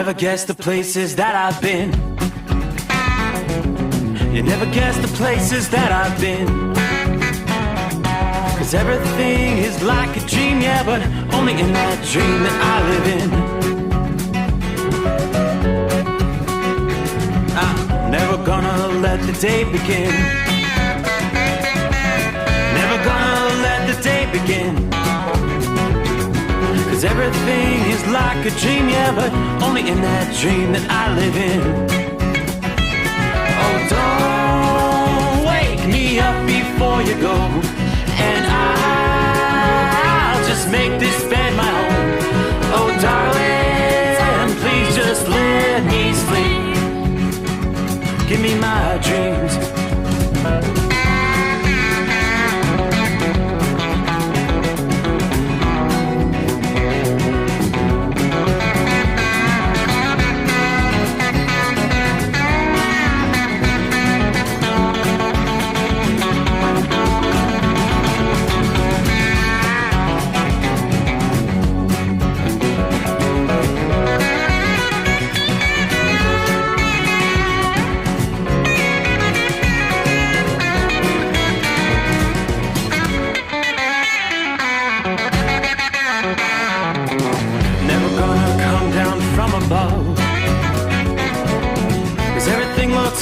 never guess the places that I've been. You never guess the places that I've been. 'Cause everything is like a dream, yeah, but only in that dream that I live in. I'm never gonna let the day begin. Never gonna let the day begin. 'Cause everything is like a dream, yeah, but only in that dream that I live in. Oh, don't wake me up before you go, and I'll just make this bed my home. Oh, darling, please just let me sleep. Give me my dreams.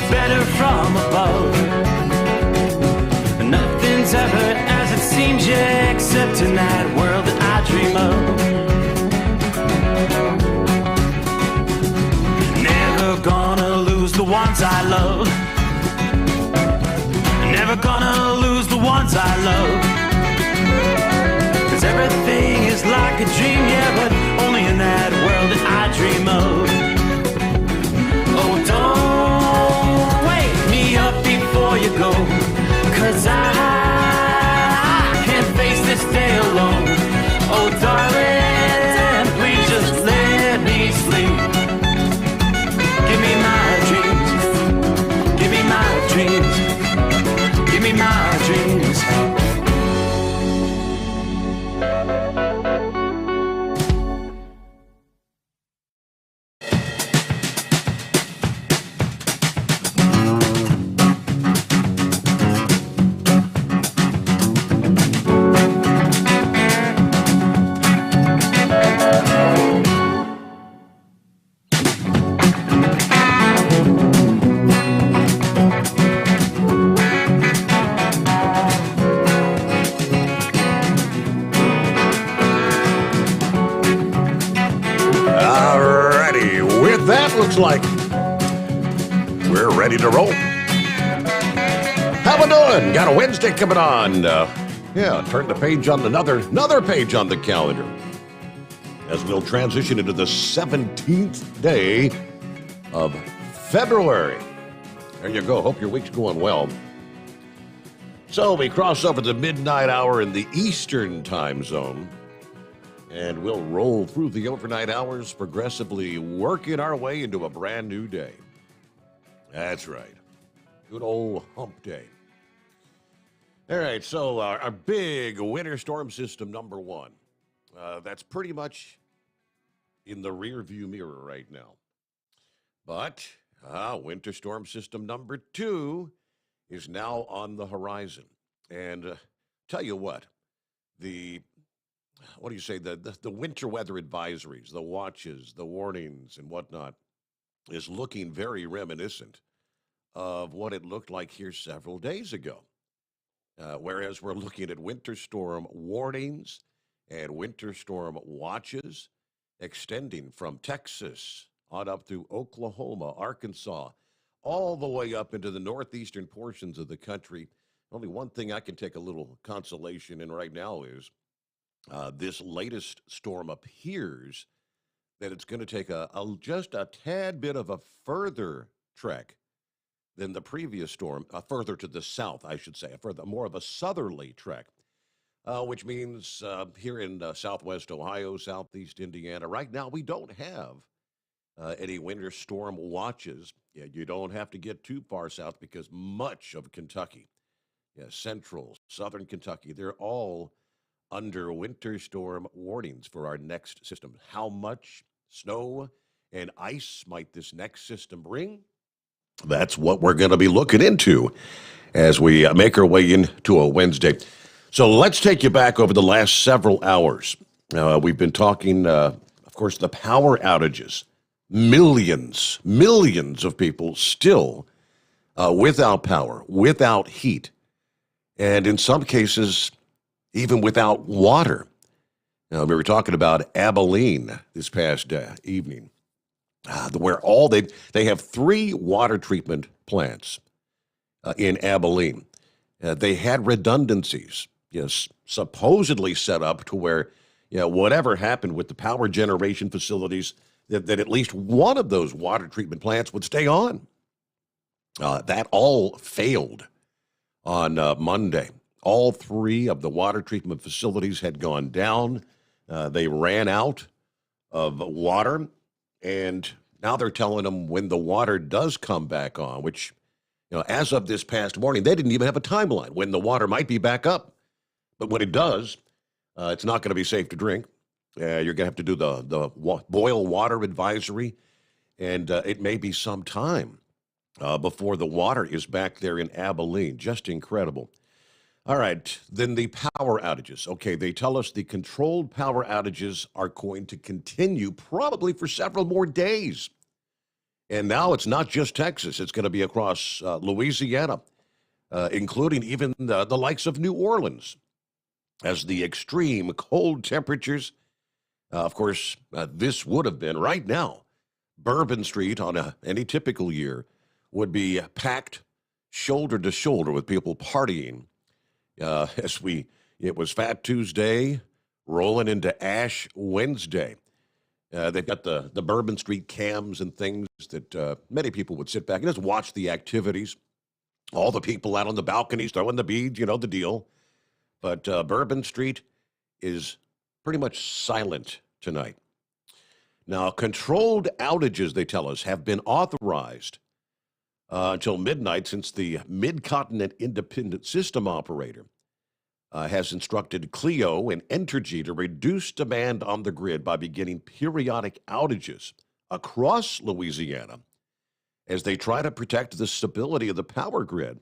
Better from above. Nothing's ever as it seems, yeah, except in that world that I dream of. Never gonna lose the ones I love. Never gonna lose the ones I love. 'Cause everything is like a dream, yeah, but only in that world that I dream of. Oh, don't wake me up before you go, 'cause I can't face this day alone. Oh, darling, please just let me sleep. Give me my dreams. Give me my dreams. Give me my dreams. Looks like we're ready to roll. How we doing? Got a Wednesday coming on. Turn the page on another page on the calendar as we'll transition into the 17th day of February. There you go. Hope your week's going well. So we cross over the midnight hour in the Eastern time zone, and we'll roll through the overnight hours, progressively working our way into a brand new day. That's right. Good old hump day. All right, so our big winter storm system number one, that's pretty much in the rearview mirror right now. But winter storm system number two is now on the horizon. And tell you what, the winter weather advisories, the watches, the warnings, and whatnot is looking very reminiscent of what it looked like here several days ago. Whereas we're looking at winter storm warnings and winter storm watches extending from Texas on up through Oklahoma, Arkansas, all the way up into the northeastern portions of the country. Only one thing I can take a little consolation in right now is this latest storm appears that it's going to take just a tad bit of a further trek than the previous storm, further to the south, I should say, more of a southerly trek, which means here in southwest Ohio, southeast Indiana, right now we don't have any winter storm watches. Yeah, you don't have to get too far south because much of Kentucky, central, southern Kentucky, they're all under winter storm warnings for our next system. How much snow and ice might this next system bring? That's what we're going to be looking into as we make our way into a Wednesday. So let's take you back over the last several hours. We've been talking, of course, the power outages. Millions of people still without power, without heat, and in some cases, even without water. Now, we were talking about Abilene this past evening, where they have 3 water treatment plants in Abilene. They had redundancies, yes, supposedly set up to where, whatever happened with the power generation facilities, that at least one of those water treatment plants would stay on. That all failed on Monday. All 3 of the water treatment facilities had gone down. They ran out of water, and now they're telling them when the water does come back on, which, as of this past morning, they didn't even have a timeline when the water might be back up. But when it does, it's not going to be safe to drink. You're going to have to do the boil water advisory, and it may be some time before the water is back there in Abilene. Just incredible. All right, then the power outages. Okay, they tell us the controlled power outages are going to continue probably for several more days. And now it's not just Texas, it's going to be across Louisiana, including even the likes of New Orleans, as the extreme cold temperatures. Of course, this would have been right now. Bourbon Street on any typical year would be packed shoulder to shoulder with people partying. It was Fat Tuesday, rolling into Ash Wednesday. They've got the Bourbon Street cams and things that many people would sit back and just watch the activities. All the people out on the balconies throwing the beads, the deal. But Bourbon Street is pretty much silent tonight. Now, controlled outages, they tell us, have been authorized until midnight, since the Mid-Continent Independent System Operator has instructed Clio and Entergy to reduce demand on the grid by beginning periodic outages across Louisiana as they try to protect the stability of the power grid,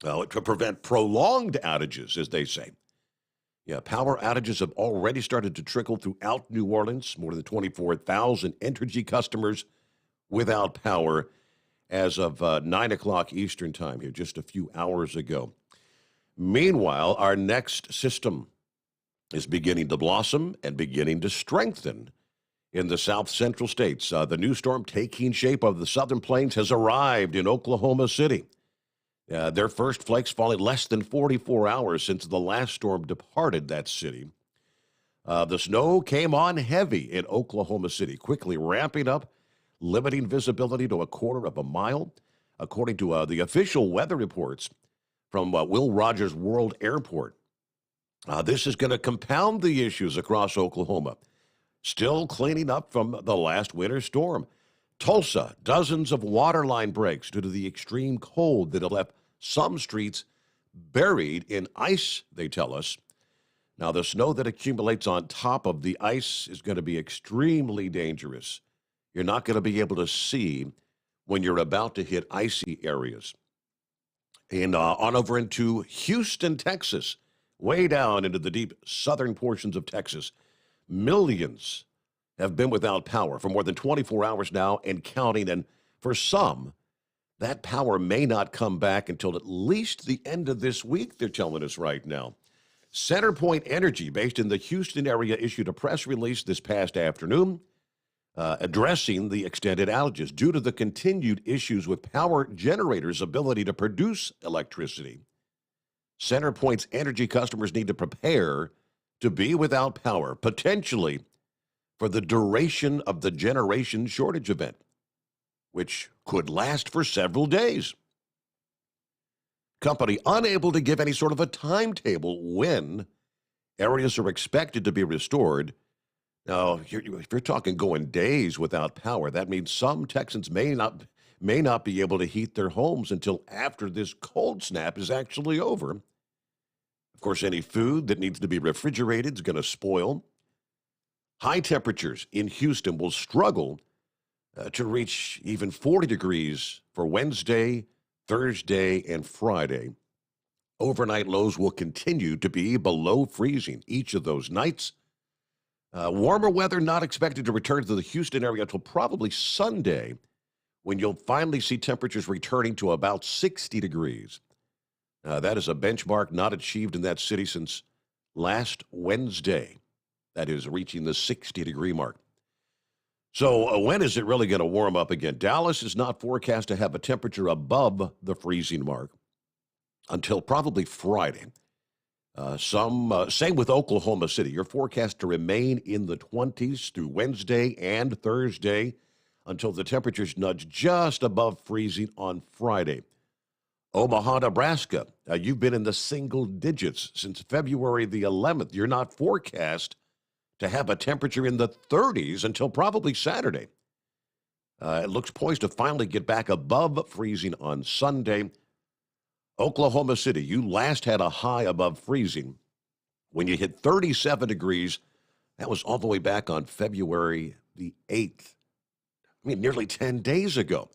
to prevent prolonged outages, as they say. Yeah, power outages have already started to trickle throughout New Orleans. More than 24,000 Entergy customers without power as of 9 o'clock Eastern time here just a few hours ago. Meanwhile, our next system is beginning to blossom and beginning to strengthen in the south central states. The new storm taking shape of the southern plains has arrived in Oklahoma City. Their first flakes falling less than 44 hours since the last storm departed that city. The snow came on heavy in Oklahoma City, quickly ramping up, limiting visibility to a quarter of a mile. According to the official weather reports from Will Rogers World Airport, this is going to compound the issues across Oklahoma. Still cleaning up from the last winter storm. Tulsa, dozens of water line breaks due to the extreme cold that have left some streets buried in ice, they tell us. Now, the snow that accumulates on top of the ice is going to be extremely dangerous. You're not going to be able to see when you're about to hit icy areas. And on over into Houston, Texas, way down into the deep southern portions of Texas, millions have been without power for more than 24 hours now and counting. And for some, that power may not come back until at least the end of this week, they're telling us right now. CenterPoint Energy, based in the Houston area, issued a press release this past afternoon addressing the extended outages due to the continued issues with power generators' ability to produce electricity. CenterPoint's energy customers need to prepare to be without power, potentially for the duration of the generation shortage event, which could last for several days. Company unable to give any sort of a timetable when areas are expected to be restored. Now, if you're talking going days without power, that means some Texans may not be able to heat their homes until after this cold snap is actually over. Of course, any food that needs to be refrigerated is going to spoil. High temperatures in Houston will struggle to reach even 40 degrees for Wednesday, Thursday, and Friday. Overnight lows will continue to be below freezing each of those nights. Warmer weather not expected to return to the Houston area until probably Sunday, when you'll finally see temperatures returning to about 60 degrees. That is a benchmark not achieved in that city since last Wednesday. That is reaching the 60-degree mark. So when is it really going to warm up again? Dallas is not forecast to have a temperature above the freezing mark until probably Friday. Same with Oklahoma City. You're forecast to remain in the 20s through Wednesday and Thursday until the temperatures nudge just above freezing on Friday. Omaha, Nebraska, you've been in the single digits since February the 11th. You're not forecast to have a temperature in the 30s until probably Saturday. It looks poised to finally get back above freezing on Sunday. Oklahoma City, you last had a high above freezing when you hit 37 degrees. That was all the way back on February the 8th. I mean, nearly 10 days ago.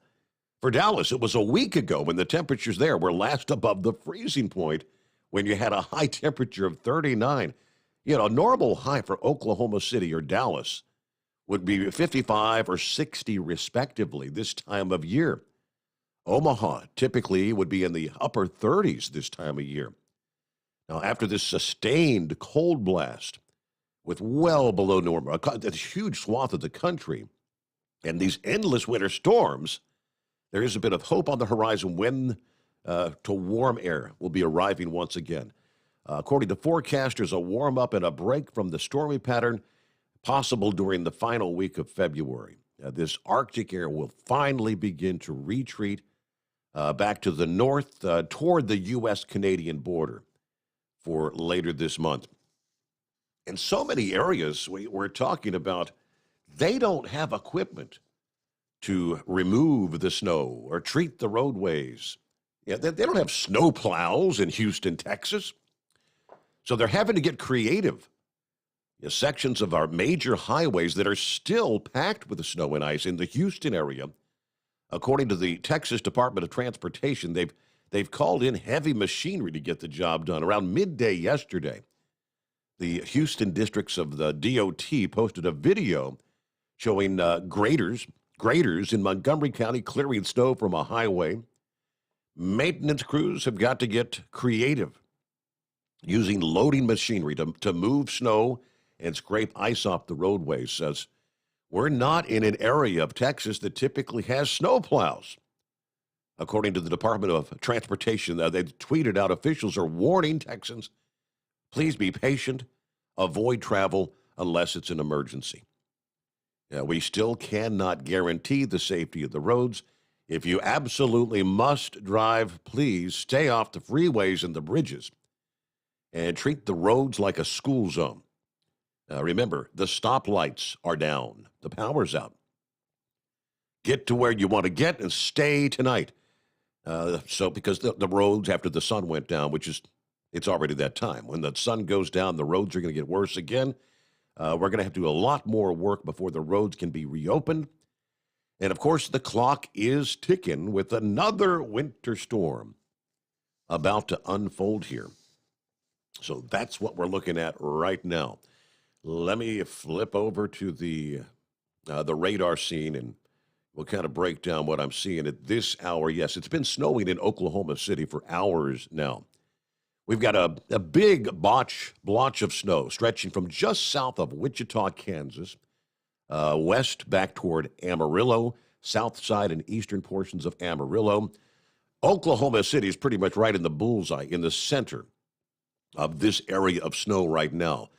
For Dallas, it was a week ago when the temperatures there were last above the freezing point when you had a high temperature of 39. You know, a normal high for Oklahoma City or Dallas would be 55 or 60 respectively this time of year. Omaha typically would be in the upper 30s this time of year. Now, after this sustained cold blast with well below normal, a huge swath of the country, and these endless winter storms, there is a bit of hope on the horizon when to warm air will be arriving once again. According to forecasters, a warm-up and a break from the stormy pattern possible during the final week of February. This Arctic air will finally begin to retreat back to the north toward the U.S.-Canadian border for later this month. In so many areas we're talking about, they don't have equipment to remove the snow or treat the roadways. Yeah, they don't have snow plows in Houston, Texas. So they're having to get creative. Sections of our major highways that are still packed with the snow and ice in the Houston area. According to the Texas Department of Transportation, they've called in heavy machinery to get the job done. Around midday yesterday, the Houston districts of the DOT posted a video showing graders in Montgomery County clearing snow from a highway. Maintenance crews have got to get creative, using loading machinery to move snow and scrape ice off the roadways. Says, we're not in an area of Texas that typically has snow plows. According to the Department of Transportation, they tweeted out officials are warning Texans, please be patient, avoid travel unless it's an emergency. We still cannot guarantee the safety of the roads. If you absolutely must drive, please stay off the freeways and the bridges and treat the roads like a school zone. Remember, the stoplights are down. The power's out. Get to where you want to get and stay tonight. Because the roads after the sun went down, it's already that time. When the sun goes down, the roads are going to get worse again. We're going to have to do a lot more work before the roads can be reopened. And, of course, the clock is ticking with another winter storm about to unfold here. So that's what we're looking at right now. Let me flip over to the radar scene, and we'll kind of break down what I'm seeing at this hour. Yes, it's been snowing in Oklahoma City for hours now. We've got a big blotch of snow stretching from just south of Wichita, Kansas, west back toward Amarillo, south side and eastern portions of Amarillo. Oklahoma City is pretty much right in the bullseye, in the center of this area of snow right now.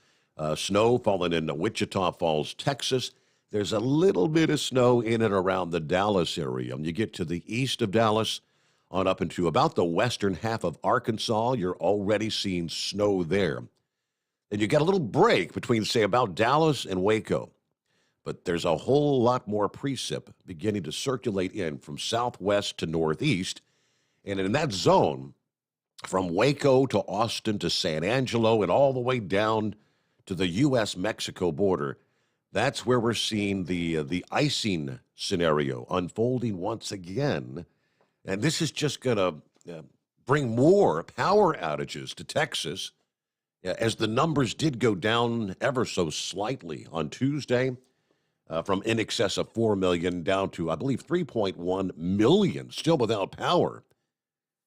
Snow falling in Wichita Falls, Texas. There's a little bit of snow in and around the Dallas area. When you get to the east of Dallas, on up into about the western half of Arkansas, you're already seeing snow there. And you got a little break between, say, about Dallas and Waco. But there's a whole lot more precip beginning to circulate in from southwest to northeast. And in that zone, from Waco to Austin to San Angelo and all the way down to the U.S.-Mexico border, that's where we're seeing the icing scenario unfolding once again. And this is just going to bring more power outages to Texas, as the numbers did go down ever so slightly on Tuesday, from in excess of 4 million down to, I believe, 3.1 million, still without power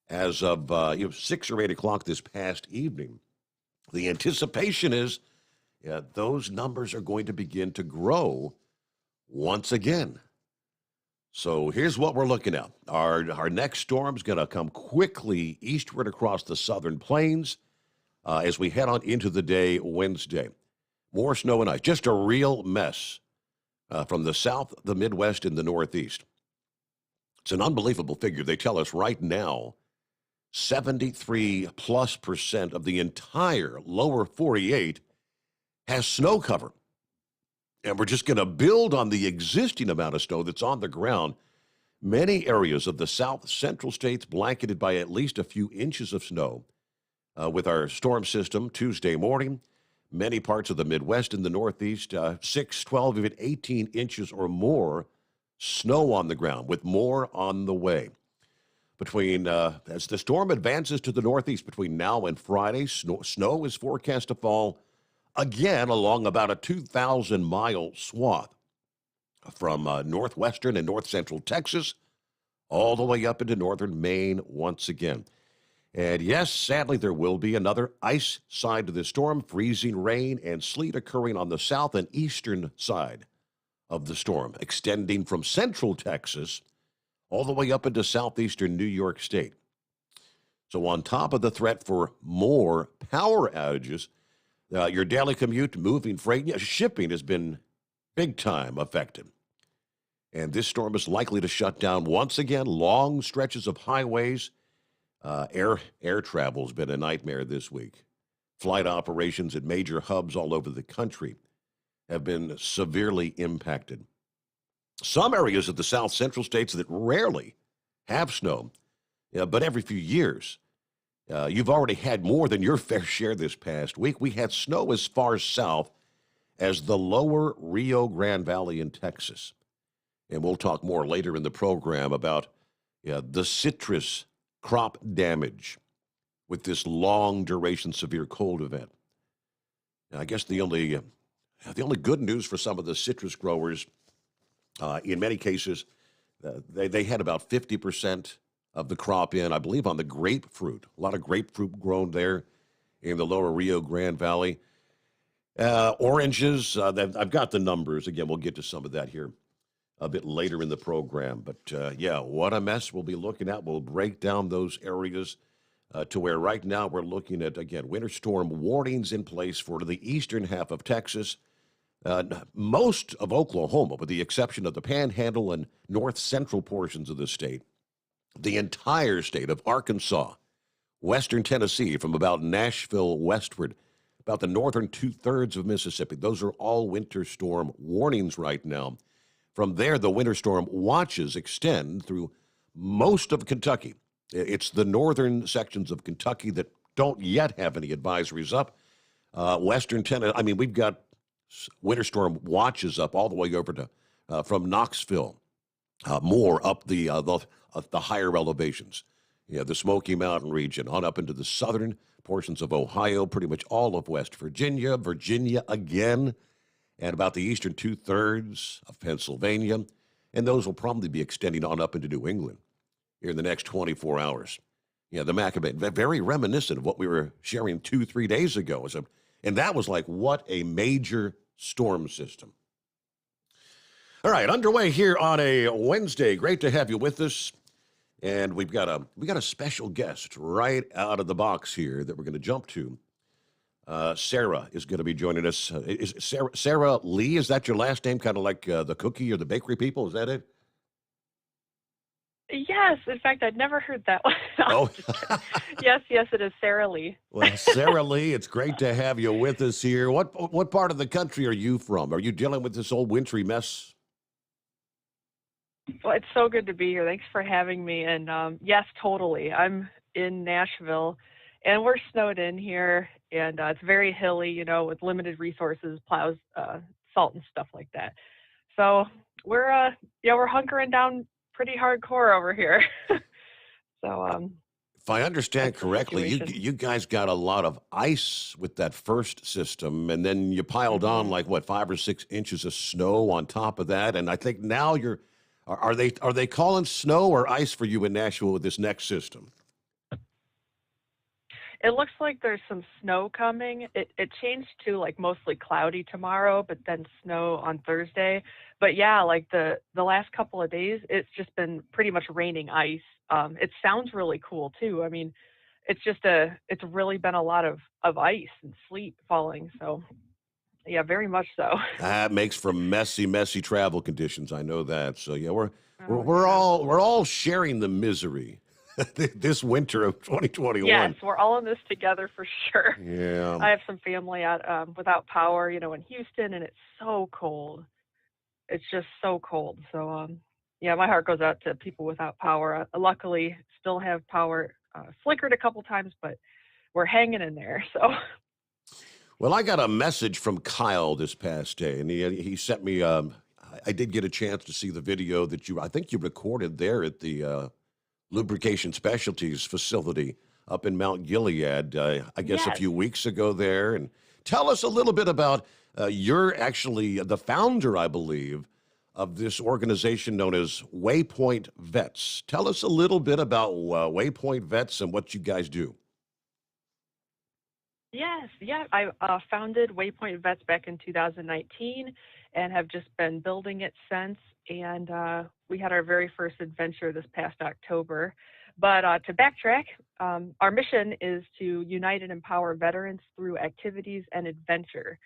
as of 6 or 8 o'clock this past evening. The anticipation is those numbers are going to begin to grow once again. So here's what we're looking at. Our next storm is going to come quickly eastward across the southern plains as we head on into the day Wednesday. More snow and ice, just a real mess from the south, the Midwest, and the Northeast. It's an unbelievable figure. They tell us right now 73+% of the entire lower 48 has snow cover. And we're just going to build on the existing amount of snow that's on the ground. Many areas of the south central states blanketed by at least a few inches of snow with our storm system Tuesday morning. Many parts of the Midwest and the Northeast, 6, 12, even 18 inches or more snow on the ground, with more on the way. As the storm advances to the Northeast between now and Friday, snow is forecast to fall again along about a 2,000-mile swath from northwestern and north central Texas all the way up into northern Maine once again. And yes, sadly, there will be another ice side to the storm, freezing rain and sleet occurring on the south and eastern side of the storm, extending from central Texas all the way up into southeastern New York State. So on top of the threat for more power outages, your daily commute, moving freight, shipping has been big time affected. And this storm is likely to shut down once again long stretches of highways. Air travel has been a nightmare this week. Flight operations at major hubs all over the country have been severely impacted. Some areas of the south central states that rarely have snow, but every few years, you've already had more than your fair share this past week. We had snow as far south as the lower Rio Grande Valley in Texas. And we'll talk more later in the program about the citrus crop damage with this long duration severe cold event. Now, I guess the only good news for some of the citrus growers, in many cases, they had about 50% of the crop in, I believe, on the grapefruit. A lot of grapefruit grown there in the lower Rio Grande Valley. Oranges, I've got the numbers. Again, we'll get to some of that here a bit later in the program. But what a mess we'll be looking at. We'll break down those areas to where right now we're looking at, again, winter storm warnings in place for the eastern half of Texas, most of Oklahoma, with the exception of the Panhandle and north central portions of the state, the entire state of Arkansas, western Tennessee, from about Nashville westward, about the northern two-thirds of Mississippi. Those are all winter storm warnings right now. From there, the winter storm watches extend through most of Kentucky. It's the northern sections of Kentucky that don't yet have any advisories up. Western Tennessee, we've got winter storm watches up all the way over to from Knoxville, more up the higher elevations. The Smoky Mountain region, on up into the southern portions of Ohio, pretty much all of West Virginia, Virginia again, and about the eastern two-thirds of Pennsylvania. And those will probably be extending on up into New England here in the next 24 hours. The Maccabee, very reminiscent of what we were sharing 2-3 days ago. And that was like, what a major storm system. All right, underway here on a Wednesday. Great to have you with us. And we got a special guest right out of the box here that we're going to jump to. Sarah is going to be joining us. Is Sarah Lee? Is that your last name? Kind of like the cookie or the bakery people? Is that it? Yes. In fact, I'd never heard that one. Oh, Yes, it is Sarah Lee. well, Sarah Lee, it's great to have you with us here. What part of the country are you from? Are you dealing with this old wintry mess? Well, it's so good to be here. Thanks for having me. And yes, totally. I'm in Nashville, and we're snowed in here, and it's very hilly, with limited resources, plows, salt, and stuff like that. So we're yeah, we're hunkering down pretty hardcore over here. So If I understand that's the correctly, situation. you guys got a lot of ice with that first system, and then you piled on Hmm. like what 5 or 6 inches of snow on top of that, and I think now you're are they calling snow or ice for you in Nashville with this next system? It looks like there's some snow coming. It changed to like mostly cloudy tomorrow, but then snow on Thursday. But yeah, like the last couple of days, it's just been pretty much raining ice. It sounds really cool too. I mean, it's really been a lot of ice and sleet falling. So yeah, very much so. That makes for messy, messy travel conditions. I know that. So yeah, Oh yeah. we're all sharing the misery this winter of Yes, 2021. we're all in this together for sure. Yeah. I have some family out without power, in Houston, and it's so cold. It's just so cold. So yeah, my heart goes out to people without power. Luckily, still have power. Flickered a couple times, but we're hanging in there. So Well, I got a message from Kyle this past day, and he sent me. I did get a chance to see the video that I think you recorded there at the lubrication specialties facility up in Mount Gilead. I guess a yes, few weeks ago there, and tell us a little bit about you're actually the founder, I believe, of this organization known as Waypoint Vets. Tell us a little bit about Waypoint Vets and what you guys do. yes, yeah. I founded Waypoint Vets back in 2019, and have just been building it since. And we had our very first adventure this past October. But to backtrack, our mission is to unite and empower veterans through activities and adventure.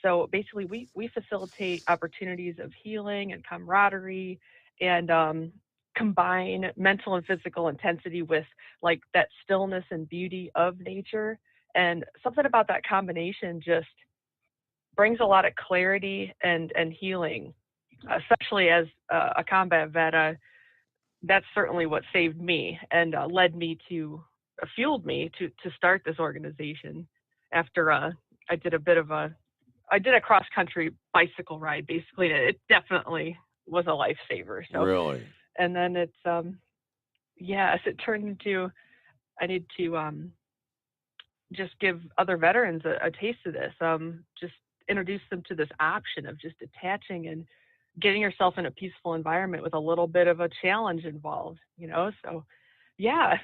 So basically, we facilitate opportunities of healing and camaraderie, and combine mental and physical intensity with like that stillness and beauty of nature. And something about that combination just brings a lot of clarity and healing, especially as a combat vet. That's certainly what saved me and led me to fueled me to start this organization. After I did a bit of a I did a cross country bicycle ride basically. And it definitely was a lifesaver. So Really? and then it's yes, it turned into I need to just give other veterans a taste of this. Just introduce them to this option of just detaching and getting yourself in a peaceful environment with a little bit of a challenge involved. So yeah,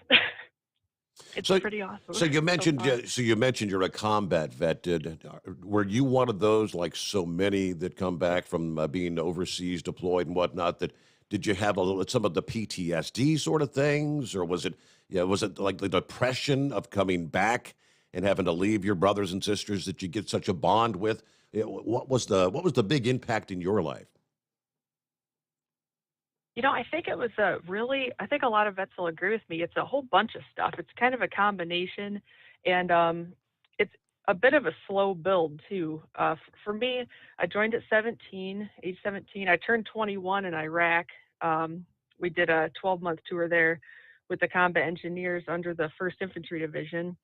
it's So, pretty awesome so you so mentioned far. you're a combat vet. Were you one of those like so many that come back from being overseas deployed and whatnot? That did you have a little some of the PTSD sort of things, or was it was it like the depression of coming back and having to leave your brothers and sisters that you get such a bond with? What was the big impact in your life? I think it was I think a lot of vets will agree with me. It's a whole bunch of stuff. It's kind of a combination, and it's a bit of a slow build too. For me, I joined at 17, age 17. I turned 21 in Iraq. Um, we did a 12-month tour there with the combat engineers under the 1st Infantry Division.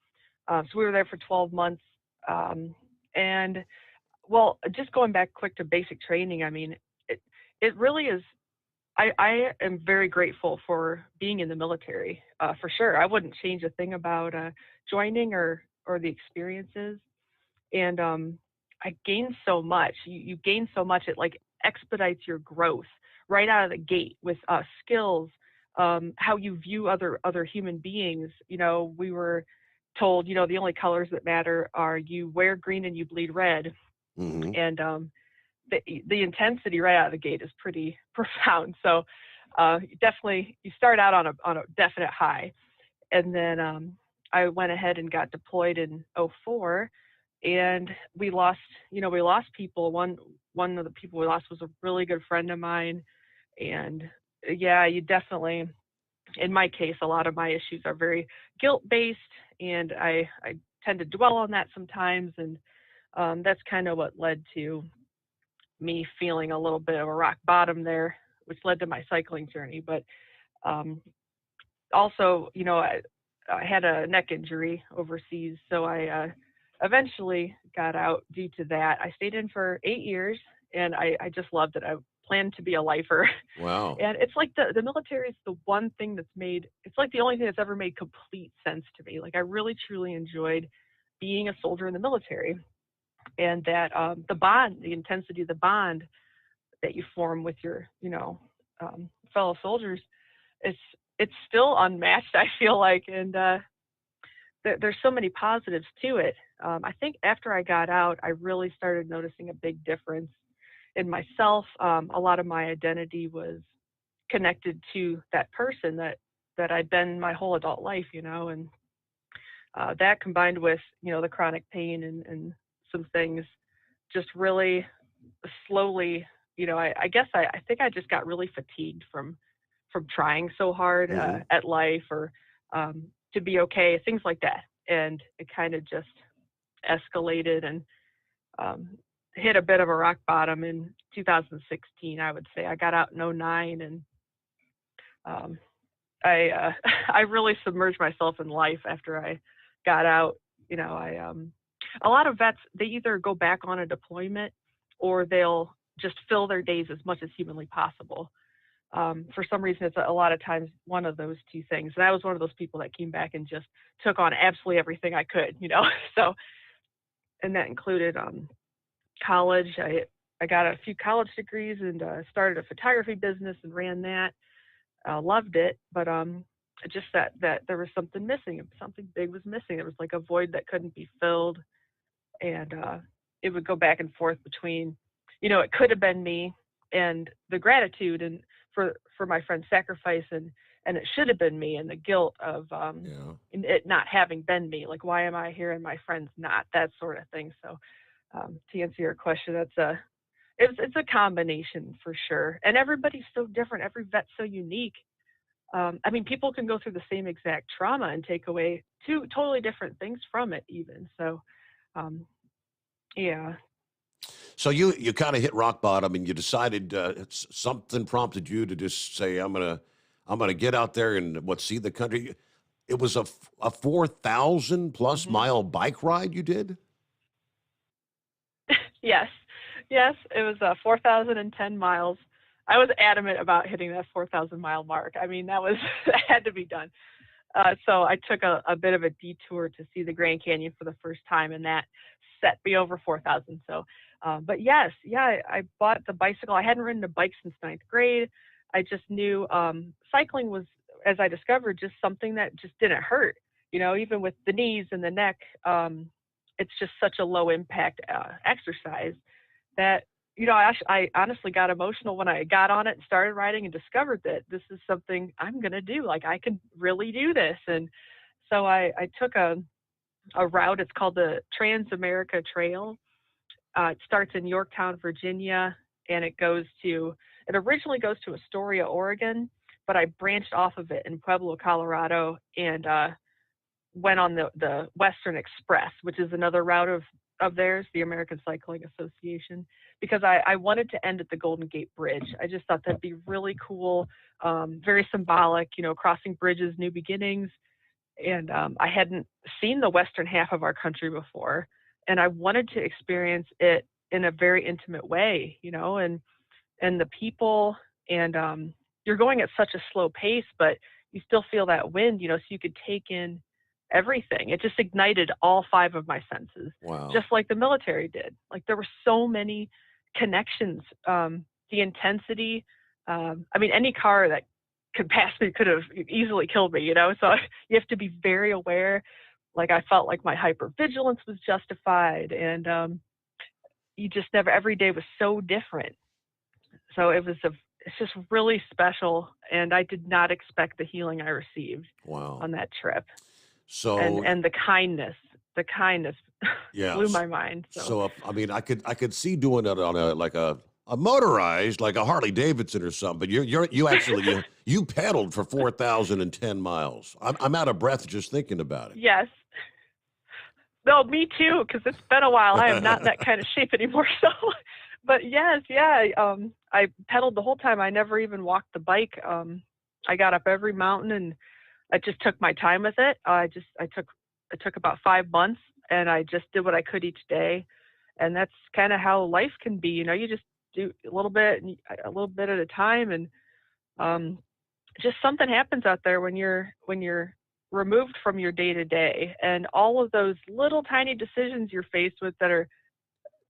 So we were there for 12 months. Um, and well, just going back quick to basic training, I mean, it really is. I am very grateful for being in the military, for sure. I wouldn't change a thing about joining or the experiences. And I gained so much. You gain so much. It like expedites your growth right out of the gate with skills, how you view other human beings. We were told, the only colors that matter are you wear green and you bleed red. Hmm. And the intensity right out of the gate is pretty profound. So definitely you start out on a definite high, and then I went ahead and got deployed in '04, and we lost people. One of the people we lost was a really good friend of mine, and yeah, you definitely. In my case, a lot of my issues are very guilt based, and I tend to dwell on that sometimes, and that's kind of what led to me feeling a little bit of a rock bottom there, which led to my cycling journey. But um, also, I had a neck injury overseas, so I eventually got out due to that. I stayed in for 8 years, and I just loved it. I planned to be a lifer. Wow. And it's like the military is the one thing it's like the only thing that's ever made complete sense to me. Like I really truly enjoyed being a soldier in the military, and that the bond, the intensity of the bond that you form with your, fellow soldiers, it's it's still unmatched. I feel like, and there's so many positives to it. I think after I got out, I really started noticing a big difference in myself. A lot of my identity was connected to that person that I'd been my whole adult life, and that combined with the chronic pain and some things just really slowly, I guess I think I just got really fatigued from trying so hard Hmm. at life, or to be okay, things like that. And it kind of just escalated and um, hit a bit of a rock bottom in 2016. I would say I got out in '09, and um, I I really submerged myself in life after I got out. I A lot of vets, they either go back on a deployment or they'll just fill their days as much as humanly possible. For some reason, it's a lot of times one of those two things. And I was one of those people that came back and just took on absolutely everything I could. So, and that included college. I got a few college degrees and started a photography business and ran that. Loved it, but just that there was something missing. Something big was missing. There was like a void that couldn't be filled, and it would go back and forth between, it could have been me, and the gratitude and for my friend's sacrifice, and it should have been me, and the guilt of Yeah. it not having been me. Like, why am I here and my friend's not? That sort of thing. So, to answer your question, it's a combination for sure, and everybody's so different. Every vet's so unique. I mean, people can go through the same exact trauma and take away two totally different things from it, even. So, um, yeah. So you kind of hit rock bottom, and you decided something prompted you to just say, I'm gonna get out there and see the country. It was a 4,000 plus hmm mile bike ride you did. Yes, yes, it was 4,010 miles. I was adamant about hitting that 4,000 mile mark. I mean, that was that had to be done. So I took a bit of a detour to see the Grand Canyon for the first time, and that set me over 4,000. So, but yes, yeah, I bought the bicycle. I hadn't ridden a bike since ninth grade. I just knew cycling was, as I discovered, just something that just didn't hurt. Even with the knees and the neck, it's just such a low impact exercise that I honestly got emotional when I got on it and started riding and discovered that this is something I'm gonna do. Like, I can really do this, and so I took a route. It's called the Trans America Trail. It starts in Yorktown, Virginia, and it originally goes to Astoria, Oregon, but I branched off of it in Pueblo, Colorado, and went on the Western Express, which is another route of theirs, the American Cycling Association, because I wanted to end at the Golden Gate Bridge. I just thought that'd be really cool, very symbolic, crossing bridges, new beginnings. And I hadn't seen the western half of our country before, and I wanted to experience it in a very intimate way, and the people, and you're going at such a slow pace, but you still feel that wind, so you could take in everything. It just ignited all five of my senses, Wow. just like the military did. Like, there were so many connections, the intensity. I mean, any car that could pass me could have easily killed me, So you have to be very aware. Like, I felt like my hypervigilance was justified, and you just never. Every day was so different. So it's just really special, and I did not expect the healing I received Wow. on that trip, and So and the kindness blew yes. my mind. So So if, I mean, I could see doing it on a motorized, like a Harley Davidson or something. But you actually you pedaled for 4,010 miles. I'm out of breath just thinking about yes, no, me too, because it's been a while. I am not in that kind of shape anymore. So, but yes, yeah, I pedaled the whole time. I never even walked the bike. I got up every mountain, and I just took my time with it. It took about 5 months, and I just did what I could each day, and that's kind of how life can be. You just do a little bit and a little bit at a time. And um, just something happens out there when you're removed from your day to day, and all of those little tiny decisions you're faced with that are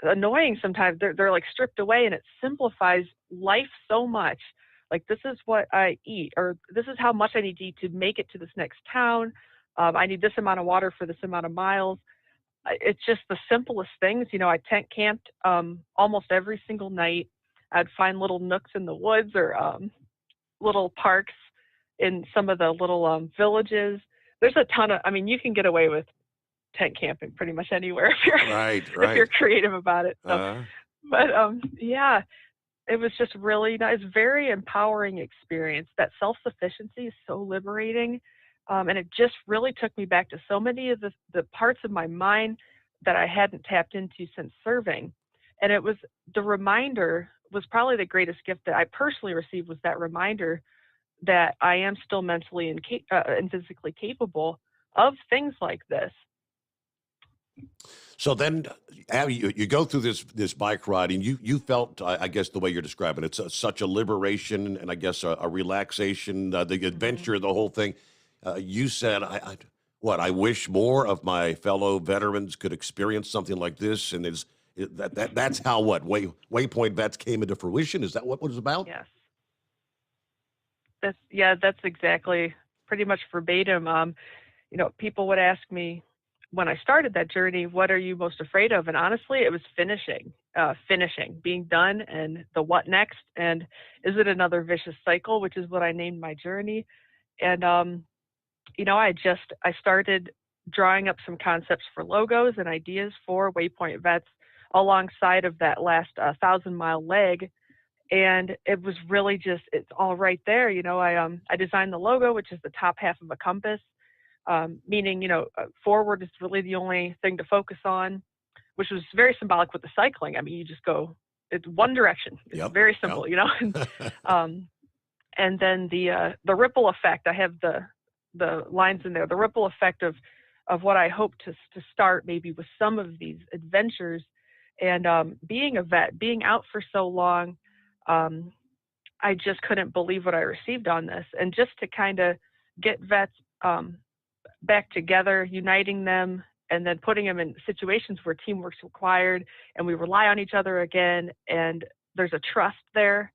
annoying sometimes, they're like stripped away, and it simplifies life so much. Like, this is what I eat, or this is how much I need to eat to make it to this next town. I need this amount of water for this amount of miles. It's just the simplest things. I tent camped almost every single night. I'd find little nooks in the woods, or little parks in some of the little villages. There's a ton of, I mean, you can get away with tent camping pretty much anywhere if you're Right, if you're right. creative about it. So, Uh, but yeah, it was just really nice, very empowering experience. That self-sufficiency is so liberating, and it just really took me back to so many of the parts of my mind that I hadn't tapped into since serving. And it was the reminder was probably the greatest gift that I personally received, was that reminder that I am still mentally and physically capable of things like this. so then, Abby, you go through this bike ride, and you felt, I guess, the way you're describing it, such a liberation, and I guess a relaxation, the Hmm. adventure, the whole thing. You said, I wish more of my fellow veterans could experience something like this, and that's how Waypoint Vets came into fruition. Is that what it was about? Yes. That's exactly pretty much verbatim. People would ask me when I started that journey, what are you most afraid of? And honestly, it was finishing, being done, and the what next, and is it another vicious cycle, which is what I named my journey. And I started drawing up some concepts for logos and ideas for Waypoint Vets alongside of that last 1,000-mile leg, and it was really just, it's all right there. I designed the logo, which is the top half of a compass, meaning forward is really the only thing to focus on, which was very symbolic with the cycling. I mean, you just go, it's one direction. It's Yep. very Yep. simple. um, and then the ripple effect. I have the lines in there. The ripple effect of what I hope to start maybe with some of these adventures, and being a vet, being out for so long. Um, I just couldn't believe what I received on this. And just to kind of get vets back together, uniting them, and then putting them in situations where teamwork's required and we rely on each other again. And there's a trust there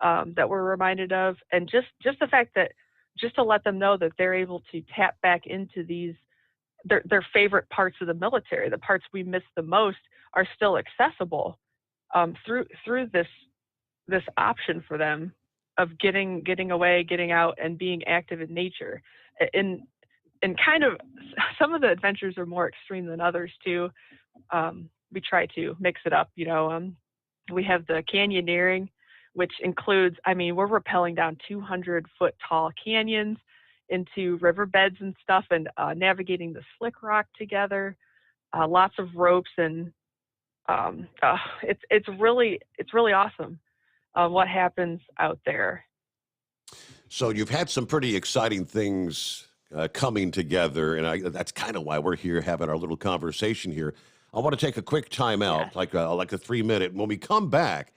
that we're reminded of. And just the fact that, just to let them know that they're able to tap back into their favorite parts of the military, the parts we miss the most, are still accessible through this option for them of getting away, getting out, and being active in nature. In and kind of, some of the adventures are more extreme than others too. We try to mix it up. We have the canyoneering, which includes, I mean, we're rappelling down 200-foot tall canyons into riverbeds and stuff, and navigating the slick rock together. Lots of ropes, and it's really awesome what happens out there. So you've had some pretty exciting things coming together, and that's kind of why we're here having our little conversation here. I want to take a quick time Yes. out, like a 3 minute. When we come back,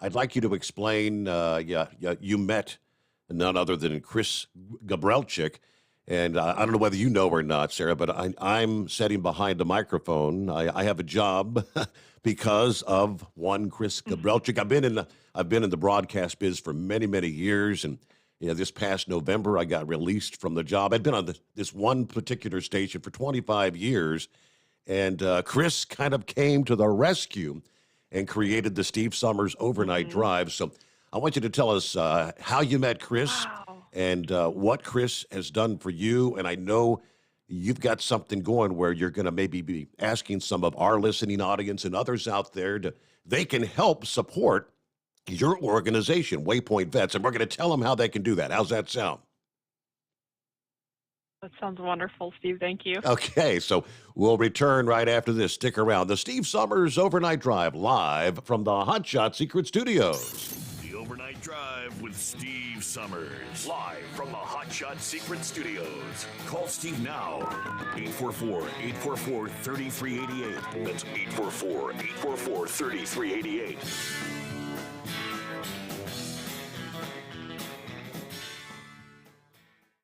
I'd like you to explain. You met none other than Chris Gabrelchik, and I don't know whether you know or not, Sarah, but I'm sitting behind a microphone. I have a job because of one Chris Gabrelchik. I've been in the broadcast biz for many, many years, and this past November, I got released from the job. I'd been on this one particular station for 25 years, and Chris kind of came to the rescue and created the Steve Sommers overnight Hmm. drive. So I want you to tell us how you met Chris Wow. and what Chris has done for you. And I know you've got something going where you're going to maybe be asking some of our listening audience and others out there they can help support your organization, Waypoint Vets, and we're going to tell them how they can do that. How's that sound? That sounds wonderful, Steve. Thank you. Okay, so we'll return right after this. Stick around. The Steve Summers Overnight Drive, live from the Hotshot Secret Studios. The Overnight Drive with Steve Summers. Live from the Hotshot Secret Studios. Call Steve now. 844-844-3388. That's 844-844-3388.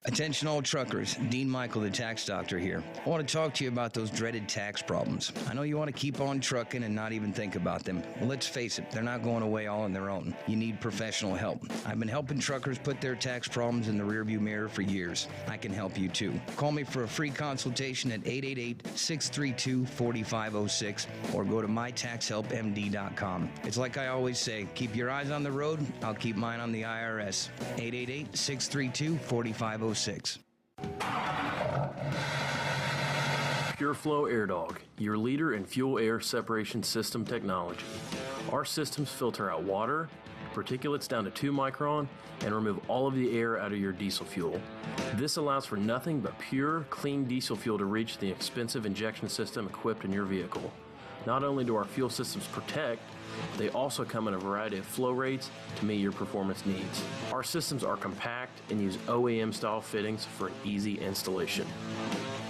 Attention all truckers, Dean Michael, the tax doctor here. I want to talk to you about those dreaded tax problems. I know you want to keep on trucking and not even think about them. Well, let's face it, they're not going away all on their own. You need professional help. I've been helping truckers put their tax problems in the rearview mirror for years. I can help you too. Call me for a free consultation at 888-632-4506 or go to mytaxhelpmd.com. It's like I always say, keep your eyes on the road, I'll keep mine on the IRS. 888-632-4506. PureFlow Air Dog, your leader in fuel air separation system technology. Our systems filter out water, particulates down to 2 micron, and remove all of the air out of your diesel fuel. This allows for nothing but pure, clean diesel fuel to reach the expensive injection system equipped in your vehicle. Not only do our fuel systems protect, they also come in a variety of flow rates to meet your performance needs. Our systems are compact and use OEM-style fittings for an easy installation.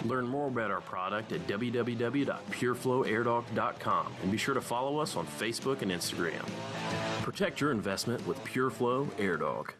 Learn more about our product at www.pureflowairdog.com and be sure to follow us on Facebook and Instagram. Protect your investment with PureFlow Air Dog.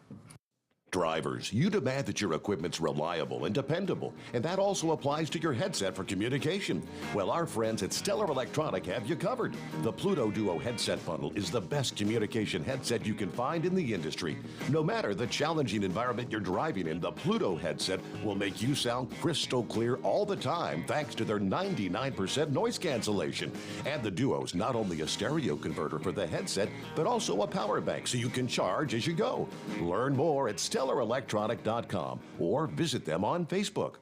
Drivers, you demand that your equipment's reliable and dependable, and that also applies to your headset for communication. Well, our friends at Stellar Electronic have you covered. The Pluto Duo headset bundle is the best communication headset you can find in the industry. No matter the challenging environment you're driving in, the Pluto headset will make you sound crystal clear all the time thanks to their 99% noise cancellation. And the Duo's not only a stereo converter for the headset, but also a power bank so you can charge as you go. Learn more at StellarElectronic.com or visit them on Facebook.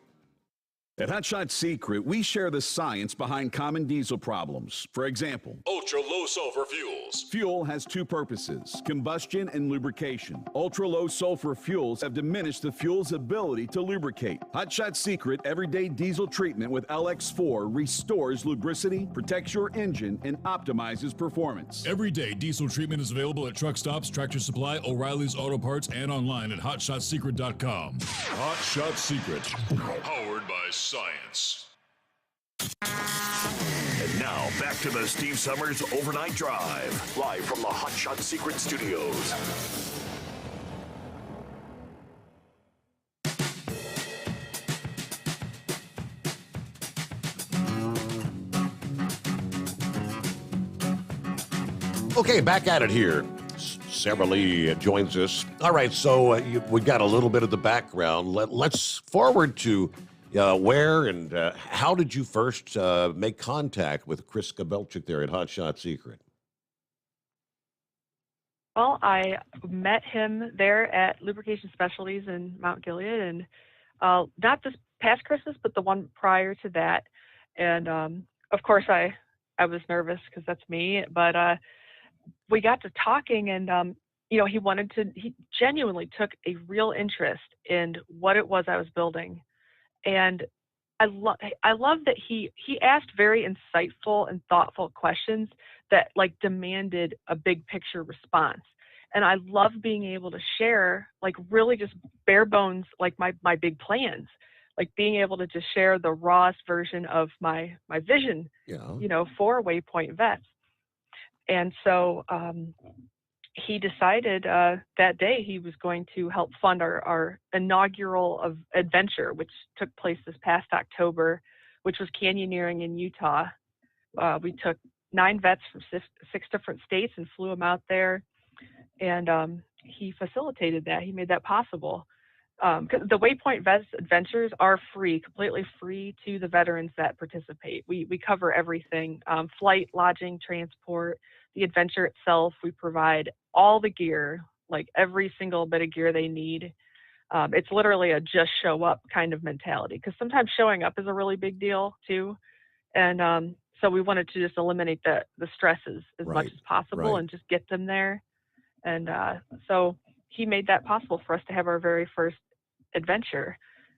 At Hot Shot Secret, we share the science behind common diesel problems. For example, Ultra-low sulfur fuels. fuel has 2 purposes, combustion and lubrication. Ultra-low sulfur fuels have diminished the fuel's ability to lubricate. Hot Shot Secret Everyday Diesel Treatment with LX4 restores lubricity, protects your engine, and optimizes performance. Everyday diesel treatment is available at truck stops, Tractor Supply, O'Reilly's Auto Parts, and online at hotshotsecret.com. Hot Shot Secret. Powered by science. And now, back to the Steve Summers Overnight Drive. Live from the Hot Shot Secret Studios. Okay, back at it here. Sarah Lee joins us. All right, so we got a little bit of the background. Let's forward to where and how did you first make contact with Chris Kabelchik there at Hot Shot Secret? Well, I met him there at Lubrication Specialties in Mount Gilead, and not this past Christmas, but the one prior to that. And of course, I was nervous because that's me, but we got to talking, and he genuinely took a real interest in what it was I was building. And I love that he asked very insightful and thoughtful questions that like demanded a big picture response. And I love being able to share like really just bare bones, like my big plans, like being able to just share the rawest version of my vision, for Waypoint Vets. And so he decided that day he was going to help fund our inaugural adventure, which took place this past October, which was canyoneering in Utah. We took 9 vets from 6 different states and flew them out there. And he facilitated that. He made that possible. 'Cause the Waypoint Vets Adventures are free, completely free to the veterans that participate. We cover everything, flight, lodging, transport, the adventure itself. We provide all the gear, like every single bit of gear they need. It's literally a just show up kind of mentality, because sometimes showing up is a really big deal too. And so we wanted to just eliminate the stresses as much as possible and just get them there. And so he made that possible for us to have our very first adventure.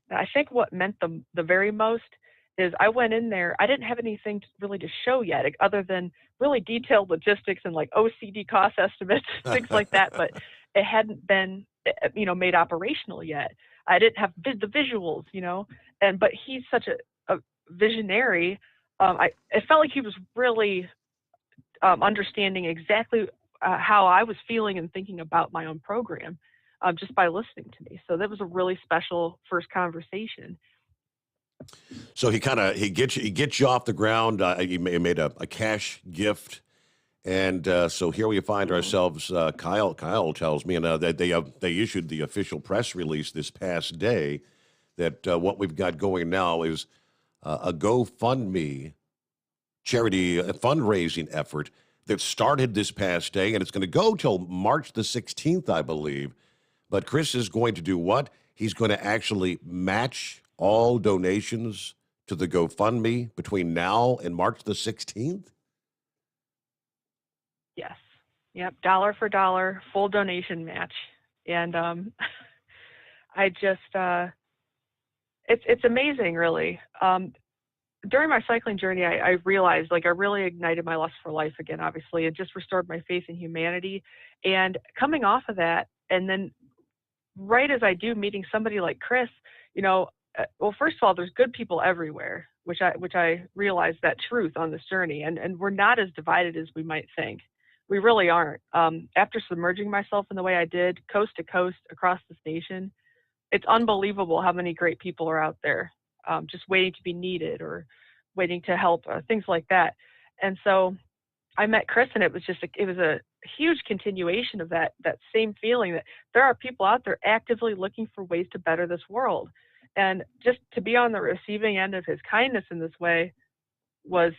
And I think what meant the very most is I went in there, I didn't have anything really to show yet, other than really detailed logistics and like OCD cost estimates, things like that, but it hadn't been, made operational yet. I didn't have the visuals, but he's such a visionary. It felt like he was really understanding exactly how I was feeling and thinking about my own program. just by listening to me. So that was a really special first conversation. So he gets you off the ground. He made a cash gift, and so here we find ourselves. Kyle tells me, and they issued the official press release this past day that what we've got going now is a GoFundMe charity fundraising effort that started this past day, and it's going to go till March the 16th, I believe. But Chris is going to do what? He's going to actually match all donations to the GoFundMe between now and March the 16th? Yes. Yep. Dollar for dollar, full donation match. And I just, it's amazing, really. During my cycling journey, I realized, like, I really ignited my lust for life again, obviously. It just restored my faith in humanity. And coming off of that, and then right as I do, meeting somebody like Chris, well, first of all, there's good people everywhere, which I realized that truth on this journey. And we're not as divided as we might think. We really aren't. After submerging myself in the way I did, coast to coast across this nation, it's unbelievable how many great people are out there, just waiting to be needed or waiting to help, things like that. And so I met Chris, and it was a huge continuation of that same feeling that there are people out there actively looking for ways to better this world. And just to be on the receiving end of his kindness in this way was,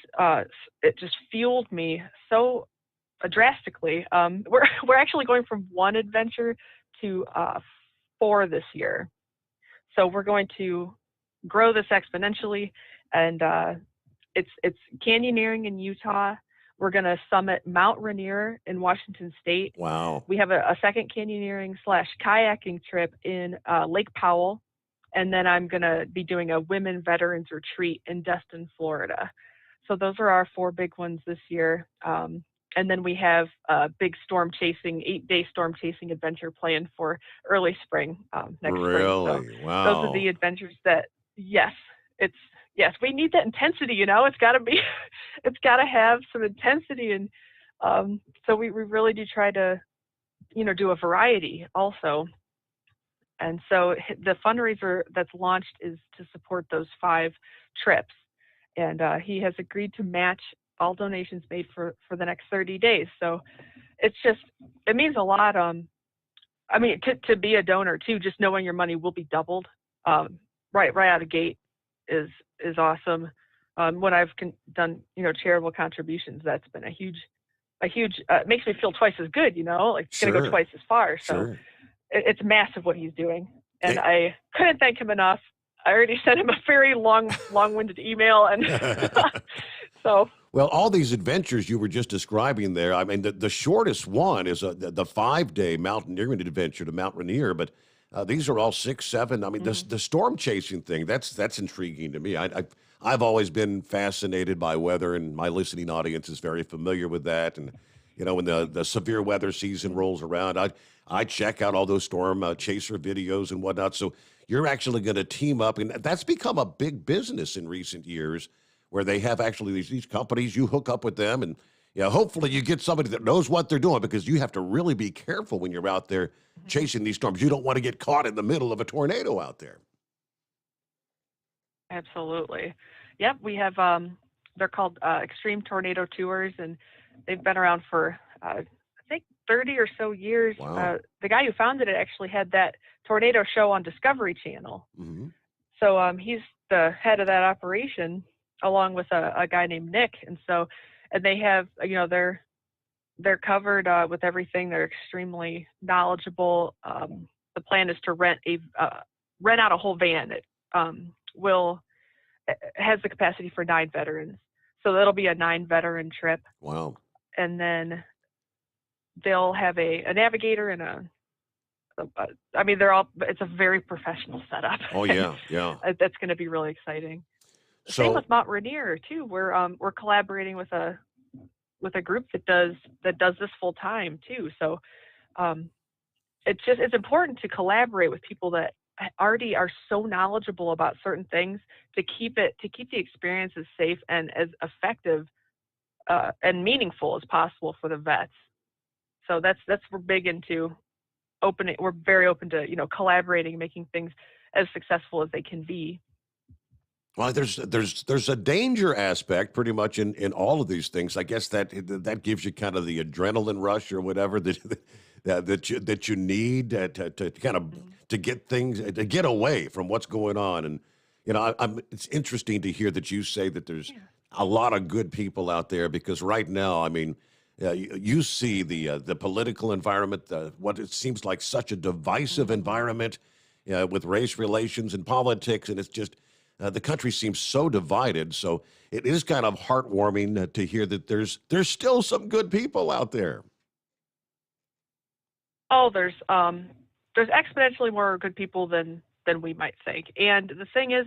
it just fueled me so drastically. We're actually going from one adventure to 4 this year. So we're going to grow this exponentially, and it's canyoneering in Utah. We're going to summit Mount Rainier in Washington State. Wow. We have a second canyoneering / kayaking trip in Lake Powell. And then I'm going to be doing a women veterans retreat in Destin, Florida. So those are our 4 big ones this year. And then we have a big 8-day storm chasing adventure planned for early spring next spring. Really? So wow. those are the adventures that, yes, we need that intensity, it's got to be, it's got to have some intensity. And so we really do try to, do a variety also. And so the fundraiser that's launched is to support those 5 trips. And he has agreed to match all donations made for the next 30 days. So it means a lot. To be a donor too, just knowing your money will be doubled right out of gate is awesome. When I've done, charitable contributions, that's been a huge, it makes me feel twice as good, like it's going to go twice as far. So it's massive what he's doing. And I couldn't thank him enough. I already sent him a very long-winded email. And so. Well, all these adventures you were just describing there, I mean, the shortest one is the 5-day mountaineering adventure to Mount Rainier, but these are all 6, 7. I mean, the storm chasing thing, that's intriguing to me. I've always been fascinated by weather, and my listening audience is very familiar with that. And, when the severe weather season rolls around, I check out all those storm chaser videos and whatnot. So you're actually going to team up, and that's become a big business in recent years, where they have actually these companies, you hook up with them, and hopefully you get somebody that knows what they're doing, because you have to really be careful when you're out there chasing these storms. You don't want to get caught in the middle of a tornado out there. Absolutely. Yep, we have, they're called Extreme Tornado Tours, and they've been around for, I think, 30 or so years. Wow. The guy who founded it actually had that tornado show on Discovery Channel. Mm-hmm. So he's the head of that operation, along with a guy named Nick. And they have, they're covered with everything. They're extremely knowledgeable. The plan is to rent out a whole van. It has the capacity for 9 veterans. So that'll be a 9-veteran trip. Wow. And then they'll have a navigator and it's a very professional setup. Oh yeah. Yeah. That's going to be really exciting. So, same with Mount Rainier too. We're collaborating with a group that does this full time too. So it's important to collaborate with people that already are so knowledgeable about certain things to keep the experience as safe and as effective and meaningful as possible for the vets. So that's we're big into we're very open to, collaborating, making things as successful as they can be. Well, there's a danger aspect pretty much in all of these things. I guess that gives you kind of the adrenaline rush or whatever that you need to kind of to get things to get away from what's going on. And it's interesting to hear that you say that there's a lot of good people out there, because right now, I mean, you see the political environment, what it seems like such a divisive environment with race relations and politics, and it's just. The country seems so divided, so it is kind of heartwarming to hear that there's still some good people out there. Oh, there's exponentially more good people than we might think. And the thing is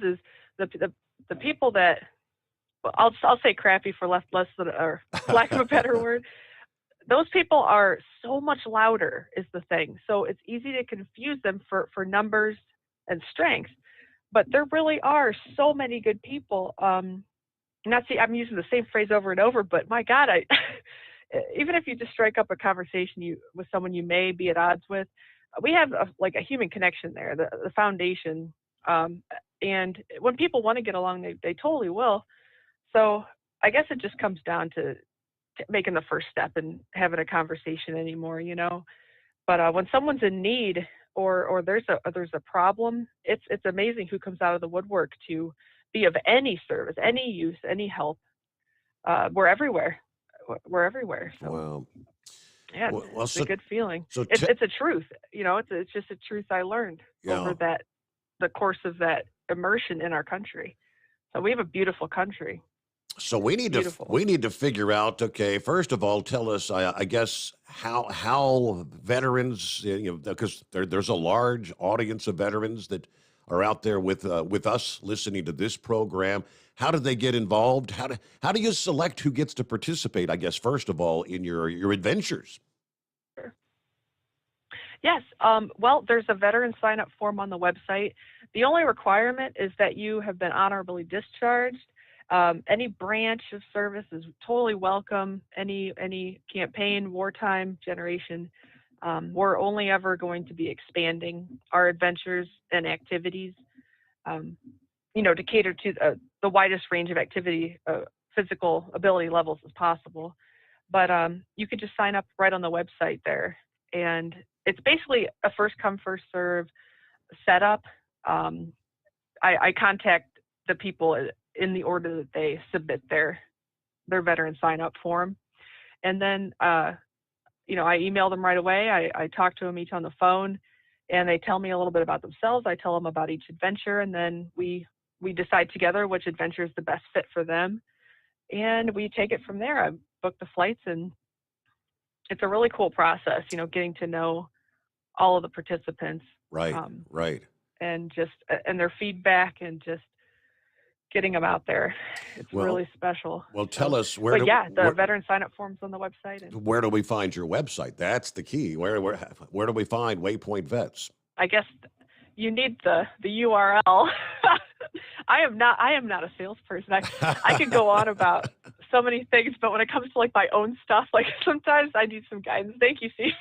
the people that, well, I'll say crappy for less than, or lack of a better word. Those people are so much louder is the thing. So it's easy to confuse them for numbers and strength. But there really are so many good people. I'm using the same phrase over and over, but my God, even if you just strike up a conversation with someone you may be at odds with, we have a human connection there, the foundation. And when people want to get along, they totally will. So I guess it just comes down to making the first step and having a conversation anymore, But when someone's in need, or there's a problem, it's amazing who comes out of the woodwork to be of any service, any use, any help. We're everywhere. We're everywhere. So, wow. Yeah, Well, it's a good feeling. So It's a truth. It's just a truth I learned over the course of that immersion in our country. So we have a beautiful country. So we need to figure out. Okay, first of all, tell us, I guess, how veterans, because there's a large audience of veterans that are out there with us listening to this program. How do they get involved? How do you select who gets to participate? I guess first of all, in your adventures. Sure. Yes. Well, there's a veteran sign-up form on the website. The only requirement is that you have been honorably discharged. Any branch of service is totally welcome. Any campaign, wartime, generation. We're only ever going to be expanding our adventures and activities, to cater to the widest range of activity, physical ability levels as possible. But you could just sign up right on the website there. And it's basically a first come, first serve setup. I contact the people in the order that they submit their veteran sign up form. And then, I email them right away. I talk to them each on the phone, and they tell me a little bit about themselves. I tell them about each adventure, and then we decide together which adventure is the best fit for them. And we take it from there. I book the flights, and it's a really cool process, getting to know all of the participants. Right, right. And their feedback, and just getting them out there. It's really special. Well, tell us where. But the veteran sign-up forms on the website. And where do we find your website? That's the key. Where do we find Waypoint Vets? I guess you need the URL. I am not a salesperson. I could go on about so many things, but when it comes to my own stuff, sometimes I need some guidance. Thank you, Steve.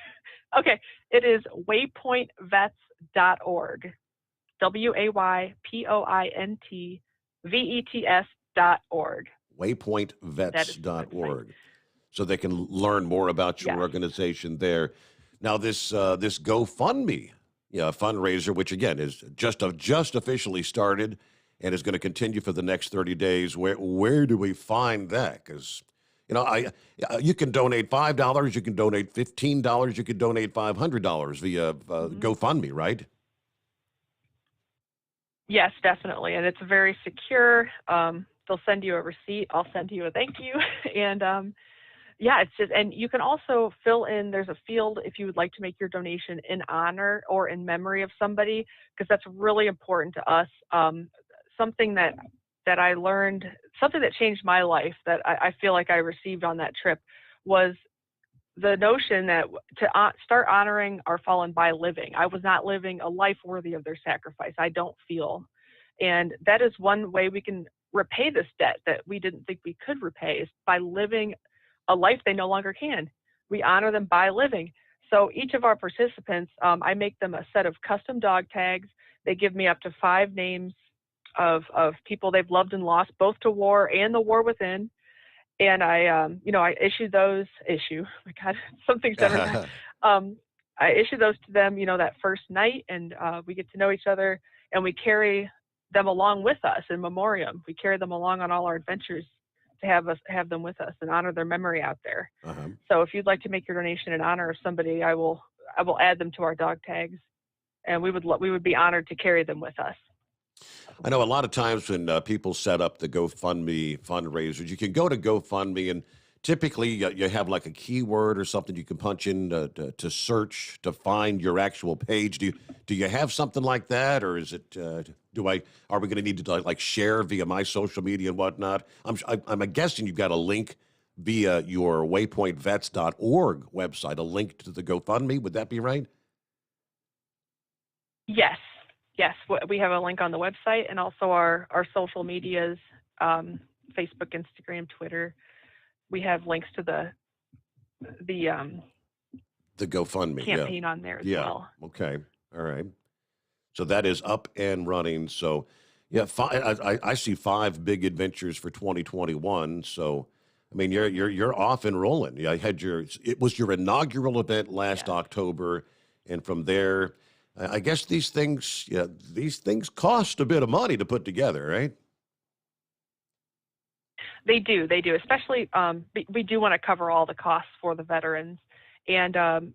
Okay, it is waypointvets.org. WAYPOINTVETS.org. Waypointvets.org. So they can learn more about your organization there. Now, this GoFundMe fundraiser, which again is just officially started and is going to continue for the next 30 days. Where do we find that? Because you can donate $5, you can donate $15, you can donate $500 via GoFundMe, right? Yes, definitely. And it's very secure. They'll send you a receipt. I'll send you a thank you. And it's just, and you can also fill in, there's a field if you would like to make your donation in honor or in memory of somebody, because that's really important to us. Something that I learned, something that changed my life that I feel like I received on that trip was the notion that to start honoring our fallen by living. I was not living a life worthy of their sacrifice, I don't feel. And that is one way we can repay this debt that we didn't think we could repay, is by living a life they no longer can. We honor them by living. So each of our participants, I make them a set of custom dog tags. They give me up to 5 names of people they've loved and lost, both to war and the war within. And I issue those, oh my God, something's every time. I issue those to them, that first night, and we get to know each other, and we carry them along with us in memoriam. We carry them along on all our adventures to have them with us and honor their memory out there. So if you'd like to make your donation in honor of somebody, I will add them to our dog tags, and we would be honored to carry them with us. I know a lot of times when people set up the GoFundMe fundraisers, you can go to GoFundMe and typically you have like a keyword or something you can punch in to search to find your actual page. Do you have something like that, or is it are we going to need to like share via my social media and whatnot? I'm guessing you've got a link via your waypointvets.org website, a link to the GoFundMe. Would that be right? Yes, we have a link on the website, and also our social medias, Facebook, Instagram, Twitter. We have links to the GoFundMe campaign on there as well. Okay. All right. So that is up and running. So yeah, I see 5 big adventures for 2021. So I mean, you're off and rolling. Yeah, it was your inaugural event last October, and from there, I guess these things cost a bit of money to put together, right? They do, especially we do want to cover all the costs for the veterans. And and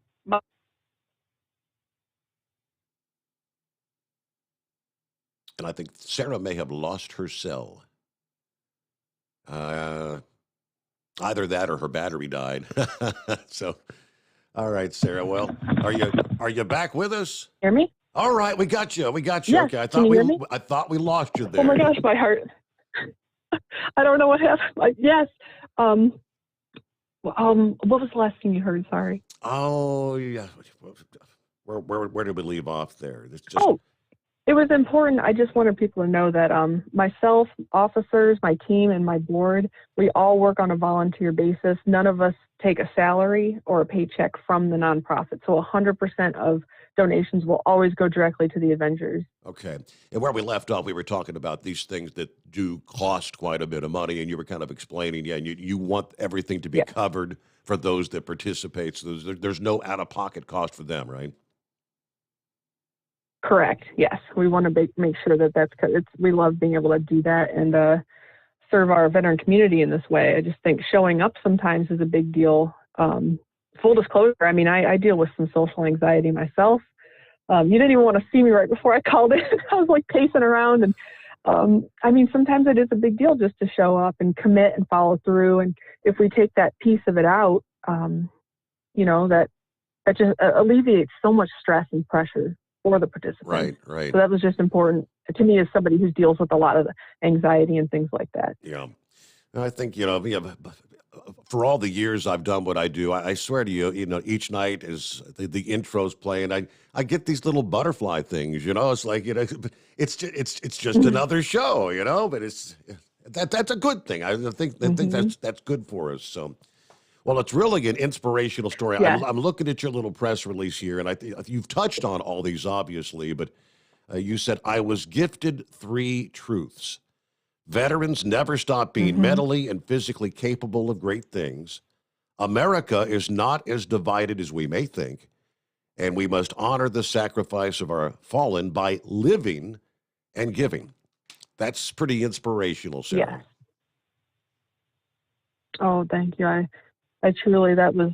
I think Sarah may have lost her cell. Either that or her battery died. So, all right, Sarah. Well, are you back with us? Hear me? All right, we got you. Yes. Okay, I thought we lost you there. Oh my gosh, my heart. I don't know what happened. Yes. What was the last thing you heard? Sorry. Oh yeah. Where did we leave off there? It was important. I just wanted people to know that myself, officers, my team, and my board, we all work on a volunteer basis. None of us take a salary or a paycheck from the nonprofit. So 100% of donations will always go directly to the Avengers. Okay. And where we left off, we were talking about these things that do cost quite a bit of money, and you were kind of explaining, and you want everything to be covered for those that participate. So there's no out-of-pocket cost for them, right? Correct. Yes, we want to make sure that we love being able to do that and serve our veteran community in this way. I just think showing up sometimes is a big deal. Full disclosure, I mean, I deal with some social anxiety myself. You didn't even want to see me right before I called in. I was like pacing around, and I mean, sometimes it is a big deal just to show up and commit and follow through. And if we take that piece of it out, that just alleviates so much stress and pressure for the participants. Right. So that was just important to me as somebody who deals with a lot of anxiety and things like that. Yeah. I think, for all the years I've done what I do, I swear to you, each night as the intro's playing, I get these little butterfly things, it's like, it's just another show, but that's a good thing. I think that's good for us. So, well, it's really an inspirational story. Yeah. I'm looking at your little press release here, and you've touched on all these, obviously, but you said, I was gifted 3 truths. Veterans never stop being mentally and physically capable of great things. America is not as divided as we may think, and we must honor the sacrifice of our fallen by living and giving. That's pretty inspirational, Sarah. Yeah. Oh, thank you. I truly, that was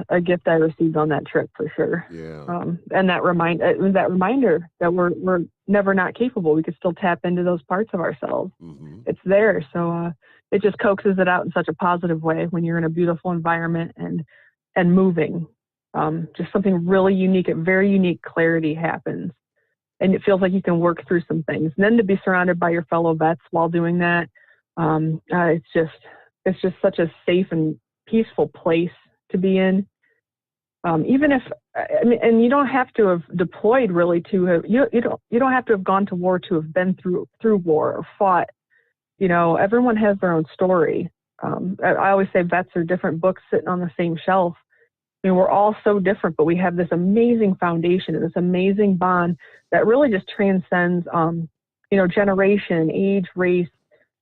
a gift I received on that trip for sure. Yeah. And that reminder that we're never not capable. We could still tap into those parts of ourselves. Mm-hmm. It's there. So it just coaxes it out in such a positive way when you're in a beautiful environment and moving. Just something really unique, a very unique clarity happens. And it feels like you can work through some things. And then to be surrounded by your fellow vets while doing that, it's just such a safe and peaceful place to be in. Even if, and you don't have to have deployed really to have, you don't have to have gone to war to have been through war or fought. Everyone has their own story. I always say vets are different books sitting on the same shelf, we're all so different, but we have this amazing foundation and this amazing bond that really just transcends, generation, age, race,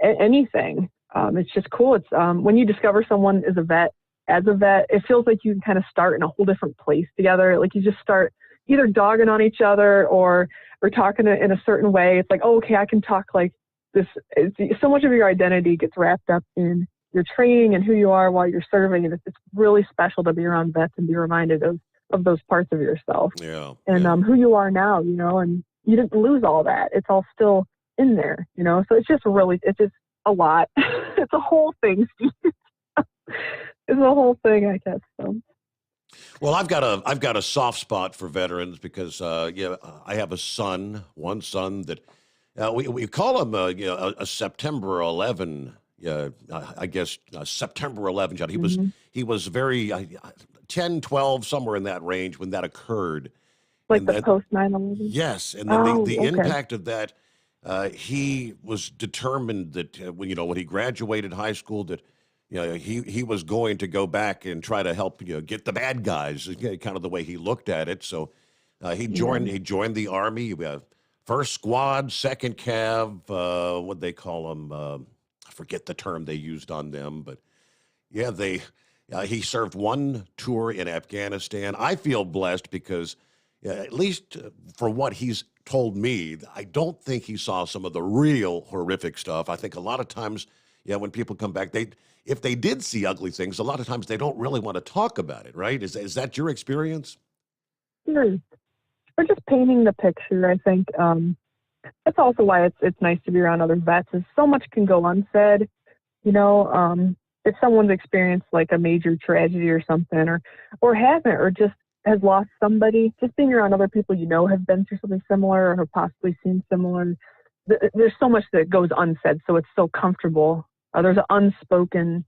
anything. It's just cool. It's when you discover someone is as a vet, it feels like you can kind of start in a whole different place together. Like you just start either dogging on each other or talking in a certain way. It's like, oh, okay, I can talk like this. So much of your identity gets wrapped up in your training and who you are while you're serving. And it's really special to be around vets and be reminded of those parts of yourself. Yeah. And who you are now, and you didn't lose all that. It's all still in there, So it's just a lot. It's a whole thing, Steve. It's a whole thing, I guess. So. Well, I've got a soft spot for veterans because I have one son that we call him a September 11. I guess September 11 John. He was very 10, 12, somewhere in that range when that occurred. Like the post 9/11. Yes, and then the okay. impact of that. He was determined that when he graduated high school that he was going to go back and try to help get the bad guys, kind of the way he looked at it. So he joined the Army, first squad, second cav, what they call them, I forget the term they used on them, but yeah, he served one tour in Afghanistan. I feel blessed because at least for what he's told me, I don't think he saw some of the real horrific stuff. I think a lot of times, when people come back, if they did see ugly things, a lot of times they don't really want to talk about it, right? Is that your experience? We're just painting the picture, I think. That's also why it's nice to be around other vets, is so much can go unsaid. If someone's experienced like a major tragedy or something, or hasn't, or just has lost somebody, just being around other people have been through something similar or have possibly seen similar. There's so much that goes unsaid, so it's so comfortable. There's an unspoken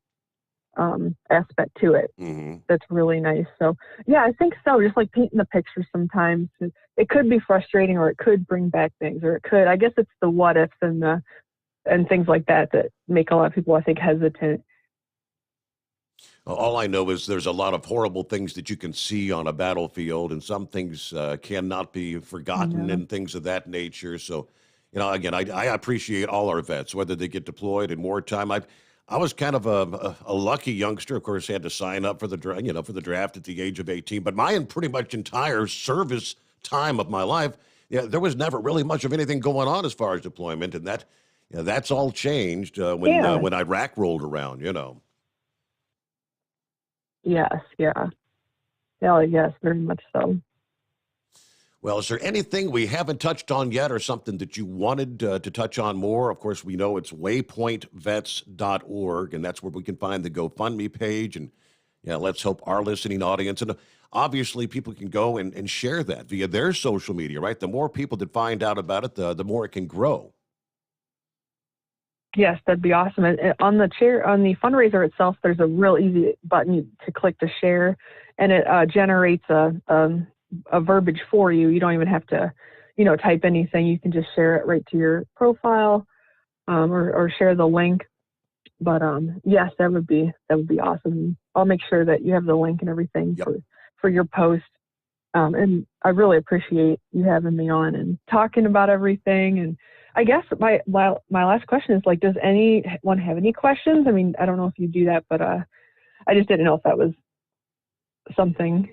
aspect to it that's really nice. So yeah, I think so. Just like painting the picture sometimes. It could be frustrating, or it could bring back things, or it could. I guess it's the what ifs and things like that make a lot of people, I think, hesitant. All I know is there's a lot of horrible things that you can see on a battlefield, and some things cannot be forgotten and things of that nature. So, again, I appreciate all our vets, whether they get deployed in wartime. I was kind of a lucky youngster. Of course, had to sign up for the draft at the age of 18. But my pretty much entire service time of my life, there was never really much of anything going on as far as deployment, and that's all changed when Iraq rolled around. Yes, yeah. Yeah, yes, very much so. Well, is there anything we haven't touched on yet or something that you wanted to touch on more? Of course, we know it's waypointvets.org, and that's where we can find the GoFundMe page. And let's hope our listening audience, and obviously people can go and share that via their social media, right? The more people that find out about it, the more it can grow. Yes, that'd be awesome. And on the fundraiser itself, there's a real easy button to click to share, and it generates a verbiage for you. You don't even have to, type anything. You can just share it right to your profile, or share the link. But yes, that would be awesome. I'll make sure that you have the link and everything for your post. And I really appreciate you having me on and talking about everything. And I guess my last question is, like, does anyone have any questions? I mean, I don't know if you do that, but I just didn't know if that was something.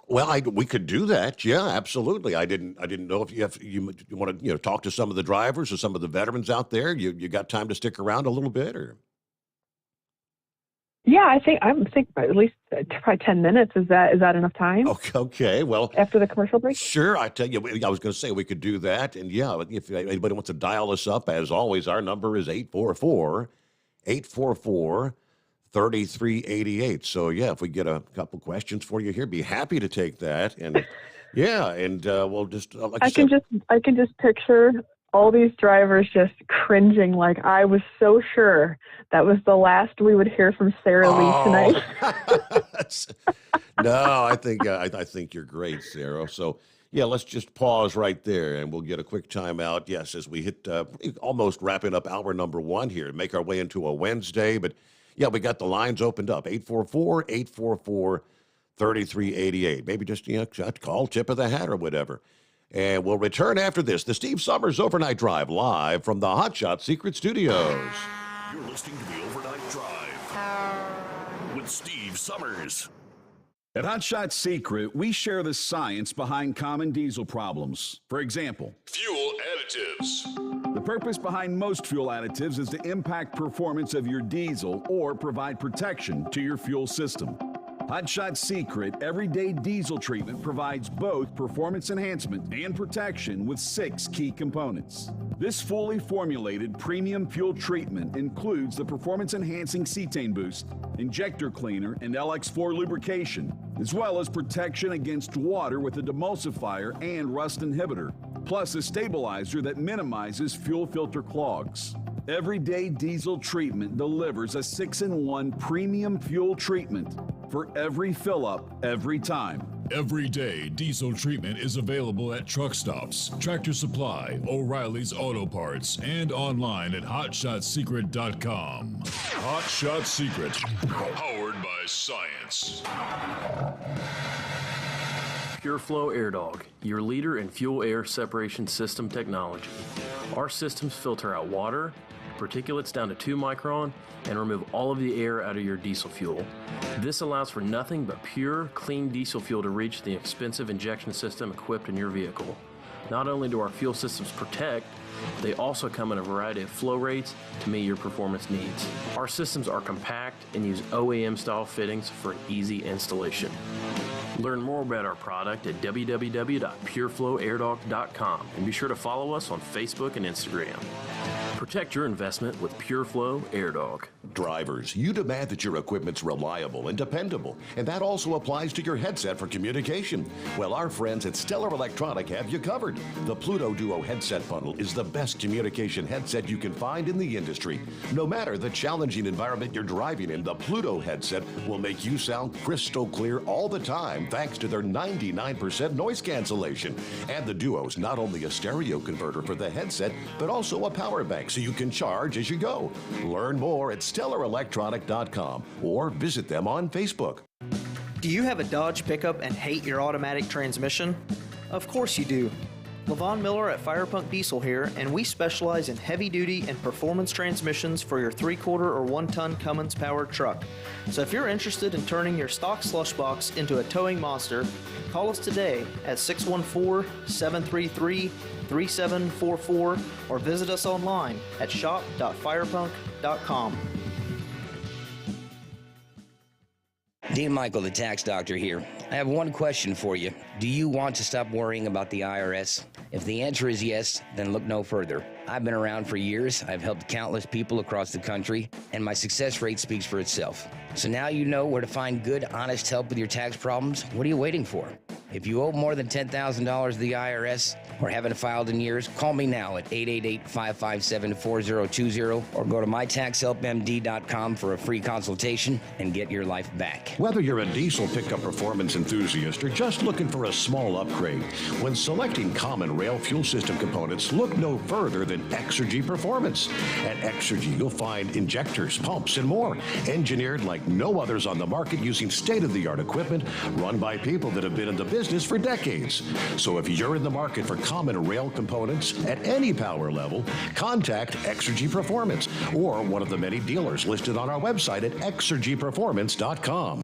Well, we could do that. Yeah, absolutely. I didn't know if you want to talk to some of the drivers or some of the veterans out there. You got time to stick around a little bit, or? Yeah, I think at least probably 10 minutes. Is that enough time? Okay. Well, after the commercial break? Sure. I tell you, I was going to say we could do that. And yeah, if anybody wants to dial us up, as always, our number is 844-844-3388. So yeah, if we get a couple questions for you here, be happy to take that. And we'll just like I can just picture all these drivers just cringing, like I was so sure that was the last we would hear from Sarah Lee tonight. No, I think you're great, Sarah. So yeah, let's just pause right there, and we'll get a quick timeout. Yes, as we hit almost wrapping up hour number 1 here, make our way into a Wednesday. But yeah, we got the lines opened up, 844-844 3388. Maybe just, call tip of the hat or whatever. And we'll return after this. The Steve Summers Overnight Drive, live from the Hot Shot Secret Studios. You're listening to the Overnight Drive with Steve Summers. At Hot Shot Secret, we share the science behind common diesel problems. For example, Fuel additives. the purpose behind most fuel additives is to impact performance of your diesel or provide protection to your fuel system. Hot Shot Secret Everyday Diesel Treatment provides both performance enhancement and protection with 6 key components. This fully formulated premium fuel treatment includes the performance-enhancing cetane boost, injector cleaner, and LX4 lubrication, as well as protection against water with a demulsifier and rust inhibitor, plus a stabilizer that minimizes fuel filter clogs. Everyday Diesel Treatment delivers a 6-in-1 premium fuel treatment for every fill-up, every time. Everyday diesel treatment is available at truck stops, Tractor Supply, O'Reilly's Auto Parts, and online at hotshotsecret.com. Hot Shot Secret, powered by science. PureFlow Air Dog, your leader in fuel air separation system technology. Our systems filter out water, particulates down to 2 micron, and remove all of the air out of your diesel fuel. This allows for nothing but pure, clean diesel fuel to reach the expensive injection system equipped in your vehicle. Not only do our fuel systems protect, they also come in a variety of flow rates to meet your performance needs. Our systems are compact and use OEM-style fittings for an easy installation. Learn more about our product at www.pureflowairdog.com and be sure to follow us on Facebook and Instagram. Protect your investment with PureFlow Air Dog. Drivers, you demand that your equipment's reliable and dependable, and that also applies to your headset for communication. Well, our friends at Stellar Electronic have you covered. The Pluto Duo headset bundle is the best communication headset you can find in the industry. No matter the challenging environment you're driving in, the Pluto headset will make you sound crystal clear all the time thanks to their 99% noise cancellation. And the Duo's not only a stereo converter for the headset, but also a power bank so you can charge as you go. Learn more at StellarElectronic.com or visit them on Facebook. Do you have a Dodge pickup and hate your automatic transmission? Of course you do. LaVon Miller at Firepunk Diesel here, and we specialize in heavy-duty and performance transmissions for your 3/4 or 1-ton Cummins powered truck. So if you're interested in turning your stock slush box into a towing monster, call us today at 614-733-3744 or visit us online at shop.firepunk.com. Dean Michael, the tax doctor here. I have one question for you. Do you want to stop worrying about the IRS? If the answer is yes, then look no further. I've been around for years. I've helped countless people across the country, and my success rate speaks for itself. So now you know where to find good, honest help with your tax problems. What are you waiting for? If you owe more than $10,000 to the IRS or haven't filed in years, call me now at 888-557-4020 or go to mytaxhelpmd.com for a free consultation and get your life back. Whether you're a diesel pickup performance enthusiast or just looking for a small upgrade, when selecting common rail fuel system components, look no further than Exergy Performance. At Exergy, you'll find injectors, pumps, and more, engineered like no others on the market using state-of-the-art equipment run by people that have been in the business for decades. So if you're in the market for common rail components at any power level, contact Exergy Performance or one of the many dealers listed on our website at exergyperformance.com.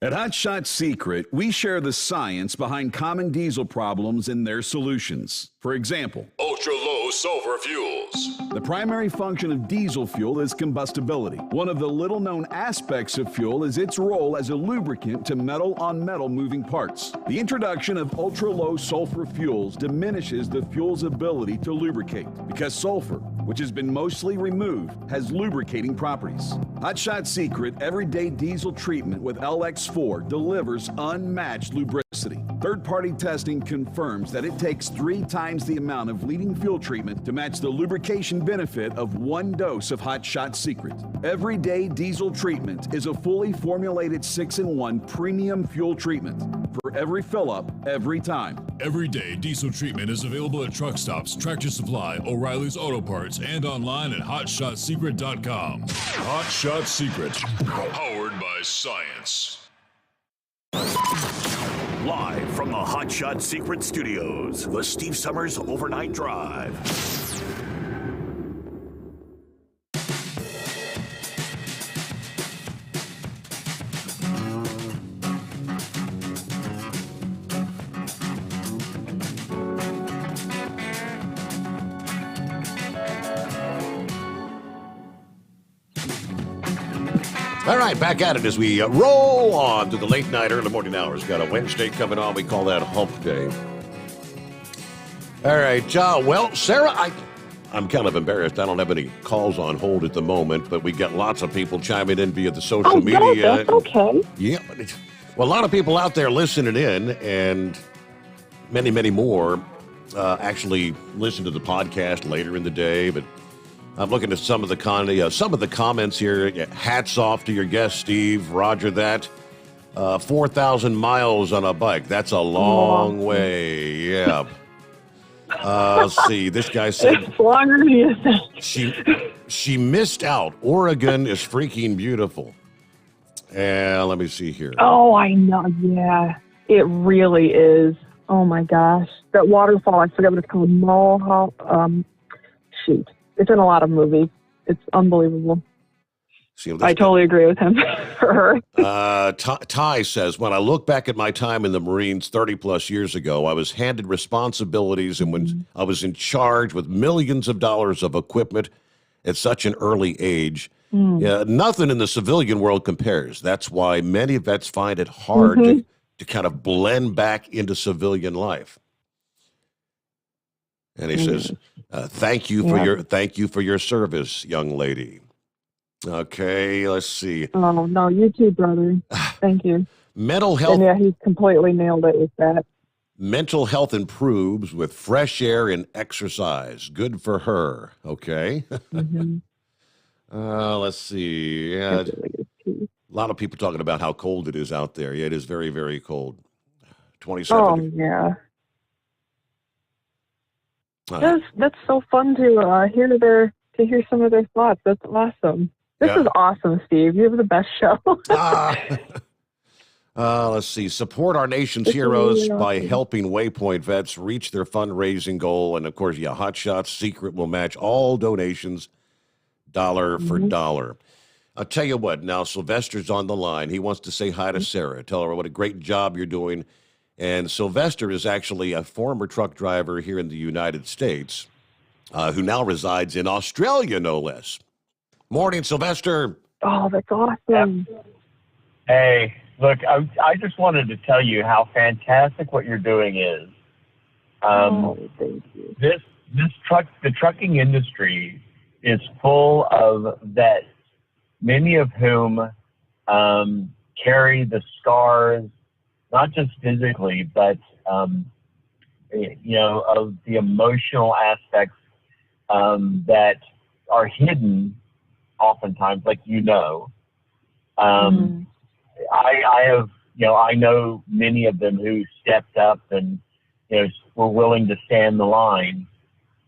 At Hot Shot Secret, we share the science behind common diesel problems and their solutions. For example, Ultra-low sulfur fuels. the primary function of diesel fuel is combustibility. One of the little-known aspects of fuel is its role as a lubricant to metal-on-metal moving parts. The introduction of ultra-low sulfur fuels diminishes the fuel's ability to lubricate because sulfur, which has been mostly removed, has lubricating properties. Hot Shot Secret Everyday Diesel Treatment with LX4 delivers unmatched lubricity. Third-party testing confirms that it takes 3 times the amount of leading fuel treatment to match the lubrication benefit of 1 dose of Hot Shot Secret. Everyday Diesel Treatment is a fully formulated 6-in-1 premium fuel treatment for every fill-up, every time. Everyday diesel treatment is available at truck stops, Tractor Supply, O'Reilly's Auto Parts, and online at Live from the Hot Shot Secret Studios, the Steve Summers Overnight Drive. All right, back at it as we roll on to the late night, early morning hours. Got a Wednesday coming on. We call that Hump Day. All right, well, Sarah, I'm kind of embarrassed. I don't have any calls on hold at the moment, but we get lots of people chiming in via the social media. No, that's okay. Yeah, well, a lot of people out there listening in, and many, many more actually listen to the podcast later in the day, but I'm looking at some of the comments here. Hats off to your guest, Steve. Roger that. 4,000 miles on a bike. That's a long way. Yeah. Let's see. This guy said It's longer than you think. she missed out. Oregon is freaking beautiful. And let me see here. Oh, I know. Yeah, it really is. Oh my gosh, that waterfall. I forget what it's called. Shoot. It's in a lot of movies. It's unbelievable. See, I totally agree with him. For her. Ty says, when I look back at my time in the Marines 30 plus years ago, I was handed responsibilities and when I was in charge with millions of dollars of equipment at such an early age. Nothing in the civilian world compares. That's why many vets find it hard to kind of blend back into civilian life. And he says, thank you for your service, young lady. Okay, let's see. Oh, no, you too, brother. Thank you. Mental health. And yeah, he's completely nailed it with that. Mental health improves with fresh air and exercise. Good for her. Okay. Let's see. Yeah, a lot of people talking about how cold it is out there. Yeah, it is very, very cold. 27. Oh, yeah. That's so fun to hear some of their thoughts. That's awesome. This is awesome, Steve. You have the best show. Let's see. Support our nation's heroes by helping Waypoint vets reach their fundraising goal. And, of course, Hot Shots Secret will match all donations dollar for dollar. I'll tell you what. Now, Sylvester's on the line. He wants to say hi to Sarah. Tell her what a great job you're doing. And Sylvester is actually a former truck driver here in the United States who now resides in Australia, no less. Morning, Sylvester. Oh, that's awesome. Hey, look, I just wanted to tell you how fantastic what you're doing is. Thank you. The trucking industry is full of vets, many of whom carry the scars, not just physically, but, of the emotional aspects that are hidden oftentimes, like, I know many of them who stepped up and, were willing to stand the line.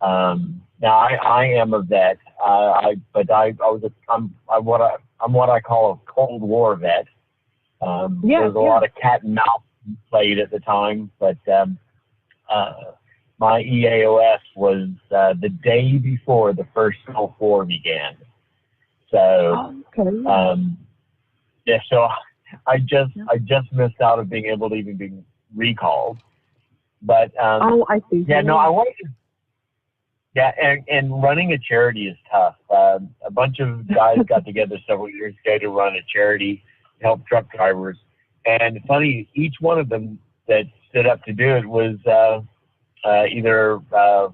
Now I am a vet, I'm what I call a Cold War vet. There's a lot of cat and mouse played at the time, but my EAOS was the day before the first Gulf War began. So, so I just missed out of being able to even be recalled. But I see. I wanted to. Yeah, and running a charity is tough. A bunch of guys got together several years ago to run a charity to help truck drivers. And funny, each one of them that stood up to do it was either a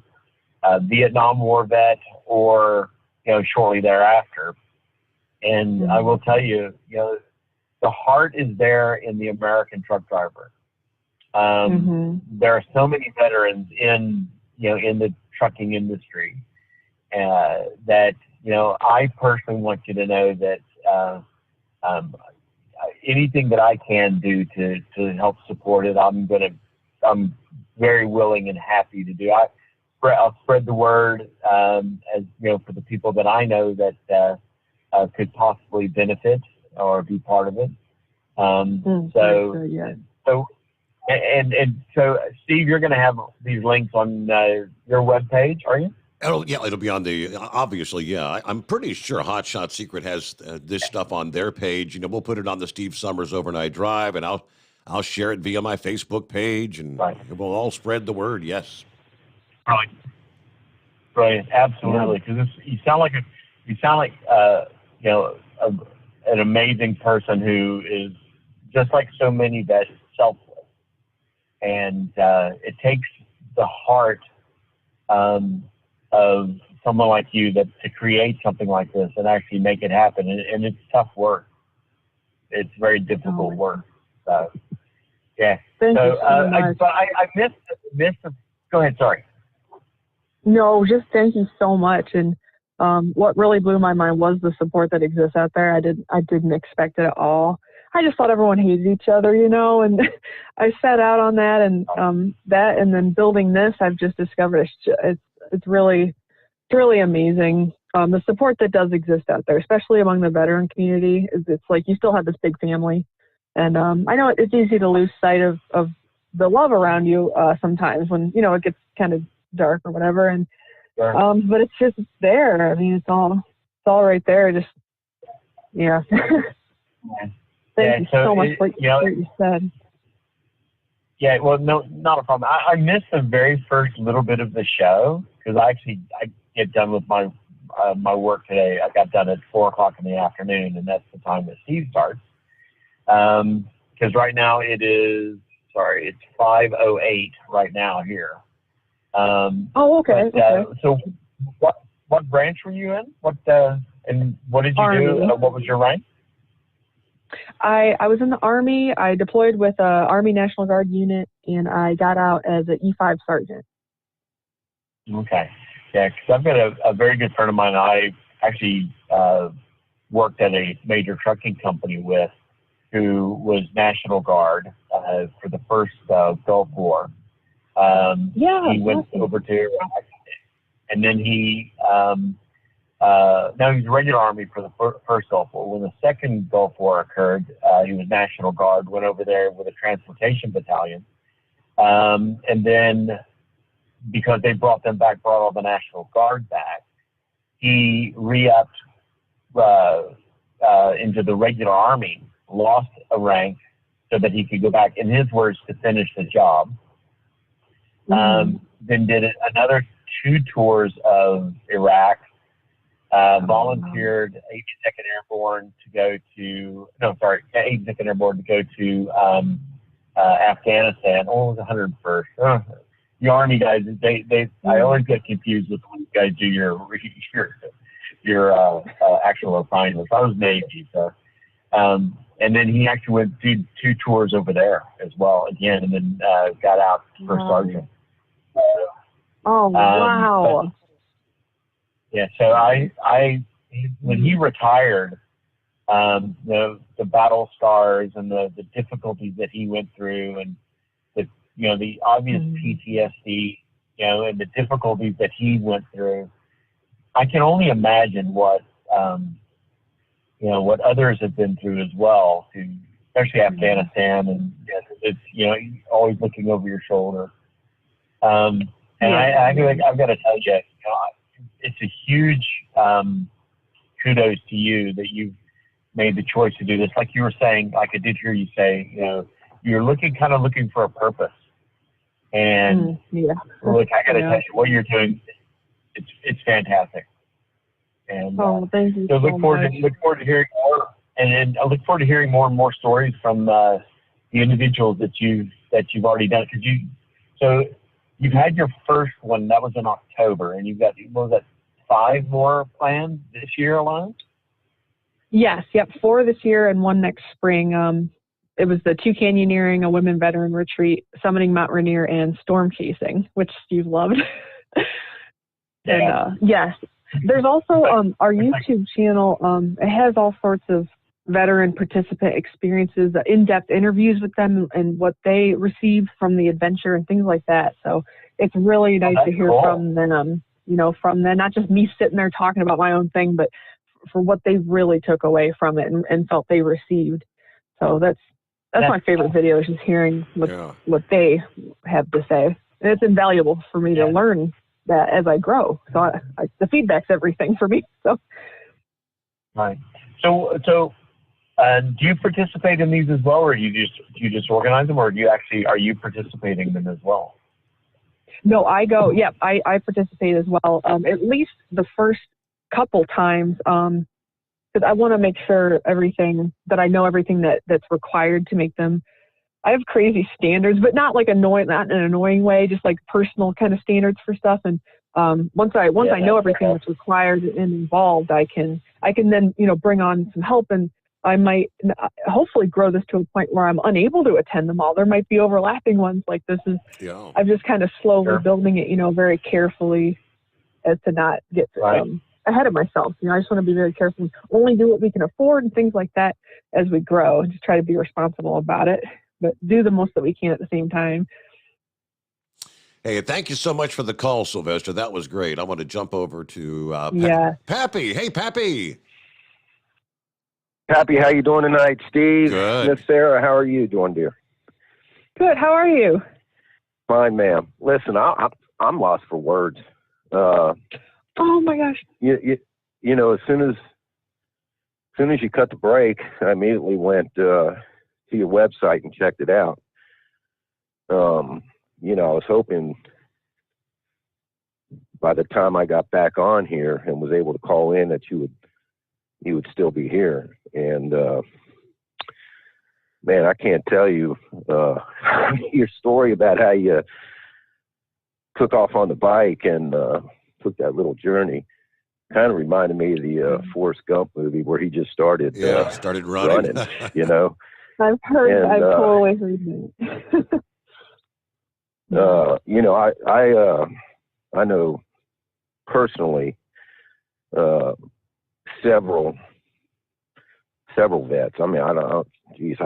Vietnam War vet or, shortly thereafter. And I will tell you, the heart is there in the American truck driver. There are so many veterans in the trucking industry that, I personally want you to know that anything that I can do to help support it, I'm very willing and happy to do. I'll spread the word, as for the people that I know that could possibly benefit or be part of it. So And so, Steve, you're going to have these links on your webpage, are you? It'll be on the, obviously, yeah. I'm pretty sure Hot Shot Secret has this stuff on their page. We'll put it on the Steve Summers Overnight Drive, and I'll share it via my Facebook page, and we'll all spread the word, yes. Brilliant, absolutely. Because you sound like an amazing person who is just like so many vets, selfless. And it takes the heart of someone like you to create something like this and actually make it happen. And it's tough work. It's very difficult work. So, yeah. Thank you so much. I missed. Go ahead. Sorry. No, just thank you so much. And what really blew my mind was the support that exists out there. I didn't expect it at all. I just thought everyone hated each other, and I set out on that, and and then building this, I've just discovered it's really amazing. The support that does exist out there, especially among the veteran community, it's like you still have this big family. And I know it's easy to lose sight of the love around you sometimes when, it gets kind of dark or whatever. And but it's just there. I mean, it's all right there. Just, yeah. Thank you so much for what you said. Yeah, well, no, not a problem. I missed the very first little bit of the show because I get done with my work today. I got done at 4:00 in the afternoon, and that's the time that Steve starts. Because right now it's 5:08 right now here. Okay. So what branch were you in? And what did you Army. do? What was your rank? I was in the Army. I deployed with a Army National Guard unit, and I got out as an E5 sergeant. Okay. Yeah, because I've got a very good friend of mine I actually worked at a major trucking company with, who was National Guard for the first Gulf War. He went over to Iraq, and then he now he's regular Army for the first Gulf War. When the second Gulf War occurred, he was National Guard, went over there with a transportation battalion. And then because they brought all the National Guard back, he re-upped into the regular Army, lost a rank so that he could go back, in his words, to finish the job. Then did another 2 tours of Iraq, volunteered 82nd Airborne to go to, 82nd Airborne to go to Afghanistan. Oh, it was 101st. The Army guys, I always get confused with when you guys do your actual assignments. I was Navy, so. And then he actually went to 2 tours over there as well again, and then got out for sergeant. Oh, wow. Yeah, so when he retired, the battle scars and the difficulties that he went through, and the obvious PTSD, and the difficulties that he went through, I can only imagine what others have been through as well, especially Afghanistan, and it's always looking over your shoulder. And I've got to tell you, it's a huge kudos to you that you've made the choice to do this. Like you were saying, like I did hear you say, you're looking for a purpose. And look, I got to tell you, what you're doing, it's fantastic. And thank you. So look forward to hearing more, and I look forward to hearing more and more stories from the individuals that you've already done. So you've had your first one, that was in October, and you've got, 5 more planned this year alone? Yes, 4 this year and 1 next spring. It was the 2 canyoneering, a women veteran retreat, summiting Mount Rainier, and storm chasing, which Steve loved. And yes, there's also our YouTube channel. It has all sorts of veteran participant experiences, in-depth interviews with them and what they received from the adventure and things like that. So it's really nice to hear from them, from them, not just me sitting there talking about my own thing, but for what they really took away from it and felt they received. So that's my favorite video, is just hearing what they have to say. And it's invaluable for me to learn that as I grow. So the feedback's everything for me. So. Right. So do you participate in these as well, or do you just organize them, or are you participating in them as well? No, I go. Yeah, I participate as well. At least the first couple times, because I want to make sure that I know everything that's required to make them. I have crazy standards, but not not in an annoying way, just like personal kind of standards for stuff. And once I know everything that's required and involved, I can then bring on some help, and I might hopefully grow this to a point where I'm unable to attend them all. There might be overlapping ones. Like this is, I'm just kind of slowly building it, very carefully, as to not get ahead of myself. I just want to be very careful, only do what we can afford and things like that as we grow, and just try to be responsible about it, but do the most that we can at the same time. Hey, thank you so much for the call, Sylvester. That was great. I want to jump over to Pappy. Hey, Pappy. Pappy, how you doing tonight, Steve? Good. Miss Sarah, how are you doing, dear? Good. How are you? Fine, ma'am. Listen, I'm lost for words. Oh my gosh. As soon as you cut the break, I immediately went to your website and checked it out. I was hoping by the time I got back on here and was able to call in that you would still be here. And man, I can't tell you your story about how you took off on the bike and took that little journey. Kind of reminded me of the Forrest Gump movie where he just started running. I've totally heard that. I know personally several vets. I mean, I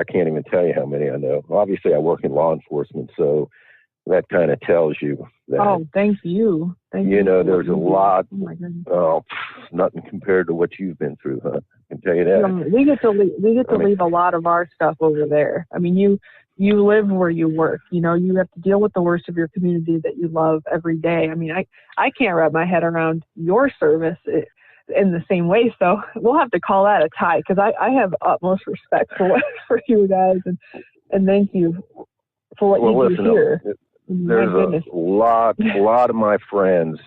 can't even tell you how many I know. Obviously, I work in law enforcement, so that kind of tells you that. Oh, thank you. There's a lot. Oh my goodness. Nothing compared to what you've been through, huh? I can tell you that. We get to leave a lot of our stuff over there. I mean, you live where you work. You have to deal with the worst of your community that you love every day. I mean, I can't wrap my head around your service in the same way. So we'll have to call that a tie, because I have utmost respect for you guys, and thank you for what you do here. There's a lot of my friends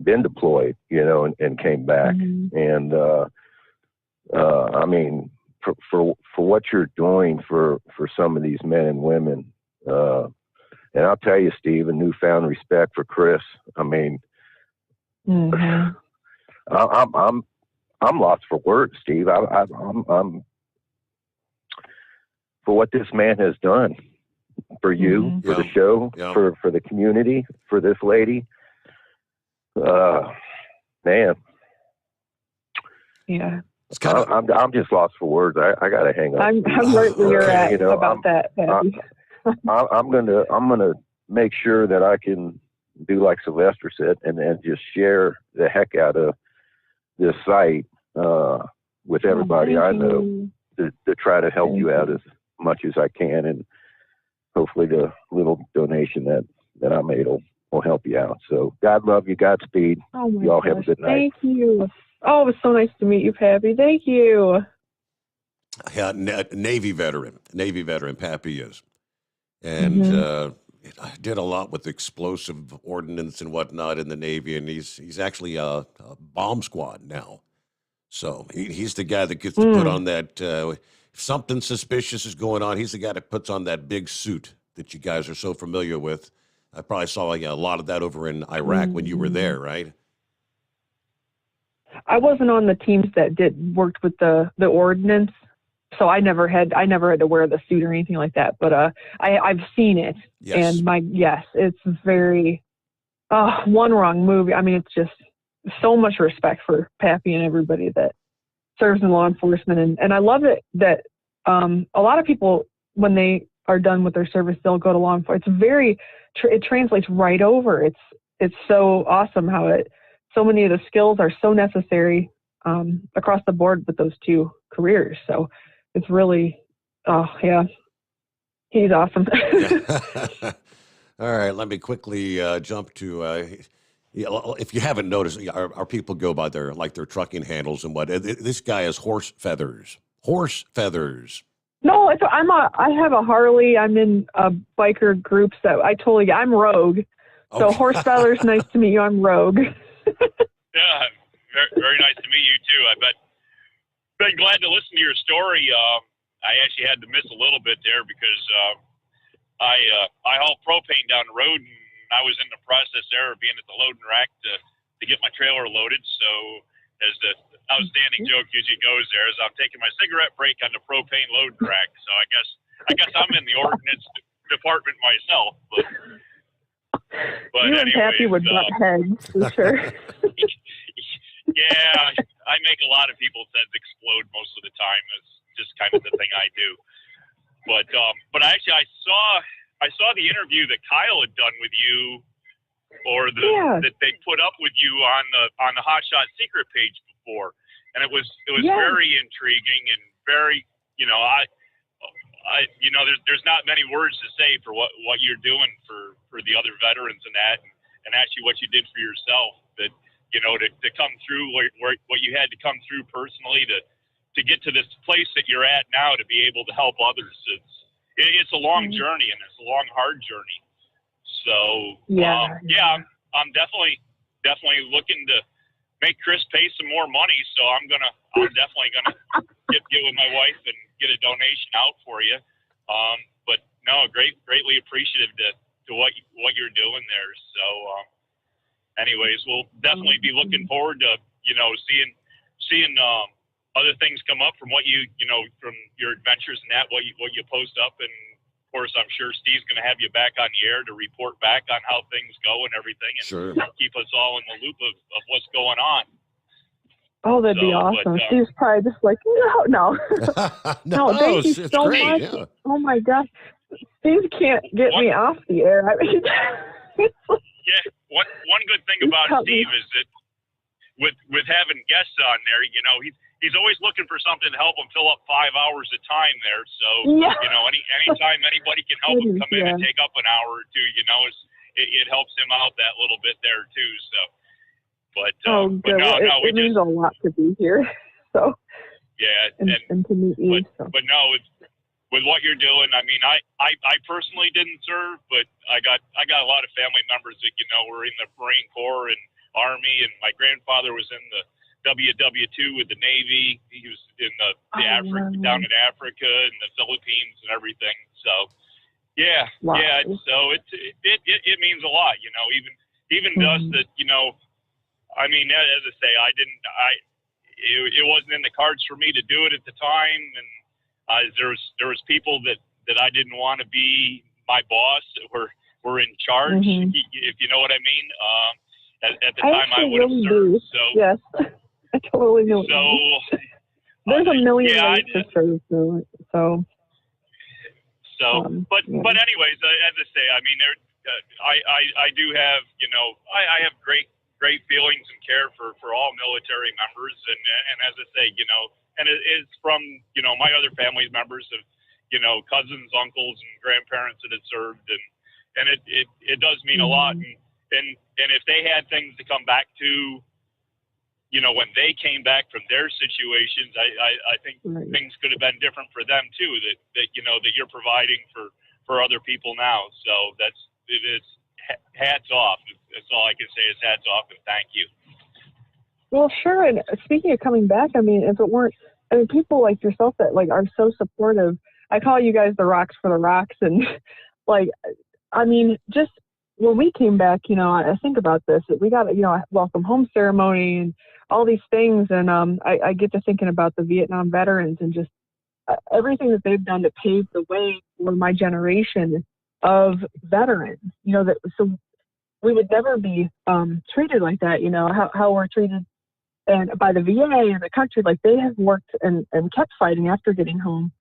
been deployed, and came back. Mm-hmm. And I mean, for what you're doing for some of these men and women, and I'll tell you, Steve, a newfound respect for Chris. I mean, mm-hmm. I'm lost for words, Steve. I'm for what this man has done for you, Mm-hmm. for the show, for the community, for this lady. Man. Yeah. I'm just lost for words. I got to hang up. I'm right where you're at about that. I'm gonna make sure that I can do like Sylvester said, and just share the heck out of this site with everybody I know to try to help you out as much as I can, and hopefully the little donation that I made will help you out. So God love you, Godspeed. Oh my Y'all gosh. have a good night. Thank you. Oh, it was so nice to meet you, Pappy. Thank you. Yeah, Navy veteran, Pappy is. And did a lot with explosive ordnance and whatnot in the Navy, and he's actually a bomb squad now. So he's the guy that gets to put on that, if something suspicious is going on, he's the guy that puts on that big suit that you guys are so familiar with. I probably saw a lot of that over in Iraq when you were there, right? I wasn't on the teams that worked with the ordnance, so I never had to wear the suit or anything like that. But I've seen it, and it's very one wrong move. I mean, it's just so much respect for Pappy and everybody that serves in law enforcement, and I love it that a lot of people, when they are done with their service, they'll go to law enforcement. It translates right over. It's so awesome how so many of the skills are so necessary across the board with those two careers. So it's really Oh, yeah. He's awesome. All right, let me quickly jump to. If you haven't noticed, our people go by their trucking handles and what. This guy is Horse Feathers. Horse Feathers. No, I have a Harley. I'm in biker groups that I'm Rogue. So Okay. Horse Feathers, nice to meet you. I'm Rogue. Yeah, very, very nice to meet you too. I've been glad to listen to your story. I actually had to miss a little bit there because I haul propane down the road, and I was in the process there of being at the loading rack to get my trailer loaded. So as the outstanding joke usually goes there, is I'm taking my cigarette break on the propane loading rack. So I guess I'm in the ordnance department myself. But you and anyways, Pappy would butt heads for sure. Yeah, I make a lot of people's heads explode most of the time. It's just kind of the thing I do. But actually, I saw the interview that Kyle had done with you, or that they put up with you on the Hot Shot Secret page before, and it was very intriguing and very, there's not many words to say for what you're doing for the other veterans and actually what you did for yourself. That to come through what you had to come through personally to get to this place that you're at now, to be able to help others. It's a long journey, and it's a long, hard journey. So I'm definitely looking to make Chris pay some more money. So I'm definitely gonna get with my wife and get a donation out for you. But no, greatly appreciative to what you're doing there. So anyways, we'll definitely be looking forward to seeing other things come up from from your adventures and what you post up. And of course, I'm sure Steve's going to have you back on the air to report back on how things go and everything, and sure, keep us all in the loop of what's going on. Oh, that'd be awesome. Steve's probably just like, no. No, thank you so much. Yeah. Oh my gosh, Steve can't get me off the air. I mean, yeah, one good thing about Steve is that with having guests on there, he's always looking for something to help him fill up 5 hours of time there. So anytime anybody can help him come in and take up an hour or two, it helps him out that little bit there too. So, but it means a lot to be here. So yeah, and to meet you. But no, with what you're doing, I mean, I personally didn't serve, but I got a lot of family members that were in the Marine Corps and Army, and my grandfather was in the WW2 with the Navy. He was in down in Africa and the Philippines and everything. So so it means a lot, even to us that I mean, as I say, it wasn't in the cards for me to do it at the time, and there was people that I didn't want to be my boss, that were in charge, if you know what I mean. At the time, I would have served. So yes, I totally know. So there's a million ways to serve. But anyways, as I say, I mean, I do have I have great feelings and care for all military members, and as I say, and it's from my other family members of cousins, uncles, and grandparents that had served, and it does mean a lot. And if they had things to come back to, when they came back from their situations, I think things could have been different for them too. That you're providing for other people now. So it is hats off. That's all I can say is hats off and thank you. Well, sure. And speaking of coming back, I mean, if it weren't, people like yourself that are so supportive. I call you guys the rocks for the rocks, and just when we came back, I think about this. We got a welcome home ceremony and all these things, and I get to thinking about the Vietnam veterans and just everything that they've done to pave the way for my generation of veterans. So we would never be treated like that. How we're treated and by the VA and the country. Like, they have worked and kept fighting after getting home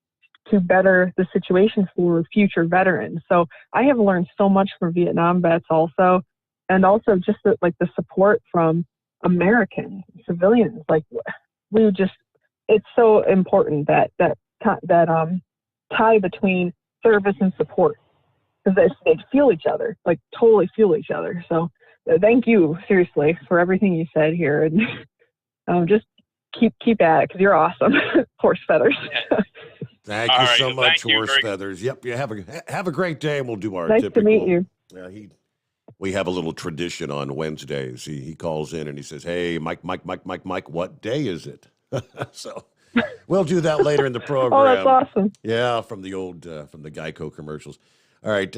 to better the situation for future veterans. So I have learned so much from Vietnam vets also, and also just the support from American civilians. It's so important that tie between service and support, because they feel each other, like totally feel each other. So thank you, seriously, for everything you said here, and just keep at it, because you're awesome. Horse feathers. Thank you so much, Horse Feathers. Yep, you have a great day, and we'll do our nice typical. to meet you. We have a little tradition on Wednesdays. He calls in and he says, "Hey, Mike, what day is it?" So we'll do that later in the program. Oh, that's awesome. Yeah, from the old from the Geico commercials. All right,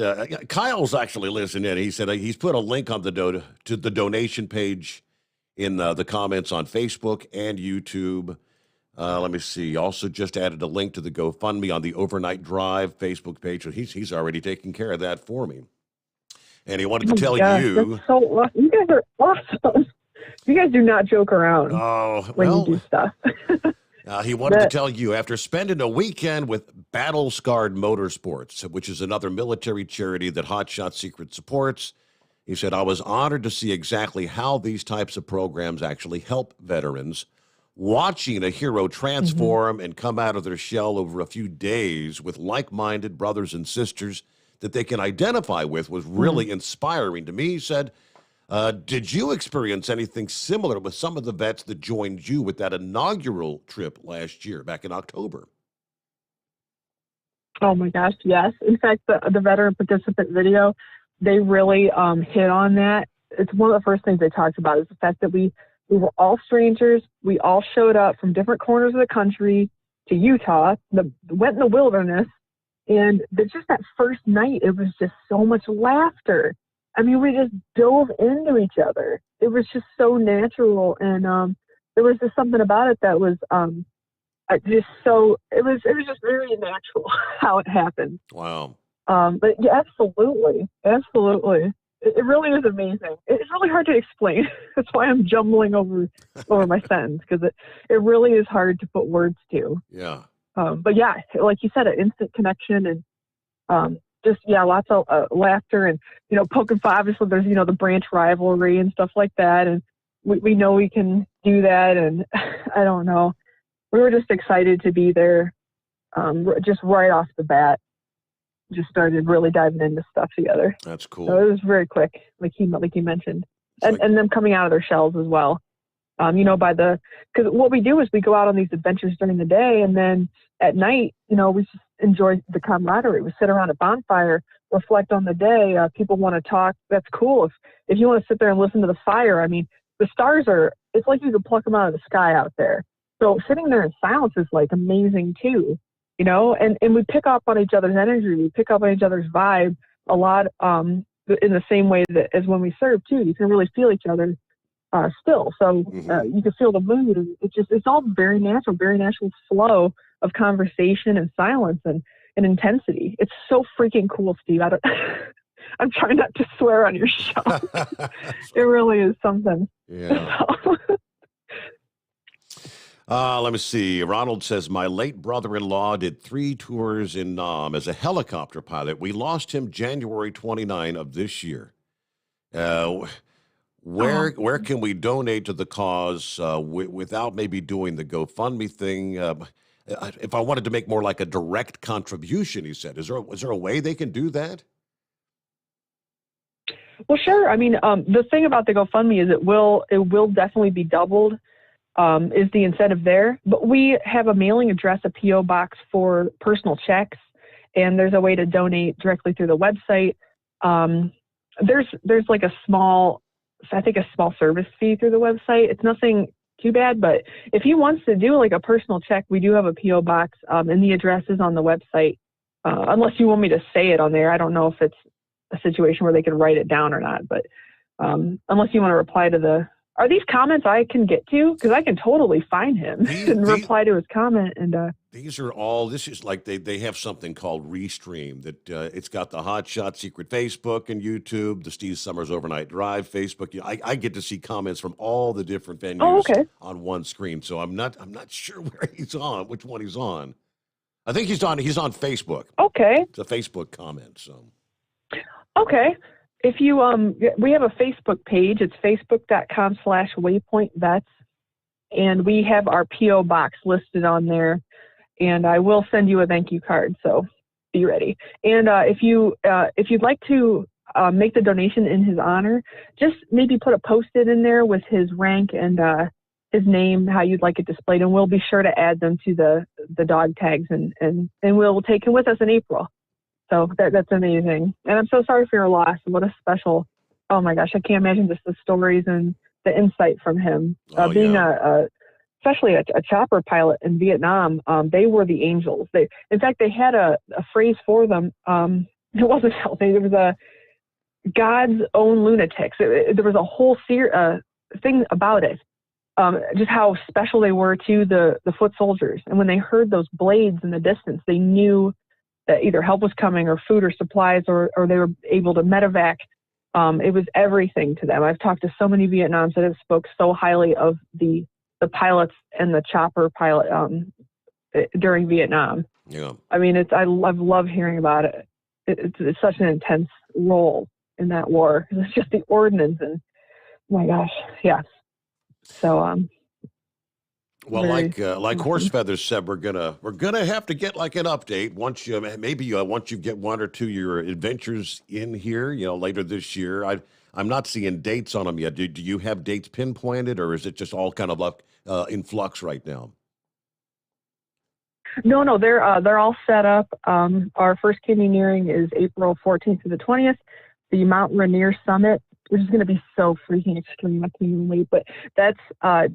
Kyle's actually listening in. He said he's put a link on to the donation page in the comments on Facebook and YouTube. Let me see. Also just added a link to the GoFundMe on the Overnight Drive Facebook page. So he's already taking care of that for me. And he wanted to tell you. That's so awesome. You guys are awesome. You guys do not joke around when you do stuff. He wanted to tell you, after spending a weekend with Battle Scarred Motorsports, which is another military charity that Hot Shot Secret supports, he said, I was honored to see exactly how these types of programs actually help veterans. Watching a hero transform and come out of their shell over a few days with like-minded brothers and sisters that they can identify with was really inspiring to me. He said, did you experience anything similar with some of the vets that joined you with that inaugural trip last year, back in October? Oh my gosh, yes. In fact, the veteran participant video, they really hit on that. It's one of the first things they talked about is the fact that we were all strangers. We all showed up from different corners of the country to Utah, went in the wilderness, and just that first night, it was just so much laughter. I mean, we just dove into each other. It was just so natural, and there was just something about it that was it was just very natural how it happened. Wow. But yeah, absolutely. It really is amazing. It's really hard to explain. That's why I'm jumbling over my sentence, because it really is hard to put words to. Yeah. But yeah, like you said, an instant connection, and lots of laughter, and poking fun. Obviously, there's the branch rivalry and stuff like that, and we know we can do that. And I don't know, we were just excited to be there, just right off the bat. Just started really diving into stuff together. That's cool. So it was very quick, like you mentioned, and them coming out of their shells as well. Because what we do is we go out on these adventures during the day, and then at night, we just enjoy the camaraderie. We sit around a bonfire, reflect on the day. People want to talk. That's cool. If you want to sit there and listen to the fire, I mean, the stars it's like you could pluck them out of the sky out there. So sitting there in silence is like amazing too. And we pick up on each other's energy. We pick up on each other's vibe a lot, in the same way that as when we serve too. You can really feel each other still. So you can feel the mood. And it's all very natural flow of conversation and silence and intensity. It's so freaking cool, Steve. I'm trying not to swear on your show. It really is something. Yeah. Let me see. Ronald says, my late brother-in-law did 3 tours in Nam as a helicopter pilot. We lost him January 29 of this year. Where can we donate to the cause without maybe doing the GoFundMe thing? If I wanted to make more like a direct contribution, he said, is there a way they can do that? Well, sure. I mean, the thing about the GoFundMe is it will definitely be doubled. Is the incentive there, but we have a mailing address, a P.O. box for personal checks, and there's a way to donate directly through the website. There's like a small service fee through the website. It's nothing too bad, but if he wants to do like a personal check, we do have a P.O. box, and the address is on the website. Unless you want me to say it on there, I don't know if it's a situation where they can write it down or not, but unless you want to reply to are these comments I can get to? Because I can totally find him and reply to his comment. And this is like they have something called Restream that it's got the Hot Shot Secret Facebook and YouTube, the Steve Sommers Overnight Drive Facebook. I get to see comments from all the different venues on one screen. So I'm not sure where he's on, which one he's on. I think he's on Facebook. Okay. It's a Facebook comment. So. Okay. If you, we have a Facebook page. It's facebook.com/waypointvets. And we have our P.O. box listed on there. and I will send you a thank you card. So be ready. And if you'd like to make the donation in his honor, just maybe put a post-it in there with his rank and his name, how you'd like it displayed, and we'll be sure to add them to the dog tags, and we'll take him with us in April. So that's amazing. And I'm so sorry for your loss. What a special, oh my gosh, I can't imagine just the stories and the insight from him. Being especially a chopper pilot in Vietnam, they were the angels. In fact, they had a phrase for them. It wasn't healthy. It was a God's own lunatics. There was a whole thing about it. Just how special they were to the foot soldiers. And when they heard those blades in the distance, they knew that either help was coming or food or supplies, or they were able to medevac. It was everything to them. I've talked to so many Vietnams that have spoke so highly of the pilots and the chopper pilot during Vietnam. Yeah. I mean, I love hearing about it. It's such an intense role in that war. It's just the ordnance, and oh my gosh, yeah. So well, like Horse Feathers said, we're gonna have to get like an update once you get one or two of your adventures in here, later this year. I'm not seeing dates on them yet. Do you have dates pinpointed, or is it just all kind of like in flux right now? No, they're all set up. Our first canyoneering is April 14th to the 20th. The Mount Rainier Summit, which is going to be so freaking extreme. I can't even wait. But that's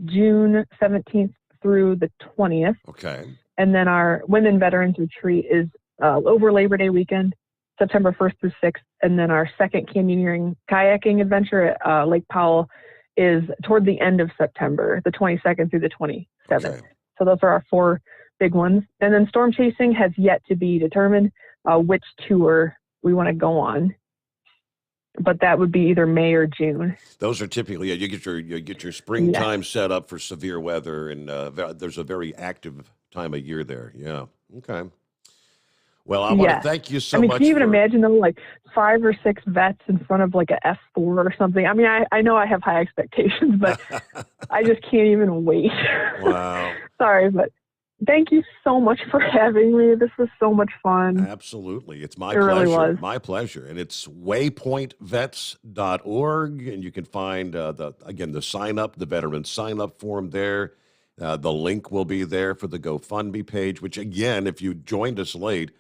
June 17th through the 20th. Okay. And then our Women Veterans Retreat is over Labor Day weekend, September 1st through 6th. And then our second canyoneering kayaking adventure at Lake Powell is toward the end of September, the 22nd through the 27th. Okay. So those are our 4 big ones. And then storm chasing has yet to be determined which tour we want to go on. But that would be either May or June. Those are typically you get your springtime set up for severe weather, and there's a very active time of year there. Yeah. Okay. Well, I want to thank you so much. Can you even imagine though, like 5 or 6 vets in front of like a F4 or something? I mean, I know I have high expectations, but I just can't even wait. Wow. Sorry, but thank you so much for having me. This was so much fun. Absolutely. It's my pleasure. Really was. My pleasure. And it's waypointvets.org. And you can find, the sign up, the veteran sign up form there. The link will be there for the GoFundMe page, which, again, if you joined us late,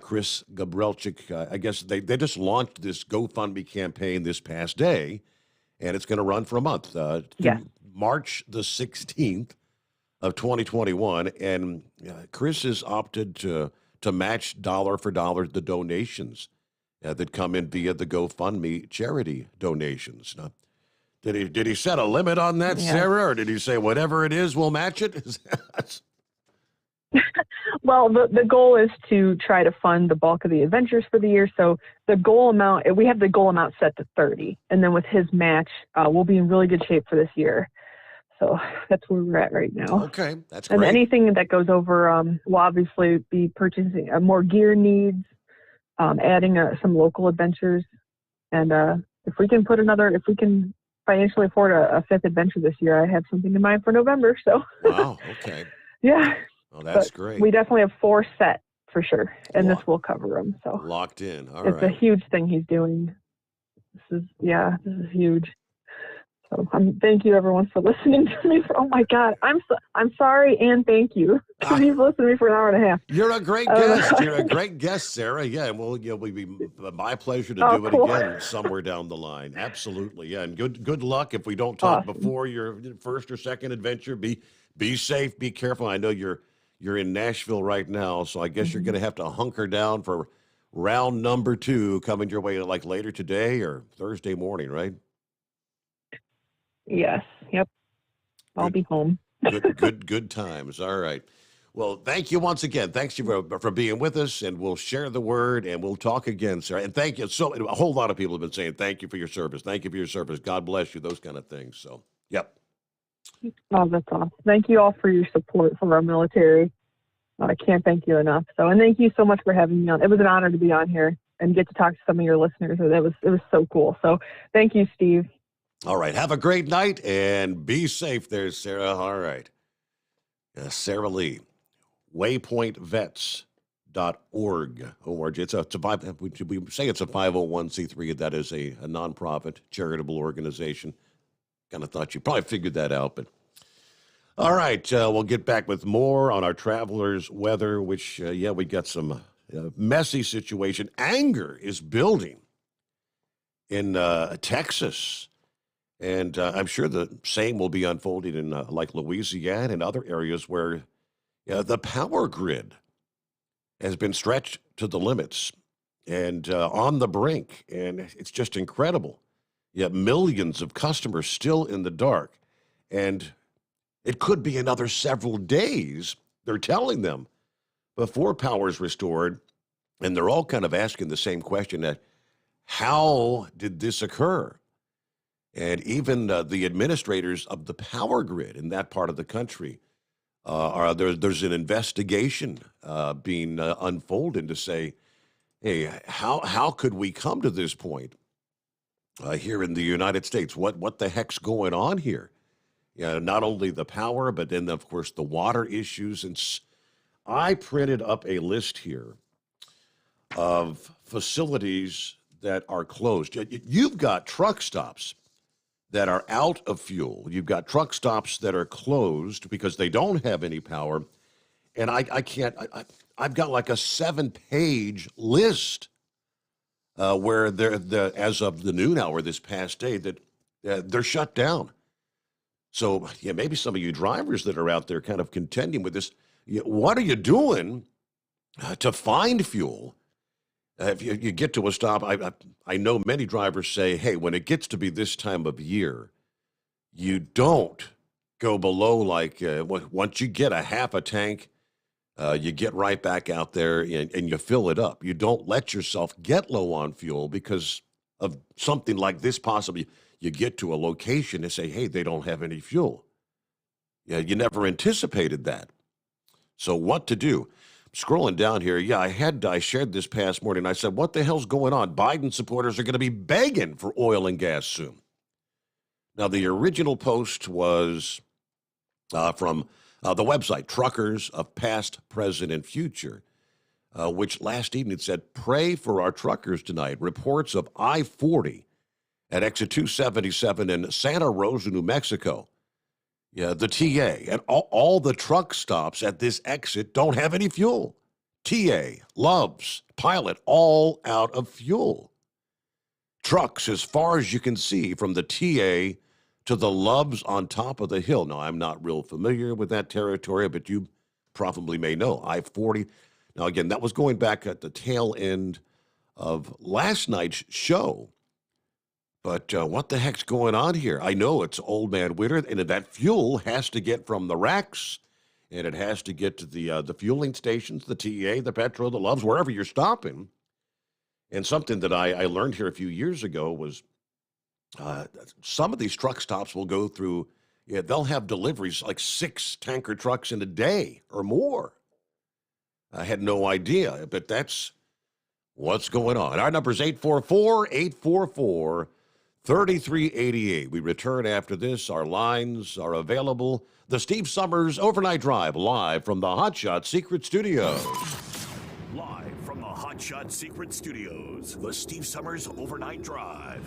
Chris Gabrielchik, I guess they just launched this GoFundMe campaign this past day, and it's going to run for a month, March the 16th. Of 2021, and Chris has opted to match dollar for dollar the donations that come in via the GoFundMe charity donations. Now, did he set a limit on that, Sarah, or did he say whatever it is, we'll match it? Well, the goal is to try to fund the bulk of the adventures for the year. So the goal amount, we have the goal amount set to 30, and then with his match, we'll be in really good shape for this year. So that's where we're at right now. Okay, that's great. And anything that goes over, we'll obviously be purchasing more gear needs, adding some local adventures. And if we can financially afford a 5th adventure this year, I have something in mind for November. So. Wow, okay. Yeah. Oh, that's great. We definitely have 4 set for sure, and this will cover them. So locked in. All right. It's a huge thing he's doing. This is huge. So thank you everyone for listening to me. Oh my God, I'm sorry and thank you. You've listened to me for an hour and a half. You're a great guest. You're a great guest, Sarah. Yeah, well, it'll be my pleasure to do it again somewhere down the line. Absolutely, yeah. And good luck if we don't talk before your first or second adventure. Be safe. Be careful. I know you're in Nashville right now, so I guess you're going to have to hunker down for round number 2 coming your way like later today or Thursday morning, right? Yes. Yep. I'll be home. Good times. All right. Well, thank you once again. Thanks you for being with us, and we'll share the word, and we'll talk again, Sarah. And thank you. So a whole lot of people have been saying thank you for your service. Thank you for your service. God bless you. Those kind of things. So, yep. Oh, that's awesome. Thank you all for your support for our military. I can't thank you enough. So, and thank you so much for having me on. It was an honor to be on here and get to talk to some of your listeners. It was so cool. So, thank you, Steve. All right. Have a great night and be safe there, Sarah. All right. Sarah Lee, waypointvets.org. It's a we say it's a 501c3. That is a nonprofit charitable organization. Kind of thought you probably figured that out, but all right. We'll get back with more on our travelers' weather, which, we got some messy situation. Anger is building in Texas. And I'm sure the same will be unfolding in like Louisiana and other areas where the power grid has been stretched to the limits and on the brink. And it's just incredible. Yet millions of customers still in the dark. And it could be another several days, they're telling them, before power is restored. And they're all kind of asking the same question that, how did this occur? And even the administrators of the power grid in that part of the country, there's an investigation being unfolded to say, hey, how could we come to this point here in the United States? What the heck's going on here? Not only the power, but then, of course, the water issues. And I printed up a list here of facilities that are closed. You've got truck stops that are out of fuel. You've got truck stops that are closed because they don't have any power. And I've got like a 7-page list where as of the noon hour this past day that they're shut down. So maybe some of you drivers that are out there kind of contending with this, what are you doing to find fuel? If you get to a stop, I know many drivers say, hey, when it gets to be this time of year, you don't go below once you get a half a tank, you get right back out there and you fill it up. You don't let yourself get low on fuel because of something like this possibly. You get to a location and say, hey, they don't have any fuel. You never anticipated that. So what to do? Scrolling down here, I shared this past morning. I said, what the hell's going on? Biden supporters are going to be begging for oil and gas soon. Now, the original post was from the website, Truckers of Past, Present, and Future, which last evening said, pray for our truckers tonight. Reports of I-40 at exit 277 in Santa Rosa, New Mexico. The TA and all the truck stops at this exit don't have any fuel. TA, Loves, Pilot, all out of fuel. Trucks as far as you can see from the TA to the Loves on top of the hill. Now, I'm not real familiar with that territory, but you probably may know. I-40. Now, again, that was going back at the tail end of last night's show. But what the heck's going on here? I know it's old man winter, and that fuel has to get from the racks, and it has to get to the fueling stations, the TA, the Petro, the Loves, wherever you're stopping. And something that I learned here a few years ago was some of these truck stops will go through, they'll have deliveries like 6 tanker trucks in a day or more. I had no idea, but that's what's going on. Our number is 844-844-3388. We return after this. Our lines are available. The Steve Sommers Overnight Drive, live from the Hot Shot Secret Studios. Live from the Hot Shot Secret Studios, the Steve Sommers Overnight Drive.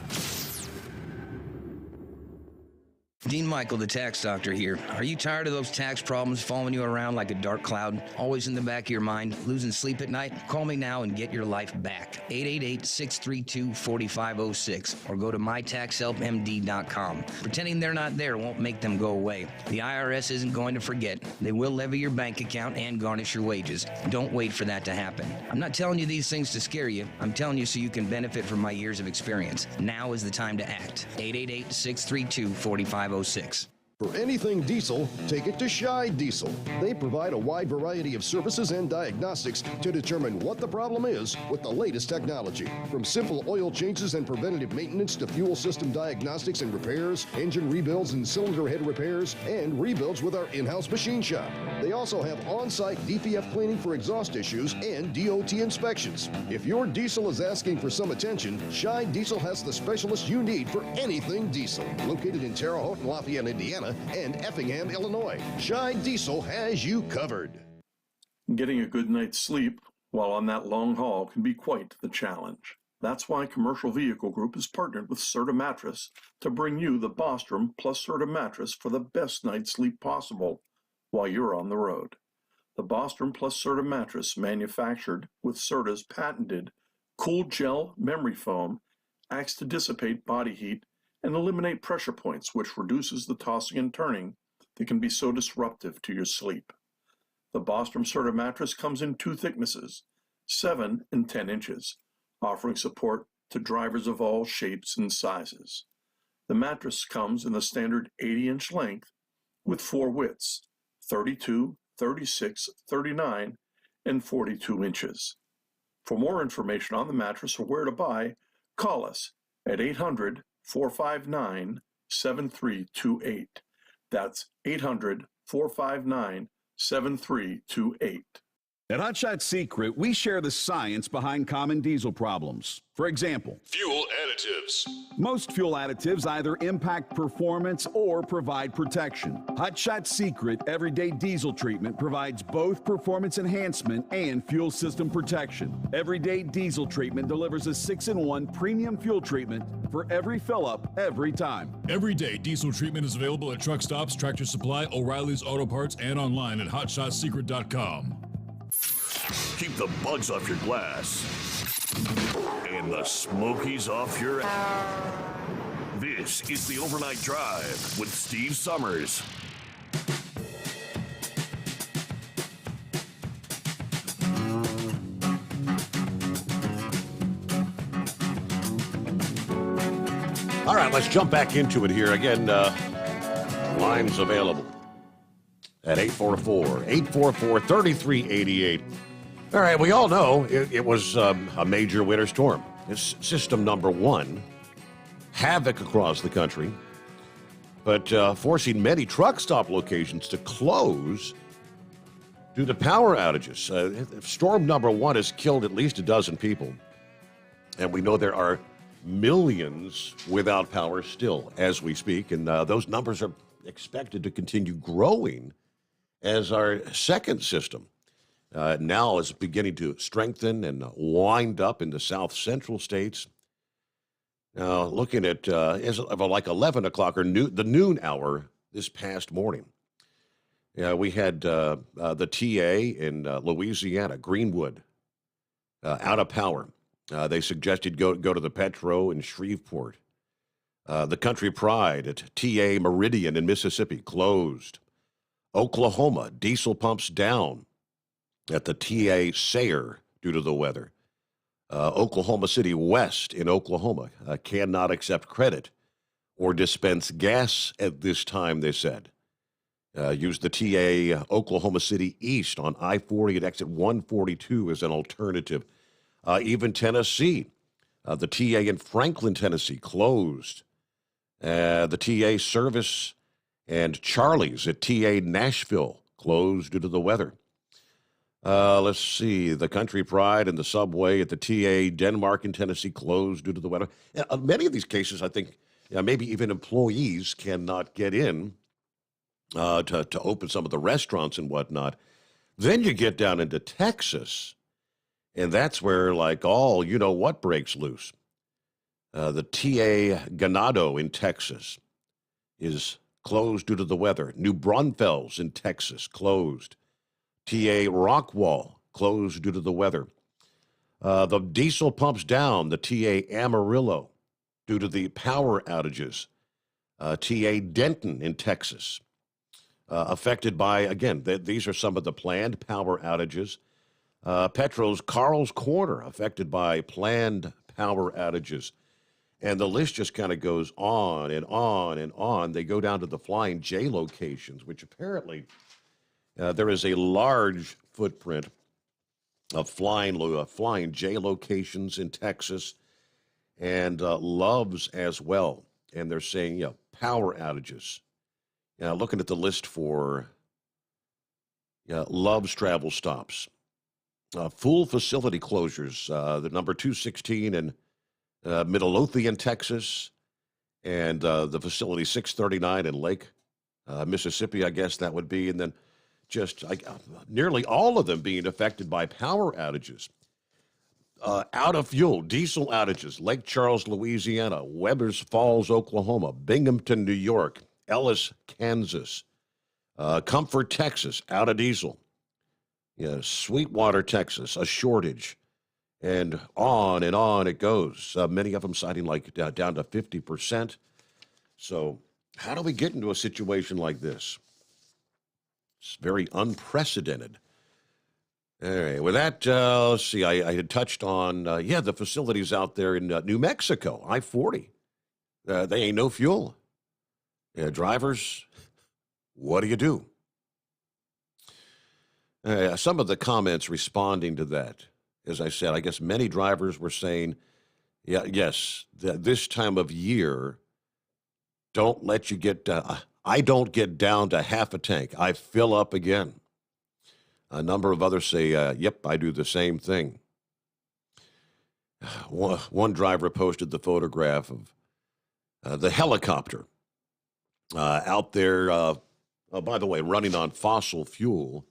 Dean Michael, the tax doctor here. Are you tired of those tax problems following you around like a dark cloud, always in the back of your mind, losing sleep at night? Call me now and get your life back. 888-632-4506 or go to mytaxhelpmd.com. Pretending they're not there won't make them go away. The IRS isn't going to forget. They will levy your bank account and garnish your wages. Don't wait for that to happen. I'm not telling you these things to scare you. I'm telling you so you can benefit from my years of experience. Now is the time to act. 888-632-4506. For anything diesel, take it to Scheid Diesel. They provide a wide variety of services and diagnostics to determine what the problem is with the latest technology. From simple oil changes and preventative maintenance to fuel system diagnostics and repairs, engine rebuilds and cylinder head repairs, and rebuilds with our in-house machine shop. They also have on-site DPF cleaning for exhaust issues and DOT inspections. If your diesel is asking for some attention, Scheid Diesel has the specialist you need for anything diesel. Located in Terre Haute and Lafayette, Indiana, and Effingham, Illinois. Scheid Diesel has you covered. Getting a good night's sleep while on that long haul can be quite the challenge. That's why Commercial Vehicle Group has partnered with Serta Mattress to bring you the Bostrom plus Serta mattress for the best night's sleep possible while you're on the road. The Bostrom plus Serta mattress, manufactured with Serta's patented Cool Gel memory foam, acts to dissipate body heat and eliminate pressure points, which reduces the tossing and turning that can be so disruptive to your sleep. The Bostrom Serta mattress comes in two thicknesses, 7 and 10 inches, offering support to drivers of all shapes and sizes. The mattress comes in the standard 80-inch length with 4 widths, 32, 36, 39, and 42 inches. For more information on the mattress or where to buy, call us at 800-459-7328. That's 800-459-7328. At Hotshot Secret, we share the science behind common diesel problems. For example, Fuel additives. most fuel additives either impact performance or provide protection. Hotshot Secret Everyday Diesel Treatment provides both performance enhancement and fuel system protection. Everyday Diesel Treatment delivers a 6-in-1 premium fuel treatment for every fill-up, every time. Everyday diesel treatment is available at truck stops, Tractor Supply, O'Reilly's Auto Parts, and online at hotshotsecret.com. Keep the bugs off your glass and the smokies off your ass. This is the Overnight Drive with Steve Summers. All right, let's jump back into it here. Again, lines available at 844-3388. All right, we all know it was a major winter storm. It's system number 1, havoc across the country, but forcing many truck stop locations to close due to power outages. Storm number 1 has killed at least a dozen people, and we know there are millions without power still as we speak, and those numbers are expected to continue growing as our second system now is beginning to strengthen and wind up in the south central states. Now, looking at like 11 o'clock or the noon hour this past morning, we had the TA in Louisiana, Greenwood, out of power. They suggested go to the Petro in Shreveport. The Country Pride at TA Meridian in Mississippi closed. Oklahoma, diesel pumps down at the TA Sayre due to the weather. Oklahoma City West in Oklahoma cannot accept credit or dispense gas at this time, they said. Use the TA Oklahoma City East on I-40 at exit 142 as an alternative. Even Tennessee, the TA in Franklin, Tennessee closed. The TA Service and Charlie's at TA Nashville closed due to the weather. Let's see, the Country Pride and the Subway at the TA Denmark in Tennessee closed due to the weather. Many of these cases, I think, maybe even employees cannot get in to open some of the restaurants and whatnot. Then you get down into Texas, and that's where, like, all you-know-what breaks loose. The TA Ganado in Texas is closed due to the weather. New Braunfels in Texas closed. TA Rockwall closed due to the weather. The diesel pumps down, the TA Amarillo, due to the power outages. TA Denton in Texas, affected by, again, these are some of the planned power outages. Petro's Carl's Corner, affected by planned power outages. And the list just kind of goes on and on and on. They go down to the Flying J locations, which apparently there is a large footprint of Flying J locations in Texas and Love's as well. And they're saying, power outages. Looking at the list for Love's travel stops. Full facility closures, the number 216 in Midlothian, Texas, and the facility 639 in Lake, Mississippi, I guess that would be. And then just nearly all of them being affected by power outages. Out of fuel, diesel outages, Lake Charles, Louisiana, Webbers Falls, Oklahoma, Binghamton, New York, Ellis, Kansas, Comfort, Texas, out of diesel. Yeah, Sweetwater, Texas, a shortage. And on it goes. Many of them citing like down to 50%. So how do we get into a situation like this? It's very unprecedented. All right, with that, let's see, I had touched on, the facilities out there in New Mexico, I-40. They ain't no fuel. Drivers, what do you do? Some of the comments responding to that, as I said, I guess many drivers were saying, yes, this time of year, don't let you get, I don't get down to half a tank. I fill up again. A number of others say, yep, I do the same thing. One driver posted the photograph of the helicopter out there, by the way, running on fossil fuel,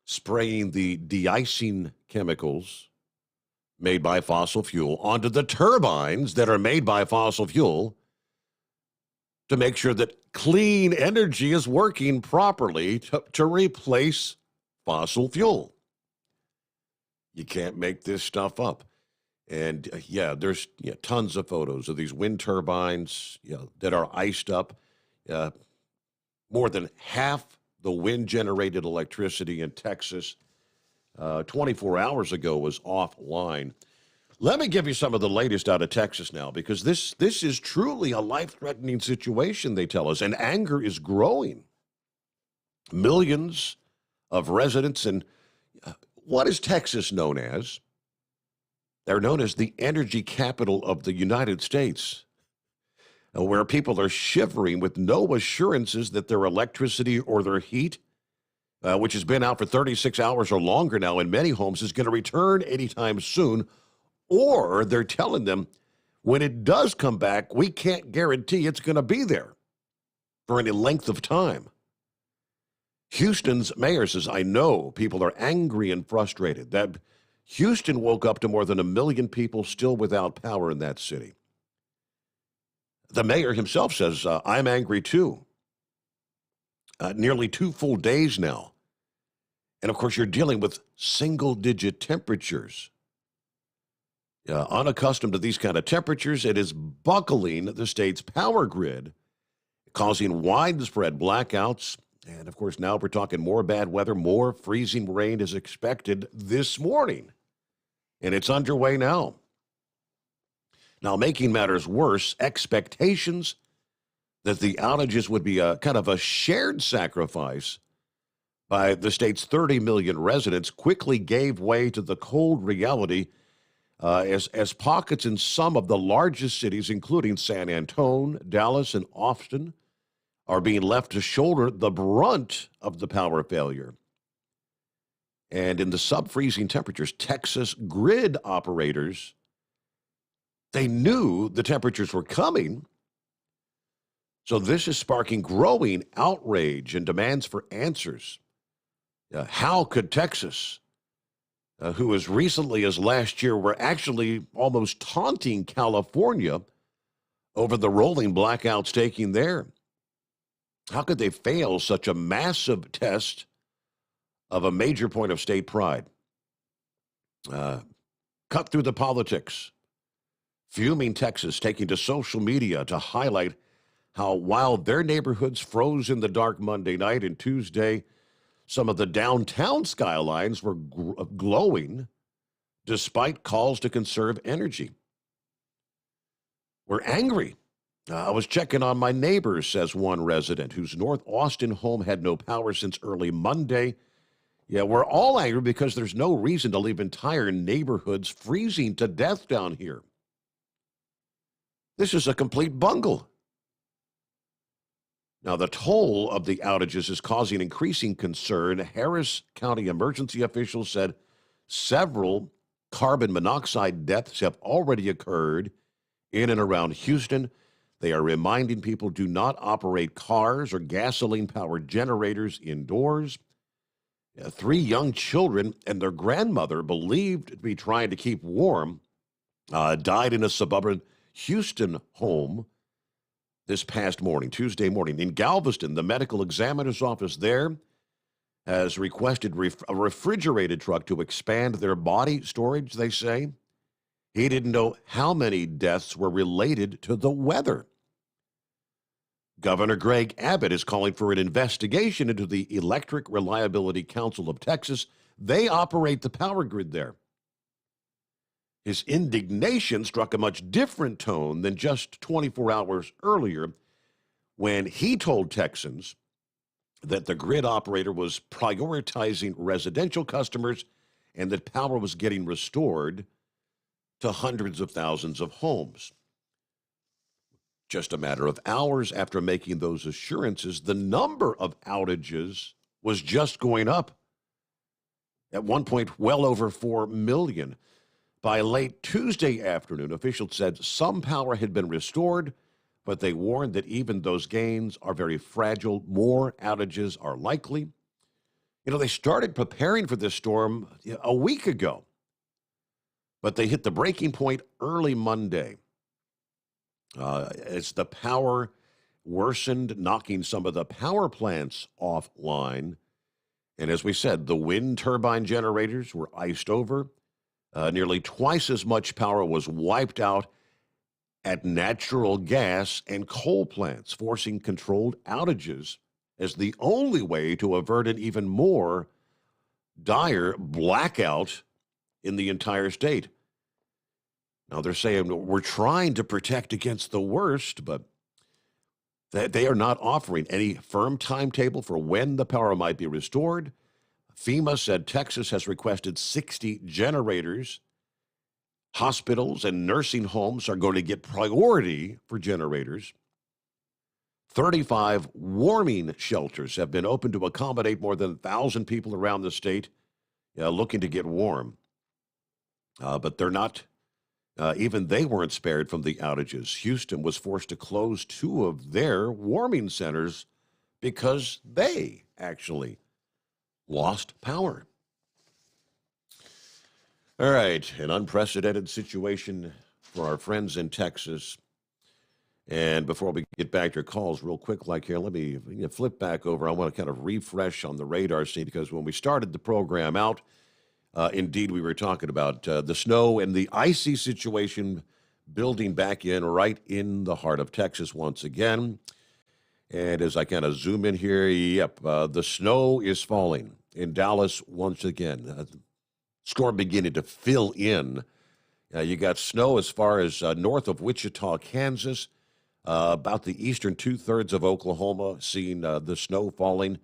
spraying the de-icing chemicals made by fossil fuel onto the turbines that are made by fossil fuel to make sure that clean energy is working properly to replace fossil fuel. You can't make this stuff up. And there's tons of photos of these wind turbines that are iced up. More than half the wind-generated electricity in Texas 24 hours ago was offline. Let me give you some of the latest out of Texas now, because this is truly a life-threatening situation, they tell us, and anger is growing. Millions of residents in what is Texas known as? They're known as the energy capital of the United States, where people are shivering with no assurances that their electricity or their heat, which has been out for 36 hours or longer now in many homes, is going to return anytime soon, or they're telling them when it does come back, we can't guarantee it's going to be there for any length of time. Houston's mayor says, I know people are angry and frustrated that Houston woke up to more than 1 million people still without power in that city. The mayor himself says, I'm angry too. Nearly 2 full days now. And of course, you're dealing with single-digit temperatures. Unaccustomed to these kind of temperatures, it is buckling the state's power grid, causing widespread blackouts. And, of course, now we're talking more bad weather, more freezing rain is expected this morning. And it's underway now. Now, making matters worse, expectations that the outages would be a kind of a shared sacrifice by the state's 30 million residents quickly gave way to the cold reality as pockets in some of the largest cities, including San Antonio, Dallas, and Austin, are being left to shoulder the brunt of the power failure. And in the sub-freezing temperatures, Texas grid operators, they knew the temperatures were coming. So this is sparking growing outrage and demands for answers. How could Texas, who as recently as last year were actually almost taunting California over the rolling blackouts taking there, how could they fail such a massive test of a major point of state pride? Cut through the politics. Fuming Texas taking to social media to highlight how while their neighborhoods froze in the dark Monday night and Tuesday, some of the downtown skylines were glowing despite calls to conserve energy. We're angry. I was checking on my neighbors, says one resident whose North Austin home had no power since early Monday. Yeah, we're all angry because there's no reason to leave entire neighborhoods freezing to death down here. This is a complete bungle. Now, the toll of the outages is causing increasing concern. Harris County emergency officials said several carbon monoxide deaths have already occurred in and around Houston. They are reminding people do not operate cars or gasoline-powered generators indoors. 3 young children and their grandmother, believed to be trying to keep warm, died in a suburban Houston home this past morning, Tuesday morning. In Galveston, the medical examiner's office there has requested a refrigerated truck to expand their body storage, they say. He didn't know how many deaths were related to the weather. Governor Greg Abbott is calling for an investigation into the Electric Reliability Council of Texas. They operate the power grid there. His indignation struck a much different tone than just 24 hours earlier when he told Texans that the grid operator was prioritizing residential customers and that power was getting restored to hundreds of thousands of homes. Just a matter of hours after making those assurances, the number of outages was just going up. At one point, well over 4 million. By late Tuesday afternoon, officials said some power had been restored, but they warned that even those gains are very fragile. More outages are likely. They started preparing for this storm a week ago, but they hit the breaking point early Monday. As the power worsened, knocking some of the power plants offline. And as we said, the wind turbine generators were iced over. Nearly twice as much power was wiped out at natural gas and coal plants, forcing controlled outages as the only way to avert an even more dire blackout in the entire state. Now, they're saying we're trying to protect against the worst, but they are not offering any firm timetable for when the power might be restored. FEMA said Texas has requested 60 generators. Hospitals and nursing homes are going to get priority for generators. 35 warming shelters have been opened to accommodate more than 1,000 people around the state looking to get warm. But they're not, even they weren't spared from the outages. Houston was forced to close 2 of their warming centers because they actually lost power. All right, an unprecedented situation for our friends in Texas. And before we get back to your calls real quick, like here, let me flip back over. I want to kind of refresh on the radar scene because when we started the program out, indeed, we were talking about the snow and the icy situation building back in right in the heart of Texas once again. And as I kind of zoom in here, the snow is falling in Dallas once again. Storm beginning to fill in. You got snow as far as north of Wichita, Kansas, about the eastern 2/3 of Oklahoma, seeing the snow falling.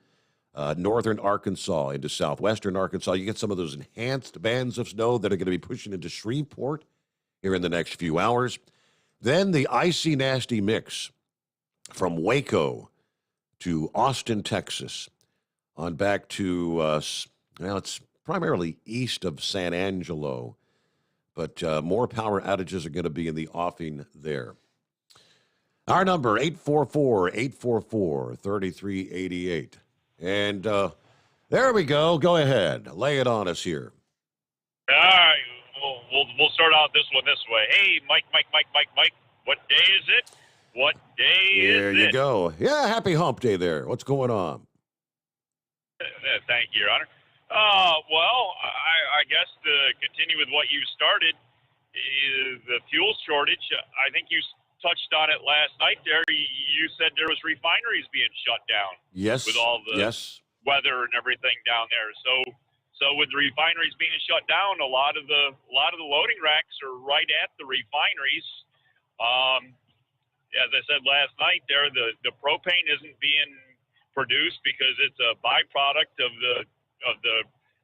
Northern Arkansas into southwestern Arkansas. You get some of those enhanced bands of snow that are going to be pushing into Shreveport here in the next few hours. Then the icy, nasty mix from Waco to Austin, Texas, on back to, it's primarily east of San Angelo, but more power outages are going to be in the offing there. Our number, 844-844-3388. And there we go. Go ahead. Lay it on us here. All right. We'll start out this way. Hey, Mike. What day is it? What day is it? There you go. Yeah, happy hump day there. What's going on? Thank you, Your Honor. Well, I guess to continue with what you started, is the fuel shortage. I think you touched on it last night there. You said there was refineries being shut down. Yes. With all the weather and everything down there. So with the refineries being shut down, a lot of the loading racks are right at the refineries. As I said last night there, the propane isn't being produced because it's a byproduct of the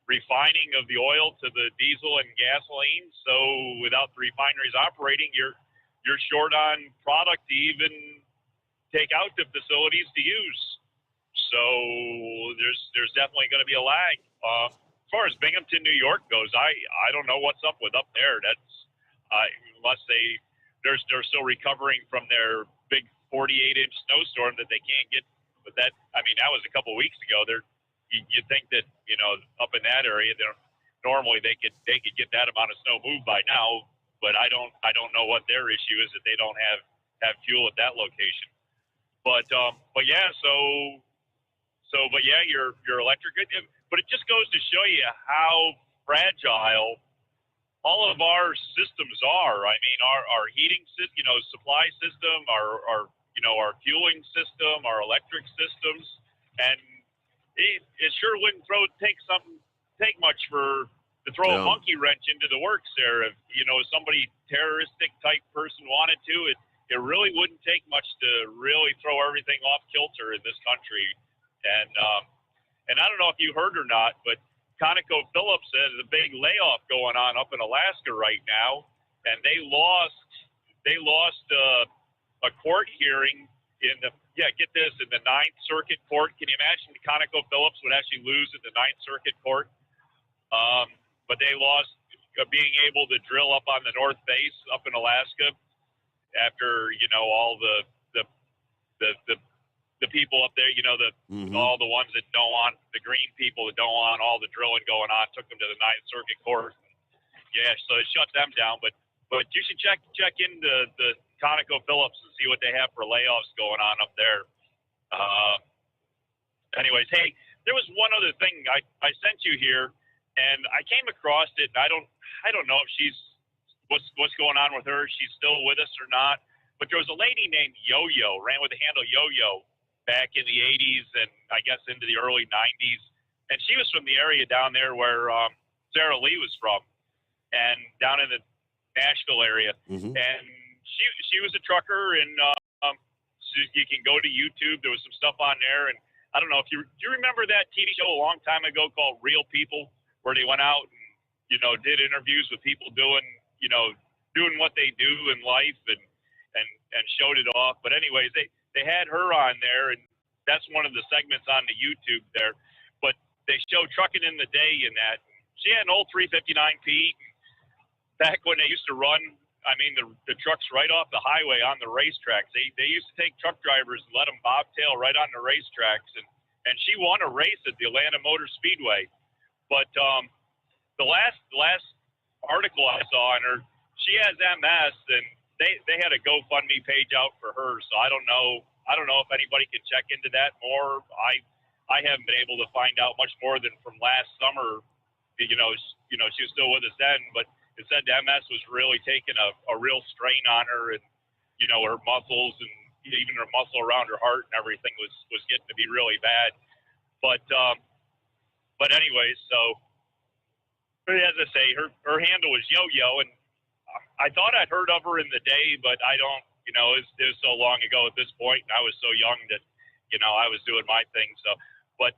refining of the oil to the diesel and gasoline. So without the refineries operating, you're short on product to even take out the facilities to use. So there's definitely going to be a lag. As far as Binghamton, New York goes, I don't know what's up with up there. That's unless they're still recovering from their big 48-inch snowstorm that they can't get. But that was a couple of weeks ago. you think that, you know, up in that area, normally they could get that amount of snow moved by now, but I don't know what their issue is that they don't have fuel at that location. But yeah, but yeah, your electric, but it just goes to show you how fragile all of our systems are. I mean, our heating system, you know, supply system, our you know, our fueling system, our electric systems, and it sure wouldn't take much to throw a monkey wrench into the works there. If, you know, somebody terroristic type person wanted to, it really wouldn't take much to really throw everything off kilter in this country. And I don't know if you heard or not, but ConocoPhillips has a big layoff going on up in Alaska right now, and they lost a court hearing in the Ninth Circuit Court. Can you imagine ConocoPhillips would actually lose at the Ninth Circuit Court? But they lost being able to drill up on the North Face up in Alaska after, you know, all the people up there, you know, all the ones that don't want, the green people that don't want all the drilling going on, took them to the Ninth Circuit Court. Yeah, so it shut them down. But you should check into the ConocoPhillips and see what they have for layoffs going on up there. Anyways, hey, there was one other thing I sent you here, and I came across it. And I don't know if what's going on with her. If she's still with us or not. But there was a lady named Yo-Yo, ran with the handle Yo-Yo back in the 80s and I guess into the early 90s. And she was from the area down there where Sarah Lee was from, and down in the Nashville area. And she was a trucker, and so you can go to YouTube. There was some stuff on there, and I don't know if do you remember that TV show a long time ago called Real People, where they went out and, you know, did interviews with people doing what they do in life and showed it off. But anyways, they had her on there, and that's one of the segments on the YouTube there. But they showed trucking in the day in that. She had an old 359P back when they used to run. I mean, the trucks right off the highway on the racetracks. They used to take truck drivers and let them bobtail right on the racetracks. And she won a race at the Atlanta Motor Speedway. But the last article I saw on her, she has MS, and they had a GoFundMe page out for her. So I don't know if anybody can check into that more. I haven't been able to find out much more than from last summer. You know, she was still with us then, but it said MS was really taking a real strain on her, and, you know, her muscles and even her muscle around her heart and everything was getting to be really bad. But anyways, so as I say, her handle was Yo-Yo, and I thought I'd heard of her in the day, but I don't, you know, it was so long ago at this point, and I was so young that, you know, I was doing my thing. So, but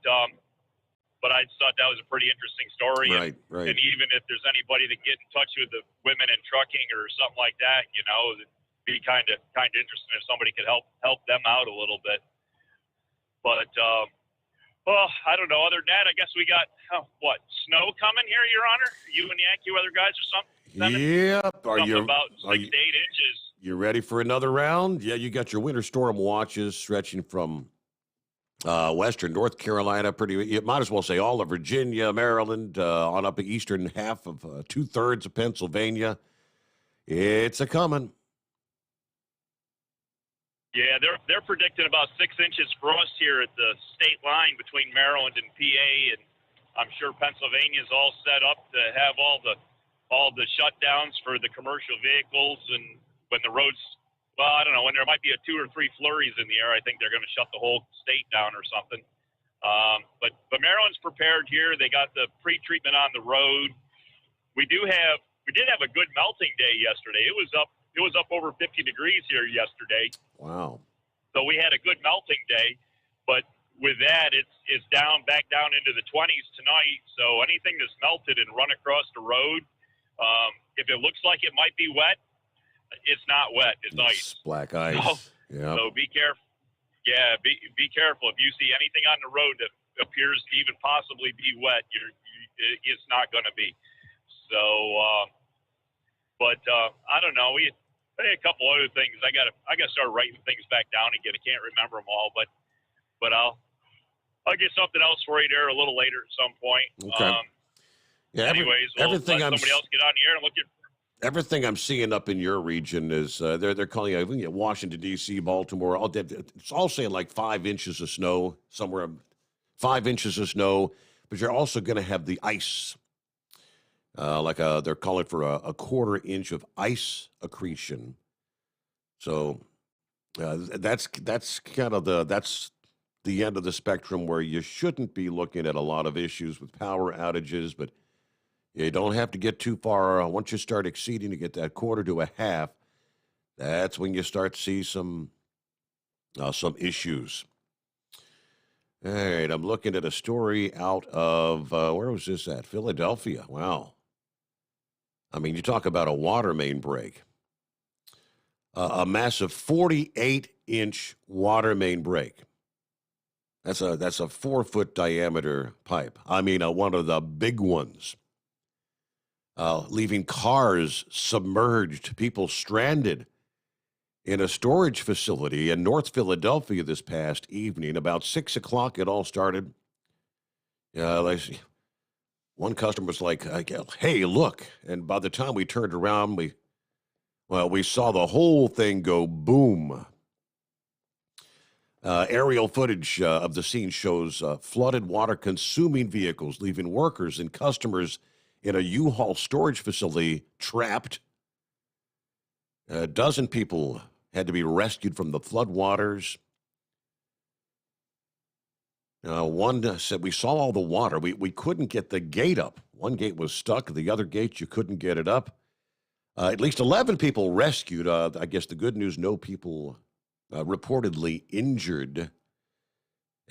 I thought that was a pretty interesting story. Right. And even if there's anybody that get in touch with the women in trucking or something like that, you know, it'd be kind of interesting if somebody could help them out a little bit. But well, I don't know. Other than that, I guess we got snow coming here, Your Honor. You and the AccuWeather guys or something? Yep. About 6 to 8 inches. You ready for another round? Yeah, you got your winter storm watches stretching from western North Carolina, you might as well say all of Virginia, Maryland, on up the eastern half of 2/3 of Pennsylvania. It's a coming. Yeah, they're predicting about 6 inches for us here at the state line between Maryland and PA, and I'm sure Pennsylvania's all set up to have all the shutdowns for the commercial vehicles, and when the roads. Well, I don't know, when there might be 2 or 3 flurries in the air, I think they're going to shut the whole state down or something. But Maryland's prepared here. They got the pre-treatment on the road. We did have a good melting day yesterday. It was up over 50 degrees here yesterday. Wow. So we had a good melting day, but with that, it's back down into the 20s tonight. So anything that's melted and run across the road, if it looks like it might be wet, it's not wet. It's ice. Black ice. Yeah. So be careful. Yeah, be careful. If you see anything on the road that appears to even possibly be wet, it's not going to be. So, I don't know. We had a couple other things. I got to start writing things back down again. I can't remember them all, but I'll I'll get something else for you there a little later at some point. Okay. Yeah, Anyways, we'll let somebody else get on the air and look at. Everything I'm seeing up in your region is they're calling it Washington D.C., Baltimore. It's all saying like 5 inches of snow somewhere, 5 inches of snow. But you're also going to have the ice, they're calling for a quarter inch of ice accretion. So that's kind of the end of the spectrum where you shouldn't be looking at a lot of issues with power outages, but you don't have to get too far. Once you start exceeding to get that quarter to a half, that's when you start to see some issues. All right, I'm looking at a story out of, where was this at? Philadelphia. Wow. I mean, you talk about a water main break. A massive 48-inch water main break. That's a 4-foot diameter pipe. I mean, one of the big ones. Leaving cars submerged, people stranded in a storage facility in North Philadelphia this past evening. About 6 o'clock, it all started. One customer was like, hey, look. And by the time we turned around, we saw the whole thing go boom. Aerial footage of the scene shows flooded water consuming vehicles, leaving workers and customers in a U-Haul storage facility trapped. A dozen people had to be rescued from the flood waters. One said, we saw all the water. We couldn't get the gate up. One gate was stuck. The other gate, you couldn't get it up. At least 11 people rescued. I guess the good news, no people reportedly injured.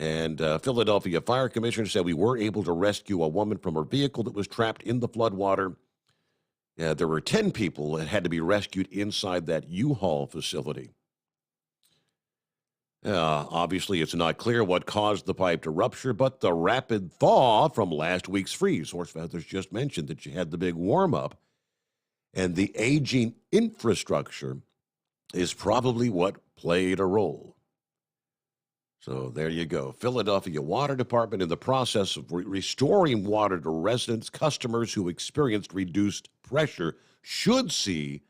And Philadelphia Fire Commissioner said we were able to rescue a woman from her vehicle that was trapped in the floodwater. There were 10 people that had to be rescued inside that U-Haul facility. Obviously, it's not clear what caused the pipe to rupture, but the rapid thaw from last week's freeze. Horse Feathers just mentioned that you had the big warm-up, and the aging infrastructure is probably what played a role. So there you go. Philadelphia Water Department in the process of restoring water to residents. Customers who experienced reduced pressure should see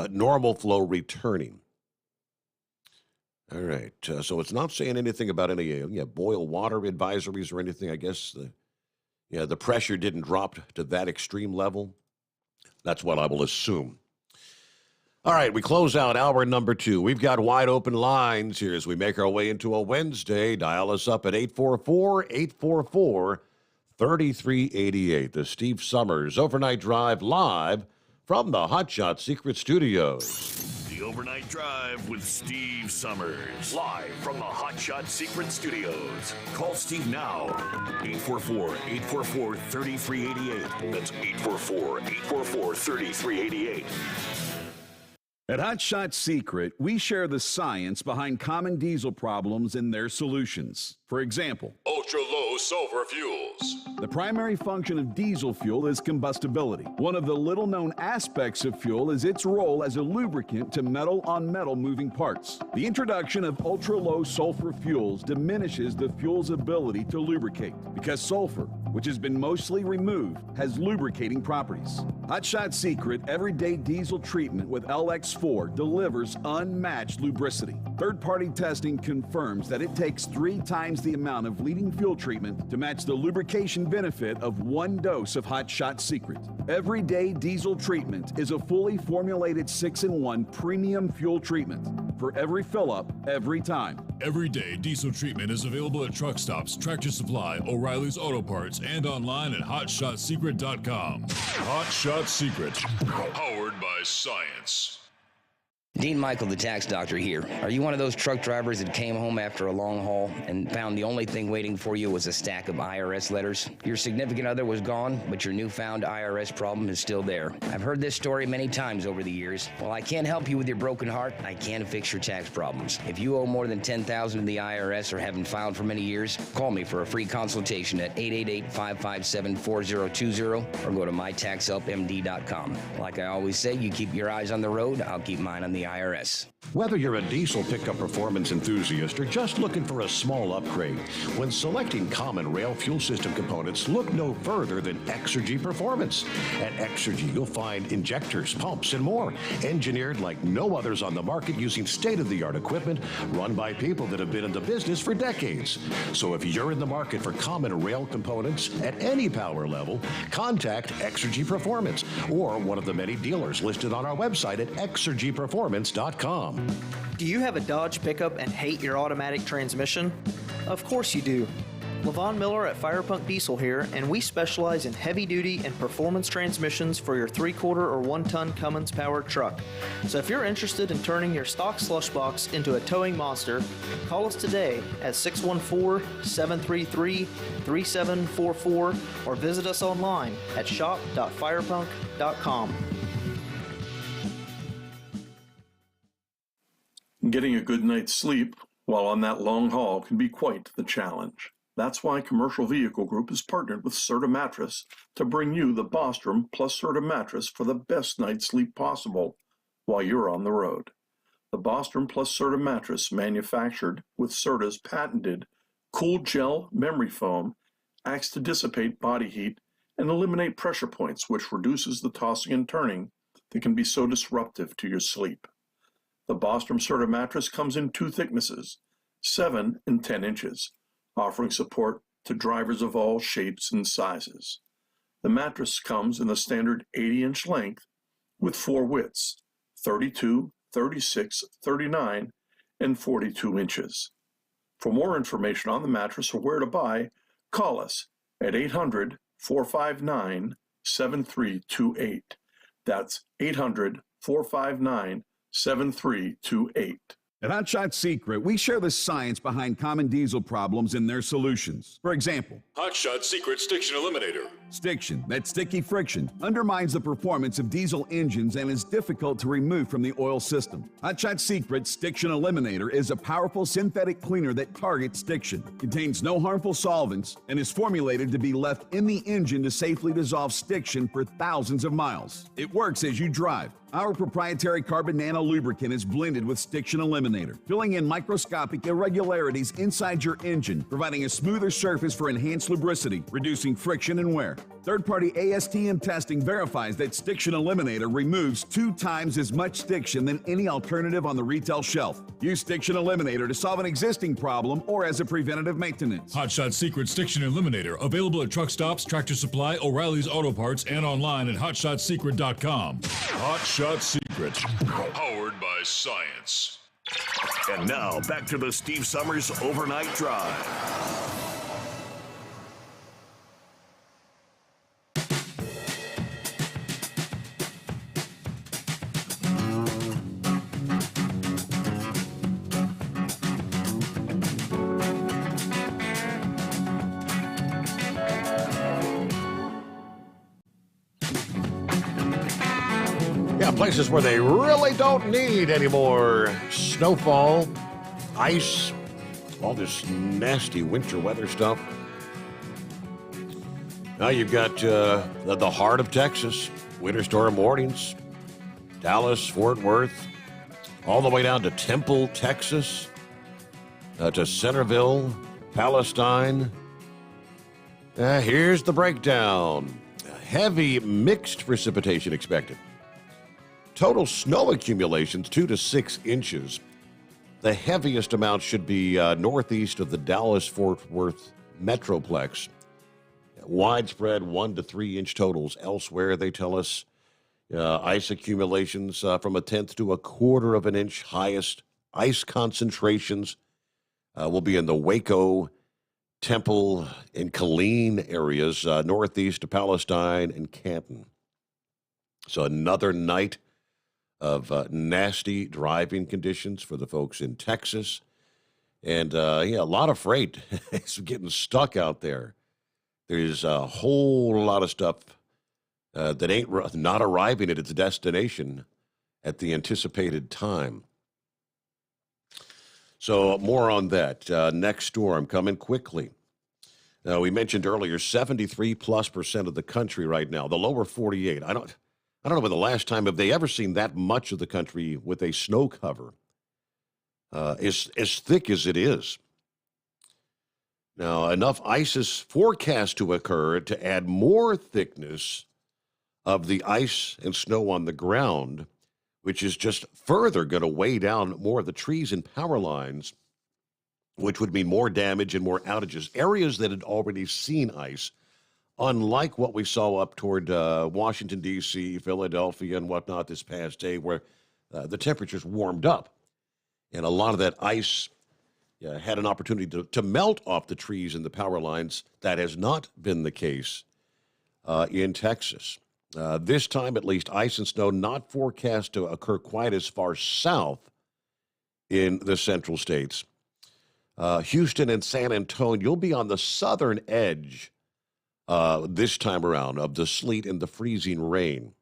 normal flow returning. All right. So it's not saying anything about any boil water advisories or anything. I guess the pressure didn't drop to that extreme level. That's what I will assume. All right, we close out hour number 2. We've got wide open lines here as we make our way into a Wednesday. Dial us up at 844-844-3388. The Steve Sommers Overnight Drive live from the Hot Shot Secret Studios. The Overnight Drive with Steve Sommers. Live from the Hot Shot Secret Studios. Call Steve now. 844-844-3388. That's 844-844-3388. At Hot Shot Secret, we share the science behind common diesel problems and their solutions. For example, ultra-low sulfur fuels. The primary function of diesel fuel is combustibility. One of the little-known aspects of fuel is its role as a lubricant to metal-on-metal moving parts. The introduction of ultra-low sulfur fuels diminishes the fuel's ability to lubricate because sulfur, which has been mostly removed, has lubricating properties. Hot Shot Secret Everyday Diesel Treatment with LX4 delivers unmatched lubricity. Third-party testing confirms that it takes 3 times the amount of leading fuel treatment to match the lubrication benefit of 1 dose of Hot Shot Secret. Everyday Diesel Treatment is a fully formulated 6-in-1 premium fuel treatment for every fill-up, every time. Everyday Diesel Treatment is available at truck stops, Tractor Supply, O'Reilly's Auto Parts, and online at HotShotSecret.com. Hot Shot Secret, powered by science. Dean Michael, the tax doctor here. Are you one of those truck drivers that came home after a long haul and found the only thing waiting for you was a stack of IRS letters? Your significant other was gone, but your newfound IRS problem is still there. I've heard this story many times over the years. While I can't help you with your broken heart, I can fix your tax problems. If you owe more than $10,000 to the IRS or haven't filed for many years, call me for a free consultation at 888-557-4020 or go to mytaxhelpmd.com. Like I always say, you keep your eyes on the road, I'll keep mine on the the IRS. Whether you're a diesel pickup performance enthusiast or just looking for a small upgrade, when selecting common rail fuel system components, look no further than Exergy Performance. At Exergy, you'll find injectors, pumps, and more, engineered like no others on the market using state-of-the-art equipment run by people that have been in the business for decades. So if you're in the market for common rail components at any power level, contact Exergy Performance or one of the many dealers listed on our website at exergyperformance.com. Do you have a Dodge pickup and hate your automatic transmission? Of course you do. Levon Miller at Firepunk Diesel here, and we specialize in heavy-duty and performance transmissions for your 3-quarter or 1-ton Cummins powered truck. So if you're interested in turning your stock slush box into a towing monster, call us today at 614-733-3744 or visit us online at shop.firepunk.com. Getting a good night's sleep while on that long haul can be quite the challenge. That's why Commercial Vehicle Group has partnered with Serta Mattress to bring you the Bostrom plus Serta mattress for the best night's sleep possible while you're on the road. The Bostrom plus Serta mattress, manufactured with Serta's patented Cool Gel memory foam, acts to dissipate body heat and eliminate pressure points, which reduces the tossing and turning that can be so disruptive to your sleep. The Bostrom Serta mattress comes in 2 thicknesses, 7 and 10 inches, offering support to drivers of all shapes and sizes. The mattress comes in the standard 80-inch length with 4 widths, 32, 36, 39, and 42 inches. For more information on the mattress or where to buy, call us at 800-459-7328. That's 800-459-7328. At Hotshot Secret, we share the science behind common diesel problems and their solutions. For example, Hotshot Secret Stiction Eliminator. Stiction, that sticky friction, undermines the performance of diesel engines and is difficult to remove from the oil system. Hotshot Secret Stiction Eliminator is a powerful synthetic cleaner that targets stiction, contains no harmful solvents, and is formulated to be left in the engine to safely dissolve stiction for thousands of miles. It works as you drive. Our proprietary carbon nano lubricant is blended with Stiction Eliminator, filling in microscopic irregularities inside your engine, providing a smoother surface for enhanced lubricity, reducing friction and wear. Third-party ASTM testing verifies that Stiction Eliminator removes 2 times as much stiction than any alternative on the retail shelf. Use Stiction Eliminator to solve an existing problem or as a preventative maintenance. Hotshot Secret Stiction Eliminator. Available at truck stops, Tractor Supply, O'Reilly's Auto Parts, and online at hotshotsecret.com. Hotshot Secret. Powered by science. And now, back to the Steve Sommers Overnight Drive. Places where they really don't need any more snowfall, ice, all this nasty winter weather stuff. Now you've got the heart of Texas, winter storm warnings, Dallas, Fort Worth, all the way down to Temple, Texas, to Centerville, Palestine. Here's the breakdown. Heavy mixed precipitation expected. Total snow accumulations 2 to 6 inches. The heaviest amount should be northeast of the Dallas-Fort Worth Metroplex. Widespread 1 to 3 inch totals. Elsewhere, they tell us ice accumulations from 1/10 to 1/4 of an inch. Highest ice concentrations will be in the Waco, Temple, and Killeen areas, northeast of Palestine and Canton. So another night of nasty driving conditions for the folks in Texas. And, a lot of freight is getting stuck out there. There's a whole lot of stuff that ain't not arriving at its destination at the anticipated time. So more on that. Next storm coming quickly. We mentioned earlier, 73+% of the country right now, the lower 48. I don't know when the last time have they ever seen that much of the country with a snow cover as thick as it is. Now, enough ice is forecast to occur to add more thickness of the ice and snow on the ground, which is just further going to weigh down more of the trees and power lines, which would mean more damage and more outages. Areas that had already seen ice, unlike what we saw up toward Washington, D.C., Philadelphia, and whatnot this past day, where the temperatures warmed up. And a lot of that ice had an opportunity to melt off the trees and the power lines. That has not been the case in Texas. This time, at least, ice and snow not forecast to occur quite as far south in the central states. Houston and San Antonio, you'll be on the southern edge this time around of the sleet and the freezing rain.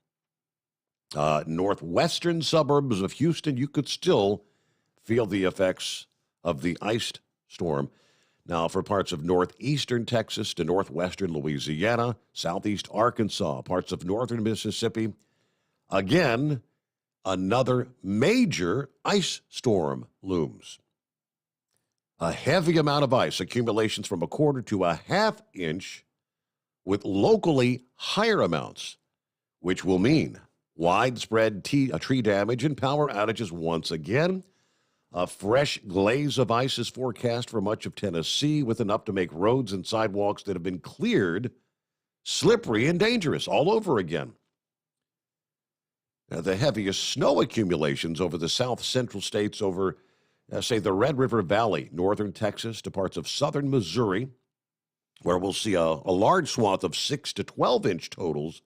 Northwestern suburbs of Houston, you could still feel the effects of the ice storm. Now, for parts of northeastern Texas to northwestern Louisiana, southeast Arkansas, parts of northern Mississippi, again, another major ice storm looms. A heavy amount of ice, accumulations from 1/4 to 1/2 inch, with locally higher amounts, which will mean widespread tree damage and power outages once again. A fresh glaze of ice is forecast for much of Tennessee, with enough to make roads and sidewalks that have been cleared slippery and dangerous all over again. Now, the heaviest snow accumulations over the south central states over, say, the Red River Valley, northern Texas to parts of southern Missouri, where we'll see a large swath of 6 to 12-inch totals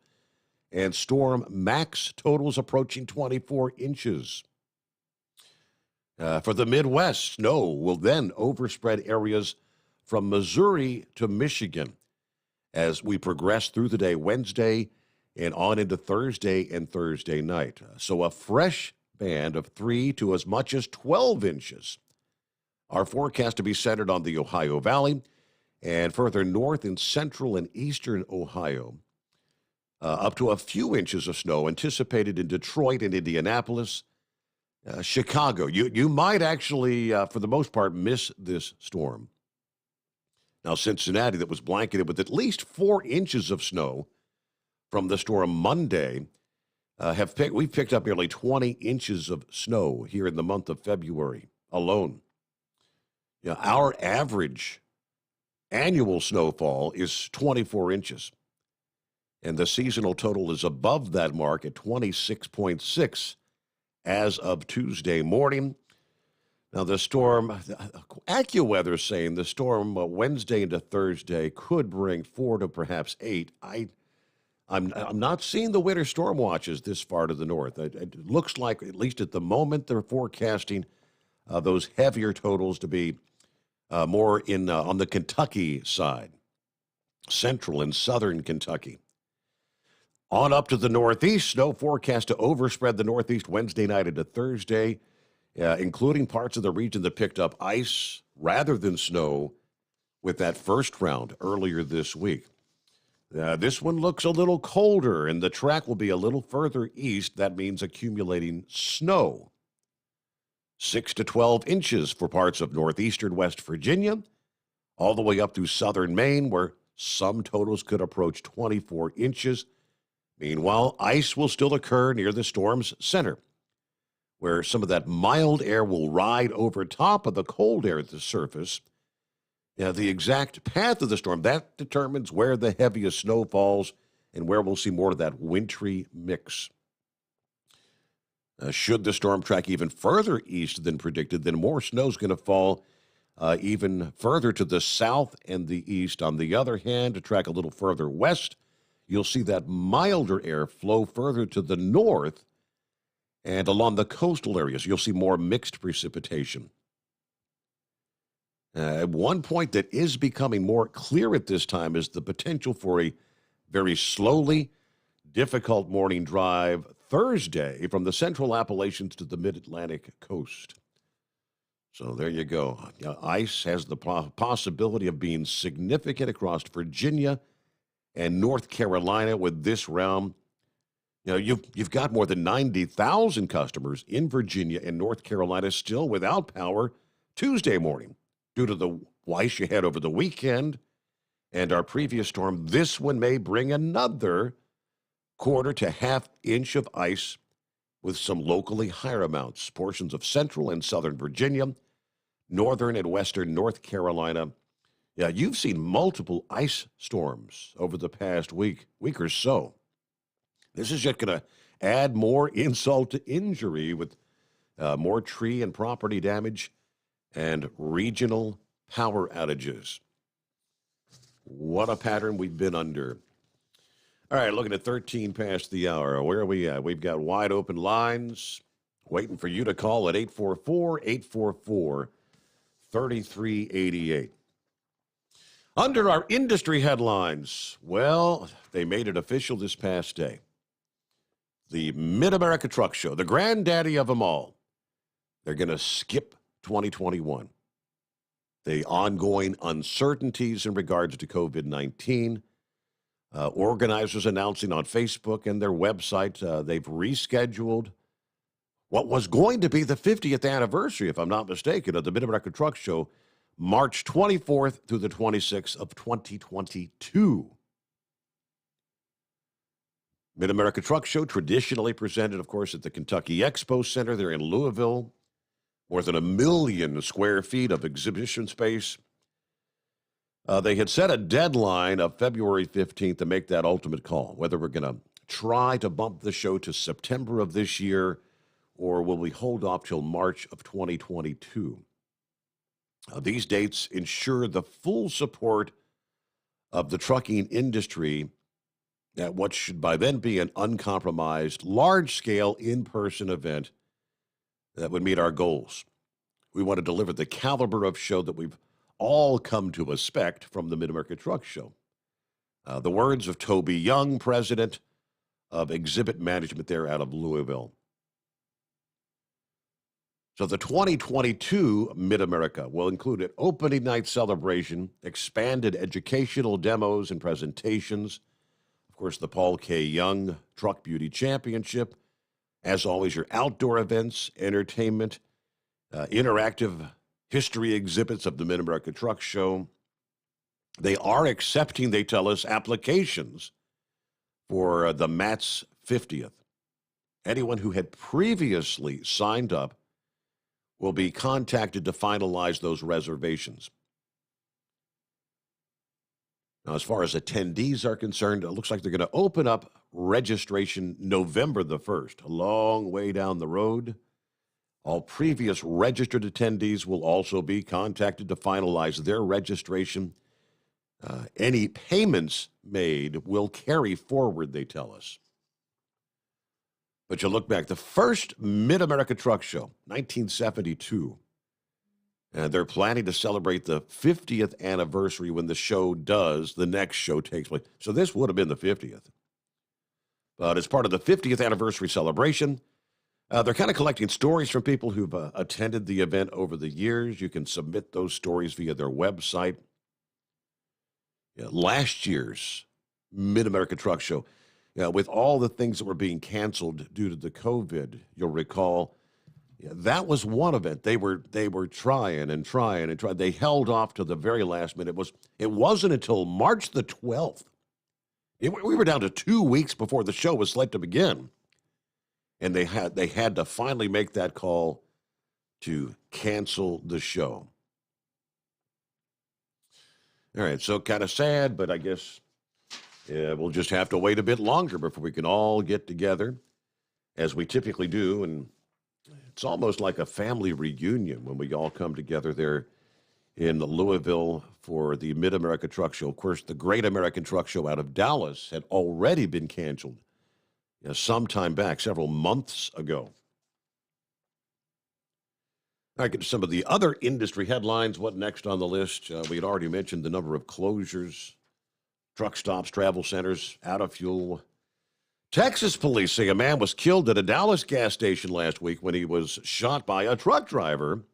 and storm max totals approaching 24 inches. For the Midwest, snow will then overspread areas from Missouri to Michigan as we progress through the day Wednesday and on into Thursday and Thursday night. So a fresh band of 3 to as much as 12 inches are forecast to be centered on the Ohio Valley and further north in central and eastern Ohio. Up to a few inches of snow anticipated in Detroit and Indianapolis. Chicago, you might actually, for the most part, miss this storm. Now, Cincinnati, that was blanketed with at least 4 inches of snow from the storm Monday, we've picked up nearly 20 inches of snow here in the month of February alone. Our average annual snowfall is 24 inches, and the seasonal total is above that mark at 26.6. as of Tuesday morning. Now, the storm, AccuWeather is saying the storm Wednesday into Thursday could bring 4 to perhaps 8. I'm not seeing the winter storm watches this far to the north. It looks like, at least at the moment, they're forecasting those heavier totals to be more in on the Kentucky side, central and southern Kentucky. On up to the northeast, snow forecast to overspread the northeast Wednesday night into Thursday, including parts of the region that picked up ice rather than snow with that first round earlier this week. This one looks a little colder, and the track will be a little further east. That means accumulating snow. 6 to 12 inches for parts of northeastern West Virginia, all the way up through southern Maine, where some totals could approach 24 inches. Meanwhile, ice will still occur near the storm's center, where some of that mild air will ride over top of the cold air at the surface. The exact path of the storm, that determines where the heaviest snow falls and where we'll see more of that wintry mix. Should the storm track even further east than predicted, then more snow is going to fall even further to the south and the east. On the other hand, to track a little further west, you'll see that milder air flow further to the north, and along the coastal areas, you'll see more mixed precipitation. One point that is becoming more clear at this time is the potential for a very slowly, difficult morning drive Thursday from the central Appalachians to the mid-Atlantic coast. So there you go. Ice has the possibility of being significant across Virginia and North Carolina with this round. You've got more than 90,000 customers in Virginia and North Carolina still without power Tuesday morning due to the ice you had over the weekend and our previous storm. This one may bring another quarter to half inch of ice with some locally higher amounts. Portions of central and southern Virginia, northern and western North Carolina. Yeah, you've seen multiple ice storms over the past week or so. This is just going to add more insult to injury with more tree and property damage and regional power outages. What a pattern we've been under. All right, looking at 13 past the hour. Where are we at? We've got wide open lines waiting for you to call at 844-844-3388. Under our industry headlines, well, they made it official this past day. The Mid-America Truck Show, the granddaddy of them all, they're going to skip 2021. The ongoing uncertainties in regards to COVID-19. Organizers announcing on Facebook and their website they've rescheduled what was going to be the 50th anniversary, if I'm not mistaken, of the Mid-America Truck Show, March 24th through the 26th of 2022. Mid-America Truck Show, traditionally presented, of course, at the Kentucky Expo Center there in Louisville. More than 1 million square feet of exhibition space. They had set a deadline of February 15th to make that ultimate call, whether we're going to try to bump the show to September of this year or will we hold off till March of 2022. These dates ensure the full support of the trucking industry at what should by then be an uncompromised, large-scale, in-person event that would meet our goals. We want to deliver the caliber of show that we've all come to expect from the Mid-America Truck Show. The words of Toby Young, president of Exhibit Management there out of Louisville. So the 2022 Mid-America will include an opening night celebration, expanded educational demos and presentations, of course, the Paul K. Young Truck Beauty Championship, as always, your outdoor events, entertainment, interactive history exhibits of the Mid-America Truck Show. They are accepting, they tell us, applications for the MATS 50th. Anyone who had previously signed up will be contacted to finalize those reservations. Now, as far as attendees are concerned, it looks like they're going to open up registration November the 1st, a long way down the road. All previous registered attendees will also be contacted to finalize their registration. Any payments made will carry forward, they tell us. But you look back, the first Mid-America Truck Show, 1972. And they're planning to celebrate the 50th anniversary when the next show takes place. So this would have been the 50th. But as part of the 50th anniversary celebration, they're kind of collecting stories from people who've attended the event over the years. You can submit those stories via their website. Last year's Mid-America Truck Show, with all the things that were being canceled due to the COVID, you'll recall, that was one event. They were trying. They held off to the very last minute. It wasn't until March the 12th. We were down to 2 weeks before the show was set to begin. And they had to finally make that call to cancel the show. All right, so kind of sad, but I guess we'll just have to wait a bit longer before we can all get together, as we typically do. And it's almost like a family reunion when we all come together there in Louisville for the Mid-America Truck Show. Of course, the Great American Truck Show out of Dallas had already been canceled some time back, several months ago. All right, get to some of the other industry headlines. What next on the list? We had already mentioned the number of closures, truck stops, travel centers, out of fuel. Texas police say a man was killed at a Dallas gas station last week when he was shot by a truck driver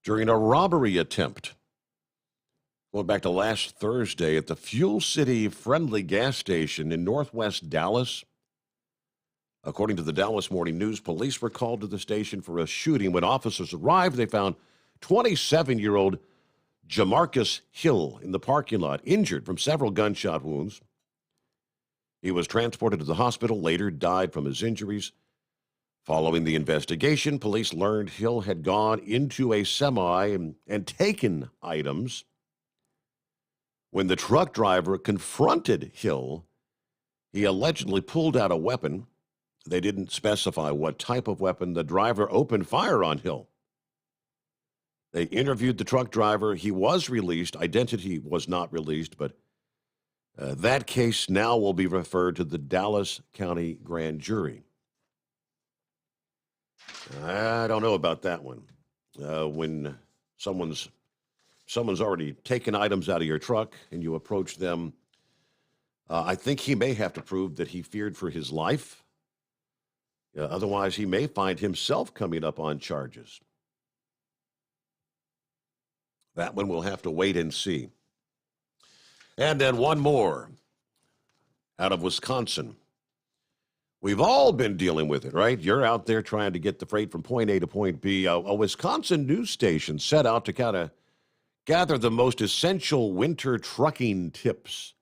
during a robbery attempt. Going back to last Thursday at the Fuel City Friendly gas station in northwest Dallas, According to the Dallas Morning News, police were called to the station for a shooting. When officers arrived, they found 27-year-old Jamarcus Hill in the parking lot, injured from several gunshot wounds. He was transported to the hospital, later died from his injuries. Following the investigation, police learned Hill had gone into a semi and taken items. When the truck driver confronted Hill, he allegedly pulled out a weapon. They didn't specify what type of weapon. The driver opened fire on Hill. They interviewed the truck driver. He was released. Identity was not released, but that case now will be referred to the Dallas County Grand Jury. I don't know about that one. When someone's already taken items out of your truck and you approach them, I think he may have to prove that he feared for his life. Otherwise, he may find himself coming up on charges. That one we'll have to wait and see. And then one more out of Wisconsin. We've all been dealing with it, right? You're out there trying to get the freight from point A to point B. A Wisconsin news station set out to kind of gather the most essential winter trucking tips.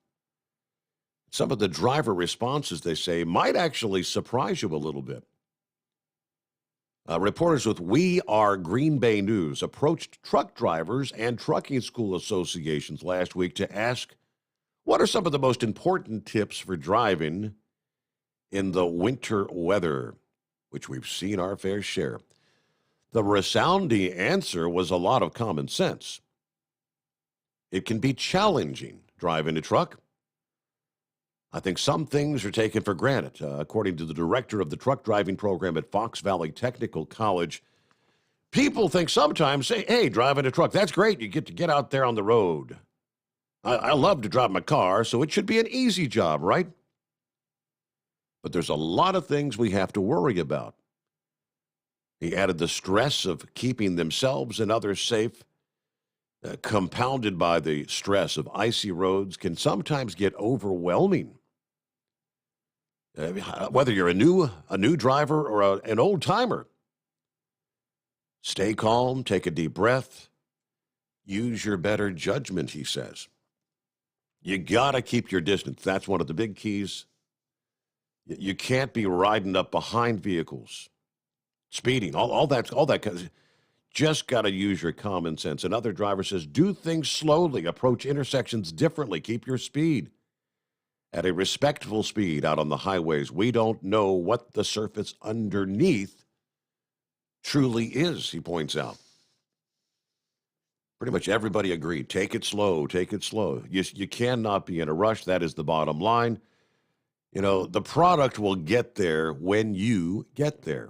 Some of the driver responses, they say, might actually surprise you a little bit. Reporters with We Are Green Bay News approached truck drivers and trucking school associations last week to ask, what are some of the most important tips for driving in the winter weather, which we've seen our fair share? The resounding answer was a lot of common sense. It can be challenging driving a truck. I think some things are taken for granted. According to the director of the truck driving program at Fox Valley Technical College, people think sometimes, say, hey, driving a truck, that's great. You get to get out there on the road. I love to drive my car, so it should be an easy job, right? But there's a lot of things we have to worry about. He added the stress of keeping themselves and others safe, compounded by the stress of icy roads, can sometimes get overwhelming. Whether you're a new driver or an old timer, stay calm, take a deep breath, use your better judgment, he says. You got to keep your distance. That's one of the big keys. You can't be riding up behind vehicles, speeding, all that. Just got to use your common sense. Another driver says, do things slowly, approach intersections differently, keep your speed at a respectful speed out on the highways. We don't know what the surface underneath truly is, he points out. Pretty much everybody agreed. Take it slow, take it slow. You cannot be in a rush. That is the bottom line. You know, the product will get there when you get there.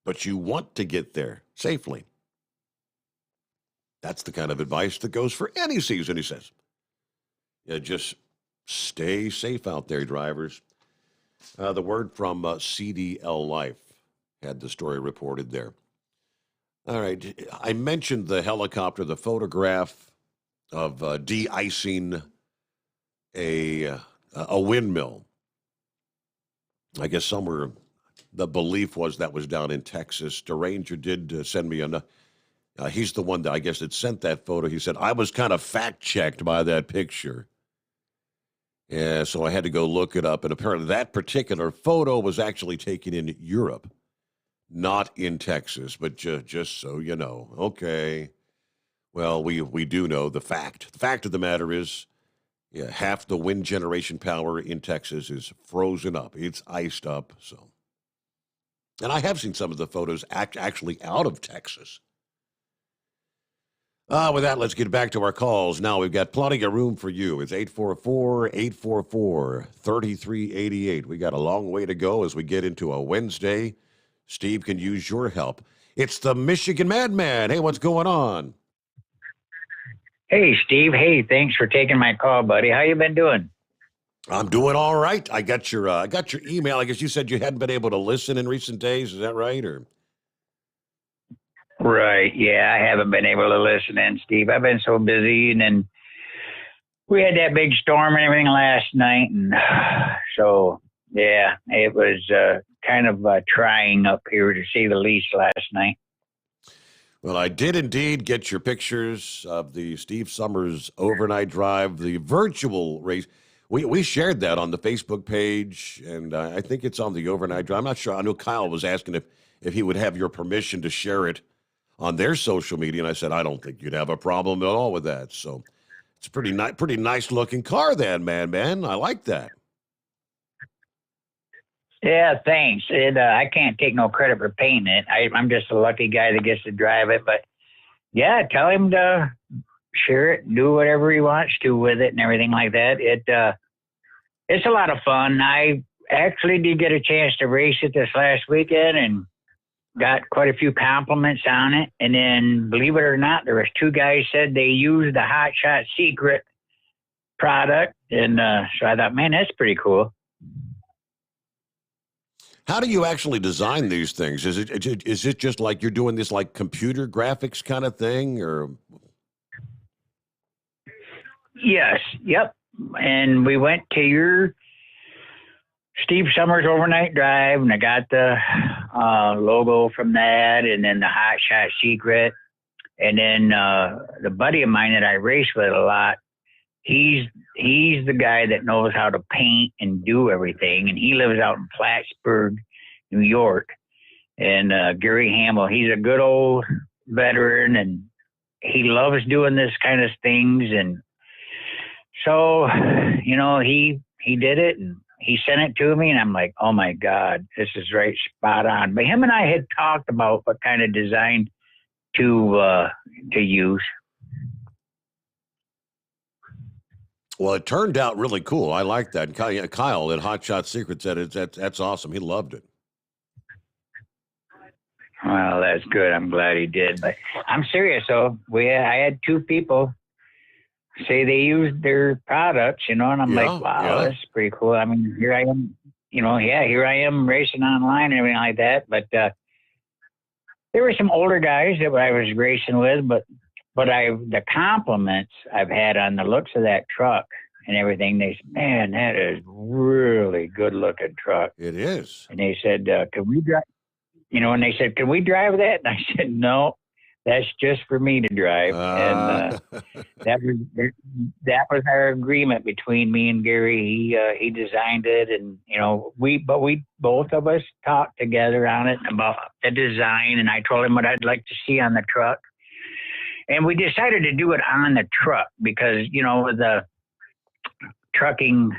But you want to get there safely. That's the kind of advice that goes for any season, he says. Just stay safe out there, drivers. The word from CDL Life had the story reported there. All right, I mentioned the helicopter, the photograph of de-icing a windmill. I guess somewhere the belief was that was down in Texas. The ranger did send me he's the one that I guess that sent that photo. He said, I was kind of fact-checked by that picture. Yeah, so I had to go look it up. And apparently that particular photo was actually taken in Europe, not in Texas, but just so you know. Okay. Well, we do know the fact. The fact of the matter is, half the wind generation power in Texas is frozen up. It's iced up, so. And I have seen some of the photos actually out of Texas. With that, let's get back to our calls. Now, we've got plenty of room for you. It's 844-844-3388. We got a long way to go as we get into a Wednesday. Steve can use your help. It's the Michigan Madman. Hey, what's going on? Hey, Steve. Hey, thanks for taking my call, buddy. How you been doing? I'm doing all right. I got your email. I guess you said you hadn't been able to listen in recent days. Is that right? Or right. Yeah, I haven't been able to listen in, Steve. I've been so busy, and then we had that big storm and everything last night, and so Yeah, it was kind of trying up here to say the least last night. Well, I did indeed get your pictures of the Steve Summers overnight drive, the virtual race. We shared that on the Facebook page, and I think it's on the overnight drive. I'm not sure. I know Kyle was asking if he would have your permission to share it on their social media, and I said I don't think you'd have a problem at all with that. So it's a pretty nice looking car, then, man. I like that. Yeah, thanks. I can't take no credit for painting it. I'm just a lucky guy that gets to drive it. But yeah, tell him to share it, do whatever he wants to with it and everything like that. It's a lot of fun. I actually did get a chance to race it this last weekend and got quite a few compliments on it. And then, believe it or not, there was 2 guys said they used the Hot Shot Secret product. And so I thought, man, that's pretty cool. How do you actually design these things? Is it just like you're doing this like computer graphics kind of thing, or? Yes. Yep. And we went to your Steve Summers overnight drive, and I got the logo from that, and then the Hot Shot Secret, and then the buddy of mine that I race with a lot. He's the guy that knows how to paint and do everything, and he lives out in Plattsburgh, New York. And Gary Hamill, he's a good old veteran, and he loves doing this kind of things. And so, you know, he did it, and he sent it to me, and I'm like, oh my God, this is right spot on. But him and I had talked about what kind of design to use. Well, it turned out really cool. I like that. And Kyle at Hot Shot Secret said that's awesome. He loved it. Well, that's good. I'm glad he did. But I'm serious, though. I had 2 people say they used their products, you know, and I'm like, wow, that's pretty cool. I mean, here I am, you know, here I am racing online and everything like that. But there were some older guys that I was racing with, but the compliments I've had on the looks of that truck and everything, they said, man, that is really good looking truck. It is. And they said, can we drive, you know, and they said, can we drive that? And I said, no, that's just for me to drive. And that was our agreement between me and Gary. He designed it, and, you know, we both of us talked together on it about the design, and I told him what I'd like to see on the truck. And we decided to do it on the truck because, you know, the trucking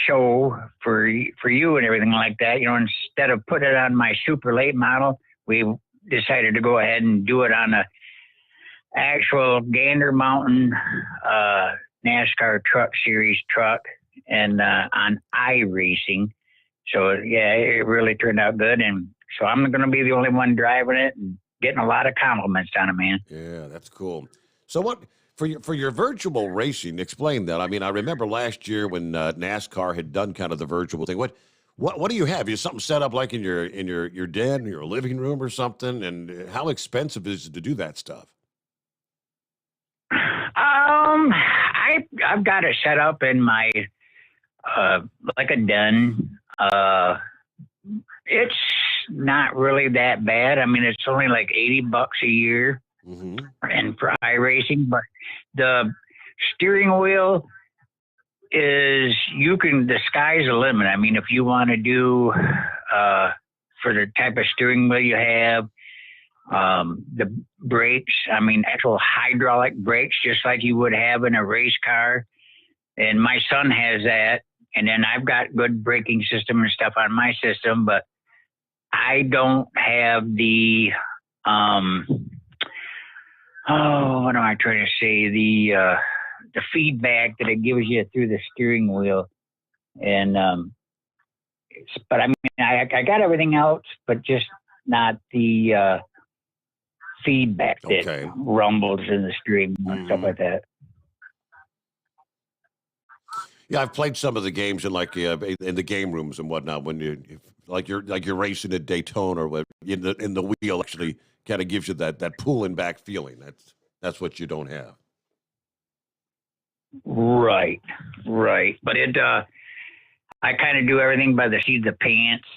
show for you and everything like that, you know, instead of putting it on my super late model, we decided to go ahead and do it on a actual Gander Mountain NASCAR Truck Series truck and on iRacing. So, yeah, it really turned out good. And so I'm going to be the only one driving it and getting a lot of compliments on it, man. Yeah, that's cool. So what for your virtual racing? Explain that. I mean, I remember last year when NASCAR had done kind of the virtual thing. What do you have? Is something set up like in your den, your living room or something? And how expensive is it to do that stuff? I've got it set up in my like a den. It's not really that bad. I mean, it's only like $80 a year, and for iRacing, but the steering wheel is the sky's the limit. I mean, if you want to do for the type of steering wheel you have, the brakes, I mean, actual hydraulic brakes, just like you would have in a race car. And my son has that. And then I've got good braking system and stuff on my system, but I don't have the, what am I trying to say? The feedback that it gives you through the steering wheel. And, but I mean, I got everything else, but just not the feedback that rumbles in the steering wheel and stuff like that. Yeah, I've played some of the games in in the game rooms and whatnot. When you're racing at Daytona, or whatever, in the wheel actually kind of gives you that pulling back feeling. That's what you don't have. Right. But I kind of do everything by the seat of the pants.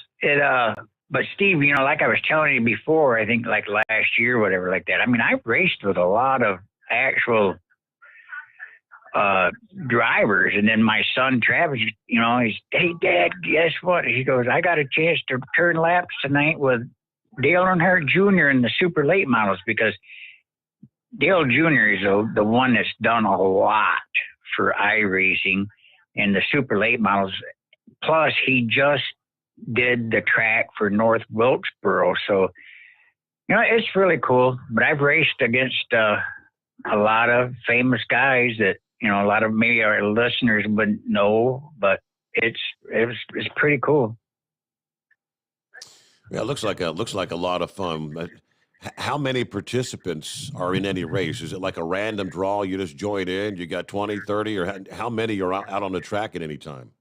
But Steve, like I was telling you before, I think like last year, whatever, like that. I mean, I've raced with a lot of actual drivers, and then my son Travis, he's, hey Dad, guess what? He goes, I got a chance to turn laps tonight with Dale Earnhardt Jr. in the super late models, because Dale Jr. is the one that's done a lot for iRacing and the super late models. Plus, he just did the track for North Wilkesboro. So, it's really cool. But I've raced against a lot of famous guys that, a lot of maybe our listeners wouldn't know, but it's pretty cool. Yeah, it looks like a lot of fun. But how many participants are in any race? Is it like a random draw? You just join in, you got 20, 30, or how many are out on the track at any time?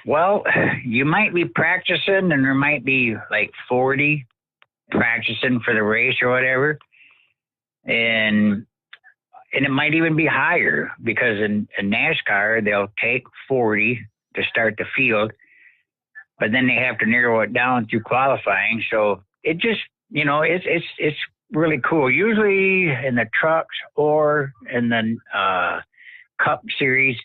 Well, you might be practicing, and there might be like 40 practicing for the race or whatever. And it might even be higher, because in NASCAR, they'll take 40 to start the field, but then they have to narrow it down through qualifying. So it just, it's really cool. Usually in the trucks or in the Cup Series,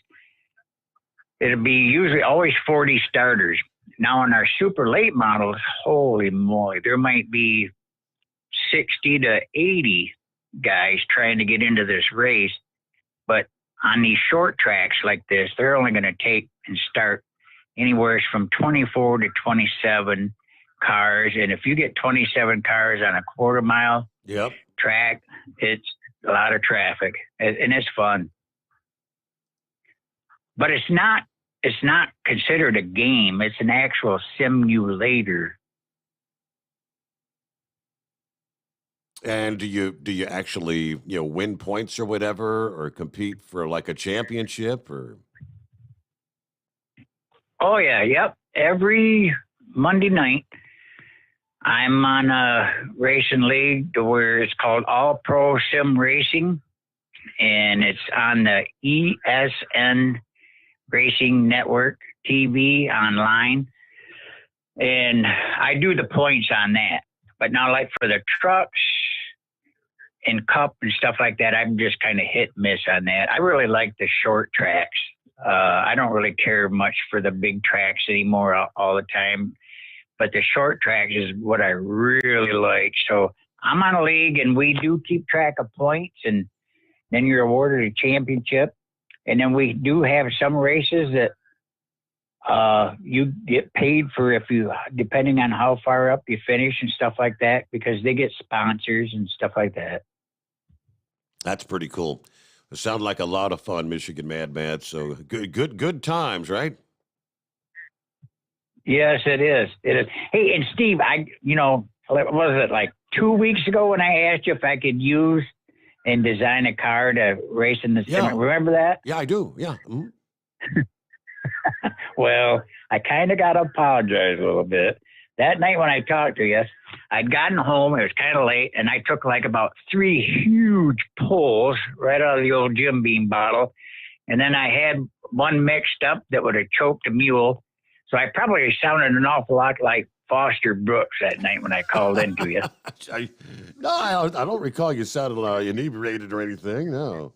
it'll be usually always 40 starters. Now in our super late models, holy moly, there might be 60 to 80 guys trying to get into this race. But on these short tracks like this, they're only going to take and start anywhere from 24 to 27 cars. And if you get 27 cars on a quarter mile track, it's a lot of traffic, and it's fun. But it's not considered a game. It's an actual simulator. And do you actually win points or whatever, or compete for like a championship or? Oh yeah, yep. Every Monday night, I'm on a racing league where it's called All Pro Sim Racing, and it's on the ESN Racing Network TV online, and I do the points on that. But now, like for the trucks and Cup and stuff like that, I'm just kind of hit and miss on that. I really like the short tracks. I don't really care much for the big tracks anymore all the time, but the short tracks is what I really like. So I'm on a league, and we do keep track of points, and then you're awarded a championship. And then we do have some races that you get paid for depending on how far up you finish and stuff like that, because they get sponsors and stuff like that. That's pretty cool. It sounds like a lot of fun, Michigan Mad Mad. So good times, right? Yes, it is. It is. Hey, and Steve, what was it, like 2 weeks ago when I asked you if I could use and design a car to race in the sim? Remember that? Yeah, I do. Yeah. Mm-hmm. Well, I kind of got to apologize a little bit. That night when I talked to you, I'd gotten home. It was kind of late, and I took like about 3 huge pulls right out of the old Jim Beam bottle. And then I had one mixed up that would have choked a mule. So I probably sounded an awful lot like Foster Brooks that night when I called into you. I don't recall you sounded inebriated or anything. No.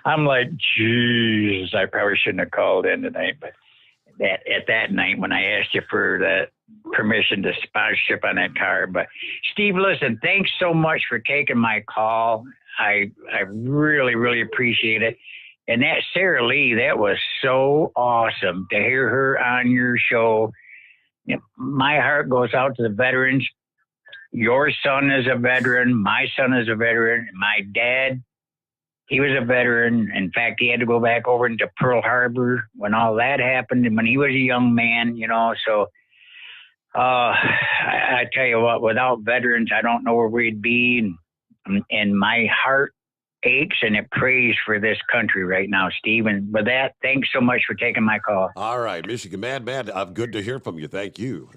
I'm like, Jesus, I probably shouldn't have called in tonight. But at that night when I asked you for the permission to sponsorship on that car. But Steve, listen, thanks so much for taking my call. I really, really appreciate it. And that Sarah Lee, that was so awesome to hear her on your show. My heart goes out to the veterans. Your son is a veteran. My son is a veteran. My dad, he was a veteran. In fact, he had to go back over into Pearl Harbor when all that happened, and when he was a young man, So I tell you what, without veterans, I don't know where we'd be. And my heart aches and it prays for this country right now, Steve. And with that, thanks so much for taking my call. All right, Michigan Mad, good to hear from you. Thank you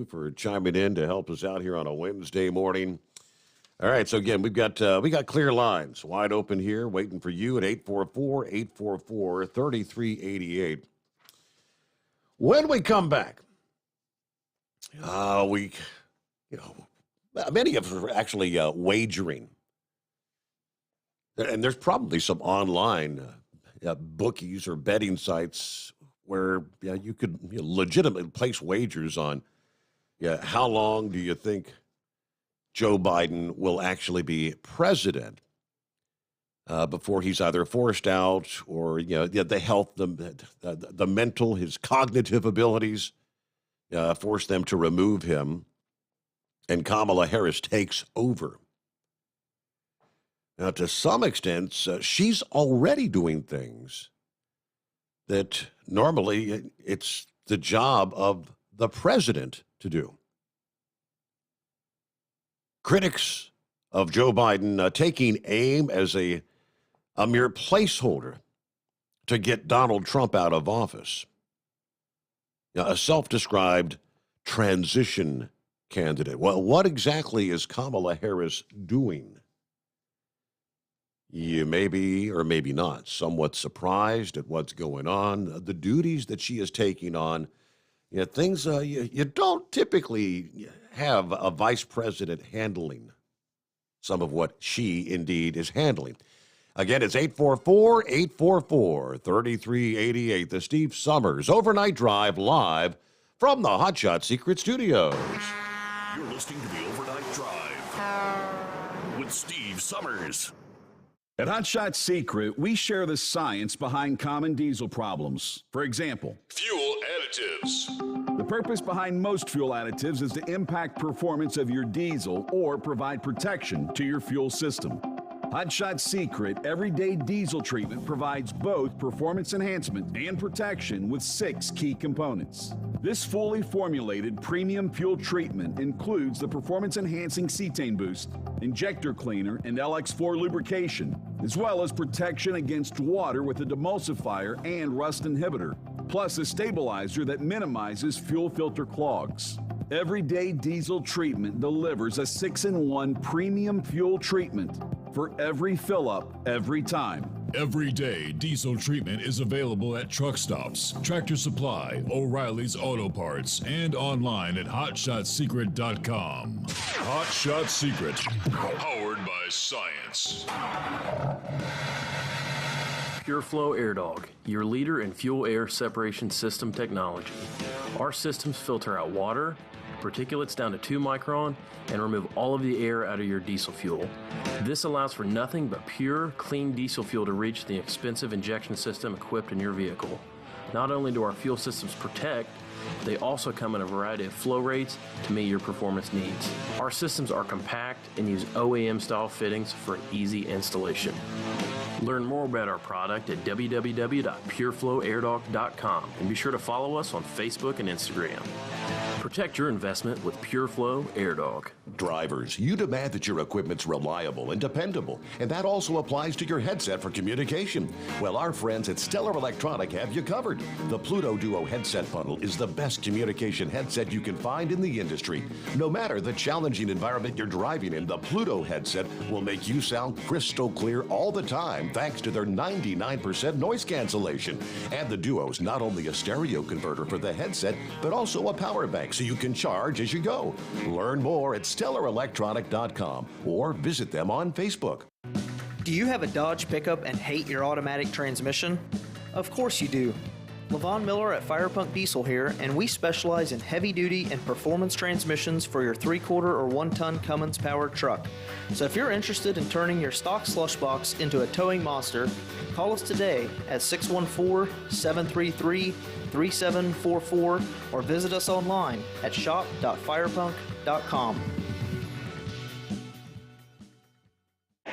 for chiming in to help us out here on a Wednesday morning. All right, so again, we got clear lines wide open here, waiting for you at 844-844-3388. When we come back, many of us are actually wagering, and there's probably some online bookies or betting sites where you could legitimately place wagers on. How long do you think Joe Biden will actually be president before he's either forced out or the health, the mental, his cognitive abilities force them to remove him, and Kamala Harris takes over. Now, to some extent, she's already doing things that normally it's the job of the president to do. Critics of Joe Biden taking aim as a mere placeholder to get Donald Trump out of office. A self-described transition candidate. Well, what exactly is Kamala Harris doing? You may be, or maybe not, somewhat surprised at what's going on, the duties that she is taking on, things you don't typically have a vice president handling some of what she indeed is handling. Again, it's 844-844-3388, the Steve Sommers Overnight Drive live from the Hot Shot Secret Studios. You're listening to the Overnight Drive with Steve Sommers. At Hot Shot Secret, we share the science behind common diesel problems. For example, Fuel additives. the purpose behind most fuel additives is to impact performance of your diesel or provide protection to your fuel system. Hot Shot Secret Everyday Diesel Treatment provides both performance enhancement and protection with 6 key components. This fully formulated premium fuel treatment includes the performance-enhancing cetane boost, injector cleaner, and LX4 lubrication, as well as protection against water with a demulsifier and rust inhibitor, plus a stabilizer that minimizes fuel filter clogs. Everyday Diesel Treatment delivers a 6-in-1 premium fuel treatment for every fill-up, every time. Everyday Diesel Treatment is available at truck stops, Tractor Supply, O'Reilly's Auto Parts, and online at HotShotSecret.com. Hot Shot Secret, powered by science. PureFlow Air Dog, your leader in fuel air separation system technology. Our systems filter out water, particulates down to 2 micron, and remove all of the air out of your diesel fuel. This allows for nothing but pure, clean diesel fuel to reach the expensive injection system equipped in your vehicle. Not only do our fuel systems protect, they also come in a variety of flow rates to meet your performance needs. Our systems are compact and use OEM-style fittings for an easy installation. Learn more about our product at www.pureflowairdog.com and be sure to follow us on Facebook and Instagram. Protect your investment with PureFlow Air Dog. Drivers, you demand that your equipment's reliable and dependable, and that also applies to your headset for communication. Well, our friends at Stellar Electronic have you covered. The Pluto Duo headset bundle is the best communication headset you can find in the industry. No matter the challenging environment you're driving in, the Pluto headset will make you sound crystal clear all the time thanks to their 99% noise cancellation. And the Duo's not only a stereo converter for the headset, but also a power bank so you can charge as you go. Learn more at StellarElectronic.com or visit them on Facebook. Do you have a Dodge pickup and hate your automatic transmission? Of course you do. Levon Miller at Firepunk Diesel here, and we specialize in heavy-duty and performance transmissions for your 3-quarter or 1-ton Cummins-powered truck. So if you're interested in turning your stock slush box into a towing monster, call us today at 614-733-3744 or visit us online at shop.firepunk.com.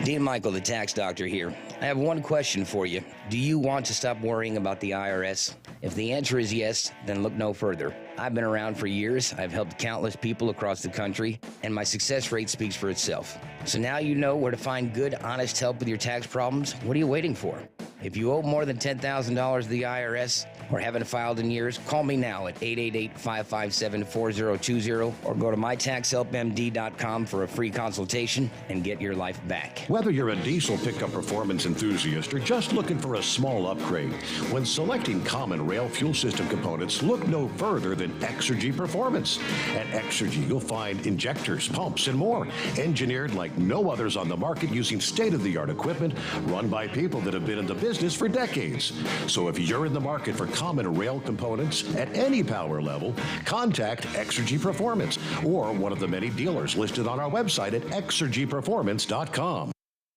Dean Michael, the tax doctor here. I have one question for you. Do you want to stop worrying about the IRS? If the answer is yes, then look no further. I've been around for years. I've helped countless people across the country, and my success rate speaks for itself. So now you know where to find good, honest help with your tax problems. What are you waiting for? If you owe more than $10,000 to the IRS or haven't filed in years, call me now at 888-557-4020 or go to mytaxhelpmd.com for a free consultation and get your life back. Whether you're a diesel pickup performance enthusiast or just looking for a small upgrade, when selecting common rail fuel system components, look no further than Exergy Performance. At Exergy, you'll find injectors, pumps, and more, engineered like no others on the market using state-of-the-art equipment run by people that have been in the business for decades. So if you're in the market for common rail components at any power level, contact Exergy Performance or one of the many dealers listed on our website at exergyperformance.com.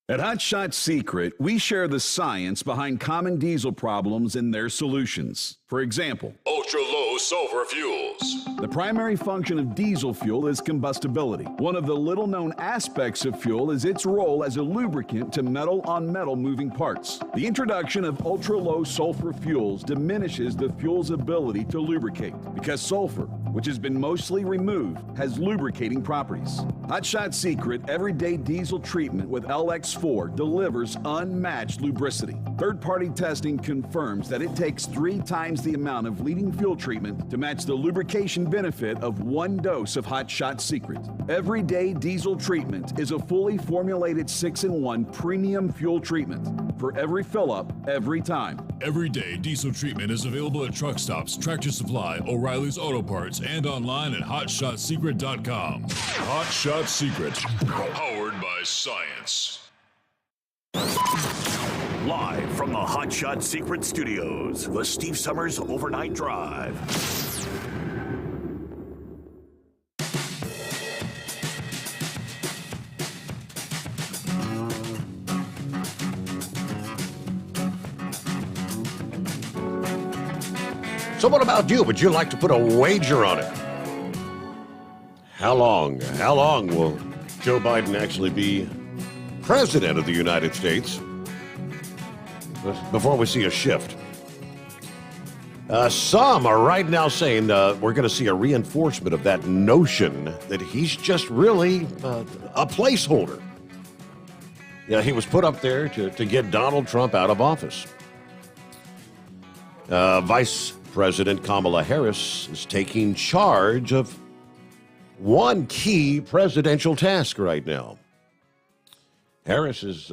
At Hot Shot Secret, we share the science behind common diesel problems and their solutions. For example, Ultra-low sulfur fuels. the primary function of diesel fuel is combustibility. One of the little-known aspects of fuel is its role as a lubricant to metal-on-metal moving parts. The introduction of ultra-low sulfur fuels diminishes the fuel's ability to lubricate because sulfur, which has been mostly removed, has lubricating properties. Hot Shot Secret Everyday Diesel Treatment with LX4 delivers unmatched lubricity. Third-party testing confirms that it takes 3 times the amount of leading fuel treatment to match the lubrication benefit of 1 dose of Hot Shot Secret. Everyday Diesel Treatment is a fully formulated 6-in-1 premium fuel treatment for every fill-up, every time. Everyday diesel treatment is available at truck stops, Tractor Supply, O'Reilly's Auto Parts, and online at hotshotsecret.com. Hot Shot Secret, powered by science. Live from the Hot Shot Secret Studios, the Steve Summers Overnight Drive. So what about you? Would you like to put a wager on it? How long will Joe Biden actually be president of the United States before we see a shift? Some are right now saying we're going to see a reinforcement of that notion that he's just really a placeholder. Yeah, he was put up there to get Donald Trump out of office. Vice President Kamala Harris is taking charge of one key presidential task right now. Harris is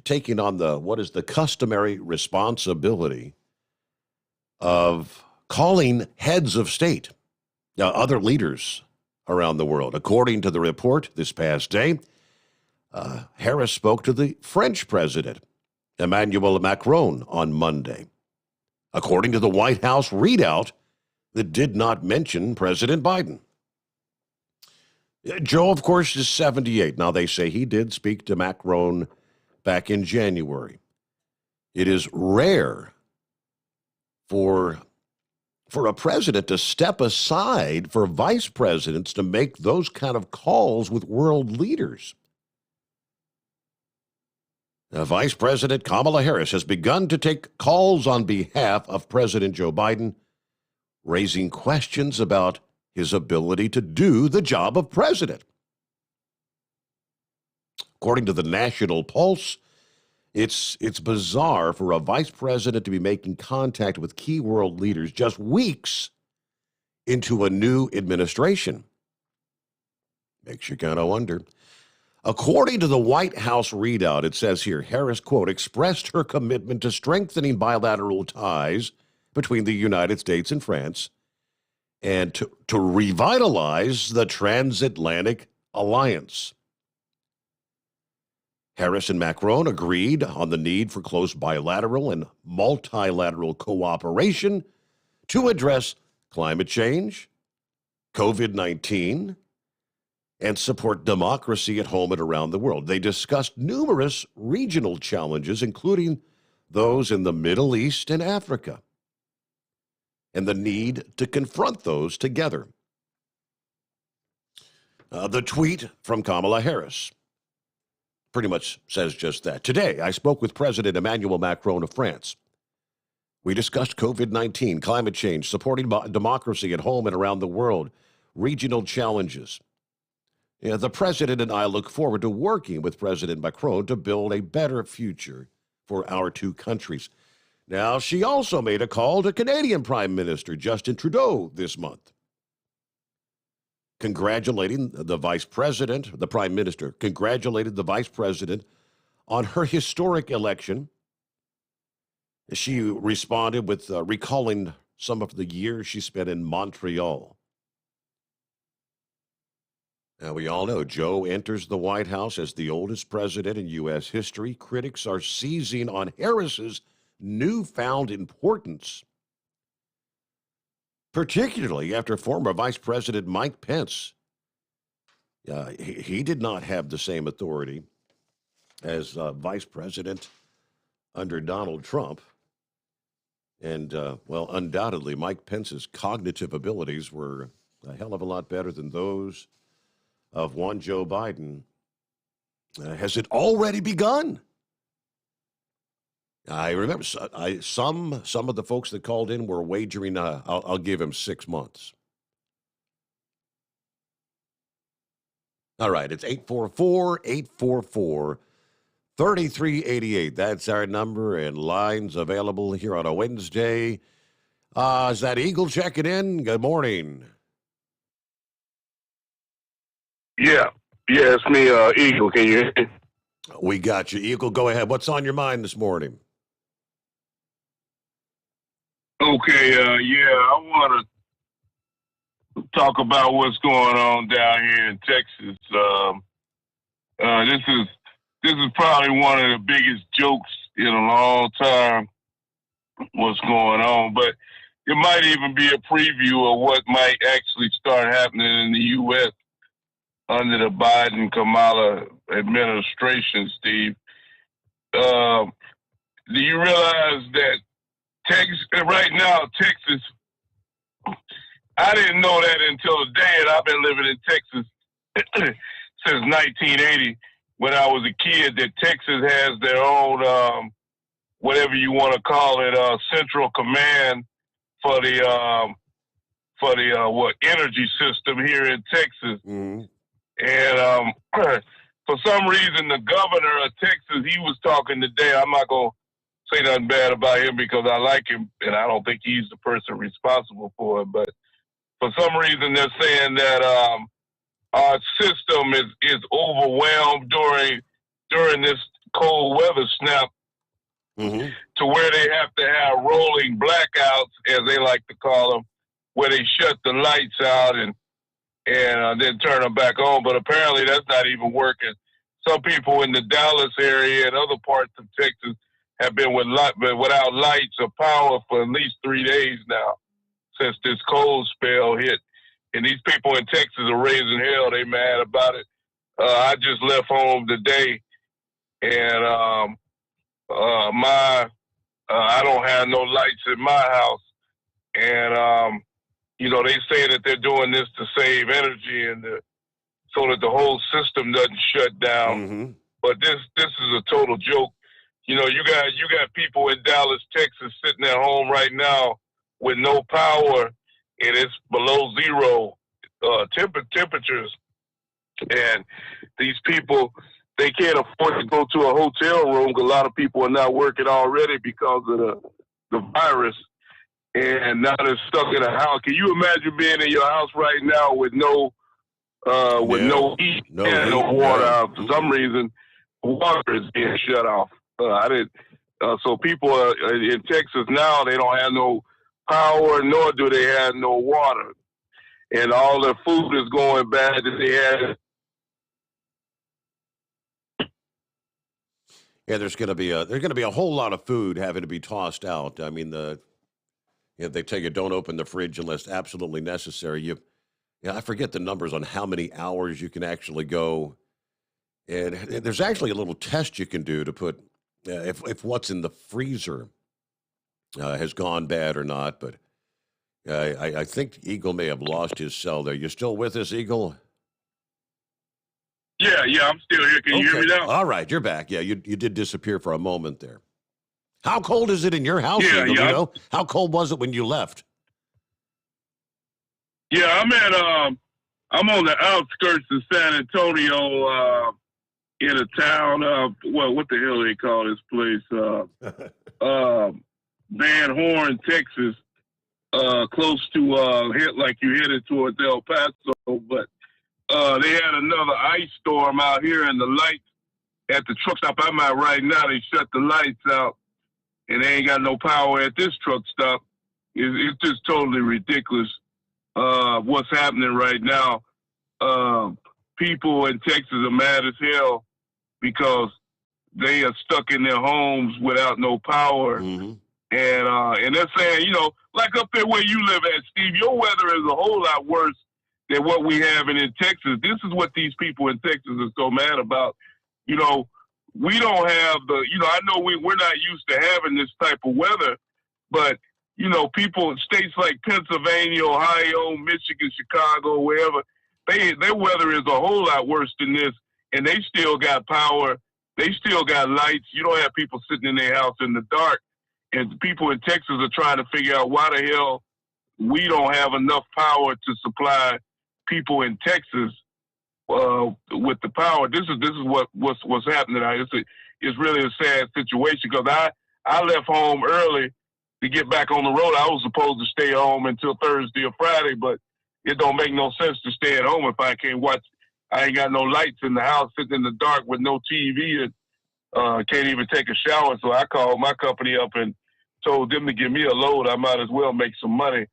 taking on what is the customary responsibility of calling heads of state, other leaders around the world. According to the report this past day, Harris spoke to the French president, Emmanuel Macron, on Monday. According to the White House readout that did not mention President Biden. Joe, of course, is 78. Now, they say he did speak to Macron back in January. It is rare for a president to step aside for vice presidents to make those kind of calls with world leaders. Now, Vice President Kamala Harris has begun to take calls on behalf of President Joe Biden, raising questions about his ability to do the job of president. According to the National Pulse, it's bizarre for a vice president to be making contact with key world leaders just weeks into a new administration. Makes you kind of wonder. According to the White House readout, it says here, Harris, quote, expressed her commitment to strengthening bilateral ties between the United States and France and to revitalize the transatlantic alliance. Harris and Macron agreed on the need for close bilateral and multilateral cooperation to address climate change, COVID-19, and support democracy at home and around the world. They discussed numerous regional challenges, including those in the Middle East and Africa, and the need to confront those together. The tweet from Kamala Harris pretty much says just that. Today, I spoke with President Emmanuel Macron of France. We discussed COVID-19, climate change, supporting democracy at home and around the world, regional challenges. The president and I look forward to working with President Macron to build a better future for our two countries. Now, she also made a call to Canadian Prime Minister Justin Trudeau this month, congratulating the Vice President, the Prime Minister, congratulated the Vice President on her historic election. She responded with recalling some of the years she spent in Montreal. Now, we all know Joe enters the White House as the oldest president in U.S. history. Critics are seizing on Harris's newfound importance, particularly after former Vice President Mike Pence. He did not have the same authority as Vice President under Donald Trump. And, well, undoubtedly, Mike Pence's cognitive abilities were a hell of a lot better than those of one Joe Biden. Has it already begun? I remember some of the folks that called in were wagering, I'll give him 6 months. All right, it's 844-844-3388. That's our number, and lines available here on a Wednesday. Is that Eagle checking in? Good morning. Yeah, it's me, Eagle. Can you hear me? We got you, Eagle. Go ahead. What's on your mind this morning? Okay, I want to talk about what's going on down here in Texas. This is probably one of the biggest jokes in a long time, what's going on, but it might even be a preview of what might actually start happening in the U.S. under the Biden-Kamala administration, Steve. Do you realize that right now, Texas, I didn't know that until today, and I've been living in Texas since 1980 when I was a kid, that Texas has their own, whatever you want to call it, central command for the energy system here in Texas. Mm-hmm. And for some reason, the governor of Texas, he was talking today. I'm not going to say nothing bad about him because I like him, and I don't think he's the person responsible for it. But for some reason, they're saying that our system is overwhelmed during this cold weather snap, mm-hmm. to where they have to have rolling blackouts, as they like to call them, where they shut the lights out and then turn them back on. But apparently that's not even working. Some people in the Dallas area and other parts of Texas have been without lights or power for at least 3 days now since this cold spell hit. And these people in Texas are raising hell. They mad about it. I just left home today, and I don't have no lights in my house. And they say that they're doing this to save energy and so that the whole system doesn't shut down. Mm-hmm. But this is a total joke. You got people in Dallas, Texas, sitting at home right now with no power, and it's below zero temperatures. And these people, they can't afford to go to a hotel room because a lot of people are not working already because of the virus. And now they're stuck in a house. Can you imagine being in your house right now with no heat and no water? For some reason, water is being shut off. So people in Texas now, they don't have no power, nor do they have no water, and all their food is going bad that they had. Yeah, there's going to be a whole lot of food having to be tossed out. I mean, they tell you don't open the fridge unless absolutely necessary. I forget the numbers on how many hours you can actually go. And there's actually a little test you can do to put if what's in the freezer has gone bad or not. But I think Eagle may have lost his cell there. You still with us, Eagle? Yeah, I'm still here. Can you hear me now? All right, you're back. Yeah, you did disappear for a moment there. How cold is it in your house, Yeah, Eagle? yeah. You know? How cold was it when you left? Yeah, I'm on the outskirts of San Antonio, in a town of, well, what the hell they call this place? Van Horn, Texas, close to like you headed towards El Paso, but they had another ice storm out here, and the lights at the truck stop I'm at right now, they shut the lights out, and they ain't got no power at this truck stop. It's just totally ridiculous what's happening right now. People in Texas are mad as hell because they are stuck in their homes without no power. Mm-hmm. And they're saying, you know, like up there where you live at, Steve, your weather is a whole lot worse than what we have in Texas. This is what these people in Texas are so mad about. You know, we don't have the, you know, I know we're not used to having this type of weather, but, you know, people in states like Pennsylvania, Ohio, Michigan, Chicago, wherever, their weather is a whole lot worse than this, and they still got power. They still got lights. You don't have people sitting in their house in the dark. And people in Texas are trying to figure out why the hell we don't have enough power to supply people in Texas with the power. This is what's happening. It's really a sad situation because I left home early to get back on the road. I was supposed to stay home until Thursday or Friday, but it don't make no sense to stay at home if I can't watch. I ain't got no lights in the house, sitting in the dark with no TV, and can't even take a shower. So I called my company up and told them to give me a load. I might as well make some money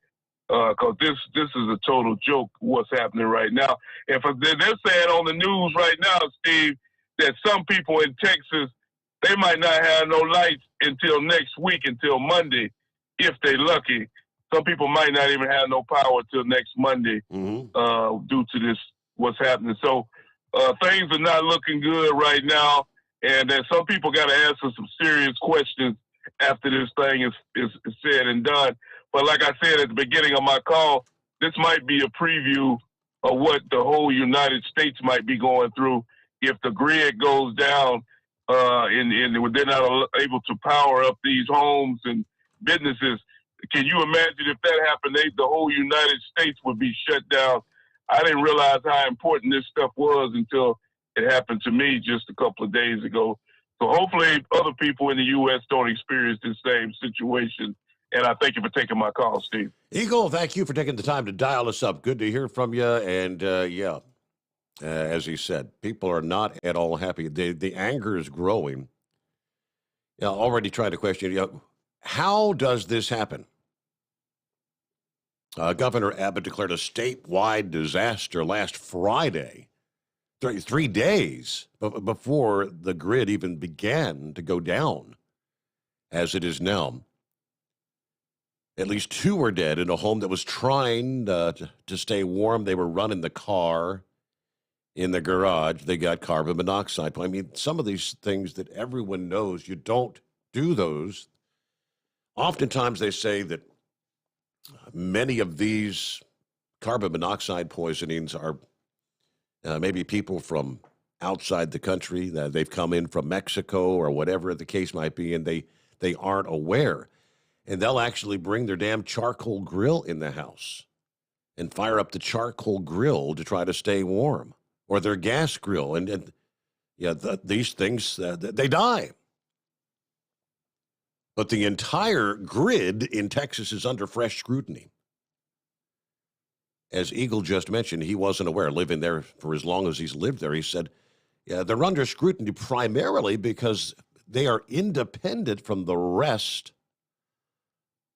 because this is a total joke what's happening right now. And they're saying on the news right now, Steve, that some people in Texas, they might not have no lights until next week, until Monday, if they're lucky. Some people might not even have no power till next Monday due to this, what's happening. So things are not looking good right now. And then some people got to answer some serious questions after this thing is said and done. But like I said at the beginning of my call, this might be a preview of what the whole United States might be going through if the grid goes down and they're not able to power up these homes and businesses. Can you imagine if that happened? The whole United States would be shut down. I didn't realize how important this stuff was until it happened to me just a couple of days ago. So hopefully other people in the U.S. don't experience this same situation. And I thank you for taking my call, Steve. Eagle, thank you for taking the time to dial us up. Good to hear from you. And as he said, people are not at all happy. The anger is growing. Already trying to question, how does this happen? Governor Abbott declared a statewide disaster last Friday, 3 days before the grid even began to go down, as it is now. At least 2 were dead in a home that was trying to stay warm. They were running the car in the garage. They got carbon monoxide. I mean, some of these things that everyone knows, you don't do those. Oftentimes they say that many of these carbon monoxide poisonings are maybe people from outside the country, that they've come in from Mexico or whatever the case might be, and they aren't aware. And they'll actually bring their damn charcoal grill in the house and fire up the charcoal grill to try to stay warm, or their gas grill. And these things, they die. But the entire grid in Texas is under fresh scrutiny. As Eagle just mentioned, he wasn't aware, living there for as long as he's lived there. He said, they're under scrutiny primarily because they are independent from the rest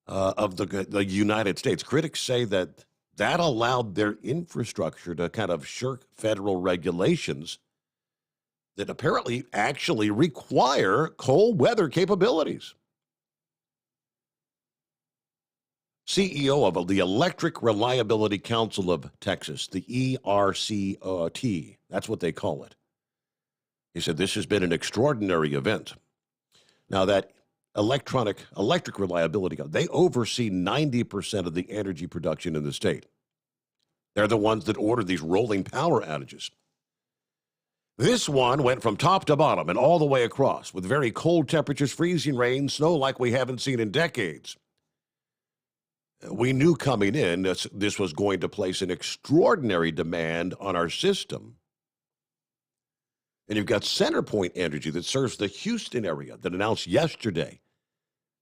of the United States. Critics say that allowed their infrastructure to kind of shirk federal regulations that apparently actually require cold weather capabilities. CEO of the Electric Reliability Council of Texas, the ERCOT, that's what they call it. He said this has been an extraordinary event. Now that electric reliability, they oversee 90% of the energy production in the state. They're the ones that order these rolling power outages. This one went from top to bottom and all the way across with very cold temperatures, freezing rain, snow like we haven't seen in decades. We knew coming in this was going to place an extraordinary demand on our system. And you've got CenterPoint Energy that serves the Houston area that announced yesterday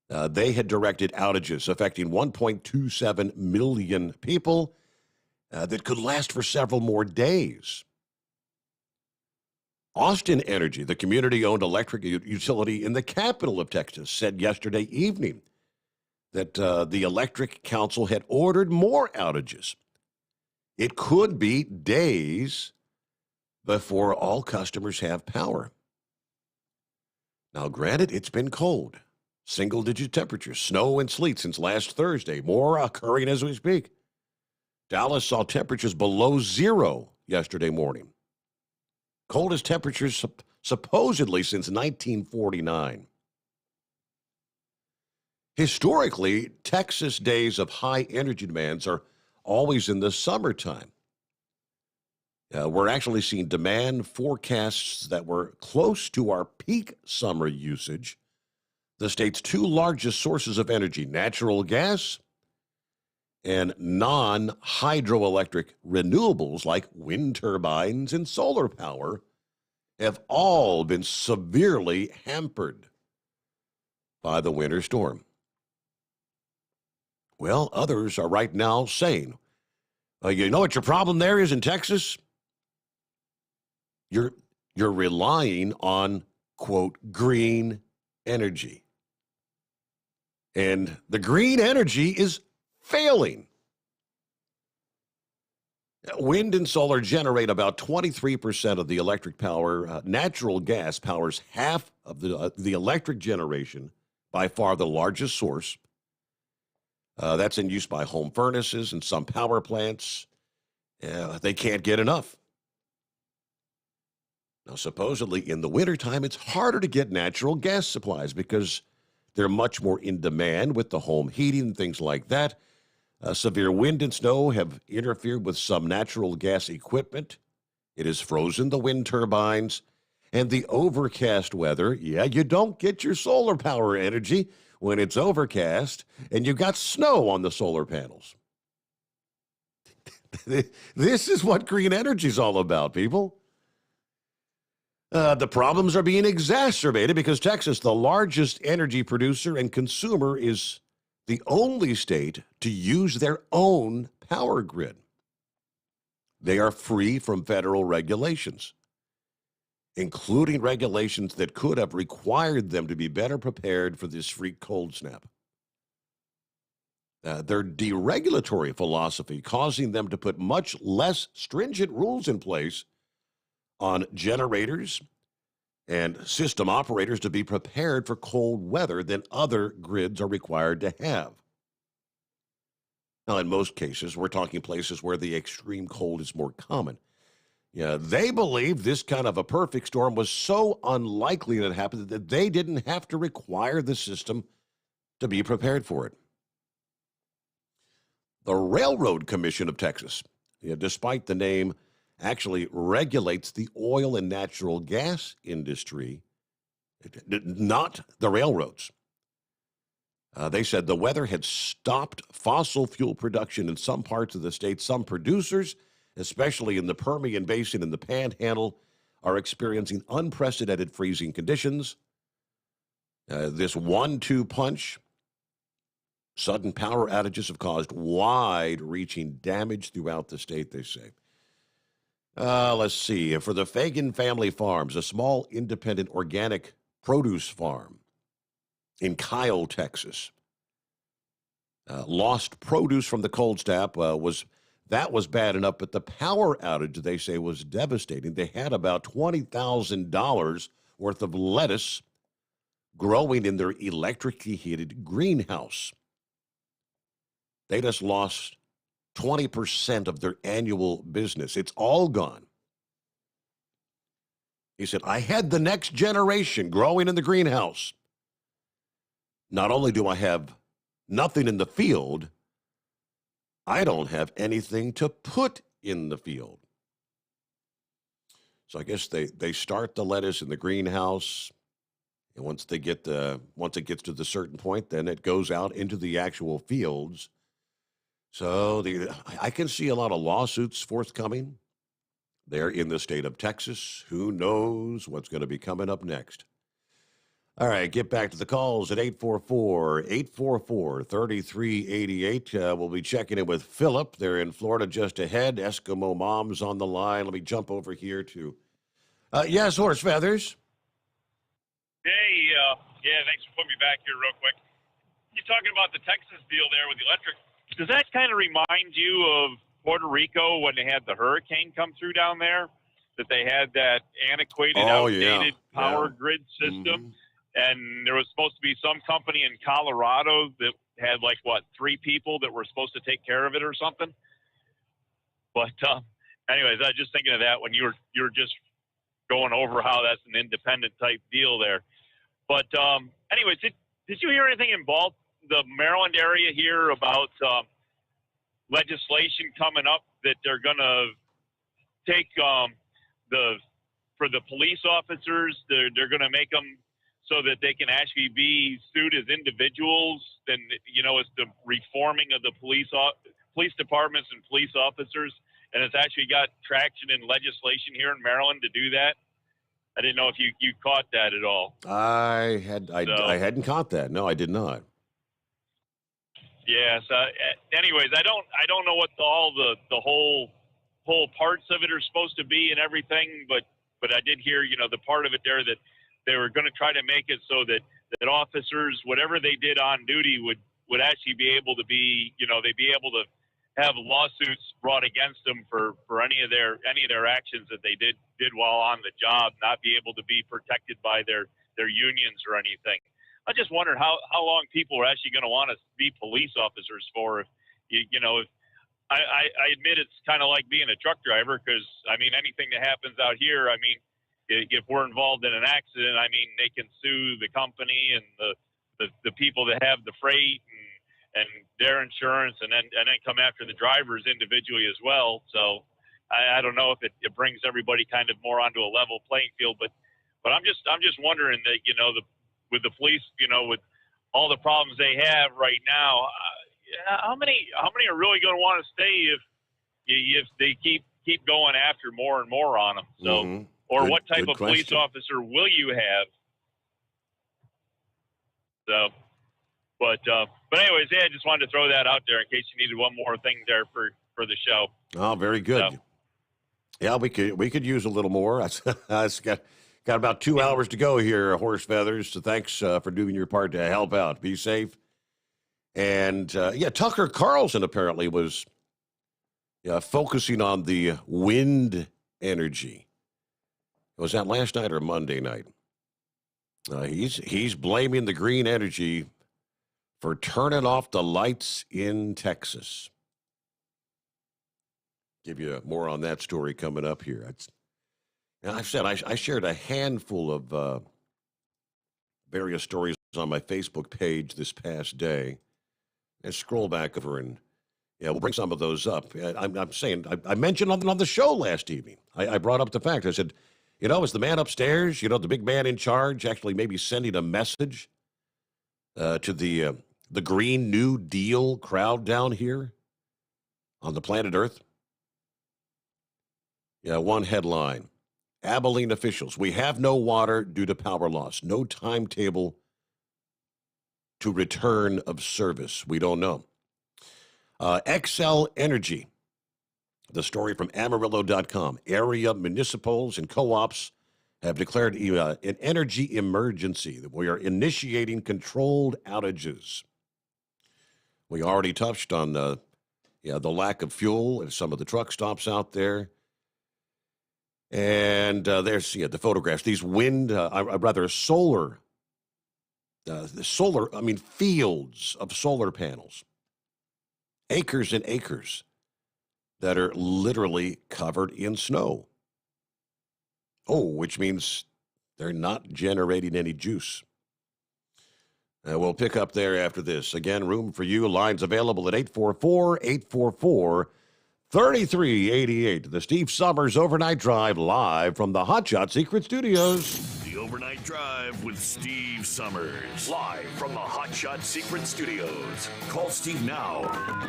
they had directed outages affecting 1.27 million people that could last for several more days. Austin Energy, the community-owned electric utility in the capital of Texas, said yesterday evening that the Electric Council had ordered more outages. It could be days before all customers have power. Now, granted, it's been cold. Single-digit temperatures, snow and sleet since last Thursday, more occurring as we speak. Dallas saw temperatures below zero yesterday morning. Coldest temperatures supposedly since 1949. Historically, Texas days of high energy demands are always in the summertime. We're actually seeing demand forecasts that were close to our peak summer usage. The state's two largest sources of energy, natural gas and non-hydroelectric renewables like wind turbines and solar power, have all been severely hampered by the winter storm. Well, others are right now saying, you know what your problem there is in Texas? You're relying on, quote, green energy. And the green energy is failing. Wind and solar generate about 23% of the electric power. Natural gas powers half of the electric generation, by far the largest source. That's in use by home furnaces and some power plants. They can't get enough. Now, supposedly in the wintertime, it's harder to get natural gas supplies because they're much more in demand with the home heating and things like that. Severe wind and snow have interfered with some natural gas equipment. It has frozen the wind turbines. And the overcast weather, you don't get your solar power energy when it's overcast and you've got snow on the solar panels. This is what green energy is all about, people. The problems are being exacerbated because Texas, the largest energy producer and consumer, is the only state to use their own power grid. They are free from federal regulations, including regulations that could have required them to be better prepared for this freak cold snap. Their deregulatory philosophy causing them to put much less stringent rules in place on generators and system operators to be prepared for cold weather than other grids are required to have. Now, in most cases, we're talking places where the extreme cold is more common. They believe this kind of a perfect storm was so unlikely that it happened that they didn't have to require the system to be prepared for it. The Railroad Commission of Texas, despite the name, actually regulates the oil and natural gas industry, not the railroads. They said the weather had stopped fossil fuel production in some parts of the state. Some producers, especially in the Permian Basin and the Panhandle, are experiencing unprecedented freezing conditions. This 1-2 punch, sudden power outages have caused wide-reaching damage throughout the state, they say. Let's see. For the Fagan Family Farms, a small independent organic produce farm in Kyle, Texas, lost produce from the cold snap. Was bad enough, but the power outage, they say, was devastating. They had about $20,000 worth of lettuce growing in their electrically heated greenhouse. They just lost 20% of their annual business. It's all gone. He said, I had the next generation growing in the greenhouse. Not only do I have nothing in the field, I don't have anything to put in the field. So I guess they start the lettuce in the greenhouse, and once it gets to the certain point, then it goes out into the actual fields. So I can see a lot of lawsuits forthcoming. there in the state of Texas. Who knows what's going to be coming up next? All right, get back to the calls at 844-844-3388. We'll be checking in with Philip. They're in Florida just ahead. Eskimo Mom's on the line. Let me jump over here to, yes, Horse Feathers. Hey, yeah, thanks for putting me back here real quick. You're talking about the Texas deal there with the electric. Does that kind of remind you of Puerto Rico when they had the hurricane come through down there? That they had that antiquated, outdated power grid system? And there was supposed to be some company in Colorado that had like, 3 people that were supposed to take care of it or something. But anyways, I was just thinking of that when you were just going over how that's an independent type deal there. But anyways, did you hear anything in the Maryland area here about legislation coming up that they're going to take for the police officers, they're going to make them so that they can actually be sued as individuals, and it's the reforming of the police departments and police officers, and it's actually got traction in legislation here in Maryland to do that. I didn't know if you caught that at all. I hadn't caught that. No, I did not. Yes. Anyways, I don't know what all the whole parts of it are supposed to be and everything, but I did hear the part of it there that they were going to try to make it so that officers, whatever they did on duty, would actually be able to be, they'd be able to have lawsuits brought against them for any of their actions that they did while on the job, not be able to be protected by their unions or anything. I just wondered how long people are actually going to want to be police officers for. If I admit it's kind of like being a truck driver, because anything that happens out here, if we're involved in an accident, they can sue the company and the people that have the freight and their insurance, and then come after the drivers individually as well. So I don't know if it brings everybody kind of more onto a level playing field, but I'm just wondering that with the police, with all the problems they have right now, how many are really going to want to stay if they keep going after more and more on them? So. Or what type of police officer will you have? So, but anyways, yeah, I just wanted to throw that out there in case you needed one more thing there for the show. Oh, very good. So. Yeah, we could use a little more. It's got about 2 hours to go here, Horse Feathers. So thanks for doing your part to help out. Be safe. And Tucker Carlson apparently was focusing on the wind energy. Was that last night or Monday night? He's blaming the green energy for turning off the lights in Texas. Give you more on that story coming up here. I've said I shared a handful of various stories on my Facebook page this past day. And scroll back over and we'll bring some of those up. I'm saying I mentioned on the show last evening. I brought up the fact. I said, is the man upstairs, the big man in charge, actually maybe sending a message to the Green New Deal crowd down here on the planet Earth? Yeah, one headline. Abilene officials, we have no water due to power loss. No timetable to return of service. We don't know. XL Energy. The story from Amarillo.com. Area municipals and co-ops have declared an energy emergency. That we are initiating controlled outages. We already touched on the lack of fuel at some of the truck stops out there. And there's the photographs. These solar, fields of solar panels. Acres and acres that are literally covered in snow. Which means they're not generating any juice. We'll pick up there after this. Again, room for you. Lines available at 844-844-3388. The Steve Sommers Overnight Drive live from the Hot Shot Secret Studios. The Overnight Drive with Steve Summers. Live from the Hot Shot Secret Studios. Call Steve now.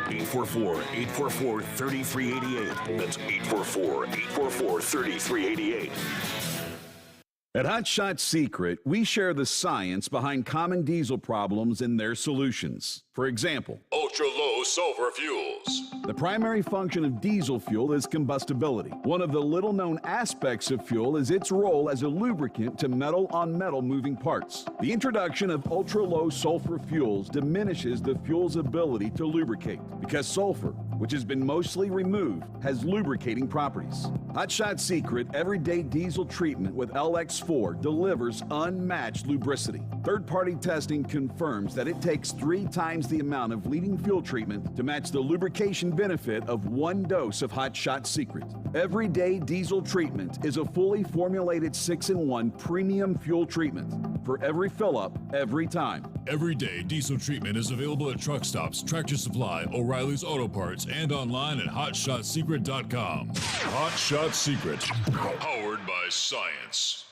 844-844-3388. That's 844-844-3388. At Hot Shot Secret, we share the science behind common diesel problems and their solutions. For example, Ultra-low sulfur fuels. the primary function of diesel fuel is combustibility. One of the little-known aspects of fuel is its role as a lubricant to metal-on-metal moving parts. The introduction of ultra-low sulfur fuels diminishes the fuel's ability to lubricate because sulfur, which has been mostly removed, has lubricating properties. Hot Shot Secret Everyday Diesel Treatment with LX4 delivers unmatched lubricity. Third-party testing confirms that it takes 3 times the amount of leading fuel treatment to match the lubrication benefit of 1 dose of Hot Shot Secret. Everyday Diesel Treatment is a fully formulated 6-in-1 premium fuel treatment for every fill-up, every time. Everyday diesel treatment is available at truck stops, Tractor Supply, O'Reilly's Auto Parts, and online at hotshotsecret.com. Hot Shot Secret, powered by science.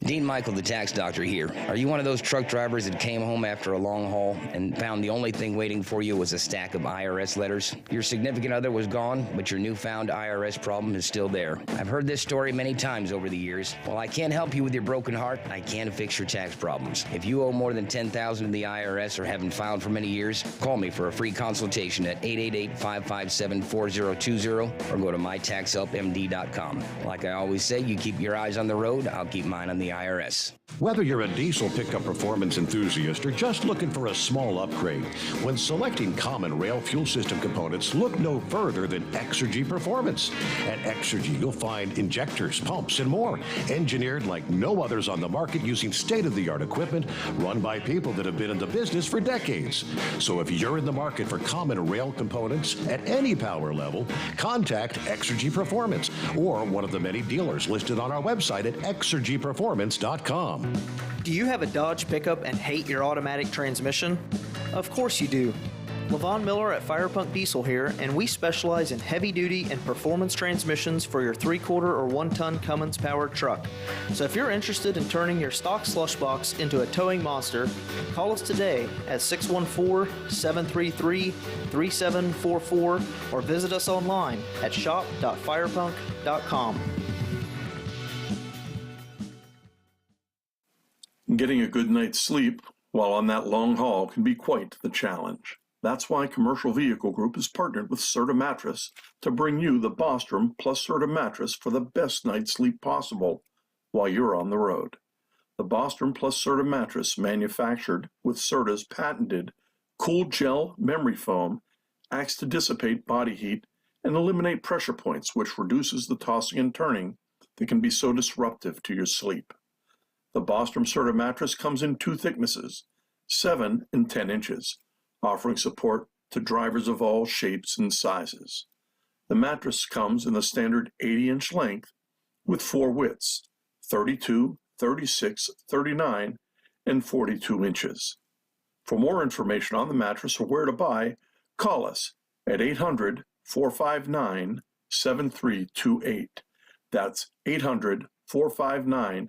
Dean Michael, the tax doctor here. Are you one of those truck drivers that came home after a long haul and found the only thing waiting for you was a stack of IRS letters? Your significant other was gone, but your newfound IRS problem is still there. I've heard this story many times over the years. While I can't help you with your broken heart, I can fix your tax problems. If you owe more than $10,000 to the IRS or haven't filed for many years, call me for a free consultation at 888-557-4020 or go to mytaxhelpmd.com. Like I always say, you keep your eyes on the road, I'll keep mine on the IRS. Whether you're a diesel pickup performance enthusiast or just looking for a small upgrade, when selecting common rail fuel system components, look no further than Exergy Performance. At Exergy, you'll find injectors, pumps, and more, engineered like no others on the market using state-of-the-art equipment run by people that have been in the business for decades. So if you're in the market for common rail components at any power level, contact Exergy Performance or one of the many dealers listed on our website at exergyperformance.com. Do you have a Dodge pickup and hate your automatic transmission? Of course you do. Levon Miller at Firepunk Diesel here, and we specialize in heavy-duty and performance transmissions for your 3-quarter or 1-ton Cummins-powered truck. So if you're interested in turning your stock slush box into a towing monster, call us today at 614-733-3744 or visit us online at shop.firepunk.com. Getting a good night's sleep while on that long haul can be quite the challenge. That's why Commercial Vehicle Group has partnered with Serta Mattress to bring you the Bostrom plus Serta mattress for the best night's sleep possible while you're on the road. The Bostrom plus Serta mattress, manufactured with Serta's patented Cool Gel memory foam, acts to dissipate body heat and eliminate pressure points, which reduces the tossing and turning that can be so disruptive to your sleep. The Bostrom Serta mattress comes in 2 thicknesses, 7 and 10 inches, offering support to drivers of all shapes and sizes. The mattress comes in the standard 80-inch length with 4 widths, 32, 36, 39, and 42 inches. For more information on the mattress or where to buy, call us at 800-459-7328. That's 800-459-7328.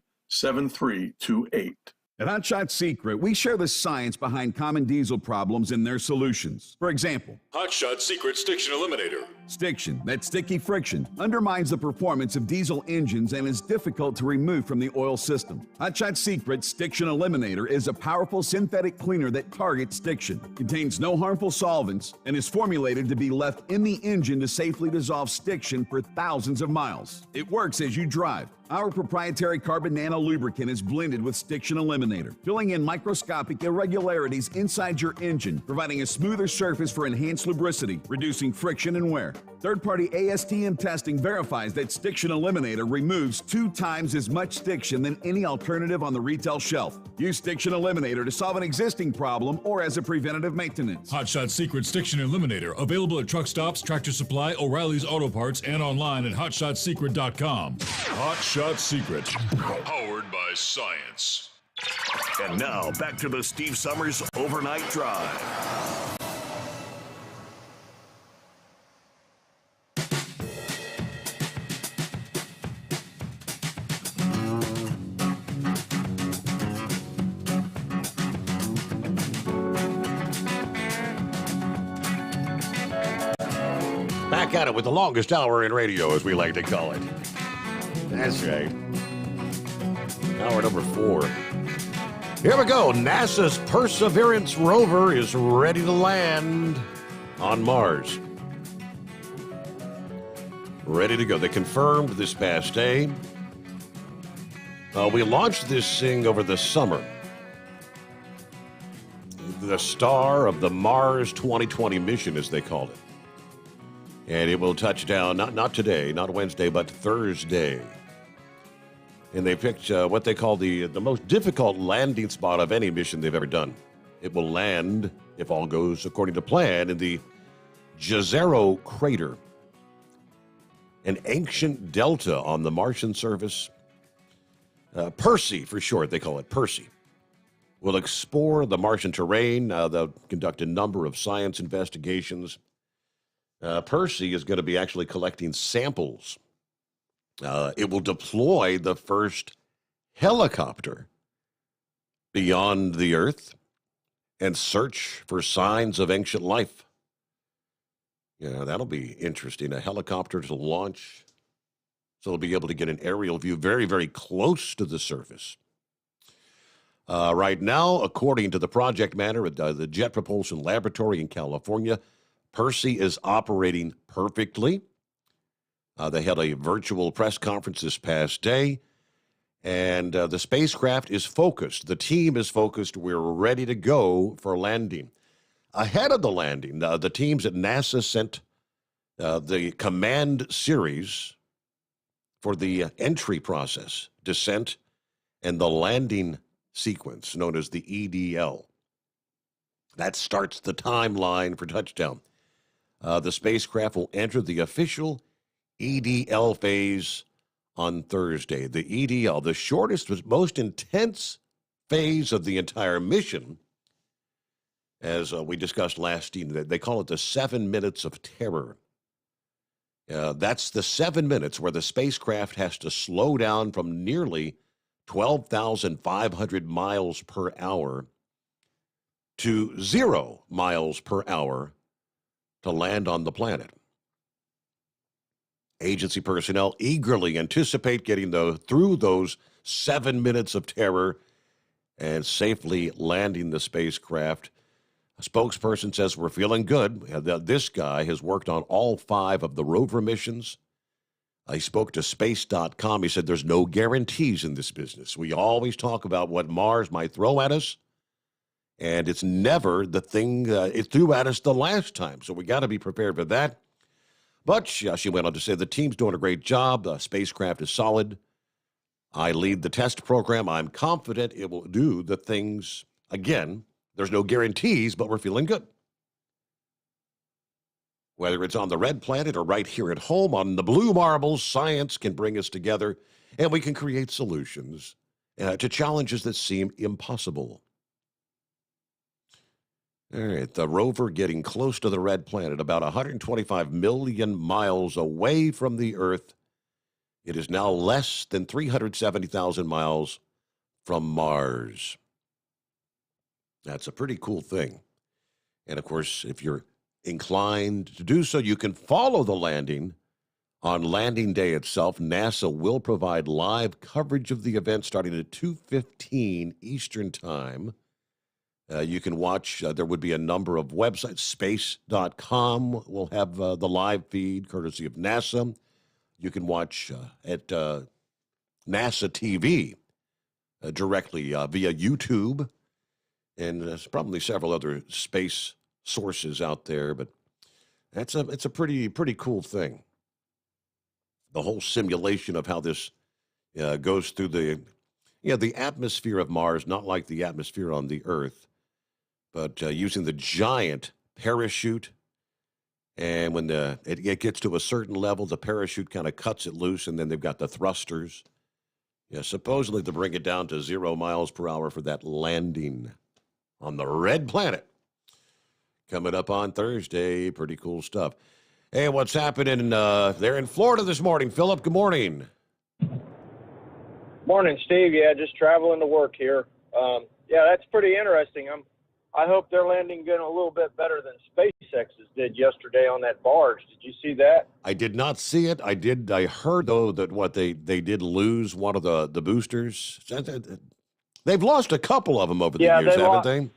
At Hot Shot Secret, we share the science behind common diesel problems and their solutions. For example, Hot Shot Secret Stiction Eliminator. Stiction, that sticky friction, undermines the performance of diesel engines and is difficult to remove from the oil system. Hot Shot Secret Stiction Eliminator is a powerful synthetic cleaner that targets stiction, contains no harmful solvents, and is formulated to be left in the engine to safely dissolve stiction for thousands of miles. It works as you drive. Our proprietary carbon nano lubricant is blended with Stiction Eliminator, filling in microscopic irregularities inside your engine, providing a smoother surface for enhanced lubricity, reducing friction and wear. Third-party ASTM testing verifies that Stiction Eliminator removes 2 times as much stiction than any alternative on the retail shelf. Use Stiction Eliminator to solve an existing problem or as a preventative maintenance. Hot Shot Secret Stiction Eliminator, available at truck stops, Tractor Supply, O'Reilly's Auto Parts, and online at hotshotsecret.com. Hot Shot Secret, powered by science. And now, back to the Steve Summers Overnight Drive. Back at it with the longest hour in radio, as we like to call it. That's right. Hour number 4. Here we go. NASA's Perseverance rover is ready to land on Mars. Ready to go. They confirmed this past day. We launched this thing over the summer. The star of the Mars 2020 mission, as they called it. And it will touch down, not today, not Wednesday, but Thursday. And they picked what they call the most difficult landing spot of any mission they've ever done. It will land, if all goes according to plan, in the Jezero crater, an ancient delta on the Martian surface. Percy, for short, they call it Percy, will explore the Martian terrain. They'll conduct a number of science investigations. Percy is going to be actually collecting samples. It will deploy the first helicopter beyond the Earth and search for signs of ancient life. Yeah, that'll be interesting. A helicopter to launch, so they'll be able to get an aerial view very, very close to the surface. Right now, according to the project manager at the Jet Propulsion Laboratory in California, Percy is operating perfectly. They had a virtual press conference this past day, and the spacecraft is focused. The team is focused. We're ready to go for landing. Ahead of the landing, the teams at NASA sent the command series for the entry process, descent, and the landing sequence, known as the EDL. That starts the timeline for touchdown. The spacecraft will enter the official EDL phase on Thursday. The EDL, the shortest, most intense phase of the entire mission, as we discussed last evening. They call it the 7 minutes of terror. That's the 7 minutes where the spacecraft has to slow down from nearly 12,500 miles per hour to 0 miles per hour to land on the planet. Agency personnel eagerly anticipate getting through those 7 minutes of terror and safely landing the spacecraft. A spokesperson says, we're feeling good. This guy has worked on all 5 of the rover missions. He spoke to space.com. He said, there's no guarantees in this business. We always talk about what Mars might throw at us, and it's never the thing it threw at us the last time. So we got to be prepared for that. But she went on to say the team's doing a great job. The spacecraft is solid. I lead the test program. I'm confident it will do the things. Again, there's no guarantees, but we're feeling good. Whether it's on the red planet or right here at home on the blue marbles, science can bring us together, and we can create solutions to challenges that seem impossible. All right, the rover getting close to the red planet, about 125 million miles away from the Earth. It is now less than 370,000 miles from Mars. That's a pretty cool thing. And, of course, if you're inclined to do so, you can follow the landing. On landing day itself, NASA will provide live coverage of the event starting at 2:15 Eastern Time. You can watch, there would be a number of websites. Space.com will have the live feed, courtesy of NASA. You can watch at NASA TV directly via YouTube. And there's probably several other space sources out there, but it's a pretty cool thing. The whole simulation of how this goes through the atmosphere of Mars, not like the atmosphere on the Earth, but using the giant parachute. And when it gets to a certain level, the parachute kind of cuts it loose, and then they've got the thrusters. Yeah, supposedly to bring it down to 0 miles per hour for that landing on the red planet. Coming up on Thursday. Pretty cool stuff. Hey, what's happening there in Florida this morning, Philip? Good morning. Morning, Steve. Yeah, just traveling to work here. Yeah, that's pretty interesting. I'm I hope their landing getting a little bit better than SpaceX's did yesterday on that barge. Did you see that? I did not see it. I heard though that what they did lose one of the boosters. They've lost a couple of them over the years, haven't they?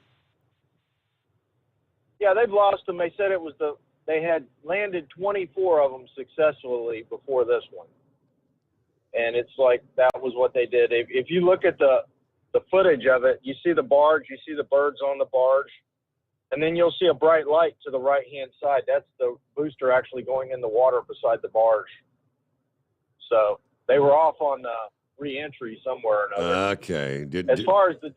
Yeah, they've lost them. They said they had landed 24 of them successfully before this one. And it's like that was what they did. If you look at the footage of it, you see the barge, you see the birds on the barge, and then you'll see a bright light to the right-hand side. That's the booster actually going in the water beside the barge. So they were off on re-entry somewhere or another. Okay. As far as the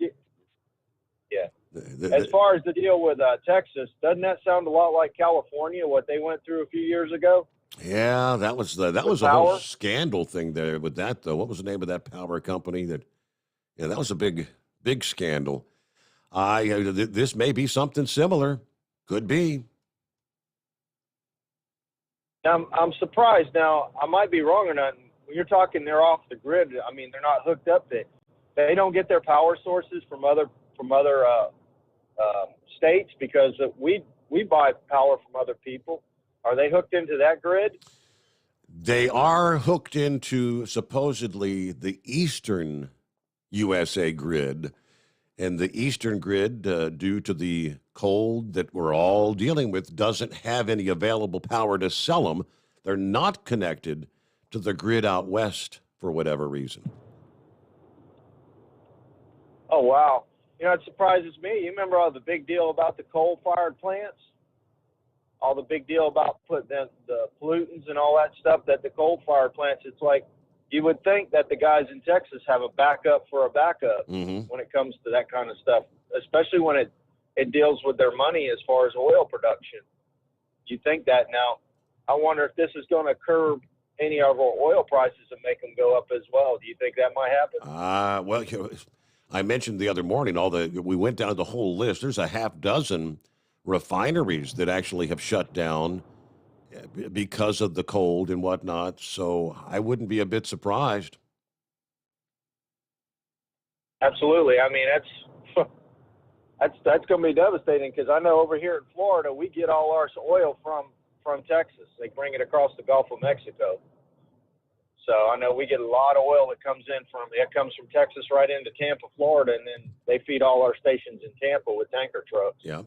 deal with Texas, doesn't that sound a lot like California, what they went through a few years ago? Yeah, that was a whole scandal thing there with that though. What was the name of that power company that? Yeah, that was a big scandal. This may be something similar. Could be. I'm surprised. Now, I might be wrong or not. When you're talking they're off the grid, I mean, they're not hooked up. They don't get their power sources from other states because we buy power from other people. Are they hooked into that grid? They are hooked into supposedly the eastern USA grid, and the eastern grid, due to the cold that we're all dealing with, doesn't have any available power to sell them. They're not connected to the grid out west for whatever reason. Oh, wow. You know, it surprises me. You remember all the big deal about the coal-fired plants? All the big deal about putting the pollutants and all that stuff, that the coal-fired plants, it's like you would think that the guys in Texas have a backup for a backup when it comes to that kind of stuff, especially when it deals with their money as far as oil production. You think that. Now, I wonder if this is going to curb any of our oil prices and make them go up as well. Do you think that might happen? Well, I mentioned the other morning, we went down the whole list. There's a half dozen refineries that actually have shut down because of the cold and whatnot. So I wouldn't be a bit surprised. Absolutely. I mean, that's going to be devastating because I know over here in Florida, we get all our oil from Texas. They bring it across the Gulf of Mexico. So I know we get a lot of oil that comes from Texas right into Tampa, Florida, and then they feed all our stations in Tampa with tanker trucks. Yeah.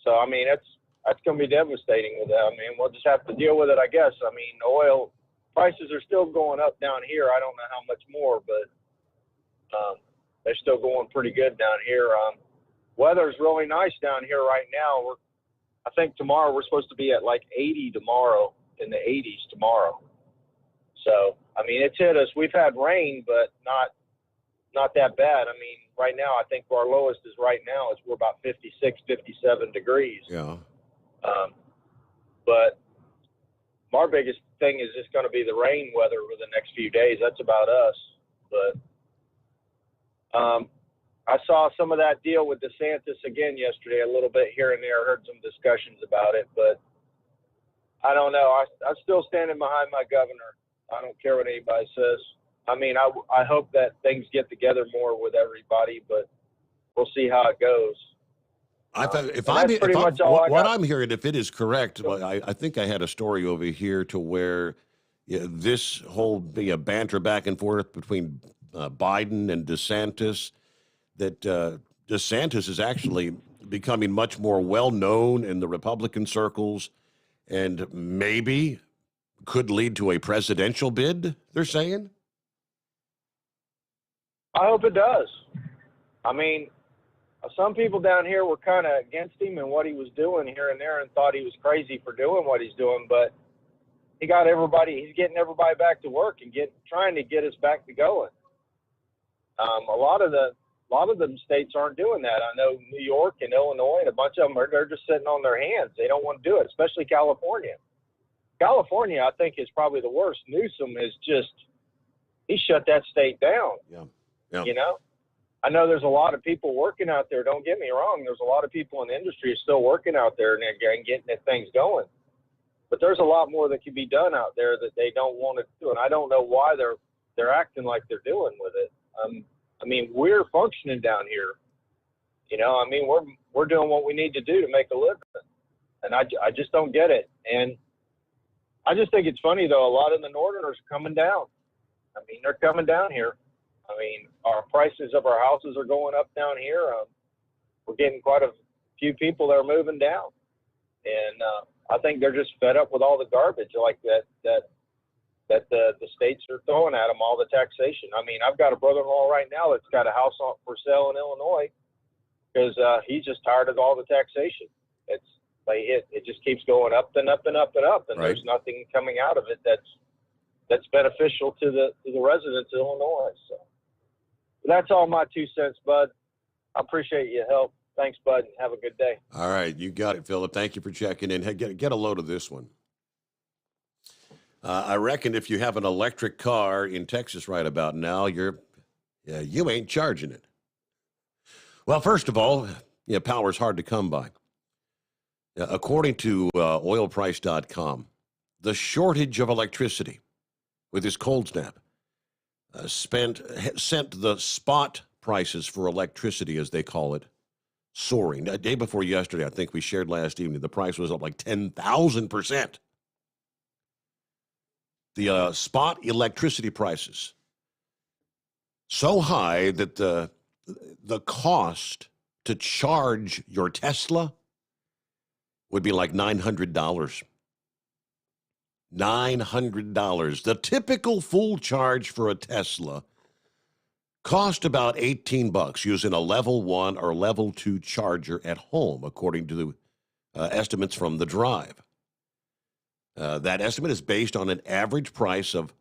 So I mean, that's going to be devastating with that. I mean, we'll just have to deal with it, I guess. I mean, oil prices are still going up down here. I don't know how much more, but they're still going pretty good down here. Weather's really nice down here right now. I think tomorrow we're supposed to be at like 80 tomorrow, in the 80s tomorrow. So, I mean, it's hit us. We've had rain, but not that bad. I mean, right now, I think our lowest is right now is we're about 56, 57 degrees. Yeah. But our biggest thing is just going to be the rain weather for the next few days. That's about us. But I saw some of that deal with DeSantis again yesterday, a little bit here and there. I heard some discussions about it, but I don't know. I'm still standing behind my governor. I don't care what anybody says. I mean, I hope that things get together more with everybody, but we'll see how it goes. What I'm hearing, if it is correct, well, I think I had a story over here to where this whole banter back and forth between Biden and DeSantis, that DeSantis is actually becoming much more well-known in the Republican circles and maybe could lead to a presidential bid, they're saying? I hope it does. I mean, some people down here were kind of against him and what he was doing here and there and thought he was crazy for doing what he's doing, but he's getting everybody back to work and trying to get us back to going. A lot of them states aren't doing that. I know New York and Illinois and a bunch of them they're just sitting on their hands. They don't want to do it, especially California. California, I think, is probably the worst. Newsom he shut that state down. Yeah. You know, I know there's a lot of people working out there. Don't get me wrong. There's a lot of people in the industry still working out there and getting things going. But there's a lot more that can be done out there that they don't want to do. And I don't know why they're acting like they're doing with it. I mean, we're functioning down here. You know, I mean, we're doing what we need to do to make a living, and I just don't get it. And I just think it's funny though. A lot of the Northerners are coming down. I mean, they're coming down here. I mean, our prices of our houses are going up down here. We're getting quite a few people that are moving down, and I think they're just fed up with all the garbage like that the states are throwing at them, all the taxation. I mean, I've got a brother-in-law right now that's got a house for sale in Illinois because he's just tired of all the taxation. It just keeps going up and up and up and up, and there's nothing coming out of it that's beneficial to the residents of Illinois. So that's all my 2 cents, Bud. I appreciate your help. Thanks, Bud, and have a good day. All right, you got it, Philip. Thank you for checking in. Hey, get a load of this one. I reckon if you have an electric car in Texas right about now, you ain't charging it. Well, first of all, power's hard to come by. According to oilprice.com, the shortage of electricity with this cold snap sent the spot prices for electricity, as they call it, soaring. The day before yesterday, I think we shared last evening, the price was up like 10,000%. The spot electricity prices so high that the cost to charge your Tesla would be like $900. $900. The typical full charge for a Tesla cost about $18 using a level 1 or level 2 charger at home, according to estimates from The Drive. That estimate is based on an average price of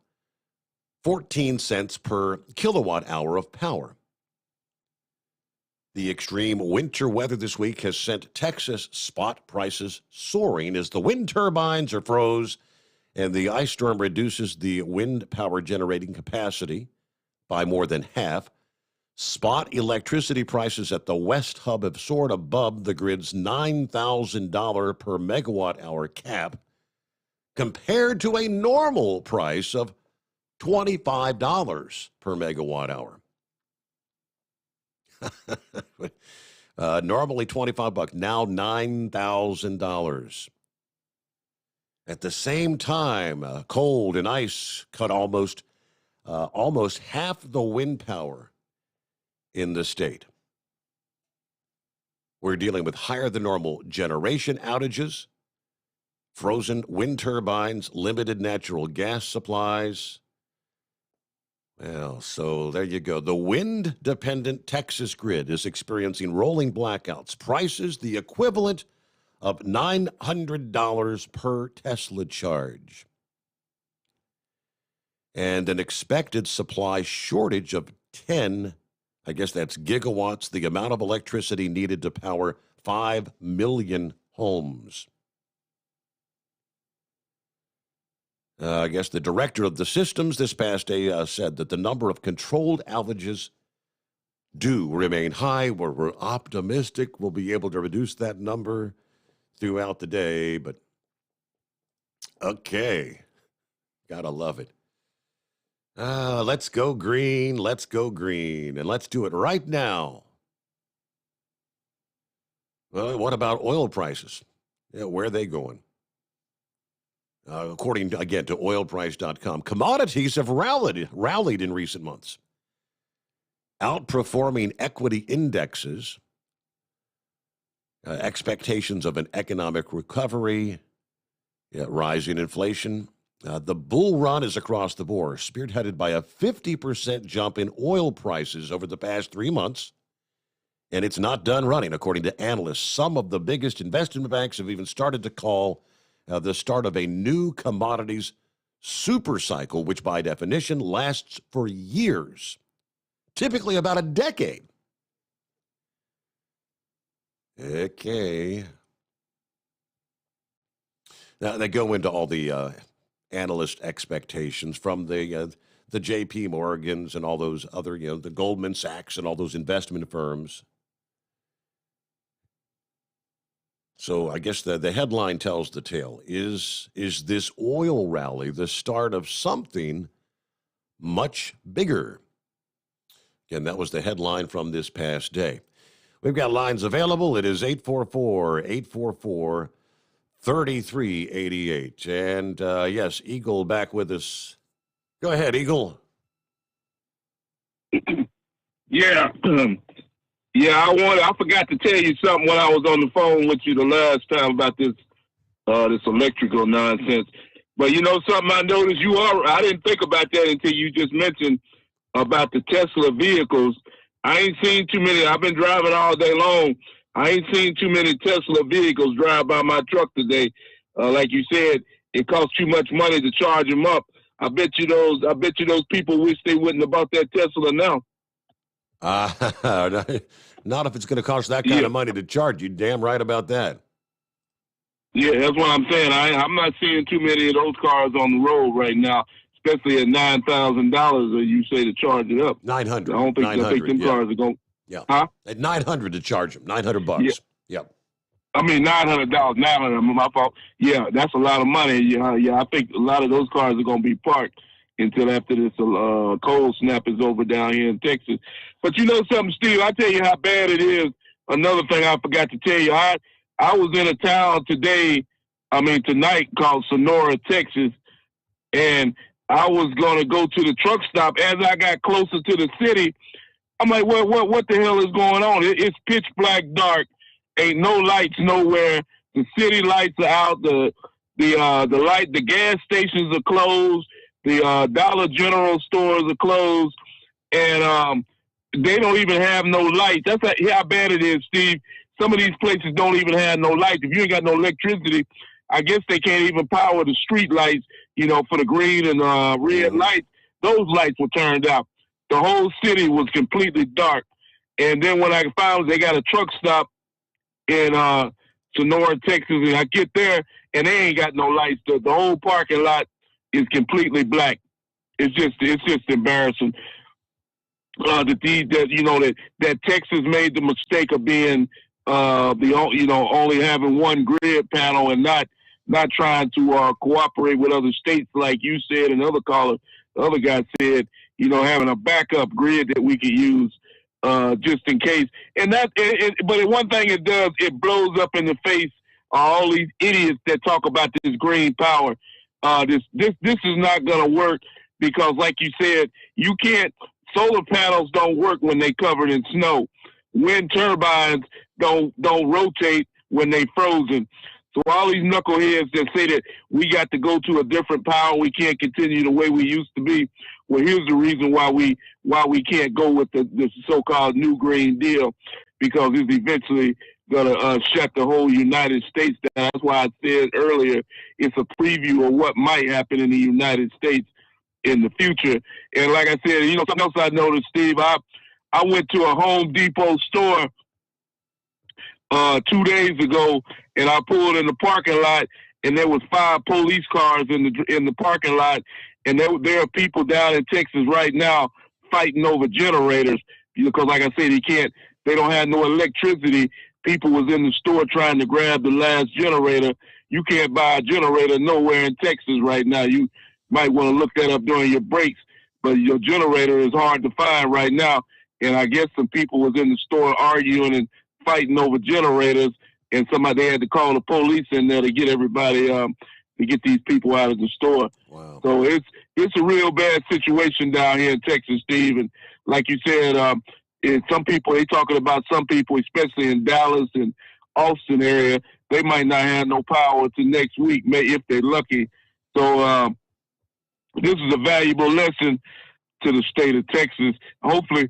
14 cents per kilowatt hour of power. The extreme winter weather this week has sent Texas spot prices soaring as the wind turbines are froze and the ice storm reduces the wind power generating capacity by more than half. Spot electricity prices at the West Hub have soared above the grid's $9,000 per megawatt hour cap, compared to a normal price of $25 per megawatt hour. Normally $25, now $9,000. At the same time, cold and ice cut almost half the wind power in the state. We're dealing with higher than normal generation outages, frozen wind turbines, limited natural gas supplies. Well, so there you go. The wind-dependent Texas grid is experiencing rolling blackouts. Prices the equivalent of $900 per Tesla charge. And an expected supply shortage of 10, I guess that's gigawatts, the amount of electricity needed to power 5 million homes. I guess the director of the systems this past day said that the number of controlled outages do remain high. We're optimistic we'll be able to reduce that number throughout the day, but okay, gotta love it. Let's go green, and let's do it right now. Well, what about oil prices? Yeah, where are they going? According, again, to oilprice.com, commodities have rallied in recent months, outperforming equity indexes, expectations of an economic recovery, rising inflation. The bull run is across the board, spearheaded by a 50% jump in oil prices over the past 3 months, and it's not done running, according to analysts. Some of the biggest investment banks have even started to call the start of a new commodities super cycle, which by definition lasts for years, typically about a decade. Okay. Now, they go into all the analyst expectations from the J.P. Morgans and all those other, the Goldman Sachs and all those investment firms. So I guess the headline tells the tale. Is this oil rally the start of something much bigger? And that was the headline from this past day. We've got lines available. It is 844-844-3388. And yes, Eagle back with us. Go ahead, Eagle. Yeah. I forgot to tell you something when I was on the phone with you the last time about this electrical nonsense. But you know something I noticed I didn't think about that until you just mentioned about the Tesla vehicles. I ain't seen too many. I've been driving all day long. I ain't seen too many Tesla vehicles drive by my truck today. Like you said, it costs too much money to charge them up. I bet you those people wish they wouldn't have bought that Tesla now. Not if it's going to cost that kind of money to charge. You damn right about that. Yeah, that's what I'm saying. I'm not seeing too many of those cars on the road right now, especially at $9,000. You say to charge it up. 900. I don't think them cars are going. Yeah. Huh? At 900 to charge them. $900. Yeah. Yep. I mean, $900. $900. My fault. Yeah, that's a lot of money. Yeah. I think a lot of those cars are going to be parked until after this cold snap is over down here in Texas. But you know something, Steve? I tell you how bad it is. Another thing I forgot to tell you. I was in a town tonight called Sonora, Texas, and I was going to go to the truck stop. As I got closer to the city, I'm like, what the hell is going on? It's pitch black dark. Ain't no lights nowhere. The city lights are out. The gas stations are closed. The Dollar General stores are closed, and they don't even have no lights. That's how bad it is, Steve. Some of these places don't even have no lights. If you ain't got no electricity, I guess they can't even power the street lights, for the green and red lights. Those lights were turned out. The whole city was completely dark. And then when I found they got a truck stop in Sonora, Texas, and I get there, and they ain't got no lights. The whole parking lot is completely black. It's just embarrassing. That Texas made the mistake of being only having one grid panel and not trying to cooperate with other states, like you said, and the other guy said, having a backup grid that we could use just in case. And but one thing it does, it blows up in the face of all these idiots that talk about this green power. This is not going to work because, like you said, you can't. Solar panels don't work when they covered in snow. Wind turbines don't rotate when they frozen. So all these knuckleheads that say that we got to go to a different power, we can't continue the way we used to be. Well, here's the reason why we can't go with the so-called new Green Deal, because it's eventually going to shut the whole United States down. That's why I said earlier it's a preview of what might happen in the United States in the future. And like I said, something else I noticed, Steve, I went to a Home Depot store 2 days ago, and I pulled in the parking lot, and there was 5 police cars in the parking lot, and there are people down in Texas right now fighting over generators because, like I said, they don't have no electricity. People was in the store trying to grab the last generator. You can't buy a generator nowhere in Texas right now. You might want to look that up during your breaks, but your generator is hard to find right now. And I guess some people was in the store arguing and fighting over generators, and they had to call the police in there to get everybody to get these people out of the store. Wow. So it's a real bad situation down here in Texas, Steve. And like you said, some people, they talking about some people, especially in Dallas and Austin area, they might not have no power until next week, if they're lucky. So this is a valuable lesson to the state of Texas. Hopefully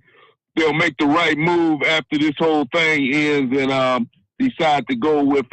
they'll make the right move after this whole thing ends and decide to go with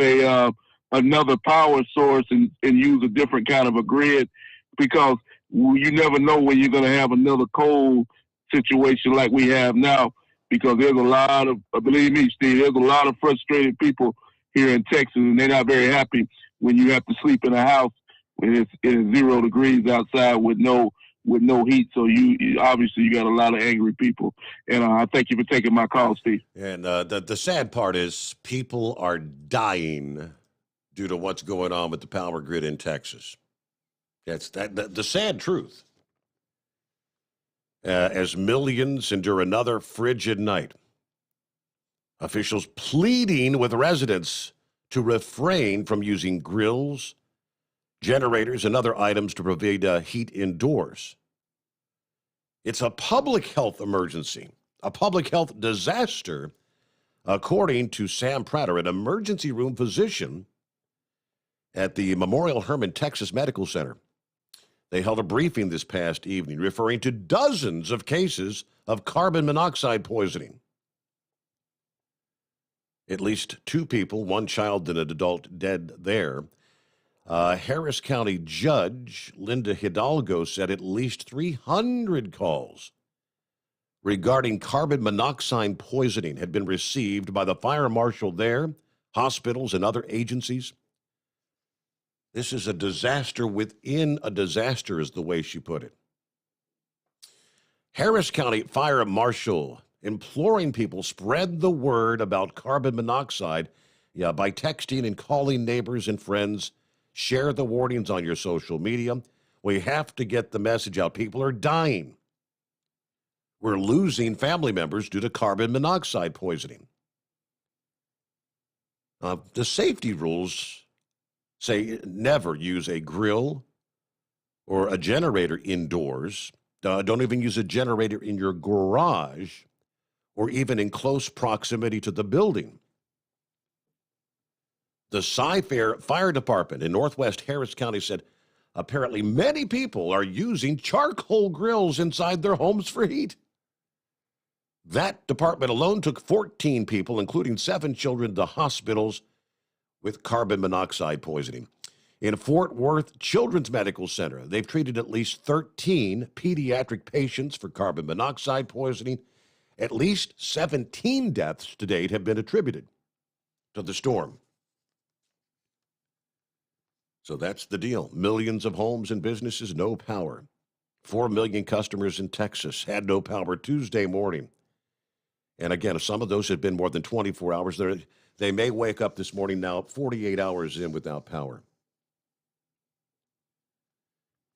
another power source and use a different kind of a grid, because you never know when you're going to have another cold situation like we have now, because there's a lot of, believe me, Steve, there's a lot of frustrated people here in Texas, and they're not very happy when you have to sleep in a house when it's 0 degrees outside with no heat. So you obviously got a lot of angry people. And I thank you for taking my call, Steve. And the sad part is people are dying due to what's going on with the power grid in Texas. That's the sad truth. as millions endure another frigid night. Officials pleading with residents to refrain from using grills, generators, and other items to provide heat indoors. It's a public health emergency, a public health disaster, according to Sam Prater, an emergency room physician at the Memorial Hermann Texas Medical Center. They held a briefing this past evening referring to dozens of cases of carbon monoxide poisoning. At least 2 people, 1 child and an adult, dead there. Harris County Judge Linda Hidalgo said at least 300 calls regarding carbon monoxide poisoning had been received by the fire marshal there, hospitals, and other agencies. This is a disaster within a disaster, is the way she put it. Harris County Fire Marshal imploring people spread the word about carbon monoxide by texting and calling neighbors and friends. Share the warnings on your social media. We have to get the message out. People are dying. We're losing family members due to carbon monoxide poisoning. The safety rules say never use a grill or a generator indoors. Don't even use a generator in your garage or even in close proximity to the building. The Cy-Fair Fire Department in Northwest Harris County said apparently many people are using charcoal grills inside their homes for heat. That department alone took 14 people, including 7 children, to hospitals with carbon monoxide poisoning. In Fort Worth Children's Medical Center, they've treated at least 13 pediatric patients for carbon monoxide poisoning. At least 17 deaths to date have been attributed to the storm. So that's the deal. Millions of homes and businesses, no power. 4 million customers in Texas had no power Tuesday morning. And again, some of those have been more than 24 hours. They may wake up this morning now 48 hours in without power.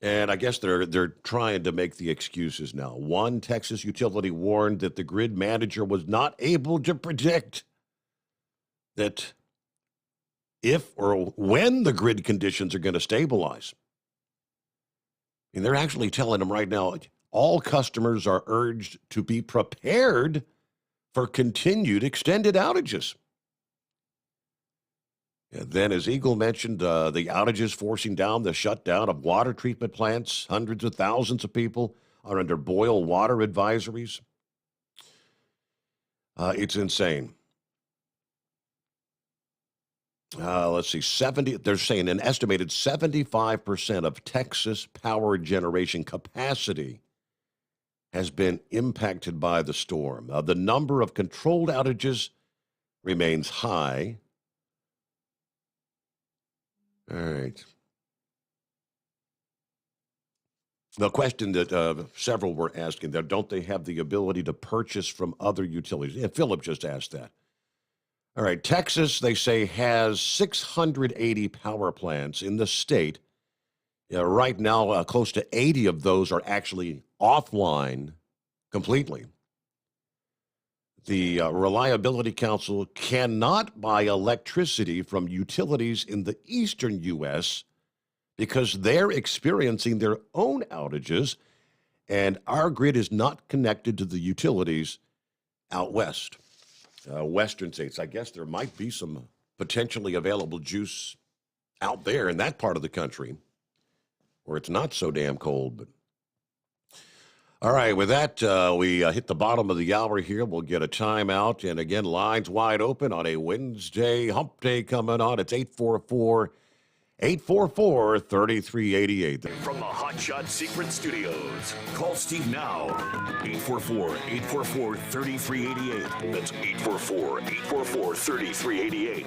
And I guess they're trying to make the excuses now. One Texas utility warned that the grid manager was not able to predict that if or when the grid conditions are going to stabilize. And they're actually telling them right now, all customers are urged to be prepared for continued extended outages. And then, as Eagle mentioned, the outages forcing down the shutdown of water treatment plants. Hundreds of thousands of people are under boil water advisories. It's insane. Let's see, they're saying an estimated 75% of Texas power generation capacity has been impacted by the storm. The number of controlled outages remains high. All right. The question that several were asking, don't they have the ability to purchase from other utilities? Yeah, Philip just asked that. All right, Texas, they say, has 680 power plants in the state. Right now, close to 80 of those are actually offline completely. The Reliability Council cannot buy electricity from utilities in the eastern U.S. because they're experiencing their own outages, and our grid is not connected to the utilities out west. Western states. I guess there might be some potentially available juice out there in that part of the country where it's not so damn cold. But all right, with that, we hit the bottom of the hour here. We'll get a timeout. And again, lines wide open on a Wednesday. Hump Day coming on. It's 844-3388. From the Hot Shot Secret Studios, call Steve now. 844-844-3388. That's 844-844-3388.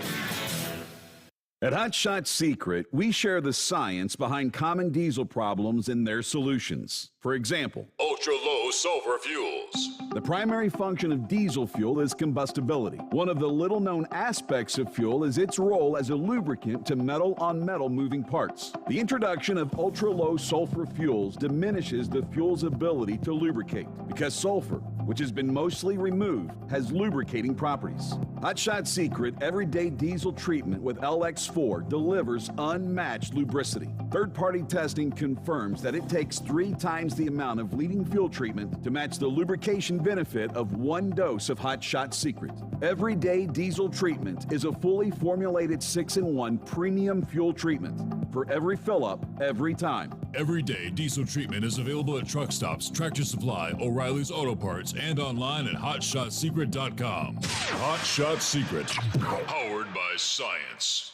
At Hot Shot Secret, we share the science behind common diesel problems and their solutions. For example, Ultra-low sulfur fuels. the primary function of diesel fuel is combustibility. One of the little-known aspects of fuel is its role as a lubricant to metal-on-metal moving parts. The introduction of ultra-low sulfur fuels diminishes the fuel's ability to lubricate because sulfur, which has been mostly removed, has lubricating properties. Hot Shot Secret Everyday Diesel Treatment with LX4 delivers unmatched lubricity. Third-party testing confirms that it takes 3 times the amount of leading fuel treatment to match the lubrication benefit of 1 dose of Hot Shot Secret. Everyday Diesel Treatment is a fully formulated 6-in-1 premium fuel treatment for every fill-up, every time. Everyday Diesel Treatment is available at truck stops, Tractor Supply, O'Reilly's Auto Parts, and online at HotShotSecret.com. Hot Shot Secret, powered by science.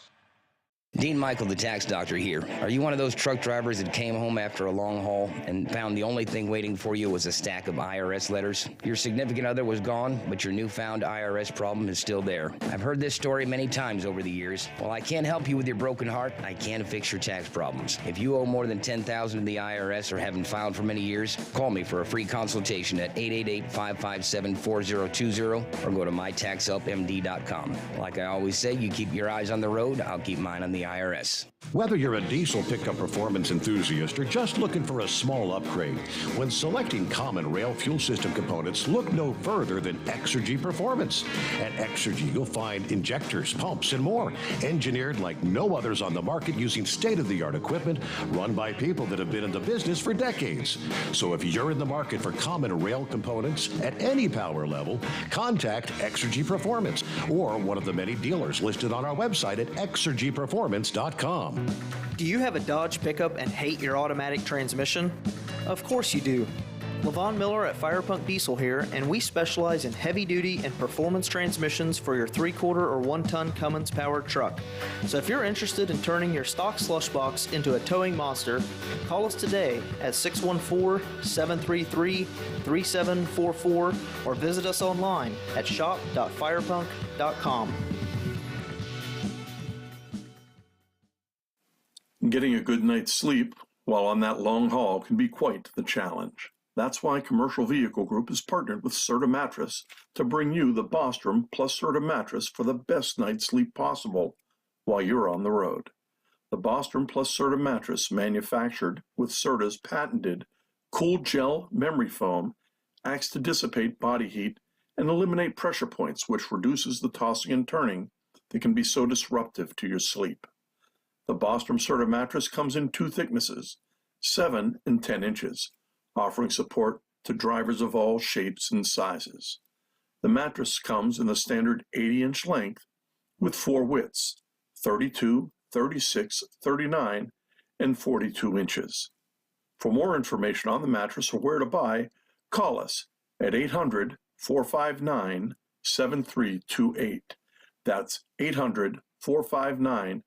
Dean Michael, the tax doctor here. Are you one of those truck drivers that came home after a long haul and found the only thing waiting for you was a stack of IRS letters? Your significant other was gone, but your newfound IRS problem is still there. I've heard this story many times over the years. While I can't help you with your broken heart, I can fix your tax problems. If you owe more than $10,000 to the IRS or haven't filed for many years, call me for a free consultation at 888-557-4020 or go to mytaxhelpmd.com. Like I always say, you keep your eyes on the road, I'll keep mine on the IRS. Whether you're a diesel pickup performance enthusiast or just looking for a small upgrade, when selecting common rail fuel system components, look no further than Exergy Performance. At Exergy, you'll find injectors, pumps, and more, engineered like no others on the market using state-of-the-art equipment run by people that have been in the business for decades. So if you're in the market for common rail components at any power level, contact Exergy Performance or one of the many dealers listed on our website at exergyperformance.com. Do you have a Dodge pickup and hate your automatic transmission? Of course you do. Levon Miller at Firepunk Diesel here, and we specialize in heavy-duty and performance transmissions for your 3-quarter or 1-ton Cummins-powered truck. So if you're interested in turning your stock slush box into a towing monster, call us today at 614-733-3744 or visit us online at shop.firepunk.com. Getting a good night's sleep while on that long haul can be quite the challenge. That's why Commercial Vehicle Group has partnered with Serta Mattress to bring you the Bostrom plus Serta mattress for the best night's sleep possible while you're on the road. The Bostrom plus Serta mattress, manufactured with Serta's patented Cool Gel memory foam, acts to dissipate body heat and eliminate pressure points, which reduces the tossing and turning that can be so disruptive to your sleep. The Bostrom Serta mattress comes in 2 thicknesses, 7 and 10 inches, offering support to drivers of all shapes and sizes. The mattress comes in the standard 80-inch length with 4 widths, 32, 36, 39, and 42 inches. For more information on the mattress or where to buy, call us at 800-459-7328. That's 800-459-7328.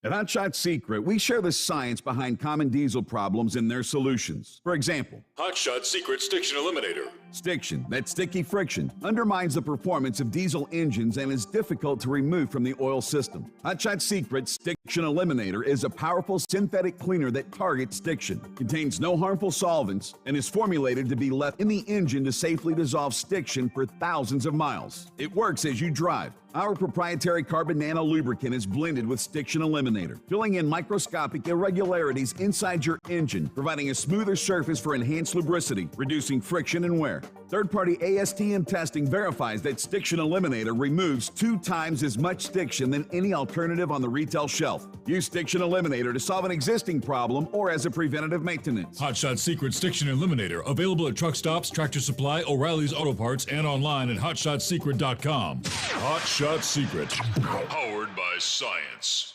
At Hot Shot Secret, we share the science behind common diesel problems and their solutions. For example, Hot Shot Secret Stiction Eliminator. Stiction, that sticky friction, undermines the performance of diesel engines and is difficult to remove from the oil system. Hot Shot Secret Stiction Eliminator is a powerful synthetic cleaner that targets stiction, contains no harmful solvents, and is formulated to be left in the engine to safely dissolve stiction for thousands of miles. It works as you drive. Our proprietary carbon nano lubricant is blended with Stiction Eliminator, filling in microscopic irregularities inside your engine, providing a smoother surface for enhanced lubricity, reducing friction and wear. Third-party ASTM testing verifies that Stiction Eliminator removes 2 times as much stiction than any alternative on the retail shelf. Use Stiction Eliminator to solve an existing problem or as a preventative maintenance. Hot Shot Secret Stiction Eliminator, available at truck stops, Tractor Supply, O'Reilly's Auto Parts, and online at HotShotSecret.com. Hot Shot Secret, powered by science.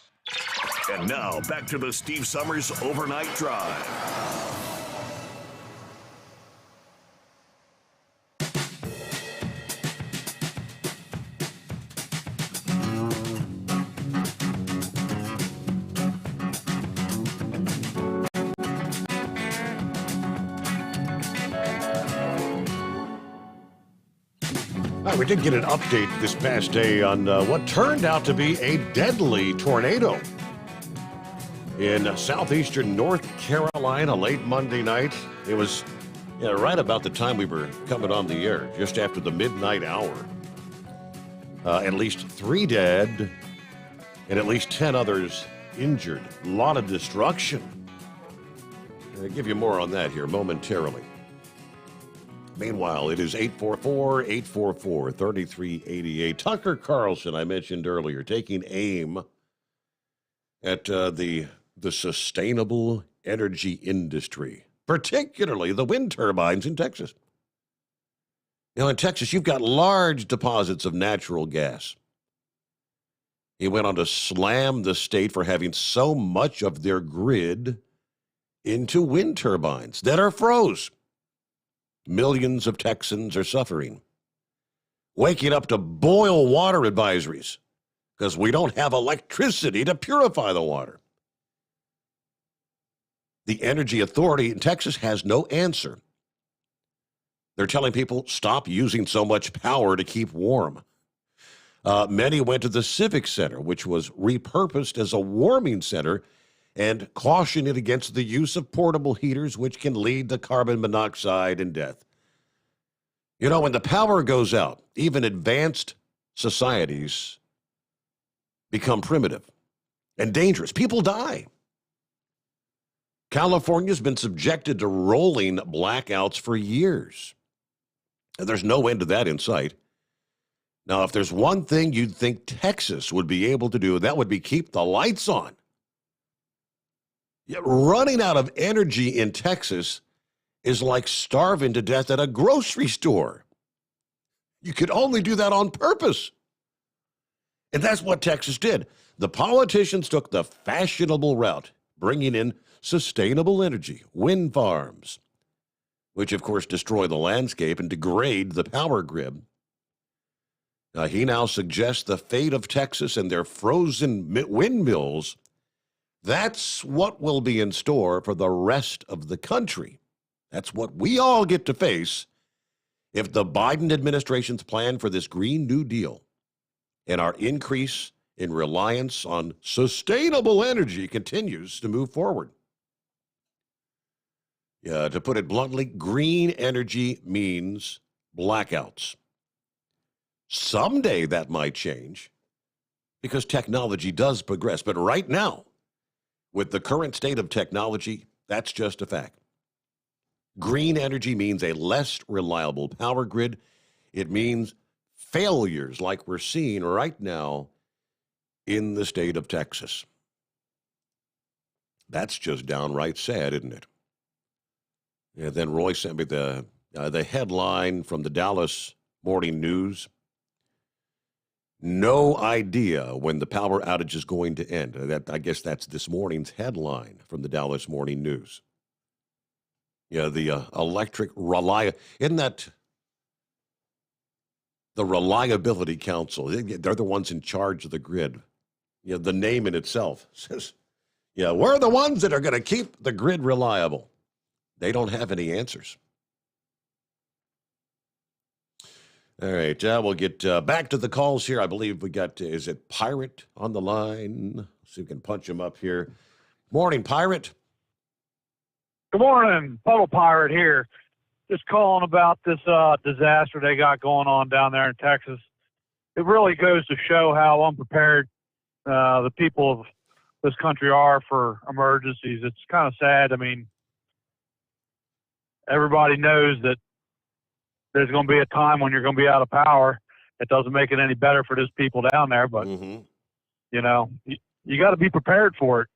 And now, back to the Steve Sommers Overnight Drive. right, we did get an update this past day on what turned out to be a deadly tornado in southeastern North Carolina late Monday night. It was right about the time we were coming on the air, just after the midnight hour. At least 3 dead and at least 10 others injured. A lot of destruction. I'll give you more on that here momentarily. Meanwhile, it is 844-844-3388. Tucker Carlson, I mentioned earlier, taking aim at the sustainable energy industry, particularly the wind turbines in Texas. In Texas, you've got large deposits of natural gas. He went on to slam the state for having so much of their grid into wind turbines that are froze. Millions of Texans are suffering, waking up to boil water advisories because we don't have electricity to purify the water. The Energy Authority in Texas has no answer. They're telling people, stop using so much power to keep warm. Many went to the Civic Center, which was repurposed as a warming center, and caution it against the use of portable heaters, which can lead to carbon monoxide and death. When the power goes out, even advanced societies become primitive and dangerous. People die. California's been subjected to rolling blackouts for years. And there's no end to that in sight. Now, if there's one thing you'd think Texas would be able to do, that would be keep the lights on. Yet running out of energy in Texas is like starving to death at a grocery store. You could only do that on purpose. And that's what Texas did. The politicians took the fashionable route, bringing in sustainable energy, wind farms, which of course destroy the landscape and degrade the power grid. He now suggests the fate of Texas and their frozen windmills. That's what will be in store for the rest of the country. That's what we all get to face if the Biden administration's plan for this Green New Deal and our increase in reliance on sustainable energy continues to move forward. To put it bluntly, green energy means blackouts. Someday that might change because technology does progress. But right now, with the current state of technology, that's just a fact. Green energy means a less reliable power grid. It means failures like we're seeing right now in the state of Texas. That's just downright sad, isn't it? And then Roy sent me the headline from the Dallas Morning News. No idea when the power outage is going to end. I guess that's this morning's headline from the Dallas Morning News. The electric isn't that the Reliability Council? They're the ones in charge of the grid. The name in itself says, we're the ones that are going to keep the grid reliable. They don't have any answers. All right, we'll get back to the calls here. I believe we got, is it Pirate on the line? Let's see if we can punch him up here. Morning, Pirate. Good morning, Puddle Pirate here. Just calling about this disaster they got going on down there in Texas. It really goes to show how unprepared the people of this country are for emergencies. It's kind of sad. I mean, everybody knows that there's going to be a time when you're going to be out of power. It doesn't make it any better for those people down there, but, you got to be prepared for it.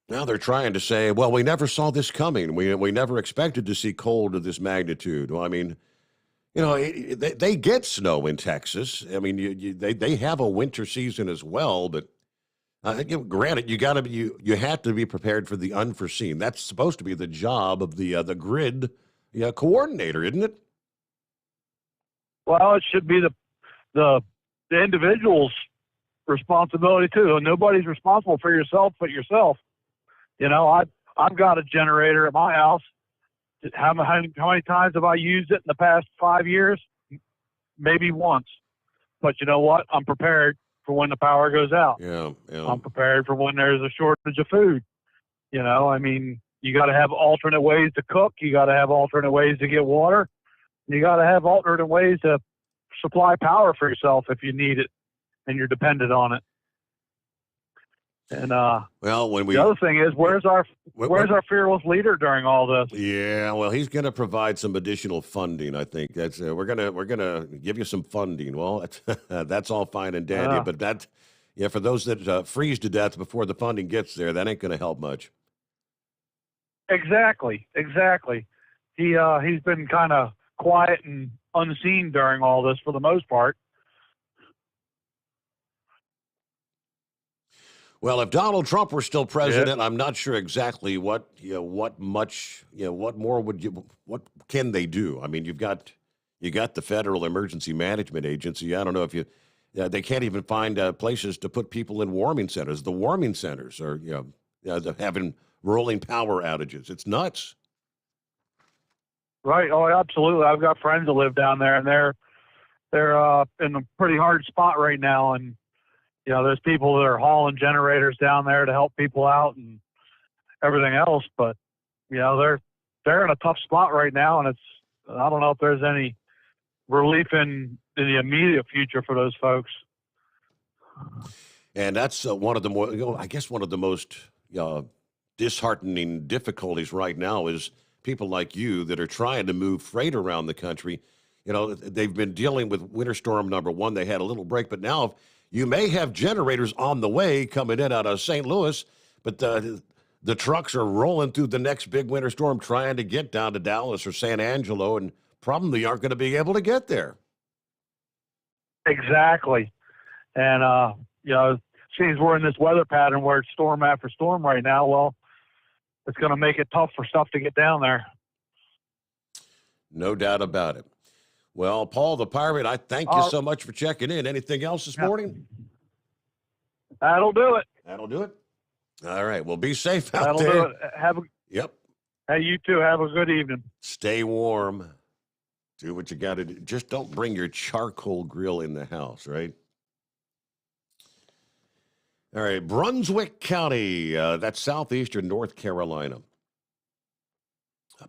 Now they're trying to say, well, we never saw this coming. We never expected to see cold of this magnitude. Well, I mean, they get snow in Texas. I mean, they have a winter season as well, but granted, you have to be prepared for the unforeseen. That's supposed to be the job of the grid coordinator, isn't it? Well, it should be the individual's responsibility too. Nobody's responsible for yourself but yourself. I've got a generator at my house. How many times have I used it in the past 5 years? maybe once. But you know what? I'm prepared for when the power goes out. Yeah. I'm prepared for when there's a shortage of food. You know, I mean, you got to have alternate ways to cook. You got to have alternate ways to get water. You got to have alternate ways to supply power for yourself if you need it and you're dependent on it. And well, when the other thing is, where's our fearless leader during all this? Yeah, well, he's going to provide some additional funding. I think that's we're gonna give you some funding. Well, that's all fine and dandy, but for those that freeze to death before the funding gets there, that ain't going to help much. Exactly. He's been kind of quiet and unseen during all this for the most part. Well, if Donald Trump were still president, I'm not sure exactly what more what can they do? I mean, you got the Federal Emergency Management Agency. I don't know if they can't even find places to put people in warming centers. The warming centers are having rolling power outages. It's nuts. Right. Oh, absolutely. I've got friends that live down there, and they're in a pretty hard spot right now, and you know, there's people that are hauling generators down there to help people out and everything else. But, you know, they're in a tough spot right now. And I don't know if there's any relief in the immediate future for those folks. And that's one of the most disheartening difficulties right now is people like you that are trying to move freight around the country. You know, they've been dealing with Winter Storm number 1. They had a little break, but now you may have generators on the way coming in out of St. Louis, but the trucks are rolling through the next big winter storm trying to get down to Dallas or San Angelo, and probably aren't going to be able to get there. Exactly. And, you know, it seems we're in this weather pattern where it's storm after storm right now. Well, it's going to make it tough for stuff to get down there. No doubt about it. Well, Paul the Pirate, I thank you so much for checking in. Anything else this morning? That'll do it. That'll do it. All right. Well, be safe out That'll there. do it. Yep. Hey, you too. Have a good evening. Stay warm. Do what you got to do. Just don't bring your charcoal grill in the house, right? All right. Brunswick County, that's southeastern North Carolina.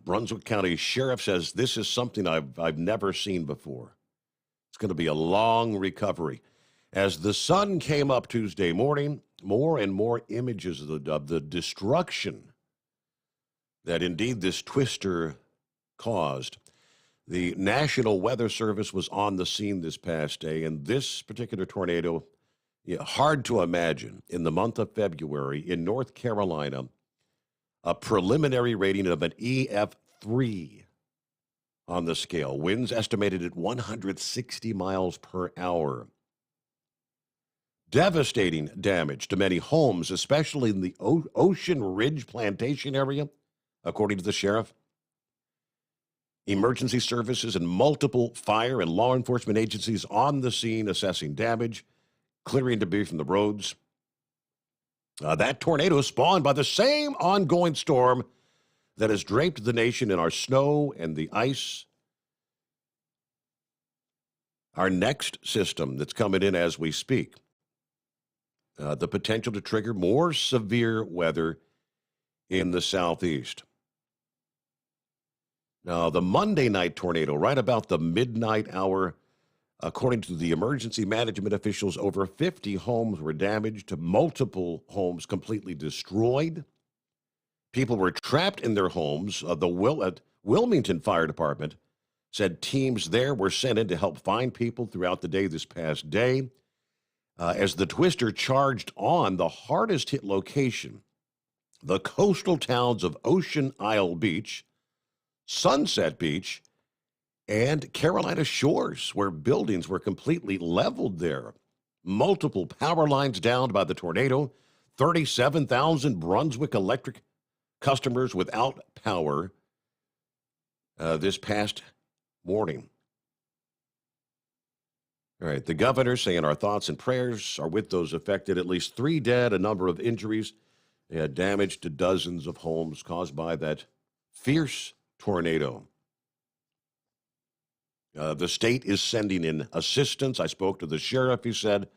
Brunswick County Sheriff says this is something I've never seen before. It's going to be a long recovery. As the sun came up Tuesday morning, more and more images of the destruction that indeed this twister caused. The National Weather Service was on the scene this past day, and this particular tornado, hard to imagine, in the month of February in North Carolina, a preliminary rating of an EF3 on the scale. Winds estimated at 160 miles per hour. Devastating damage to many homes, especially in the Ocean Ridge Plantation area, according to the sheriff. Emergency services and multiple fire and law enforcement agencies on the scene assessing damage, clearing debris from the roads. That tornado spawned by the same ongoing storm that has draped the nation in our snow and the ice. Our next system that's coming in as we speak, the potential to trigger more severe weather in the southeast. Now, the Monday night tornado, right about the midnight hour, according to the emergency management officials, over 50 homes were damaged, multiple homes completely destroyed. People were trapped in their homes. The Wilmington Fire Department said teams there were sent in to help find people throughout the day this past day. As the twister charged on the hardest hit location, the coastal towns of Ocean Isle Beach, Sunset Beach, and Carolina Shores, where buildings were completely leveled there. Multiple power lines downed by the tornado, 37,000 Brunswick Electric customers without power this past morning. All right, the governor saying our thoughts and prayers are with those affected. At least 3 dead, a number of injuries, damage to dozens of homes caused by that fierce tornado. The state is sending in assistance. I spoke to the sheriff. He said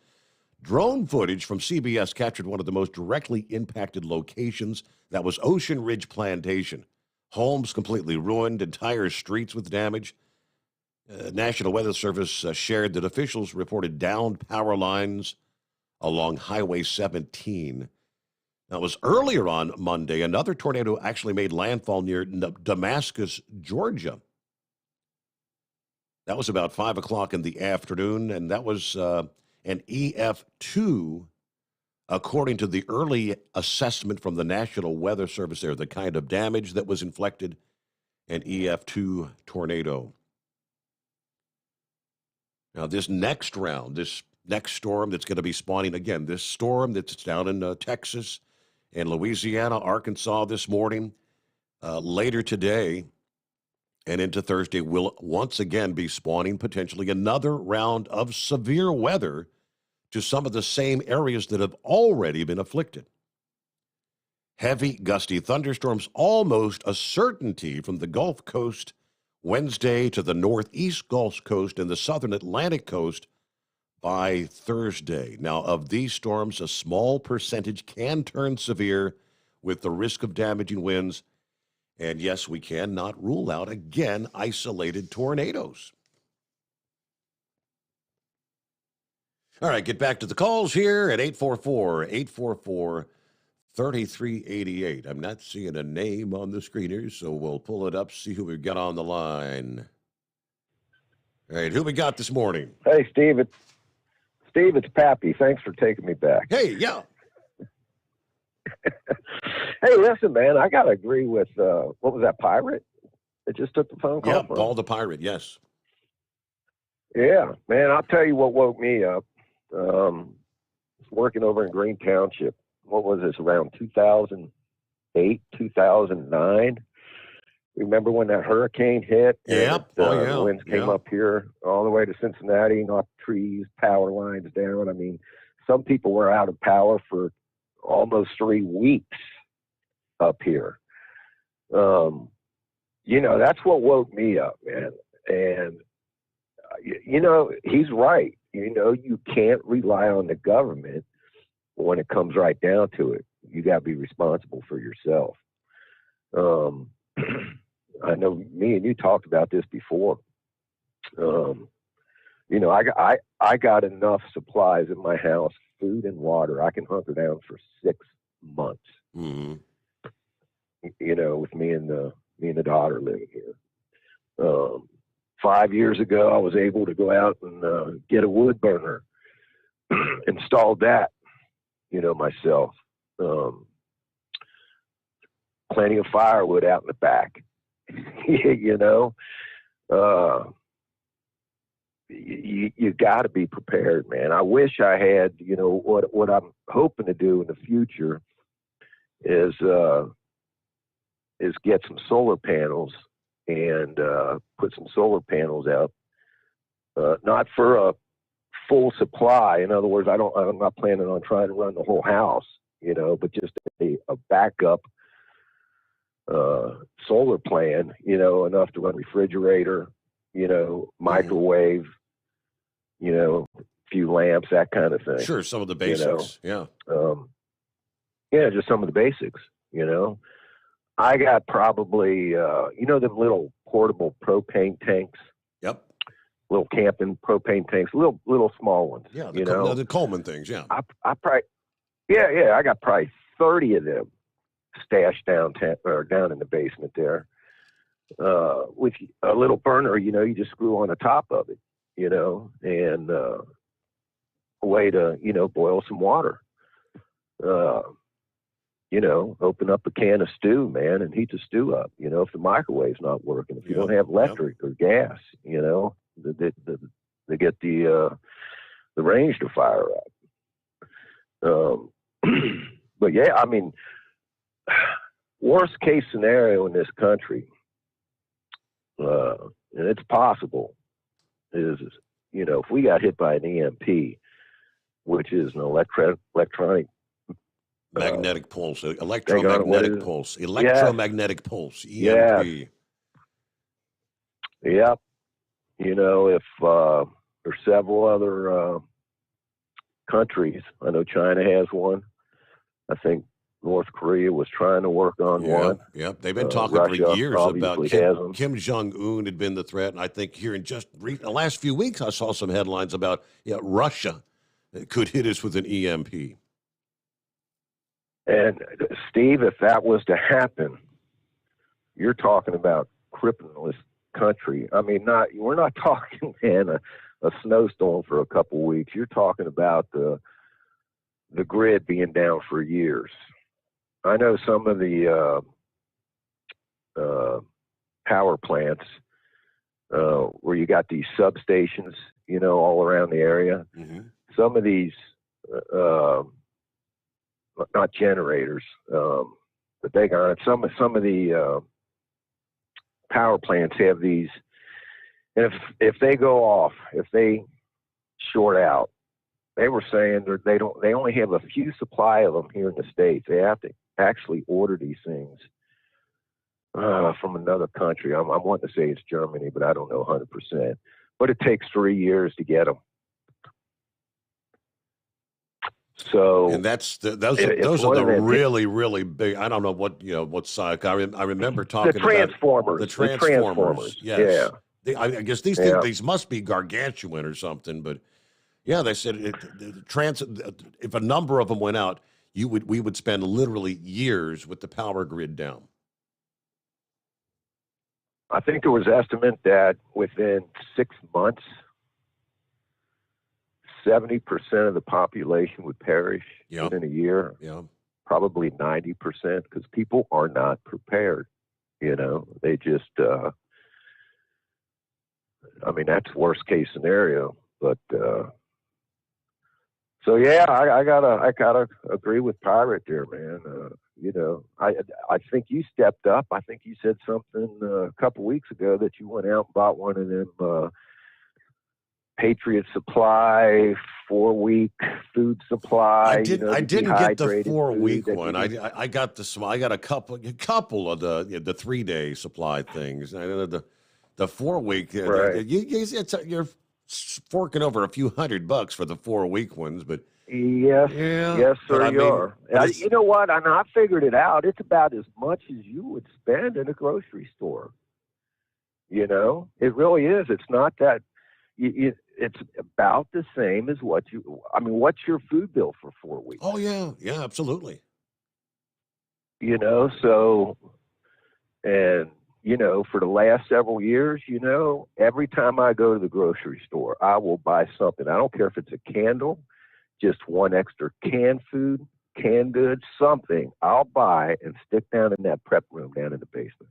drone footage from CBS captured one of the most directly impacted locations. That was Ocean Ridge Plantation. Homes completely ruined, entire streets with damage. National Weather Service shared that officials reported downed power lines along Highway 17. Now, it was earlier on Monday, another tornado actually made landfall near Damascus, Georgia. That was about 5 o'clock in the afternoon, and that was an EF2, according to the early assessment from the National Weather Service there, the kind of damage that was inflicted, an EF2 tornado. Now, this next round, this next storm that's going to be spawning, again, this storm that's down in Texas and Louisiana, Arkansas this morning, later today, and into Thursday, will once again be spawning potentially another round of severe weather to some of the same areas that have already been afflicted. Heavy, gusty thunderstorms, almost a certainty from the Gulf Coast Wednesday to the northeast Gulf Coast and the southern Atlantic coast by Thursday. Now, of these storms, a small percentage can turn severe with the risk of damaging winds. And yes, we cannot rule out, again, isolated tornadoes. All right, get back to the calls here at 844-844-3388. I'm not seeing a name on the screen here, so we'll pull it up, see who we've got on the line. All right, who we got this morning? Hey, Steve, it's Pappy. Thanks for taking me back. Hey, yeah. Hey, listen, man, I got to agree with, what was that, Pirate that just took the phone call? Yeah, Paul the Pirate, yes. Yeah, man, I'll tell you what woke me up. Working over in Green Township. What was this, around 2008, 2009? Remember when that hurricane hit? Yep. The winds came up here all the way to Cincinnati, knocked trees, power lines down. I mean, some people were out of power for almost 3 weeks up here. That's what woke me up, man. And, he's right. You can't rely on the government when it comes right down to it. You got to be responsible for yourself. I know me and you talked about this before. I got enough supplies in my house, food and water. I can hunker down for 6 months. Mm-hmm. With me and the daughter living here. 5 years ago, I was able to go out and get a wood burner, installed that, myself. Plenty of firewood out in the back, you got to be prepared, man. I wish I had, what I'm hoping to do in the future is get some solar panels and put some solar panels out, not for a full supply. In other words, I'm not planning on trying to run the whole house, but just a backup solar plan, enough to run refrigerator, microwave, a few lamps, that kind of thing. Sure, some of the basics, yeah. Just some of the basics, I got probably, them little portable propane tanks. Yep. Little camping propane tanks, little small ones. Yeah, the Coleman things, yeah. I probably, I got probably 30 of them stashed down in the basement there. With a little burner, you just screw on the top of it, and a way to, boil some water. Open up a can of stew, man, and heat the stew up. If the microwave's not working, if you don't have electric or gas, they get the range to fire up. But yeah, I mean, worst case scenario in this country, and it's possible, is if we got hit by an EMP, which is an electronic magnetic pulse, electromagnetic pulse, EMP. Yep. you know, if there's several other countries. I know China has one. I think North Korea was trying to work on one. Yep. They've been talking Russia for years about obviously has them. Kim Jong-un had been the threat. And I think here in just the last few weeks, I saw some headlines about Russia could hit us with an EMP. And Steve, if that was to happen, you're talking about crippling this country. I mean, we're not talking, man, a snowstorm for a couple of weeks. You're talking about the grid being down for years. I know some of the power plants where you got these substations, you know, all around the area. Mm-hmm. Some of these, not generators, but they got some of the power plants have these. And if they go off, if they short out, they were saying they only have a few supply of them here in the States. They have to actually order these things from another country. I'm wanting to say it's Germany, but I don't know 100%. But it takes 3 years to get them. So, and those are the really, really big. I don't know what size. I remember talking the transformers, about the transformers. Yes. Yeah. I guess these things, these must be gargantuan or something. But yeah, they said if a number of them went out, we would spend literally years with the power grid down. I think there was estimate that within 6 months, 70% of the population would perish within a year. Yeah. Probably 90% because people are not prepared. You know, they just, I mean, that's worst case scenario. But, so yeah, I gotta agree with Pirate there, man. You know, I think you stepped up. I think you said something a couple weeks ago that you went out and bought one of them, Patriot Supply 4-week food supply. I didn't get the 4-week one. I got a couple of the 3-day supply things. I know the 4-week. Right. You're forking over a few $100 for the 4-week ones, but yes, sir, you are. You know what? I figured it out. It's about as much as you would spend in a grocery store. You know, it really is. It's not that. It's about the same as what's your food bill for 4 weeks? Oh, yeah, absolutely. You know, so, and, you know, for the last several years, you know, every time I go to the grocery store, I will buy something. I don't care if it's a candle, just one extra canned food, canned goods, something I'll buy and stick down in that prep room down in the basement.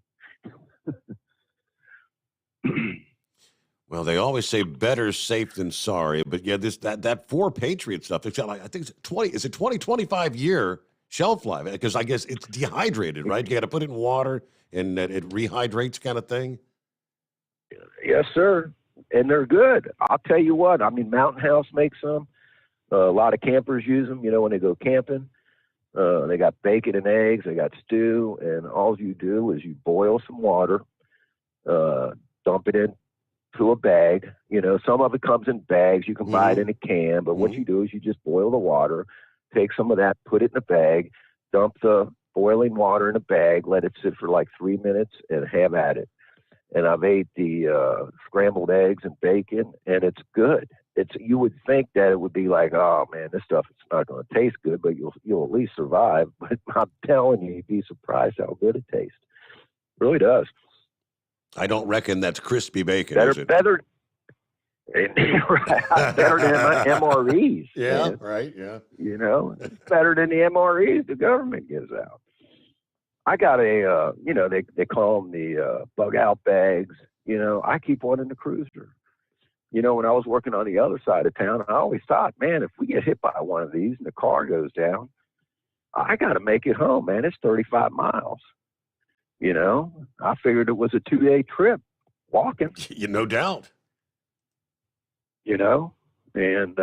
Well, they always say better safe than sorry, but yeah, that 4 Patriot stuff, it's got I think it's 20-25 year shelf life, because I guess it's dehydrated, right? You got to put it in water and it rehydrates kind of thing. Yes, sir. And they're good. I'll tell you what, I mean, Mountain House makes some. A lot of campers use them, you know, when they go camping. They got bacon and eggs, they got stew, and all you do is you boil some water, dump it in to a bag. You know, some of it comes in bags. You can buy it in a can, but what you do is you just boil the water, take some of that, put it in a bag, dump the boiling water in a bag, let it sit for like 3 minutes, and have at it. And I've ate the scrambled eggs and bacon, and it's good. You would think that it would be like, oh man, this stuff is not going to taste good, but you'll at least survive. But I'm telling you, you'd be surprised how good it tastes. It really does. I don't reckon that's crispy bacon, better, is it? Better than MREs. Yeah, man. right, yeah. You know, it's better than the MREs the government gives out. I got a, you know, they call them the bug out bags. You know, I keep one in the cruiser. You know, when I was working on the other side of town, I always thought, man, if we get hit by one of these and the car goes down, I got to make it home, man. It's 35 miles. You know, I figured it was a 2-day trip walking. No doubt. You know, and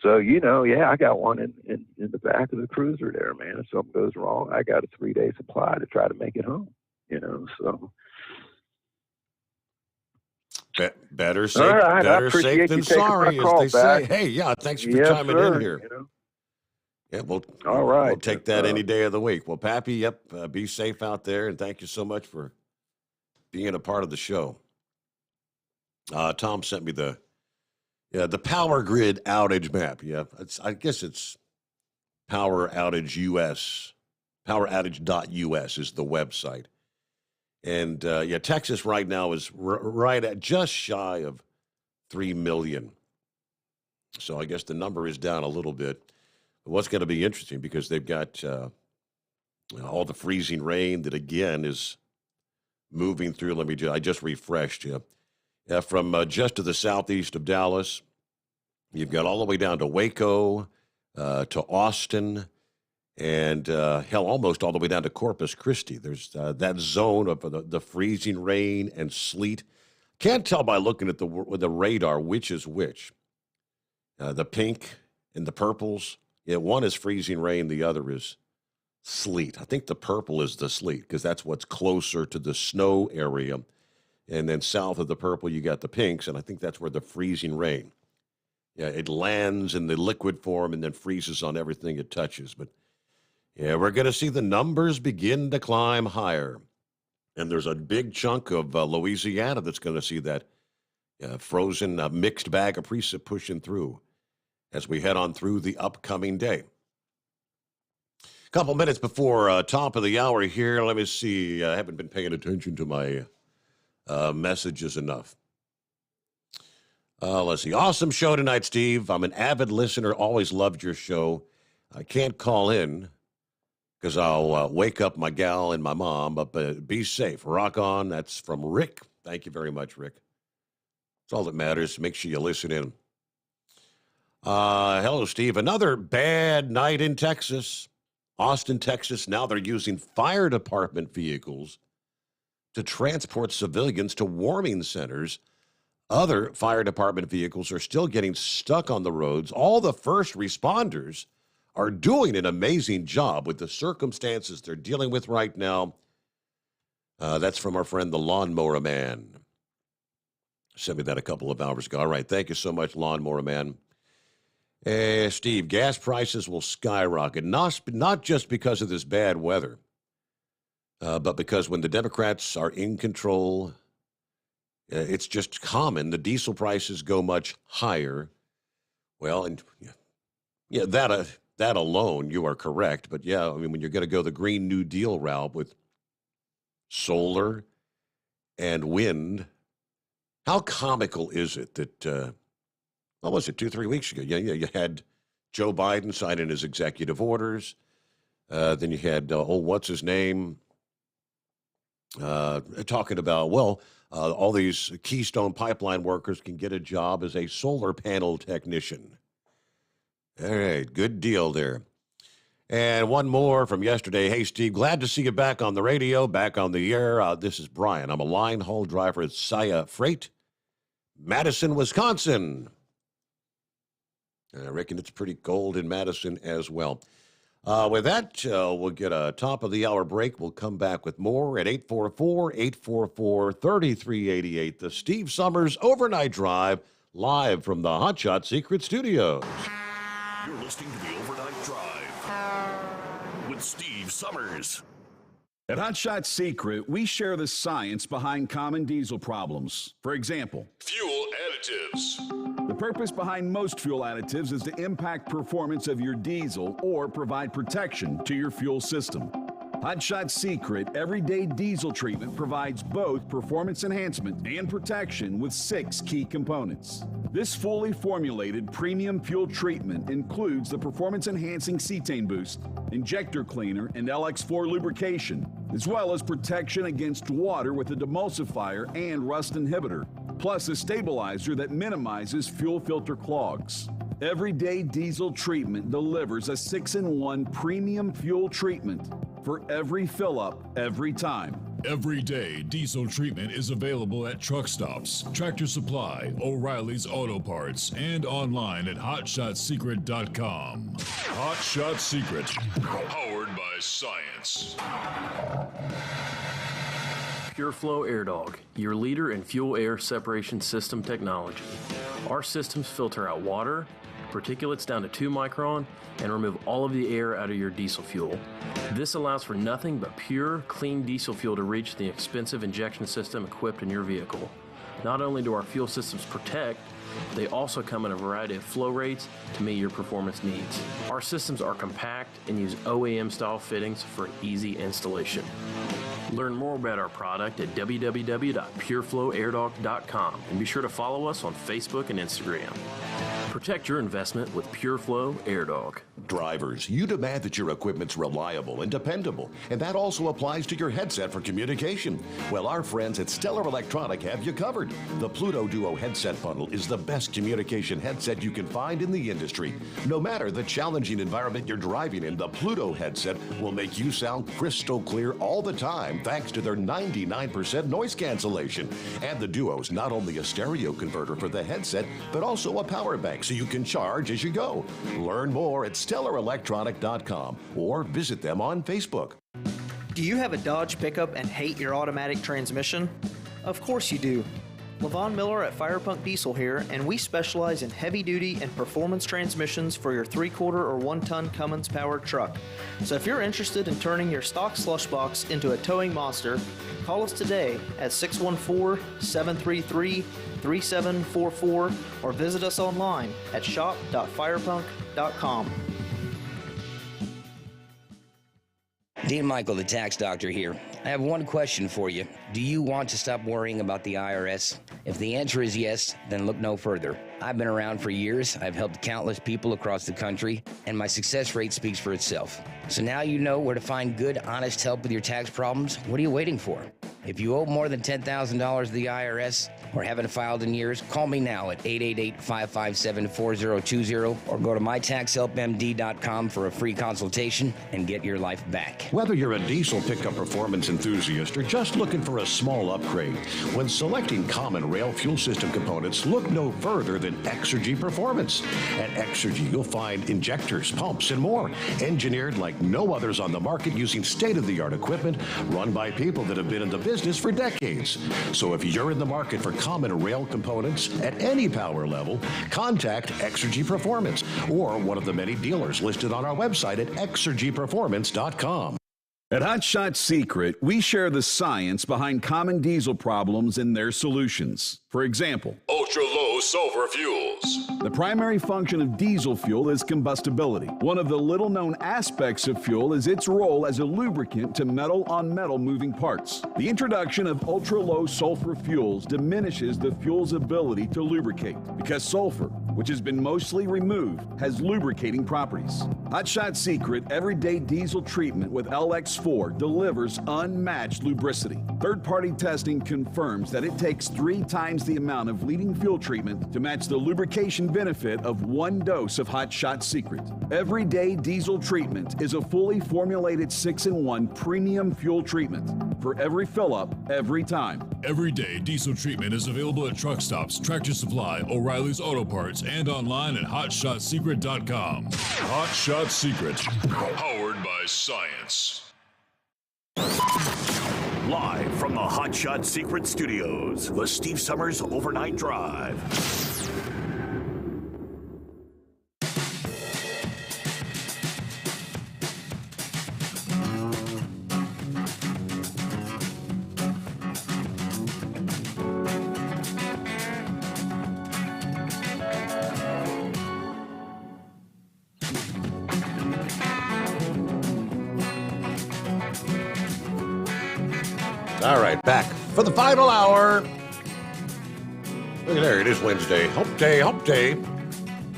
so, you know, yeah, I got one in the back of the cruiser there, man. If something goes wrong, I got a 3-day supply to try to make it home, you know, so. Better safe, All right, I better appreciate safe than you taking my sorry, as call they say. back. Hey, yeah, thanks for Yes, chiming sir. in here. You know. Yeah, All right. we'll take that any day of the week. Well, Pappy, yep, be safe out there, and thank you so much for being a part of the show. Tom sent me the power grid outage map. Yeah, I guess it's Power Outage US. PowerOutage.us is the website. And Texas right now is right at just shy of 3 million. So I guess the number is down a little bit. What's going to be interesting, because they've got all the freezing rain that, again, is moving through. I just refreshed you. From just to the southeast of Dallas, you've got all the way down to Waco, to Austin, and almost all the way down to Corpus Christi. There's that zone of the freezing rain and sleet. Can't tell by looking at the radar which is which. The pink and the purples. Yeah, one is freezing rain, the other is sleet. I think the purple is the sleet because that's what's closer to the snow area. And then south of the purple, you got the pinks, and I think that's where the freezing rain. Yeah, it lands in the liquid form and then freezes on everything it touches. But yeah, we're going to see the numbers begin to climb higher. And there's a big chunk of Louisiana that's going to see that frozen mixed bag of precip pushing through as we head on through the upcoming day. A couple minutes before top of the hour here, let me see. I haven't been paying attention to my messages enough. Let's see. Awesome show tonight, Steve. I'm an avid listener. Always loved your show. I can't call in because I'll wake up my gal and my mom, but be safe. Rock on. That's from Rick. Thank you very much, Rick. That's all that matters. Make sure you listen in. Hello, Steve. Another bad night in Texas. Austin, Texas. Now they're using fire department vehicles to transport civilians to warming centers. Other fire department vehicles are still getting stuck on the roads. All the first responders are doing an amazing job with the circumstances they're dealing with right now. That's from our friend, the Lawnmower Man. Sent me that a couple of hours ago. All right, thank you so much, Lawnmower Man. Steve, gas prices will skyrocket, not just because of this bad weather, but because when the Democrats are in control, it's just common. The diesel prices go much higher. Well, and yeah, that alone, you are correct. But yeah, I mean, when you're going to go the Green New Deal route with solar and wind, how comical is it that, what was it, 2-3 weeks ago? Yeah, you had Joe Biden signing his executive orders. Then you had, what's his name? Talking about, all these Keystone Pipeline workers can get a job as a solar panel technician. All right, good deal there. And one more from yesterday. Hey, Steve, glad to see you back on the radio, back on the air. This is Brian. I'm a line haul driver at Saya Freight, Madison, Wisconsin. I reckon it's pretty cold in Madison as well. With that, we'll get a top-of-the-hour break. We'll come back with more at 844-844-3388. The Steve Sommers Overnight Drive, live from the Hot Shot Secret Studios. You're listening to the Overnight Drive with Steve Sommers. At Hot Shot Secret, we share the science behind common diesel problems. For example, fuel additives. The purpose behind most fuel additives is to impact performance of your diesel or provide protection to your fuel system. Hot Shot Secret Everyday Diesel Treatment provides both performance enhancement and protection with 6 key components. This fully formulated premium fuel treatment includes the performance-enhancing cetane boost, injector cleaner, and LX4 lubrication, as well as protection against water with a demulsifier and rust inhibitor, plus a stabilizer that minimizes fuel filter clogs. Everyday Diesel Treatment delivers a 6-in-1 premium fuel treatment for every fill-up, every time. Everyday Diesel Treatment is available at truck stops, Tractor Supply, O'Reilly's Auto Parts, and online at HotShotSecret.com. Hot Shot Secret, powered by science. PureFlow Air Dog, your leader in fuel air separation system technology. Our systems filter out water, particulates down to 2 micron, and remove all of the air out of your diesel fuel. This allows for nothing but pure, clean diesel fuel to reach the expensive injection system equipped in your vehicle. Not only do our fuel systems protect, they also come in a variety of flow rates to meet your performance needs. Our systems are compact and use OEM-style fittings for easy installation. Learn more about our product at www.pureflowairdog.com and be sure to follow us on Facebook and Instagram. Protect your investment with PureFlow Air Dog. Drivers, you demand that your equipment's reliable and dependable, and that also applies to your headset for communication. Well, our friends at Stellar Electronic have you covered. The Pluto Duo headset bundle is the best communication headset you can find in the industry. No matter the challenging environment you're driving in, the Pluto headset will make you sound crystal clear all the time thanks to their 99% noise cancellation. And the Duo's not only a stereo converter for the headset, but also a power bank so you can charge as you go. Learn more at StellarElectronic.com or visit them on Facebook. Do you have a Dodge pickup and hate your automatic transmission? Of course you do. Levon Miller at Firepunk Diesel here, and we specialize in heavy-duty and performance transmissions for your 3/4 or 1-ton Cummins-powered truck. So if you're interested in turning your stock slush box into a towing monster, call us today at 614-733-3744 or visit us online at shop.firepunk.com. Dean Michael, the tax doctor here. I have one question for you. Do you want to stop worrying about the IRS? If the answer is yes, then look no further. I've been around for years. I've helped countless people across the country, and my success rate speaks for itself. So now you know where to find good, honest help with your tax problems. What are you waiting for? If you owe more than $10,000 to the IRS or haven't filed in years, call me now at 888-557-4020 or go to mytaxhelpmd.com for a free consultation and get your life back. Whether you're a diesel pickup performance enthusiast or just looking for a small upgrade, when selecting common rail fuel system components, look no further than Exergy Performance. At Exergy, you'll find injectors, pumps, and more, engineered like no others on the market using state-of-the-art equipment run by people that have been in the business for decades. So if you're in the market for common rail components at any power level, contact Exergy Performance or one of the many dealers listed on our website at exergyperformance.com. At Hot Shot Secret, we share the science behind common diesel problems and their solutions. For example, Ultra-low sulfur fuels. the primary function of diesel fuel is combustibility. One of the little-known aspects of fuel is its role as a lubricant to metal-on-metal moving parts. The introduction of ultra-low sulfur fuels diminishes the fuel's ability to lubricate because sulfur, which has been mostly removed, has lubricating properties. Hot Shot Secret Everyday Diesel Treatment with LX4 delivers unmatched lubricity. Third-party testing confirms that it takes 3 times the amount of leading fuel treatment to match the lubrication benefit of 1 dose of Hot Shot Secret. Everyday Diesel Treatment is a fully formulated 6-in-1 premium fuel treatment for every fill-up, every time. Everyday diesel treatment is available at truck stops, Tractor Supply, O'Reilly's Auto Parts, and online at hotshotsecret.com. Hot Shot Secret, powered by science. Live from the Hot Shot Secret Studios, the Steve Summers Overnight Drive. All right, back for the final hour. Look at there, it is Wednesday. Hump day, hump day.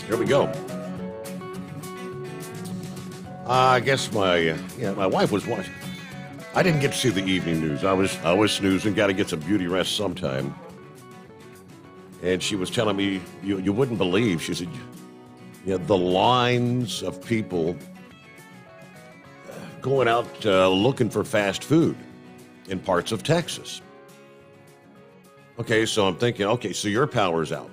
Here we go. I guess my wife was watching. I didn't get to see the evening news. I was snoozing. Got to get some beauty rest sometime. And she was telling me, you wouldn't believe. She said, the lines of people going out looking for fast food in parts of Texas. Okay, so I'm thinking, so your power's out.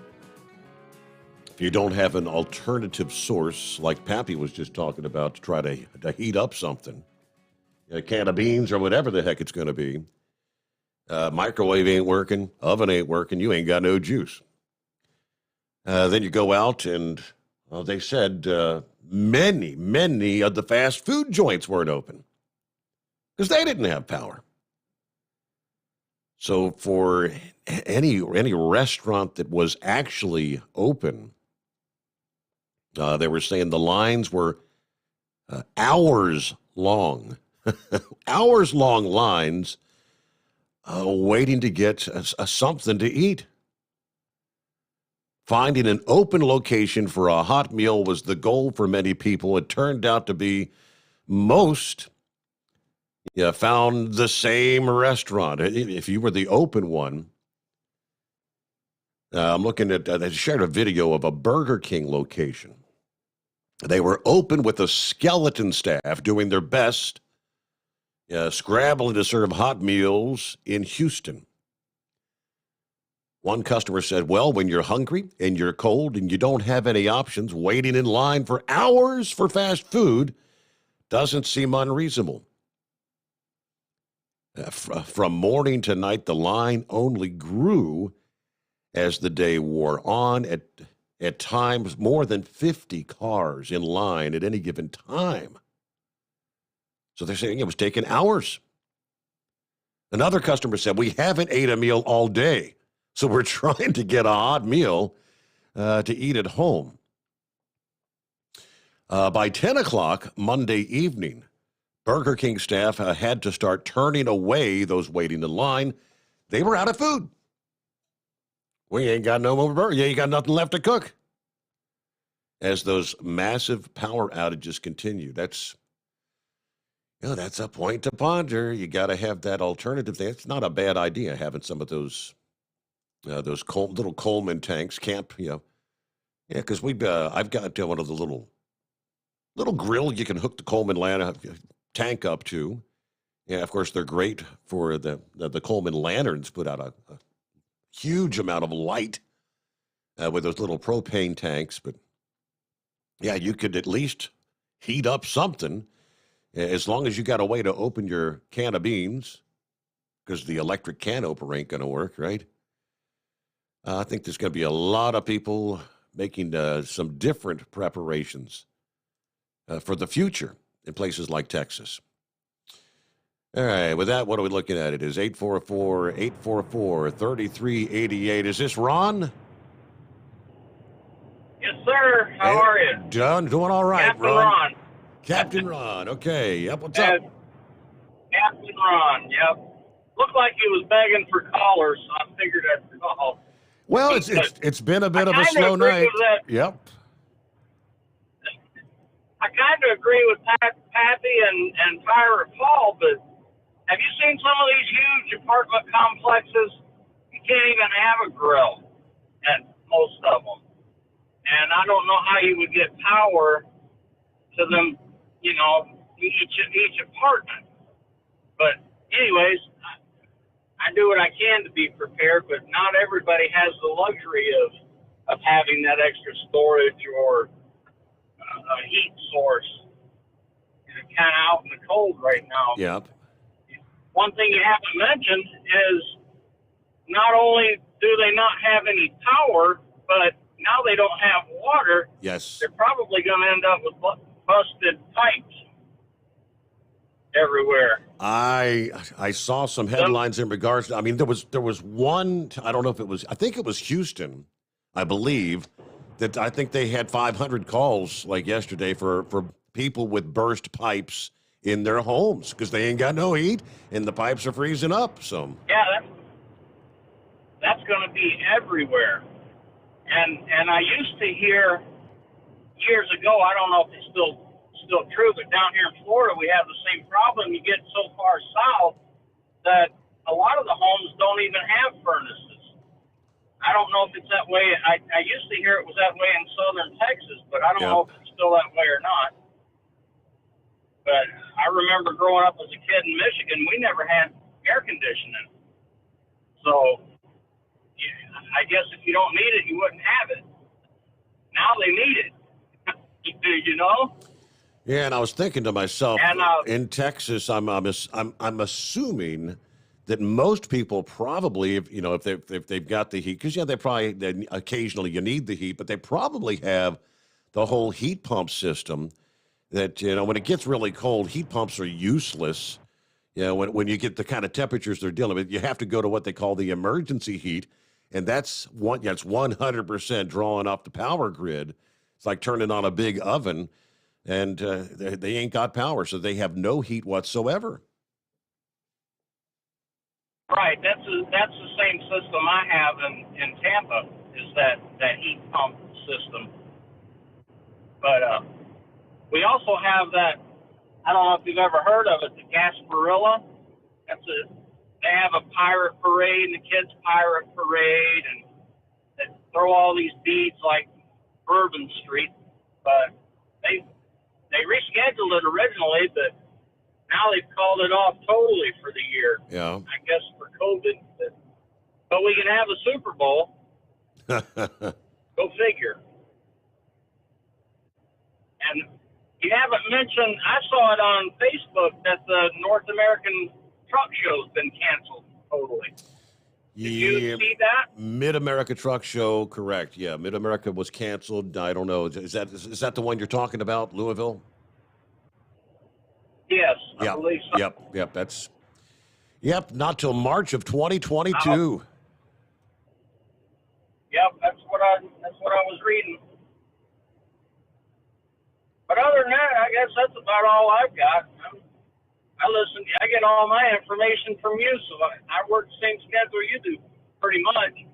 If you don't have an alternative source, like Pappy was just talking about, to try to heat up something, a can of beans or whatever the heck it's going to be, Microwave ain't working, oven ain't working, you ain't got no juice. Then you go out and, well, they said many of the fast food joints weren't open because they didn't have power. So for any restaurant that was actually open, they were saying the lines were hours long, hours long lines waiting to get something to eat. Finding an open location for a hot meal was the goal for many people. It turned out to be most found the same restaurant. If you were the open one, I'm looking at, they shared a video of a Burger King location. They were open with a skeleton staff doing their best, scrambling to serve hot meals in Houston. One customer said, well, when you're hungry and you're cold and you don't have any options, waiting in line for hours for fast food doesn't seem unreasonable. From morning to night, the line only grew as the day wore on. At times, more than 50 cars in line at any given time. So they're saying it was taking hours. Another customer said, we haven't ate a meal all day, so we're trying to get a hot meal to eat at home. By 10 o'clock Monday evening, Burger King staff had to start turning away those waiting in line. They were out of food. We ain't got no more burger. You ain't got nothing left to cook. As those massive power outages continue, that's a point to ponder. You got to have that alternative thing. It's not a bad idea having some of those little Coleman tanks, because I've got one of the little grill you can hook the Coleman tank up to. Yeah, of course they're great for the Coleman lanterns. Put out a huge amount of light with those little propane tanks, but yeah, you could at least heat up something as long as you got a way to open your can of beans, because the electric can opener ain't going to work, right? I think there's going to be a lot of people making some different preparations for the future in places like Texas. All right, with that, what are we looking at? It is 844-844-3388. Is this Ron? Yes, sir. How are you? Doing all right, Captain Ron. Captain Ron. Okay. Yep. What's up? Captain Ron. Yep. Looked like he was begging for callers, so I figured I'd call. Well, it's been a bit of a slow night. Yep. I kind of agree with Pappy and Tyra Paul, but have you seen some of these huge apartment complexes? You can't even have a grill at most of them. And I don't know how you would get power to them, each apartment. But anyways, I do what I can to be prepared, but not everybody has the luxury of having that extra storage or a heat source. You're kind of out in the cold right now. Yep. One thing you haven't mentioned is not only do they not have any power, but now they don't have water. Yes. They're probably going to end up with busted pipes everywhere. I saw some headlines in regards to, there was one, I don't know if it was, I think it was Houston, I believe, that I think they had 500 calls like yesterday for people with burst pipes in their homes because they ain't got no heat and the pipes are freezing up. So yeah, that's going to be everywhere. And I used to hear years ago, I don't know if it's still true, but down here in Florida we have the same problem. You get so far south that a lot of the homes don't even have furnaces. I don't know if it's that way. I used to hear it was that way in southern Texas, but I don't know if it's still that way or not. But I remember growing up as a kid in Michigan, we never had air conditioning. So I guess if you don't need it, you wouldn't have it. Now they need it. You know? Yeah, and I was thinking to myself, in Texas, I'm assuming that most people probably, if they've got the heat, because then occasionally you need the heat, but they probably have the whole heat pump system that, when it gets really cold, heat pumps are useless. When you get the kind of temperatures they're dealing with, you have to go to what they call the emergency heat, and that's 100% drawing off the power grid. It's like turning on a big oven, and they ain't got power, so they have no heat whatsoever. Right. That's the same system I have in Tampa, is that heat pump system. But we also have that, I don't know if you've ever heard of it, the Gasparilla. They have a pirate parade, and the kids' pirate parade, and they throw all these beads like Bourbon Street. But they rescheduled it originally, but now they've called it off totally for the year. Yeah. I guess for COVID. But we can have a Super Bowl. Go figure. And you haven't mentioned, I saw it on Facebook that the North American Truck Show's been canceled totally. Did you see that? Mid-America Truck Show, correct. Yeah, Mid-America was canceled. I don't know. Is that the one you're talking about, Louisville? Yes, I Yep. believe so. Yep. Not till March of 2022. Yep, that's what I was reading. But other than that, I guess that's about all I've got. I get all my information from you, so I work the same schedule you do, pretty much.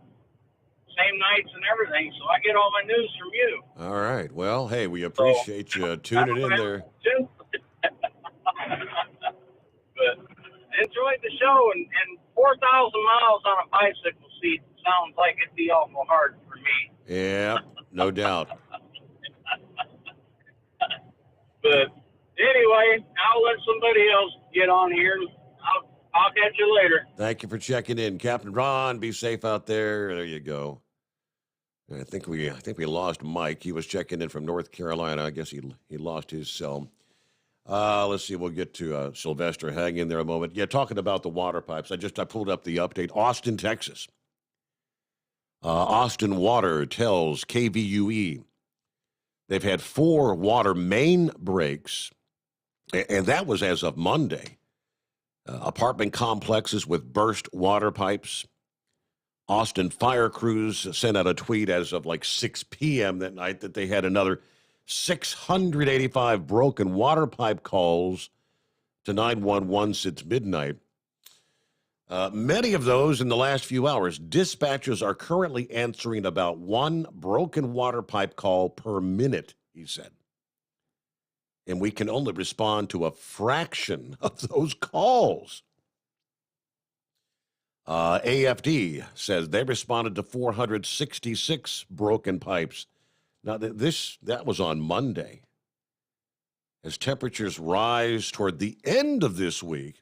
Same nights and everything, so I get all my news from you. All right. Well, hey, we appreciate you tuning in there. But enjoyed the show, and 4,000 miles on a bicycle seat sounds like it'd be awful hard for me. Yeah, no doubt. But anyway, I'll let somebody else get on here. I'll catch you later. Thank you for checking in, Captain Ron. Be safe out there. There you go. I think we lost Mike. He was checking in from North Carolina. I guess he lost his cell. Let's see. We'll get to Sylvester. Hang in there a moment. Yeah, talking about the water pipes. I pulled up the update. Austin, Texas. Austin Water tells KVUE they've had 4 water main breaks, and that was as of Monday. Apartment complexes with burst water pipes. Austin fire crews sent out a tweet as of like 6 p.m. that night that they had another 685 broken water pipe calls to 911 since midnight. Many of those in the last few hours. Dispatchers are currently answering about 1 broken water pipe call per minute, he said. And we can only respond to a fraction of those calls. AFD says they responded to 466 broken pipes. Now, that was on Monday. As temperatures rise toward the end of this week,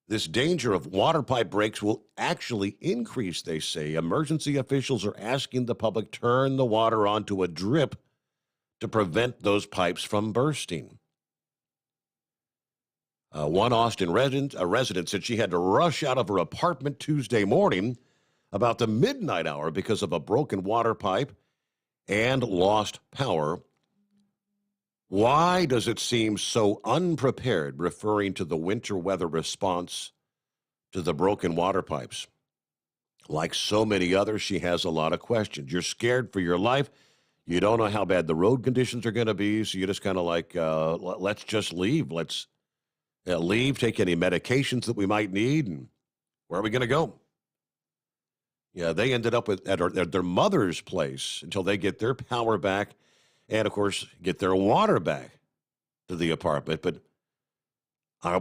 this danger of water pipe breaks will actually increase, they say. Emergency officials are asking the public turn the water onto a drip to prevent those pipes from bursting. One Austin resident said she had to rush out of her apartment Tuesday morning about the midnight hour because of a broken water pipe and lost power. Why does it seem so unprepared, referring to the winter weather response to the broken water pipes? Like so many others, she has a lot of questions. You're scared for your life. You don't know how bad the road conditions are going to be, so you're just kind of like, let's just leave. Let's leave, take any medications that we might need, and where are we going to go? Yeah, they ended up at their mother's place until they get their power back and, of course, get their water back to the apartment. But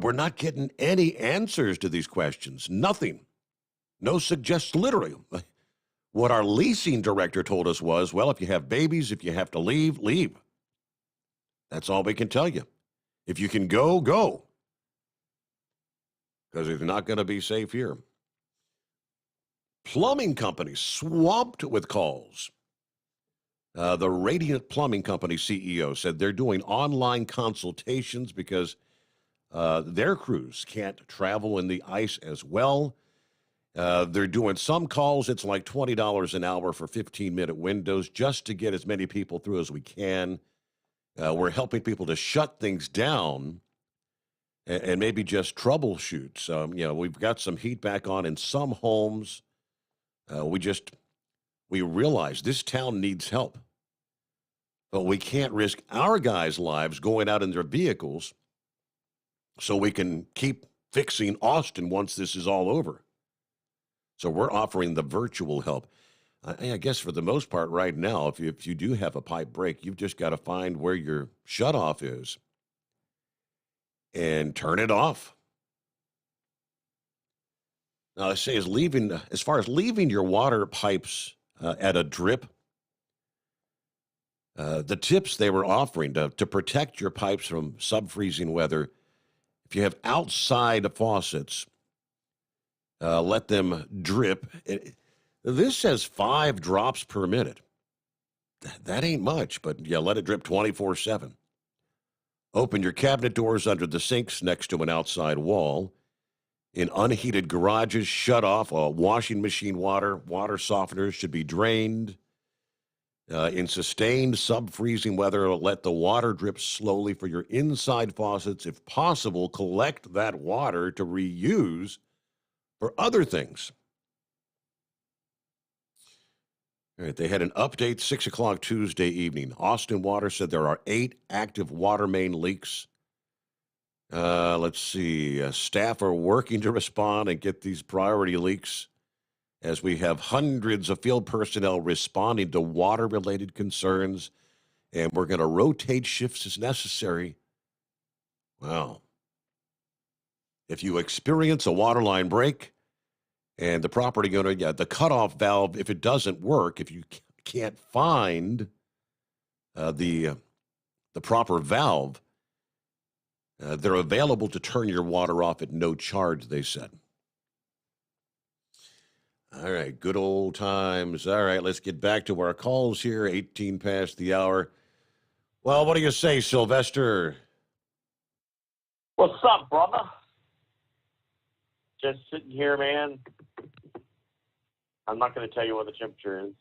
we're not getting any answers to these questions. Nothing. No suggests literally. What our leasing director told us was, well, if you have babies, if you have to leave, leave. That's all we can tell you. If you can go, go. Because it's not going to be safe here. Plumbing companies swamped with calls. The Radiant Plumbing Company CEO said they're doing online consultations because their crews can't travel in the ice as well. They're doing some calls. It's like $20 an hour for 15-minute windows just to get as many people through as we can. We're helping people to shut things down and maybe just troubleshoot. So, we've got some heat back on in some homes. We realize this town needs help, but we can't risk our guys' lives going out in their vehicles so we can keep fixing Austin once this is all over. So we're offering the virtual help. I guess for the most part right now, if you do have a pipe break, you've just got to find where your shutoff is and turn it off. Now, I say as far as leaving your water pipes at a drip, the tips they were offering to protect your pipes from sub-freezing weather, if you have outside faucets, let them drip. This says 5 drops per minute. That ain't much, but let it drip 24/7. Open your cabinet doors under the sinks next to an outside wall. In unheated garages, shut off washing machine water. Water softeners should be drained. In sustained sub-freezing weather, let the water drip slowly for your inside faucets. If possible, collect that water to reuse for other things. All right, they had an update 6 o'clock Tuesday evening. Austin Water said there are 8 active water main leaks. Let's see. Staff are working to respond and get these priority leaks as we have hundreds of field personnel responding to water-related concerns, and we're going to rotate shifts as necessary. Wow. If you experience a water line break and the property owner, the cutoff valve, if it doesn't work, if you can't find the proper valve, they're available to turn your water off at no charge, they said. All right, good old times. All right, let's get back to our calls here, 18 past the hour. Well, what do you say, Sylvester? What's up, brother? Just sitting here, man. I'm not going to tell you what the temperature is.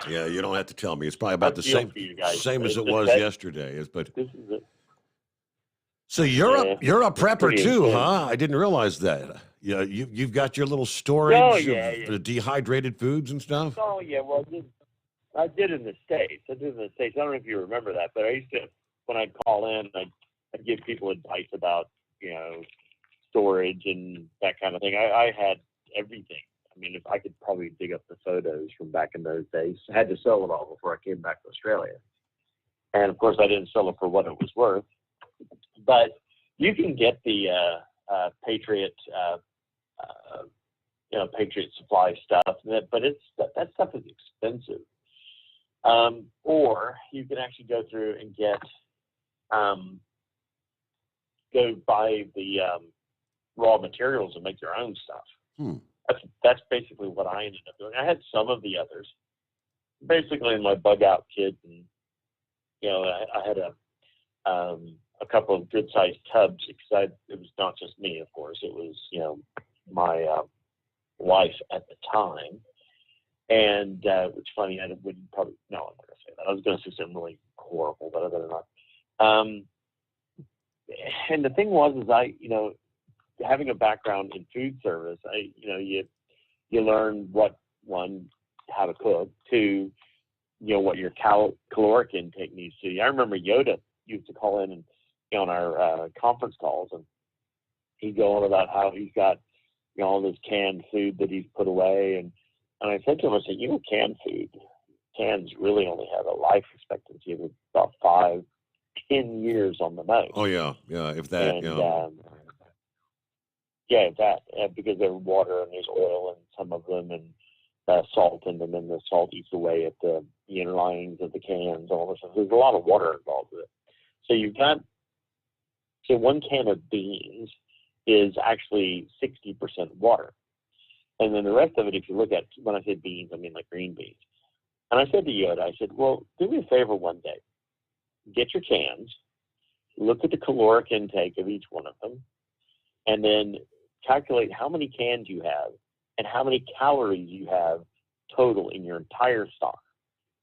Yeah, you don't have to tell me. It's probably about the same as it was yesterday. But this is it. So you're a prepper too, huh? I didn't realize that. Yeah, you've got your little storage of dehydrated foods and stuff. Oh yeah, well I did in the States. I don't know if you remember that, but I used to, when I'd call in, I'd give people advice about storage and that kind of thing. I had everything. I mean, if I could probably dig up the photos from back in those days. I had to sell it all before I came back to Australia, and of course I didn't sell it for what it was worth. But you can get the Patriot, Patriot Supply stuff, but that stuff is expensive. Or you can actually go through and get, go buy the raw materials and make your own stuff. That's basically what I ended up doing. I had some of the others, basically in my bug out kit, and I had a couple of good sized tubs because it was not just me, of course. It was my wife at the time, and which funny, I wouldn't probably no, I'm not gonna say that. I was gonna say something really horrible, but I better not. And the thing was, is having a background in food service, you learn how to cook, two, what your caloric intake needs to be. I remember Yoda used to call in and on our conference calls, and he'd go on about how he's got all this canned food that he's put away, and I said to him, I said, canned food, cans really only have a life expectancy of about 5-10 years on the most. Oh yeah, if that. And, because there's water and there's oil in some of them, and salt in them, and the salt eats away at the inner linings of the cans, all this stuff. There's a lot of water involved with it. So one can of beans is actually 60% water. And then the rest of it, if you look at, when I say beans, I mean like green beans. And I said to Yoda, I said, well, do me a favor one day. Get your cans, look at the caloric intake of each one of them, and then calculate how many cans you have and how many calories you have total in your entire stock.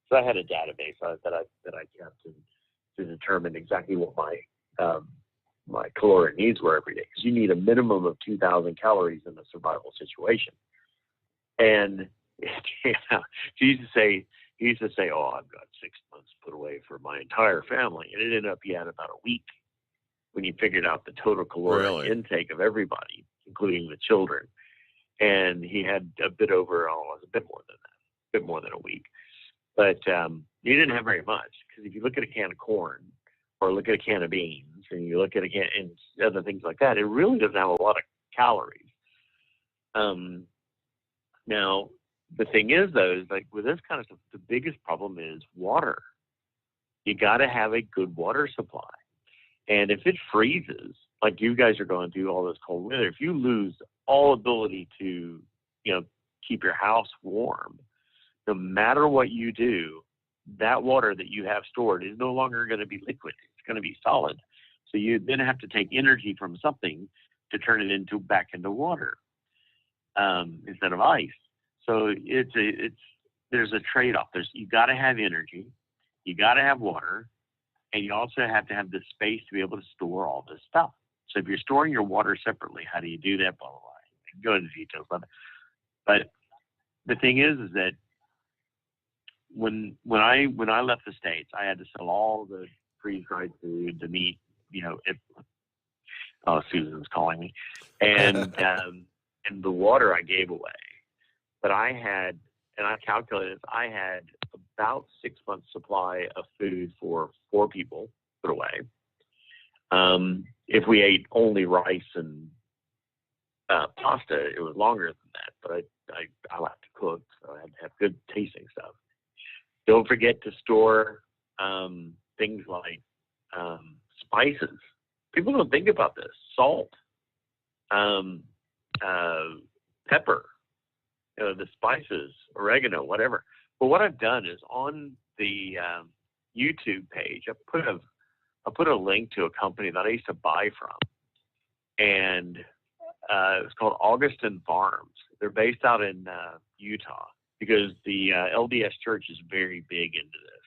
So I had a database that I kept to determine exactly what my caloric needs were every day, because you need a minimum of 2,000 calories in a survival situation. And he used to say, "Oh, I've got 6 months put away for my entire family," and it ended up he had about a week when he figured out the total caloric intake of everybody, including the children. And he had a bit more than a week. But he didn't have very much, because if you look at a can of corn or look at a can of beans and you look at a can and other things like that, it really doesn't have a lot of calories. Now, the thing is, though, is like with this kind of stuff, the biggest problem is water. You got to have a good water supply. And if it freezes, like you guys are going through all this cold weather, if you lose all ability to, keep your house warm, no matter what you do, that water that you have stored is no longer going to be liquid. It's going to be solid. So you then have to take energy from something to turn it back into water instead of ice. So there's a trade-off. You got to have energy, you got to have water, and you also have to have the space to be able to store all this stuff. So if you're storing your water separately, how do you do that? Blah, blah, blah. I can go into details on it. But the thing is that when I left the States, I had to sell all the freeze-dried food, the meat, Susan's calling me, and and the water I gave away. But I calculated I had about 6 months supply of food for 4 people put away. If we ate only rice and pasta, it was longer than that. But I like to cook, so I had to have good tasting stuff. Don't forget to store things like spices. People don't think about this. Salt, pepper, the spices, oregano, whatever. But what I've done is on the YouTube page, I put a link to a company that I used to buy from, and it's called Augustin Farms. They're based out in Utah, because the LDS Church is very big into this.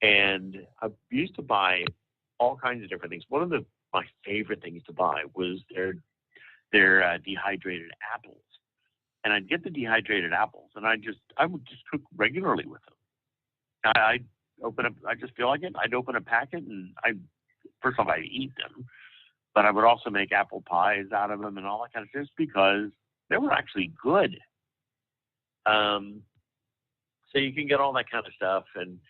And I used to buy all kinds of different things. One of my favorite things to buy was their dehydrated apples. And I'd get the dehydrated apples, and I would just cook regularly with them. I'd open up, I just feel like it. I'd open a packet, and first off, I'd eat them, but I would also make apple pies out of them and all that kind of stuff, because they were actually good. So you can get all that kind of stuff, and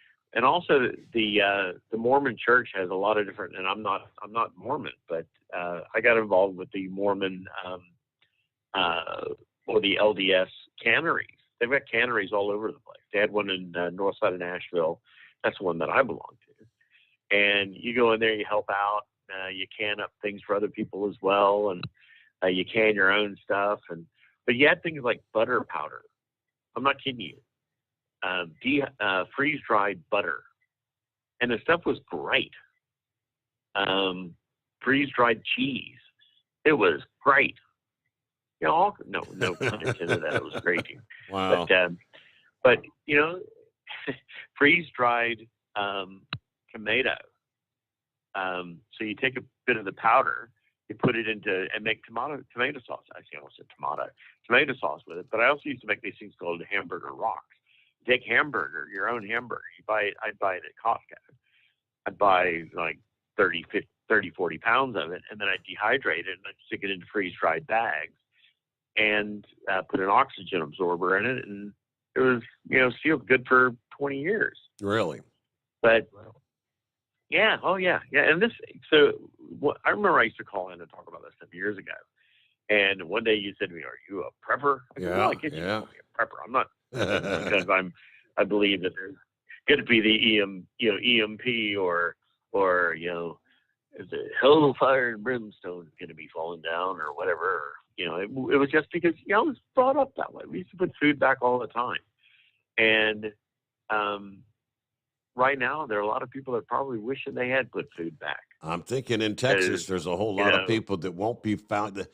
also the Mormon Church has a lot of different. And I'm not Mormon, but I got involved with the Mormon or the LDS canneries. They've got canneries all over the place. They had one in north side of Nashville. That's the one that I belong to. And you go in there, you help out, you can up things for other people as well, and you can your own stuff. But you had things like butter powder. I'm not kidding you. Freeze-dried butter. And the stuff was great. Freeze-dried cheese. It was great. No pun intended that it was great. Wow. But freeze-dried tomato. So you take a bit of the powder, you put it into and make tomato sauce. Actually, I almost said tomato sauce with it. But I also used to make these things called hamburger rocks. You take your own hamburger. I'd buy it at Costco. I'd buy like 30, 40 pounds of it, and then I'd dehydrate it and I'd stick it into freeze-dried bags and put an oxygen absorber in it, and it was sealed good for 20 years. Really? But yeah, and I remember I used to call in and talk about this stuff years ago. And one day you said to me, "Are you a prepper?" I said, "Well, I guess you call me a prepper. I'm not," because I believe that there's going to be the EMP or the hellfire and brimstone is going to be falling down or whatever. It was just because it was brought up that way. We used to put food back all the time, and right now there are a lot of people that probably wish that they had put food back. I'm thinking in Texas, there's a whole lot of people that won't be found.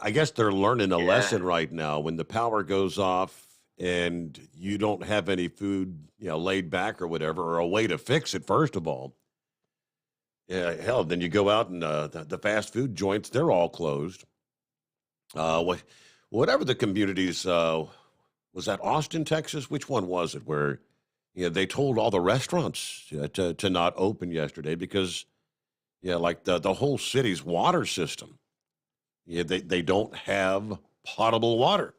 I guess they're learning a lesson right now. When the power goes off and you don't have any food, laid back or whatever, or a way to fix it, first of all. Yeah, hell, then you go out and the fast food joints, they're all closed. Whatever the communities, was that Austin, Texas? Which one was it where they told all the restaurants to not open yesterday because, like the whole city's water system, they don't have potable water.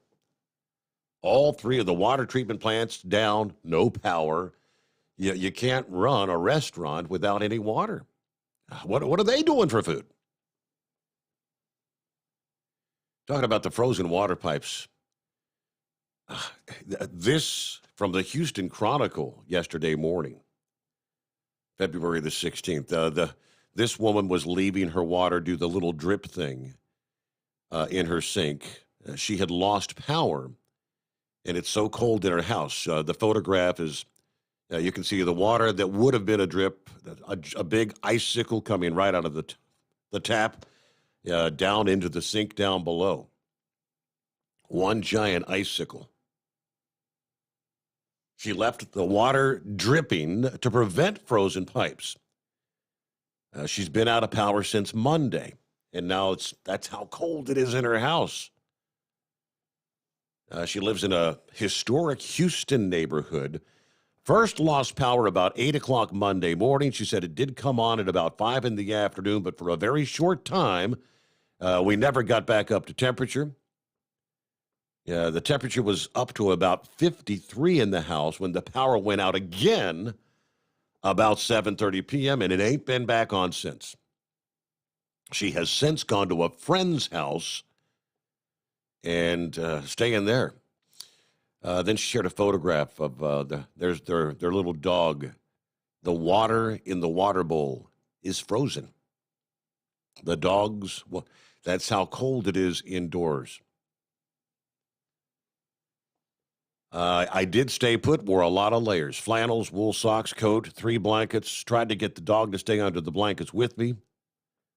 All three of the water treatment plants down, no power. You can't run a restaurant without any water. What are they doing for food? Talking about the frozen water pipes. This from the Houston Chronicle yesterday morning, February the 16th. This woman was leaving her water, do the little drip thing in her sink. She had lost power, and it's so cold in her house. The photograph is, you can see the water that would have been a drip, a big icicle coming right out of the tap down into the sink down below. One giant icicle. She left the water dripping to prevent frozen pipes. She's been out of power since Monday, and now that's how cold it is in her house. She lives in a historic Houston neighborhood. First lost power about 8 o'clock Monday morning. She said it did come on at about 5 in the afternoon, but for a very short time, we never got back up to temperature. The temperature was up to about 53 in the house when the power went out again about 7:30 p.m., and it ain't been back on since. She has since gone to a friend's house and staying there. Then she shared a photograph of their little dog. The water in the water bowl is frozen. The dogs, well, that's how cold it is indoors. I did stay put, wore a lot of layers. Flannels, wool socks, coat, 3 blankets. Tried to get the dog to stay under the blankets with me,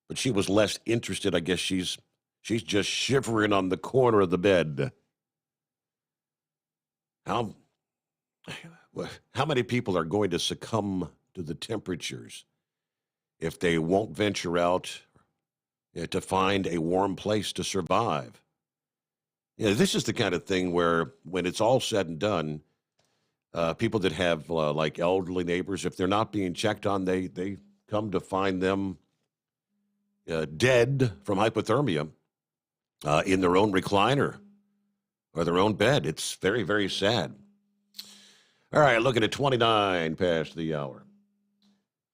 but she was less interested. I guess she's just shivering on the corner of the bed. How many people are going to succumb to the temperatures if they won't venture out to find a warm place to survive? This is the kind of thing where when it's all said and done, people that have like elderly neighbors, if they're not being checked on, they come to find them dead from hypothermia in their own recliner or their own bed. It's very, very sad. All right, looking at 29 past the hour.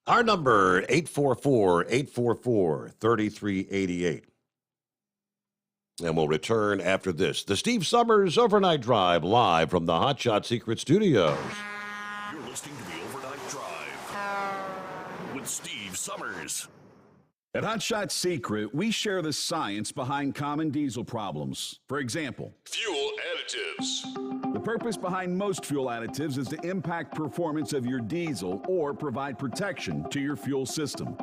Our number, 844-844-3388. And we'll return after this. The Steve Sommers Overnight Drive, live from the Hot Shot Secret Studios. You're listening to the Overnight Drive with Steve Sommers. At Hot Shot Secret, we share the science behind common diesel problems. For example, Fuel additives. the purpose behind most fuel additives is to impact performance of your diesel or provide protection to your fuel system.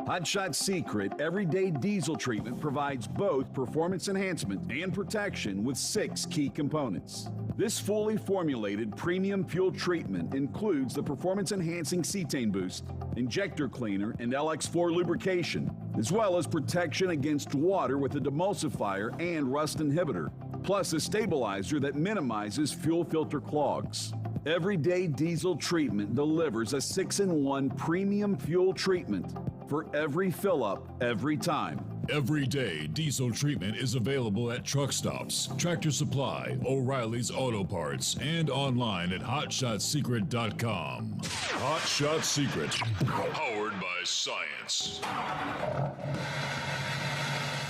Hot Shot Secret Everyday Diesel Treatment provides both performance enhancement and protection with 6 key components. This fully formulated premium fuel treatment includes the performance-enhancing cetane boost, injector cleaner, and LX4 lubrication, as well as protection against water with a demulsifier and rust inhibitor, plus a stabilizer that minimizes fuel filter clogs. Everyday Diesel Treatment delivers a 6-in-1 premium fuel treatment for every fill-up, every time. Everyday Diesel Treatment is available at truck stops, Tractor Supply, O'Reilly's Auto Parts, and online at HotShotSecret.com. Hot Shot Secret, powered by science.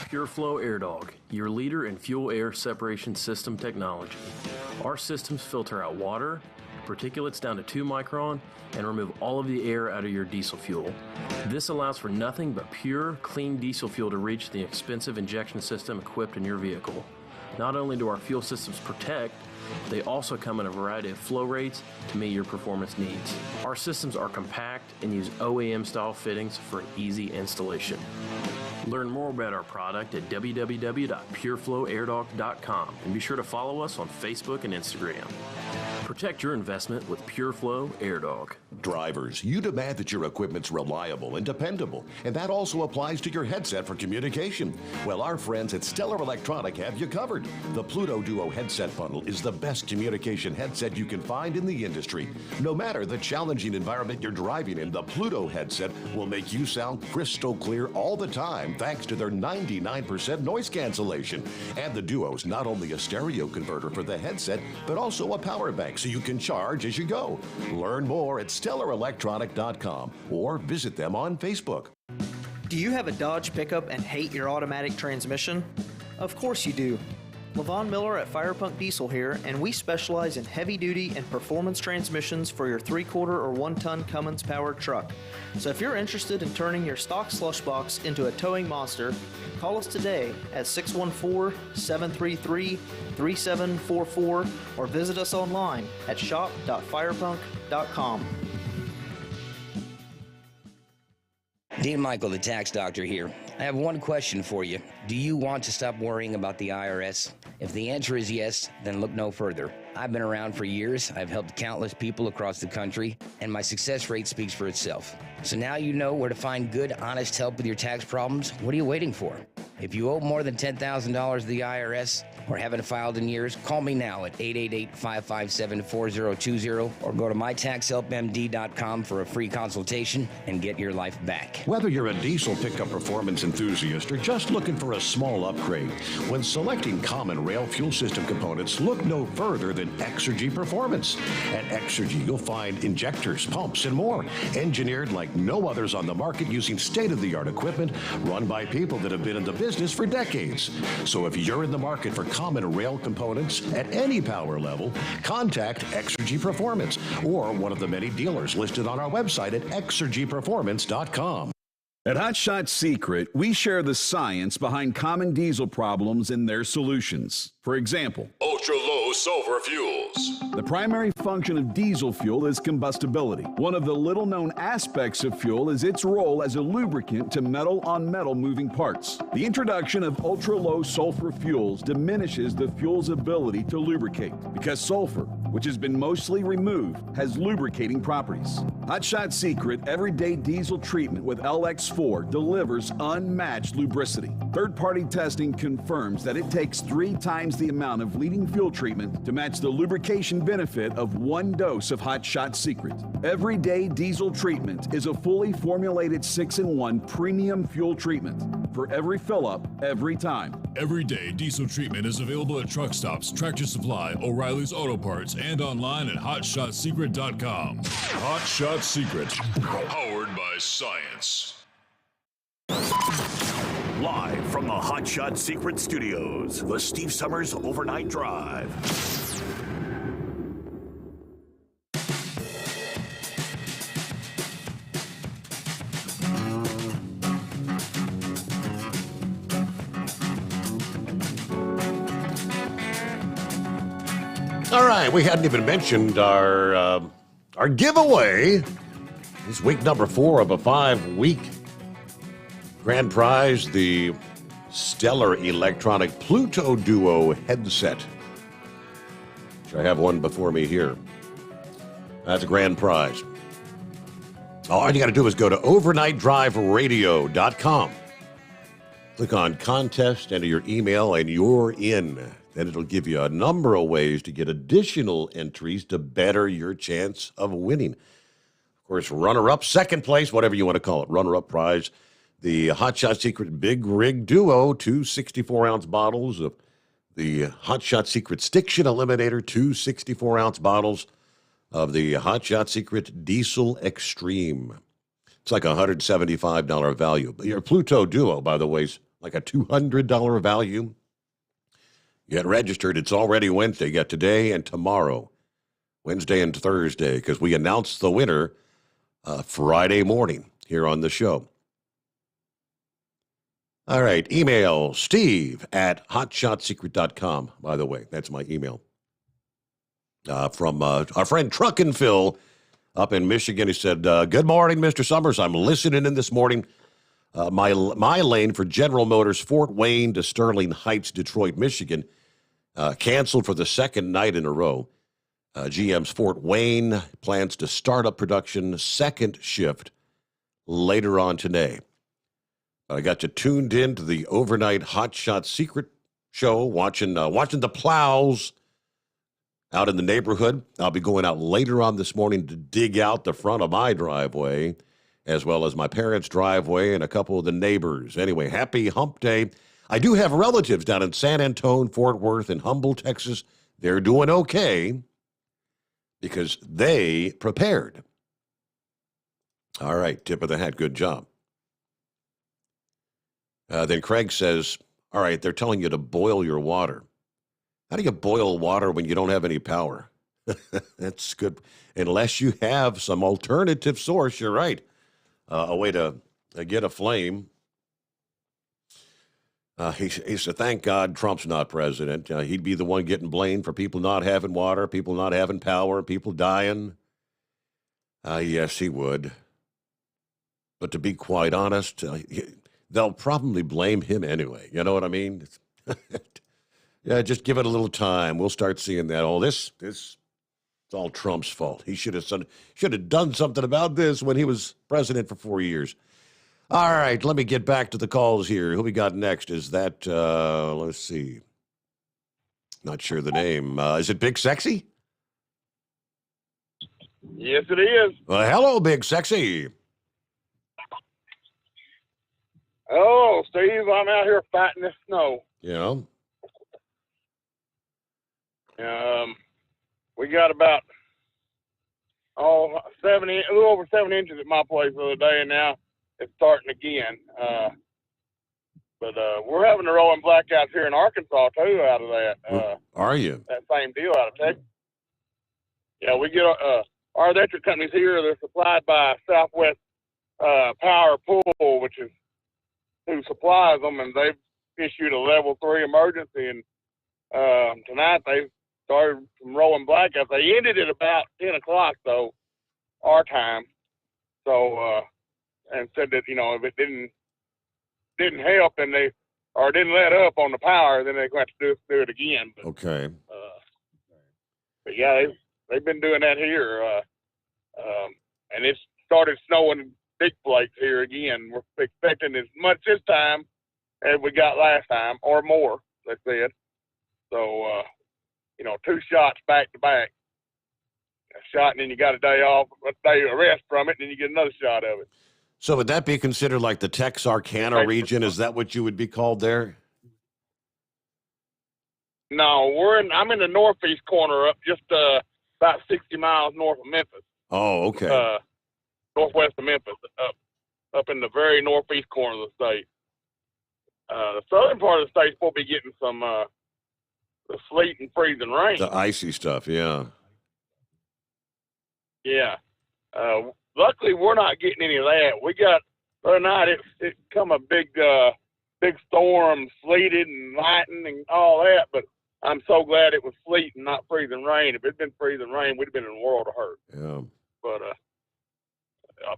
PureFlow Air Dog, your leader in fuel air separation system technology. Our systems filter out water, particulates down to 2 micron, and remove all of the air out of your diesel fuel. This allows for nothing but pure, clean diesel fuel to reach the expensive injection system equipped in your vehicle. Not only do our fuel systems protect, they also come in a variety of flow rates to meet your performance needs. Our systems are compact and use OEM-style fittings for an easy installation. Learn more about our product at www.pureflowairdog.com and be sure to follow us on Facebook and Instagram. Protect your investment with PureFlow AirDog. Drivers, you demand that your equipment's reliable and dependable, and that also applies to your headset for communication. Well, our friends at Stellar Electronic have you covered. The Pluto Duo headset bundle is the best communication headset you can find in the industry. No matter the challenging environment you're driving in, the Pluto headset will make you sound crystal clear all the time thanks to their 99% noise cancellation. And the Duo's not only a stereo converter for the headset, but also a power bank so you can charge as you go. Learn more at StellarElectronic.com or visit them on Facebook. Do you have a Dodge pickup and hate your automatic transmission? Of course you do. Levon Miller at Firepunk Diesel here, and we specialize in heavy-duty and performance transmissions for your 3/4 or 1-ton Cummins-powered truck. So if you're interested in turning your stock slush box into a towing monster, call us today at 614-733-3744 or visit us online at shop.firepunk.com. Dean Michael, the tax doctor here. I have one question for you. Do you want to stop worrying about the IRS? If the answer is yes, then look no further. I've been around for years. I've helped countless people across the country, and my success rate speaks for itself. So now you know where to find good, honest help with your tax problems. What are you waiting for? If you owe more than $10,000 to the IRS or haven't filed in years, call me now at 888-557-4020 or go to mytaxhelpmd.com for a free consultation and get your life back. Whether you're a diesel pickup performance enthusiast or just looking for a small upgrade, when selecting common rail fuel system components, look no further than Exergy Performance. At Exergy, you'll find injectors, pumps, and more, engineered like no others on the market using state-of-the-art equipment run by people that have been in the business for decades. So if you're in the market for common rail components at any power level, contact Exergy Performance or one of the many dealers listed on our website at exergyperformance.com. At Hot Shot Secret, we share the science behind common diesel problems and their solutions. For example, ultra-low sulfur fuels. The primary function of diesel fuel is combustibility. One of the little-known aspects of fuel is its role as a lubricant to metal-on-metal moving parts. The introduction of ultra-low sulfur fuels diminishes the fuel's ability to lubricate because sulfur, which has been mostly removed, has lubricating properties. Hot Shot Secret Everyday Diesel Treatment with LX4 delivers unmatched lubricity. Third-party testing confirms that it takes 3 times the amount of leading fuel treatment to match the lubrication benefit of 1 dose of Hot Shot Secret. Everyday Diesel Treatment is a fully formulated 6-in-1 premium fuel treatment for every fill-up, every time. Everyday Diesel Treatment is available at truck stops, Tractor Supply, O'Reilly's Auto Parts, and online at hotshotsecret.com. Hot Shot Secret, powered by science. Live from the Hot Shot Secret Studios, the Steve Summers Overnight Drive. All right, we hadn't even mentioned our giveaway. This is week number 4 of a 5-week grand prize, the Stellar Electronic Pluto Duo headset. Which I have one before me here. That's a grand prize. All you got to do is go to overnightdriveradio.com. Click on contest, enter your email, and you're in. Then it'll give you a number of ways to get additional entries to better your chance of winning. Of course, runner-up, second place, whatever you want to call it, runner-up prize, the Hot Shot Secret Big Rig Duo, 2 64-ounce bottles of the Hot Shot Secret Stiction Eliminator, 2 64-ounce bottles of the Hot Shot Secret Diesel Extreme. It's like a $175 value. Your Pluto Duo, by the way, is like a $200 value. Get registered. It's already Wednesday. You got today and tomorrow, Wednesday and Thursday, because we announced the winner Friday morning here on the show. All right. Email steve@hotshotsecret.com. By the way, that's my email. From our friend Truckin' Phil up in Michigan. He said, good morning, Mr. Sommers. I'm listening in this morning. My lane for General Motors Fort Wayne to Sterling Heights, Detroit, Michigan, canceled for the second night in a row. GM's Fort Wayne plans to start up production second shift later on today. I got you tuned in to the overnight Hot Shot Secret show, watching the plows out in the neighborhood. I'll be going out later on this morning to dig out the front of my driveway, as well as my parents' driveway and a couple of the neighbors. Anyway, happy hump day. I do have relatives down in San Antonio, Fort Worth, and Humboldt, Texas. They're doing okay because they prepared. All right, tip of the hat, good job. Then Craig says, all right, they're telling you to boil your water. How do you boil water when you don't have any power? That's good. Unless you have some alternative source, you're right. A way to get a flame. He said, thank God Trump's not president. He'd be the one getting blamed for people not having water, people not having power, people dying. Yes, he would. But to be quite honest, they'll probably blame him anyway. You know what I mean? Yeah, just give it a little time. We'll start seeing that. Oh, this it's all Trump's fault. He should have done something about this when he was president for 4 years. All right, let me get back to the calls here. Who we got next? Is that, let's see. Not sure the name. Is it Big Sexy? Yes, it is. Well, hello, Big Sexy. Oh, Steve, I'm out here fighting the snow. Yeah. We got about 7 a little over 7 inches at my place the other day, and now it's starting again. But we're having a rolling blackouts here in Arkansas too. Out of that, are you? That same deal out of Texas. Yeah, we get our electric companies here. They're supplied by Southwest Power Pool, which is who supplies them, and they've issued a level 3 emergency. And tonight they started some rolling blackouts. They ended at about 10 o'clock though, our time. So and said that if it didn't help and didn't let up on the power, then they're going to have to do it again. But, okay. But yeah, they've been doing that here, and it's started snowing big flakes here again. We're expecting as much this time as we got last time, or more. They said. So 2 shots back to back. A shot, and then you got a day off, a day of rest from it, and then you get another shot of it. So would that be considered like the Texarkana region? Is that what you would be called there? No, I'm in the northeast corner, up just about 60 miles north of Memphis. Oh, okay. Northwest of Memphis, up in the very northeast corner of the state. The southern part of the state's supposed to be getting some the sleet and freezing rain. The icy stuff, yeah. Yeah. Luckily, we're not getting any of that. We got the other night. It come a big storm, sleeted and lightning and all that. But I'm so glad it was sleet and not freezing rain. If it'd been freezing rain, we'd have been in a world of hurt. Yeah. But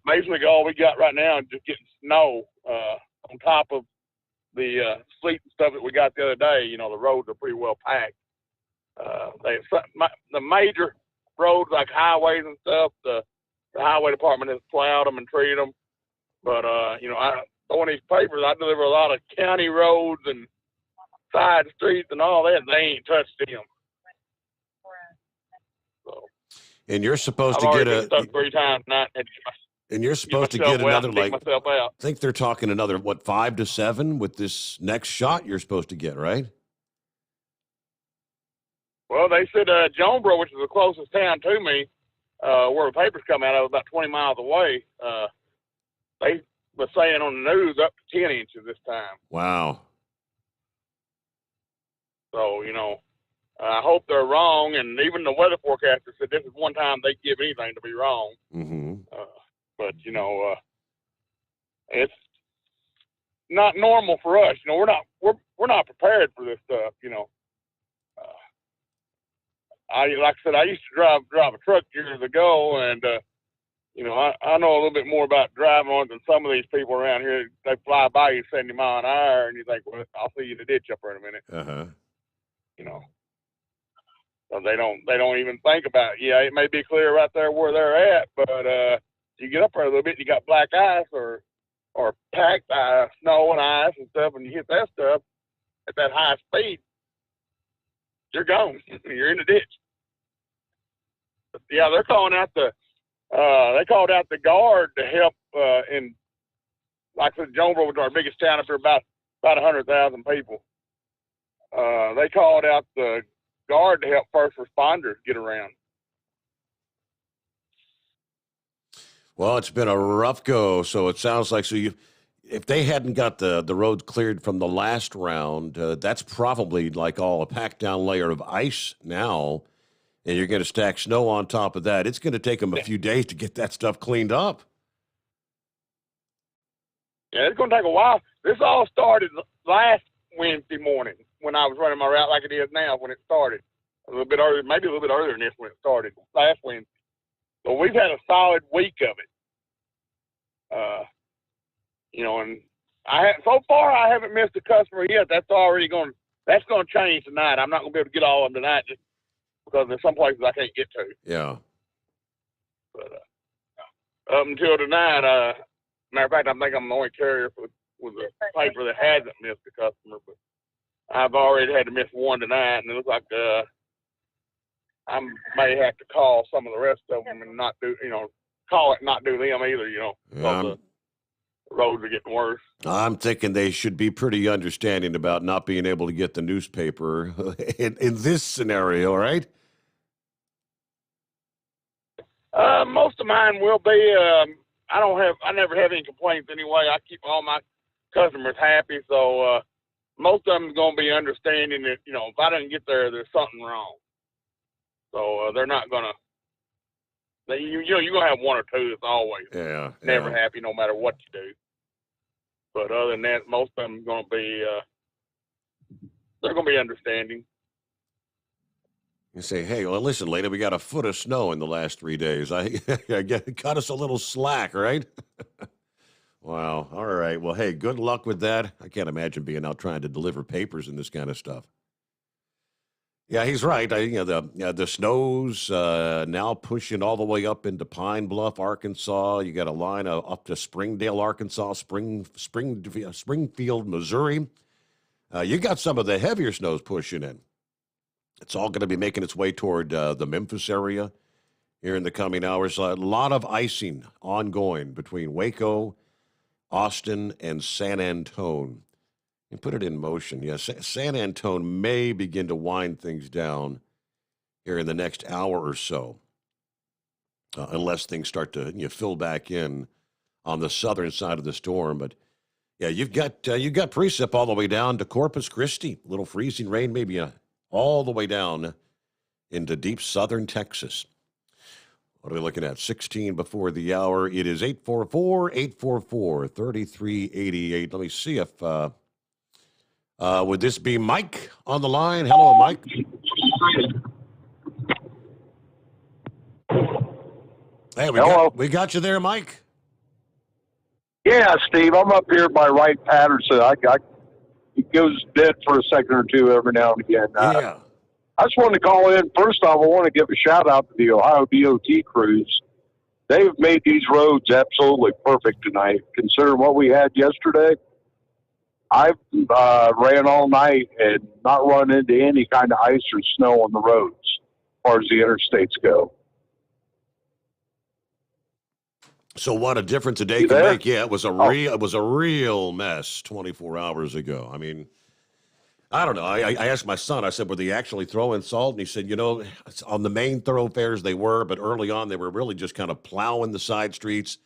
basically, all we got right now is just getting snow on top of the sleet and stuff that we got the other day. The roads are pretty well packed. The major roads like highways and stuff, the highway department has plowed them and treated them. But, on these papers, I deliver a lot of county roads and side streets and all that. They ain't touched them. So, and you're supposed to get stuck 3 times tonight. And you're supposed to get another, I think they're talking another, 5 to 7 with this next shot you're supposed to get, right? Well, they said Jonesboro, which is the closest town to me, where the papers come out of, about 20 miles away, they were saying on the news up to 10 inches this time. Wow. So, I hope they're wrong. And even the weather forecaster said this is one time they give anything to be wrong. Mm-hmm. But, not normal for us. You know, we're not prepared for this stuff. You know, like I said, I used to drive a truck years ago, and you know, I know a little bit more about driving on than some of these people around here. They fly by you 70 miles an hour, and you think, well, I'll see you in the ditch up there in a minute. Uh-huh. You know, so they don't even think about it. Yeah, it may be clear right there where they're at, but you get up there a little bit, and you got black ice or packed ice, snow and ice and stuff, and you hit that stuff at that high speed, you're gone. You're in the ditch. But yeah, they're calling out they called out the guard to help in, like I said, Jonesboro was our biggest town up here, about 100,000 people. They called out the guard to help first responders get around. Well, it's been a rough go, so it sounds like if they hadn't got the roads cleared from the last round, that's probably like all a packed down layer of ice now, and you're going to stack snow on top of that. It's going to take them a few days to get that stuff cleaned up. Yeah, it's going to take a while. This all started last Wednesday morning when I was running my route like it is now when it started. A little bit earlier, maybe a little bit earlier than this when it started, last Wednesday. So we've had a solid week of it. You know, and so far I haven't missed a customer yet. That's going to change tonight. I'm not going to be able to get all of them tonight just because there's some places I can't get to. Yeah. But up until tonight, matter of fact, I think I'm the only carrier with a paper that hasn't missed a customer. But I've already had to miss one tonight, and it looks like I may have to call some of the rest of them and not do, you know, call it and not do them either, you know, because the roads are getting worse. I'm thinking they should be pretty understanding about not being able to get the newspaper in this scenario, right? Most of mine will be. I never have any complaints anyway. I keep all my customers happy, so most of them is going to be understanding that, you know, if I didn't get there, there's something wrong. So they're not going to. You're going to have one or two that's always never happy, no matter what you do. But other than that, most of them are going to be. They're going to be understanding. You say, hey, well, listen, lady, we got a foot of snow in the last 3 days. I cut us a little slack, right? Wow. All right. Well, hey, good luck with that. I can't imagine being out trying to deliver papers and this kind of stuff. Yeah, he's right. The snow's now pushing all the way up into Pine Bluff, Arkansas. You got a line up to Springdale, Arkansas, Springfield, Missouri. You got some of the heavier snows pushing in. It's all going to be making its way toward the Memphis area here in the coming hours. A lot of icing ongoing between Waco, Austin, and San Antone. You put it in motion. Yes, San Antone may begin to wind things down here in the next hour or so, unless things start to fill back in on the southern side of the storm. But yeah, you've got precip all the way down to Corpus Christi. A little freezing rain, maybe all the way down into deep southern Texas. What are we looking at? 16 before the hour. It is 844-844-3388. Let me see if would this be Mike on the line? Hello, Mike. Hey, we got you there, Mike. Yeah, Steve, I'm up here by Wright Patterson. It goes dead for a second or two every now and again. Yeah. I just wanted to call in. First off, I want to give a shout out to the Ohio DOT crews. They've made these roads absolutely perfect tonight. Considering what we had yesterday, I've ran all night and not run into any kind of ice or snow on the roads as far as the interstates go. So what a difference a day can make. Yeah, it was a real mess 24 hours ago. I mean, I don't know. I asked my son, I said, were they actually throwing salt? And he said, on the main thoroughfares they were, but early on they were really just kind of plowing the side streets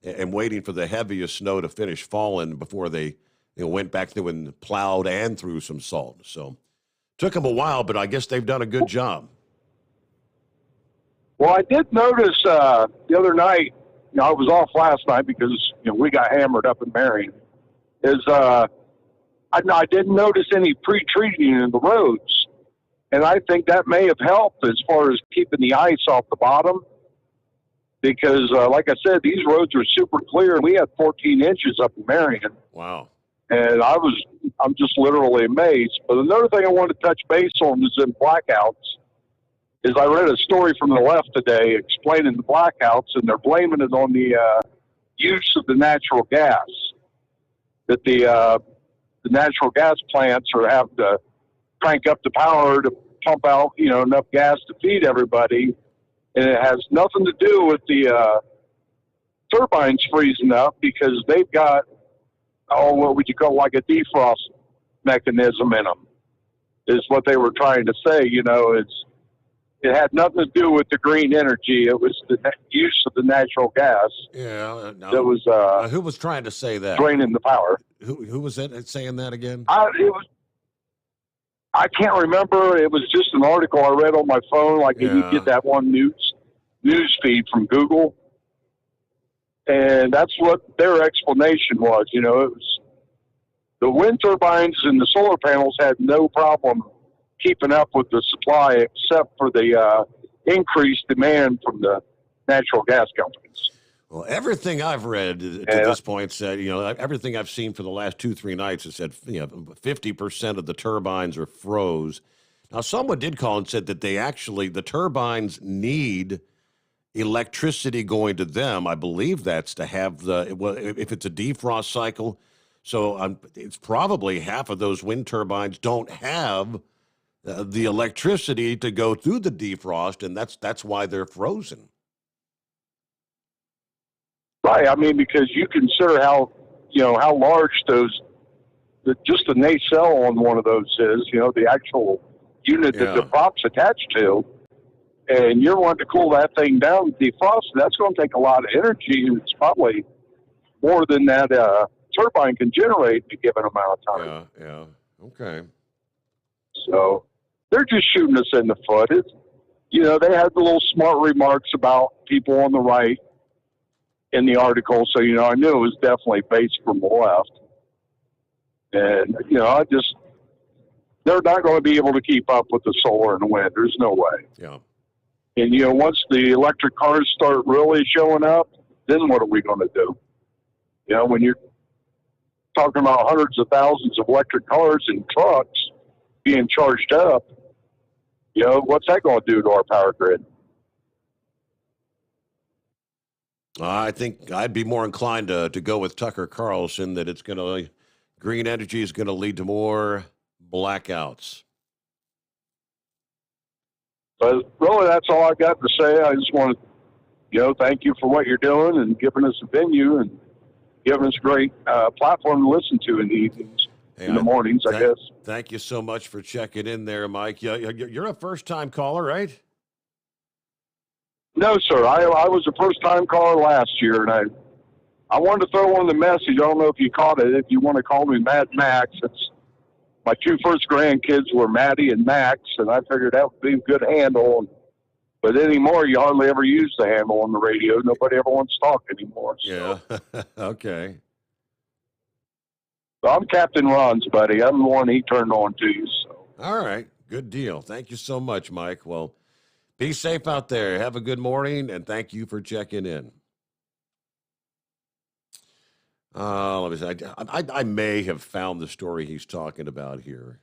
and waiting for the heaviest snow to finish falling before they went back through and plowed and threw some salt. So took them a while, but I guess they've done a good job. Well, I did notice the other night, I was off last night because we got hammered up in Marion. is I didn't notice any pre-treating in the roads. And I think that may have helped as far as keeping the ice off the bottom. Because, like I said, these roads are super clear, and we had 14 inches up in Marion. Wow. And I'm just literally amazed. But another thing I wanted to touch base on is in blackouts. Is I read a story from the left today explaining the blackouts, and they're blaming it on the use of the natural gas. That the natural gas plants are having to crank up the power to pump out, enough gas to feed everybody, and it has nothing to do with the turbines freezing up because they've got what would you call like a defrost mechanism in them. Is what they were trying to say. It had nothing to do with the green energy. It was the use of the natural gas. Yeah. That was who was trying to say that? Draining the power. Who was that saying that again? I can't remember. It was just an article I read on my phone. Like you get that one news feed from Google, and that's what their explanation was. It was the wind turbines and the solar panels had no problem keeping up with the supply, except for the increased demand from the natural gas companies. Well, everything I've read to this point said, everything I've seen for the last 2-3 nights has said, 50% of the turbines are froze. Now, someone did call and said that the turbines need electricity going to them. I believe that's to have if it's a defrost cycle. So it's probably half of those wind turbines don't have the electricity to go through the defrost, and that's why they're frozen. Right. I mean, because you consider how large just the nacelle on one of those is, the actual unit that the prop's attached to, and you're wanting to cool that thing down, defrost, that's going to take a lot of energy, and it's probably more than that turbine can generate in a given amount of time. Yeah. Okay. So they're just shooting us in the foot. They had the little smart remarks about people on the right in the article, so I knew it was definitely based from the left. And they're not going to be able to keep up with the solar and the wind. There's no way. Yeah. And once the electric cars start really showing up, then what are we going to do? When you're talking about hundreds of thousands of electric cars and trucks being charged up, what's that going to do to our power grid? I think I'd be more inclined to go with Tucker Carlson that green energy is going to lead to more blackouts. But really, that's all I got to say. I just want to, thank you for what you're doing and giving us a venue and giving us a great platform to listen to in the evenings, in the mornings, I guess. Thank you so much for checking in there, Mike. You're a first-time caller, right? No, sir. I was a first-time caller last year, and I wanted to throw on the message. I don't know if you caught it. If you want to call me Mad Max, my two first grandkids were Maddie and Max, and I figured that would be a good handle. But anymore, you hardly ever use the handle on the radio. Nobody ever wants to talk anymore. So. Yeah. Okay. So I'm Captain Ron's buddy. I'm the one he turned on to you. So. All right. Good deal. Thank you so much, Mike. Well, be safe out there. Have a good morning, and thank you for checking in. Let me see. I may have found the story he's talking about here.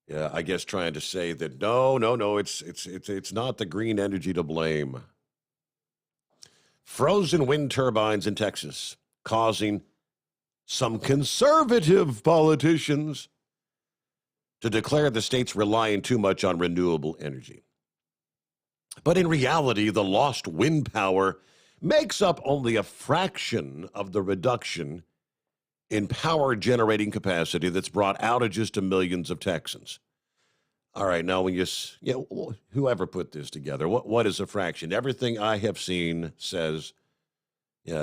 Yeah, I guess trying to say that no, it's not the green energy to blame. Frozen wind turbines in Texas causing some conservative politicians to declare the state's relying too much on renewable energy. But in reality, the lost wind power makes up only a fraction of the reduction in power generating capacity that's brought outages to millions of Texans. All right, now when whoever put this together, what is a fraction? Everything I have seen says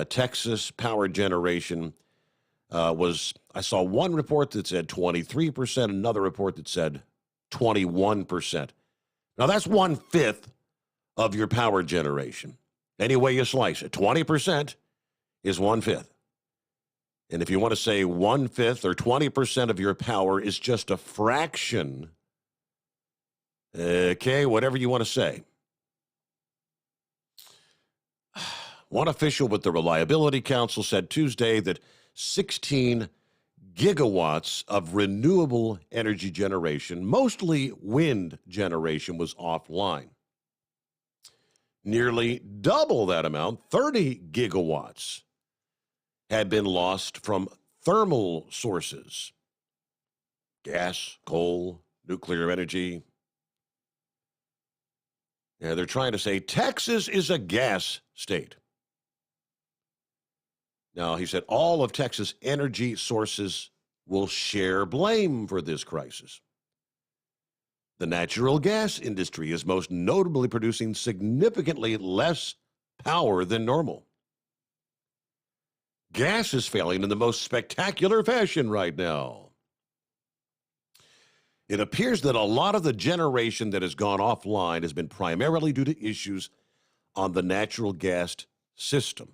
Texas power generation I saw one report that said 23%, another report that said 21%. Now that's 1/5 of your power generation. Any way you slice it, 20% is 1/5. And if you want to say 1/5 or 20% of your power is just a fraction, okay, whatever you want to say. One official with the Reliability Council said Tuesday that 16 gigawatts of renewable energy generation, mostly wind generation, was offline. Nearly double that amount, 30 gigawatts, had been lost from thermal sources. Gas, coal, nuclear energy. Yeah, they're trying to say Texas is a gas state. Now, he said all of Texas' energy sources will share blame for this crisis. The natural gas industry is most notably producing significantly less power than normal. Gas is failing in the most spectacular fashion right now. It appears that a lot of the generation that has gone offline has been primarily due to issues on the natural gas system.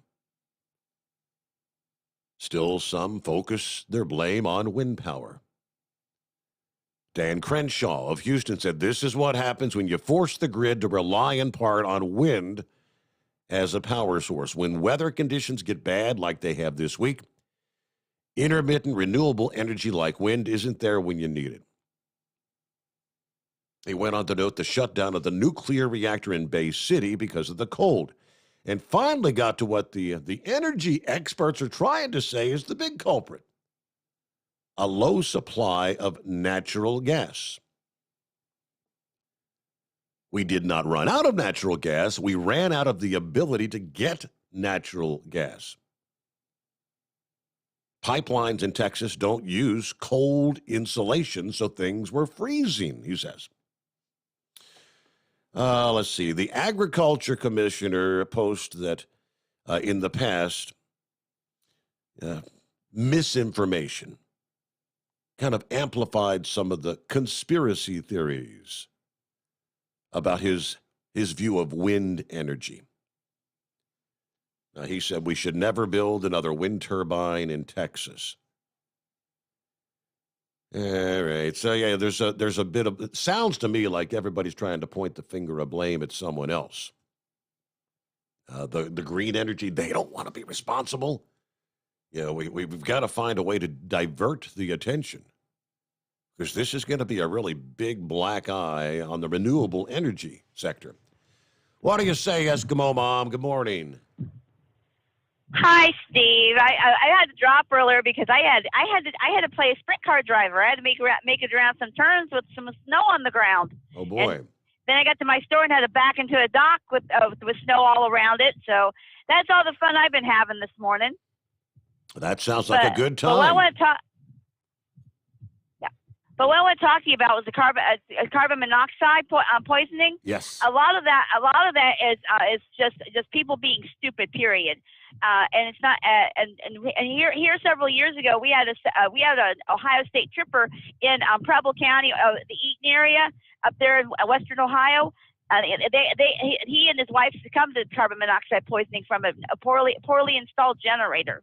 Still, some focus their blame on wind power. Dan Crenshaw of Houston said this is what happens when you force the grid to rely in part on wind as a power source. When weather conditions get bad like they have this week, intermittent renewable energy like wind isn't there when you need it. He went on to note the shutdown of the nuclear reactor in Bay City because of the cold, and finally got to what the energy experts are trying to say is the big culprit: a low supply of natural gas. We did not run out of natural gas. We ran out of the ability to get natural gas. Pipelines in Texas don't use cold insulation, so things were freezing, he says. Let's see. The Agriculture Commissioner posted that in the past, misinformation kind of amplified some of the conspiracy theories about his view of wind energy. He said we should never build another wind turbine in Texas. All right. So, yeah, there's a bit of, it sounds to me like everybody's trying to point the finger of blame at someone else. The green energy, they don't want to be responsible. You know, we've got to find a way to divert the attention, because this is going to be a really big black eye on the renewable energy sector. What do you say, Eskimo Mom? Good morning. Hi, Steve. I had to drop earlier because I had to play a sprint car driver. I had to make it around some turns with some snow on the ground. Oh boy! And then I got to my store and had to back into a dock with snow all around it. So that's all the fun I've been having this morning. That sounds like a good time. But what I want to talk. But what I want to talk to you about was the carbon monoxide poisoning. Yes. A lot of that is just people being stupid. Period. And it's not. And here several years ago we had an Ohio State trooper in Preble County, the Eaton area up there in Western Ohio. He and his wife succumbed to carbon monoxide poisoning from a poorly installed generator.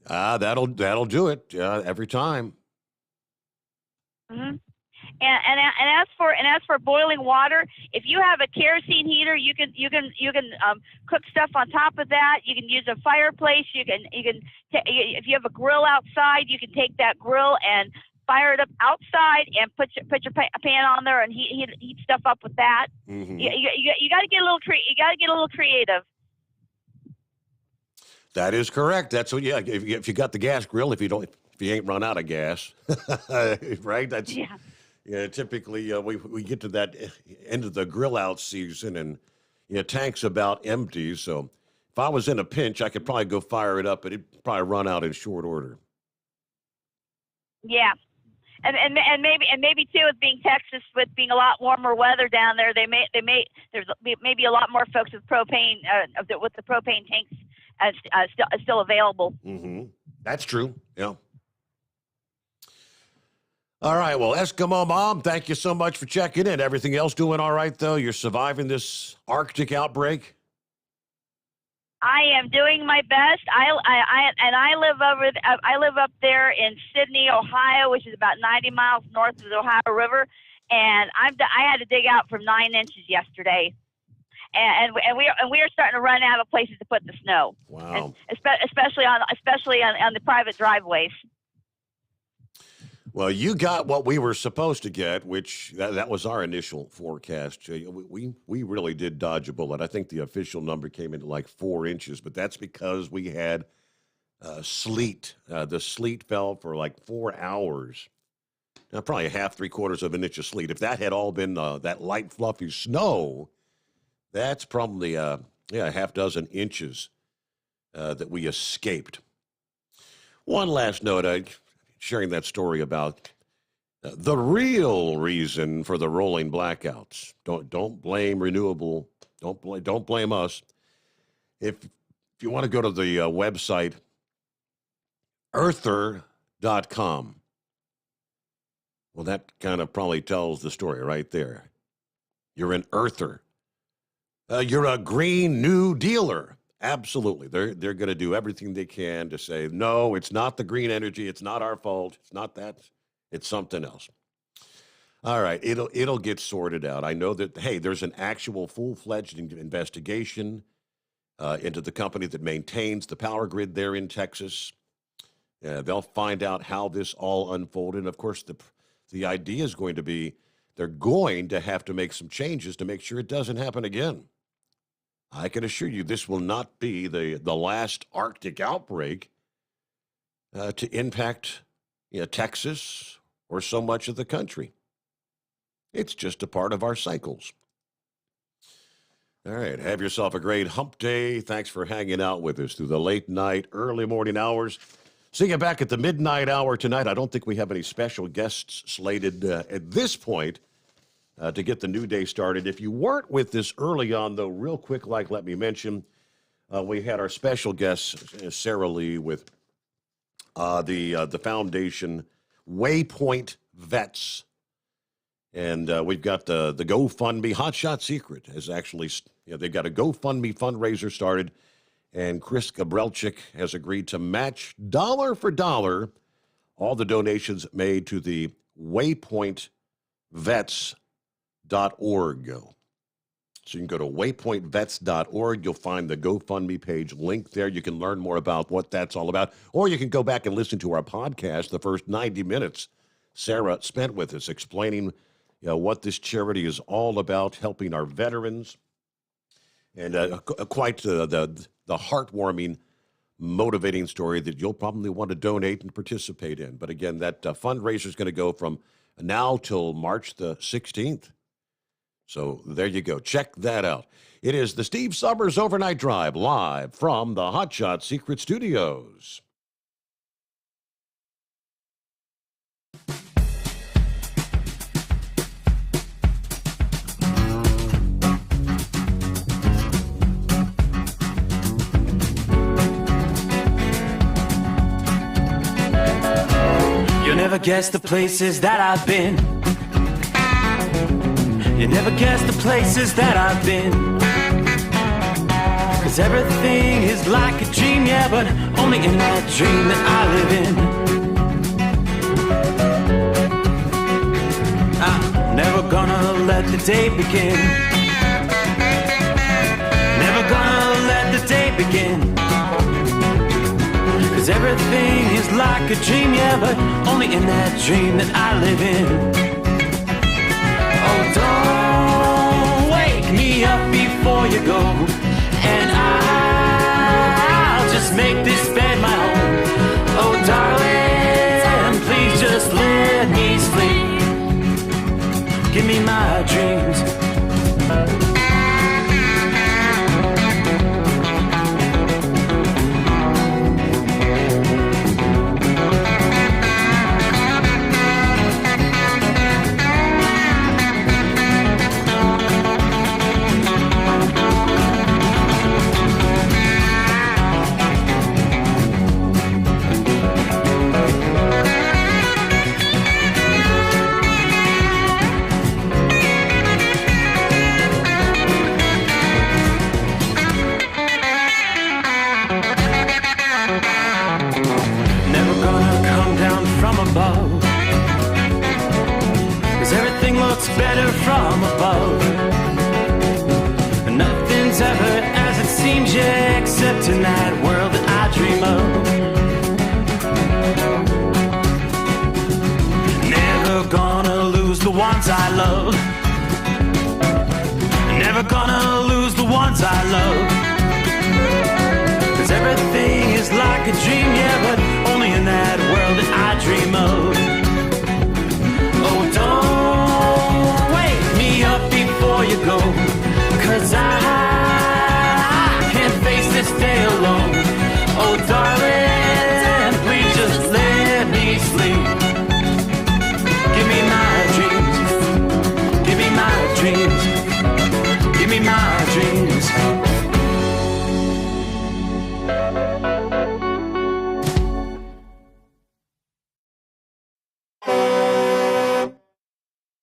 That'll do it every time. Mm-hmm. And as for boiling water, if you have a kerosene heater, you can cook stuff on top of that. You can use a fireplace. If you have a grill outside, you can take that grill and fire it up outside and put your pan on there and heat stuff up with that. Mm-hmm. You got to get a little creative. That is correct. That's what. Yeah, if you got the gas grill, if you ain't run out of gas, right? That's yeah. Typically, we get to that end of the grill out season, and tank's about empty. So if I was in a pinch, I could probably go fire it up, but it'd probably run out in short order. Yeah. And maybe too, with being Texas, with being a lot warmer weather down there, there's maybe a lot more folks with propane with the propane tanks still available. Mm-hmm. That's true. Yeah. All right. Well, Eskimo Mom, thank you so much for checking in. Everything else doing all right, though? You're surviving this Arctic outbreak? I am doing my best. I live up there in Sydney, Ohio, which is about 90 miles north of the Ohio River, and I had to dig out for 9 inches yesterday, and we are starting to run out of places to put the snow. Wow! And especially on the private driveways. Well, you got what we were supposed to get, which that was our initial forecast. We really did dodge a bullet. I think the official number came into like 4 inches, but that's because we had sleet. The sleet fell for like 4 hours. Now, probably a half, 3/4 of an inch of sleet. If that had all been that light, fluffy snow, that's probably a half dozen inches that we escaped. One last note, sharing that story about the real reason for the rolling blackouts. Don't blame renewable. Don't blame us. If you want to go to the website earther.com, well, that kind of probably tells the story right there. You're an earther. You're a green new dealer. Absolutely. They're going to do everything they can to say, no, it's not the green energy. It's not our fault. It's not that. It's something else. All right. It'll get sorted out. I know that, hey, there's an actual full-fledged investigation into the company that maintains the power grid there in Texas. They'll find out how this all unfolded. And, of course, the idea is going to be they're going to have to make some changes to make sure it doesn't happen again. I can assure you this will not be the last Arctic outbreak to impact Texas or so much of the country. It's just a part of our cycles. All right, have yourself a great hump day. Thanks for hanging out with us through the late night, early morning hours. See you back at the midnight hour tonight. I don't think we have any special guests slated at this point to get the new day started. If you weren't with us early on, though, real quick, let me mention, we had our special guest, Sarah Lee, with the foundation Waypoint Vets. And we've got the GoFundMe. Hotshot Secret has actually, they've got a GoFundMe fundraiser started. And Chris Gabrelchik has agreed to match dollar for dollar all the donations made to the waypointvets.org. So you can go to waypointvets.org. You'll find the GoFundMe page link there. You can learn more about what that's all about. Or you can go back and listen to our podcast, the first 90 minutes Sarah spent with us, explaining what this charity is all about, helping our veterans. And quite the heartwarming, motivating story that you'll probably want to donate and participate in. But again, that fundraiser is going to go from now till March the 16th. So there you go. Check that out. It is the Steve Sommers Overnight Drive, live from the Hotshot Secret Studios. You'll never guess the places that I've been. You never guess the places that I've been. 'Cause everything is like a dream, yeah, but only in that dream that I live in. I'm never gonna let the day begin. Never gonna let the day begin. 'Cause everything is like a dream, yeah, but only in that dream that I live in. Oh, don't wake me up before you go, and I'll just make this bed my home. Oh, darling, please just let me sleep. Give me my dreams. above. 'Cause everything looks better from above. And nothing's ever as it seems, yeah, except in that world that I dream of. Never gonna lose the ones I love. Never gonna lose the ones I love. 'Cause everything is like a dream, yeah, but only in that world that I dream of.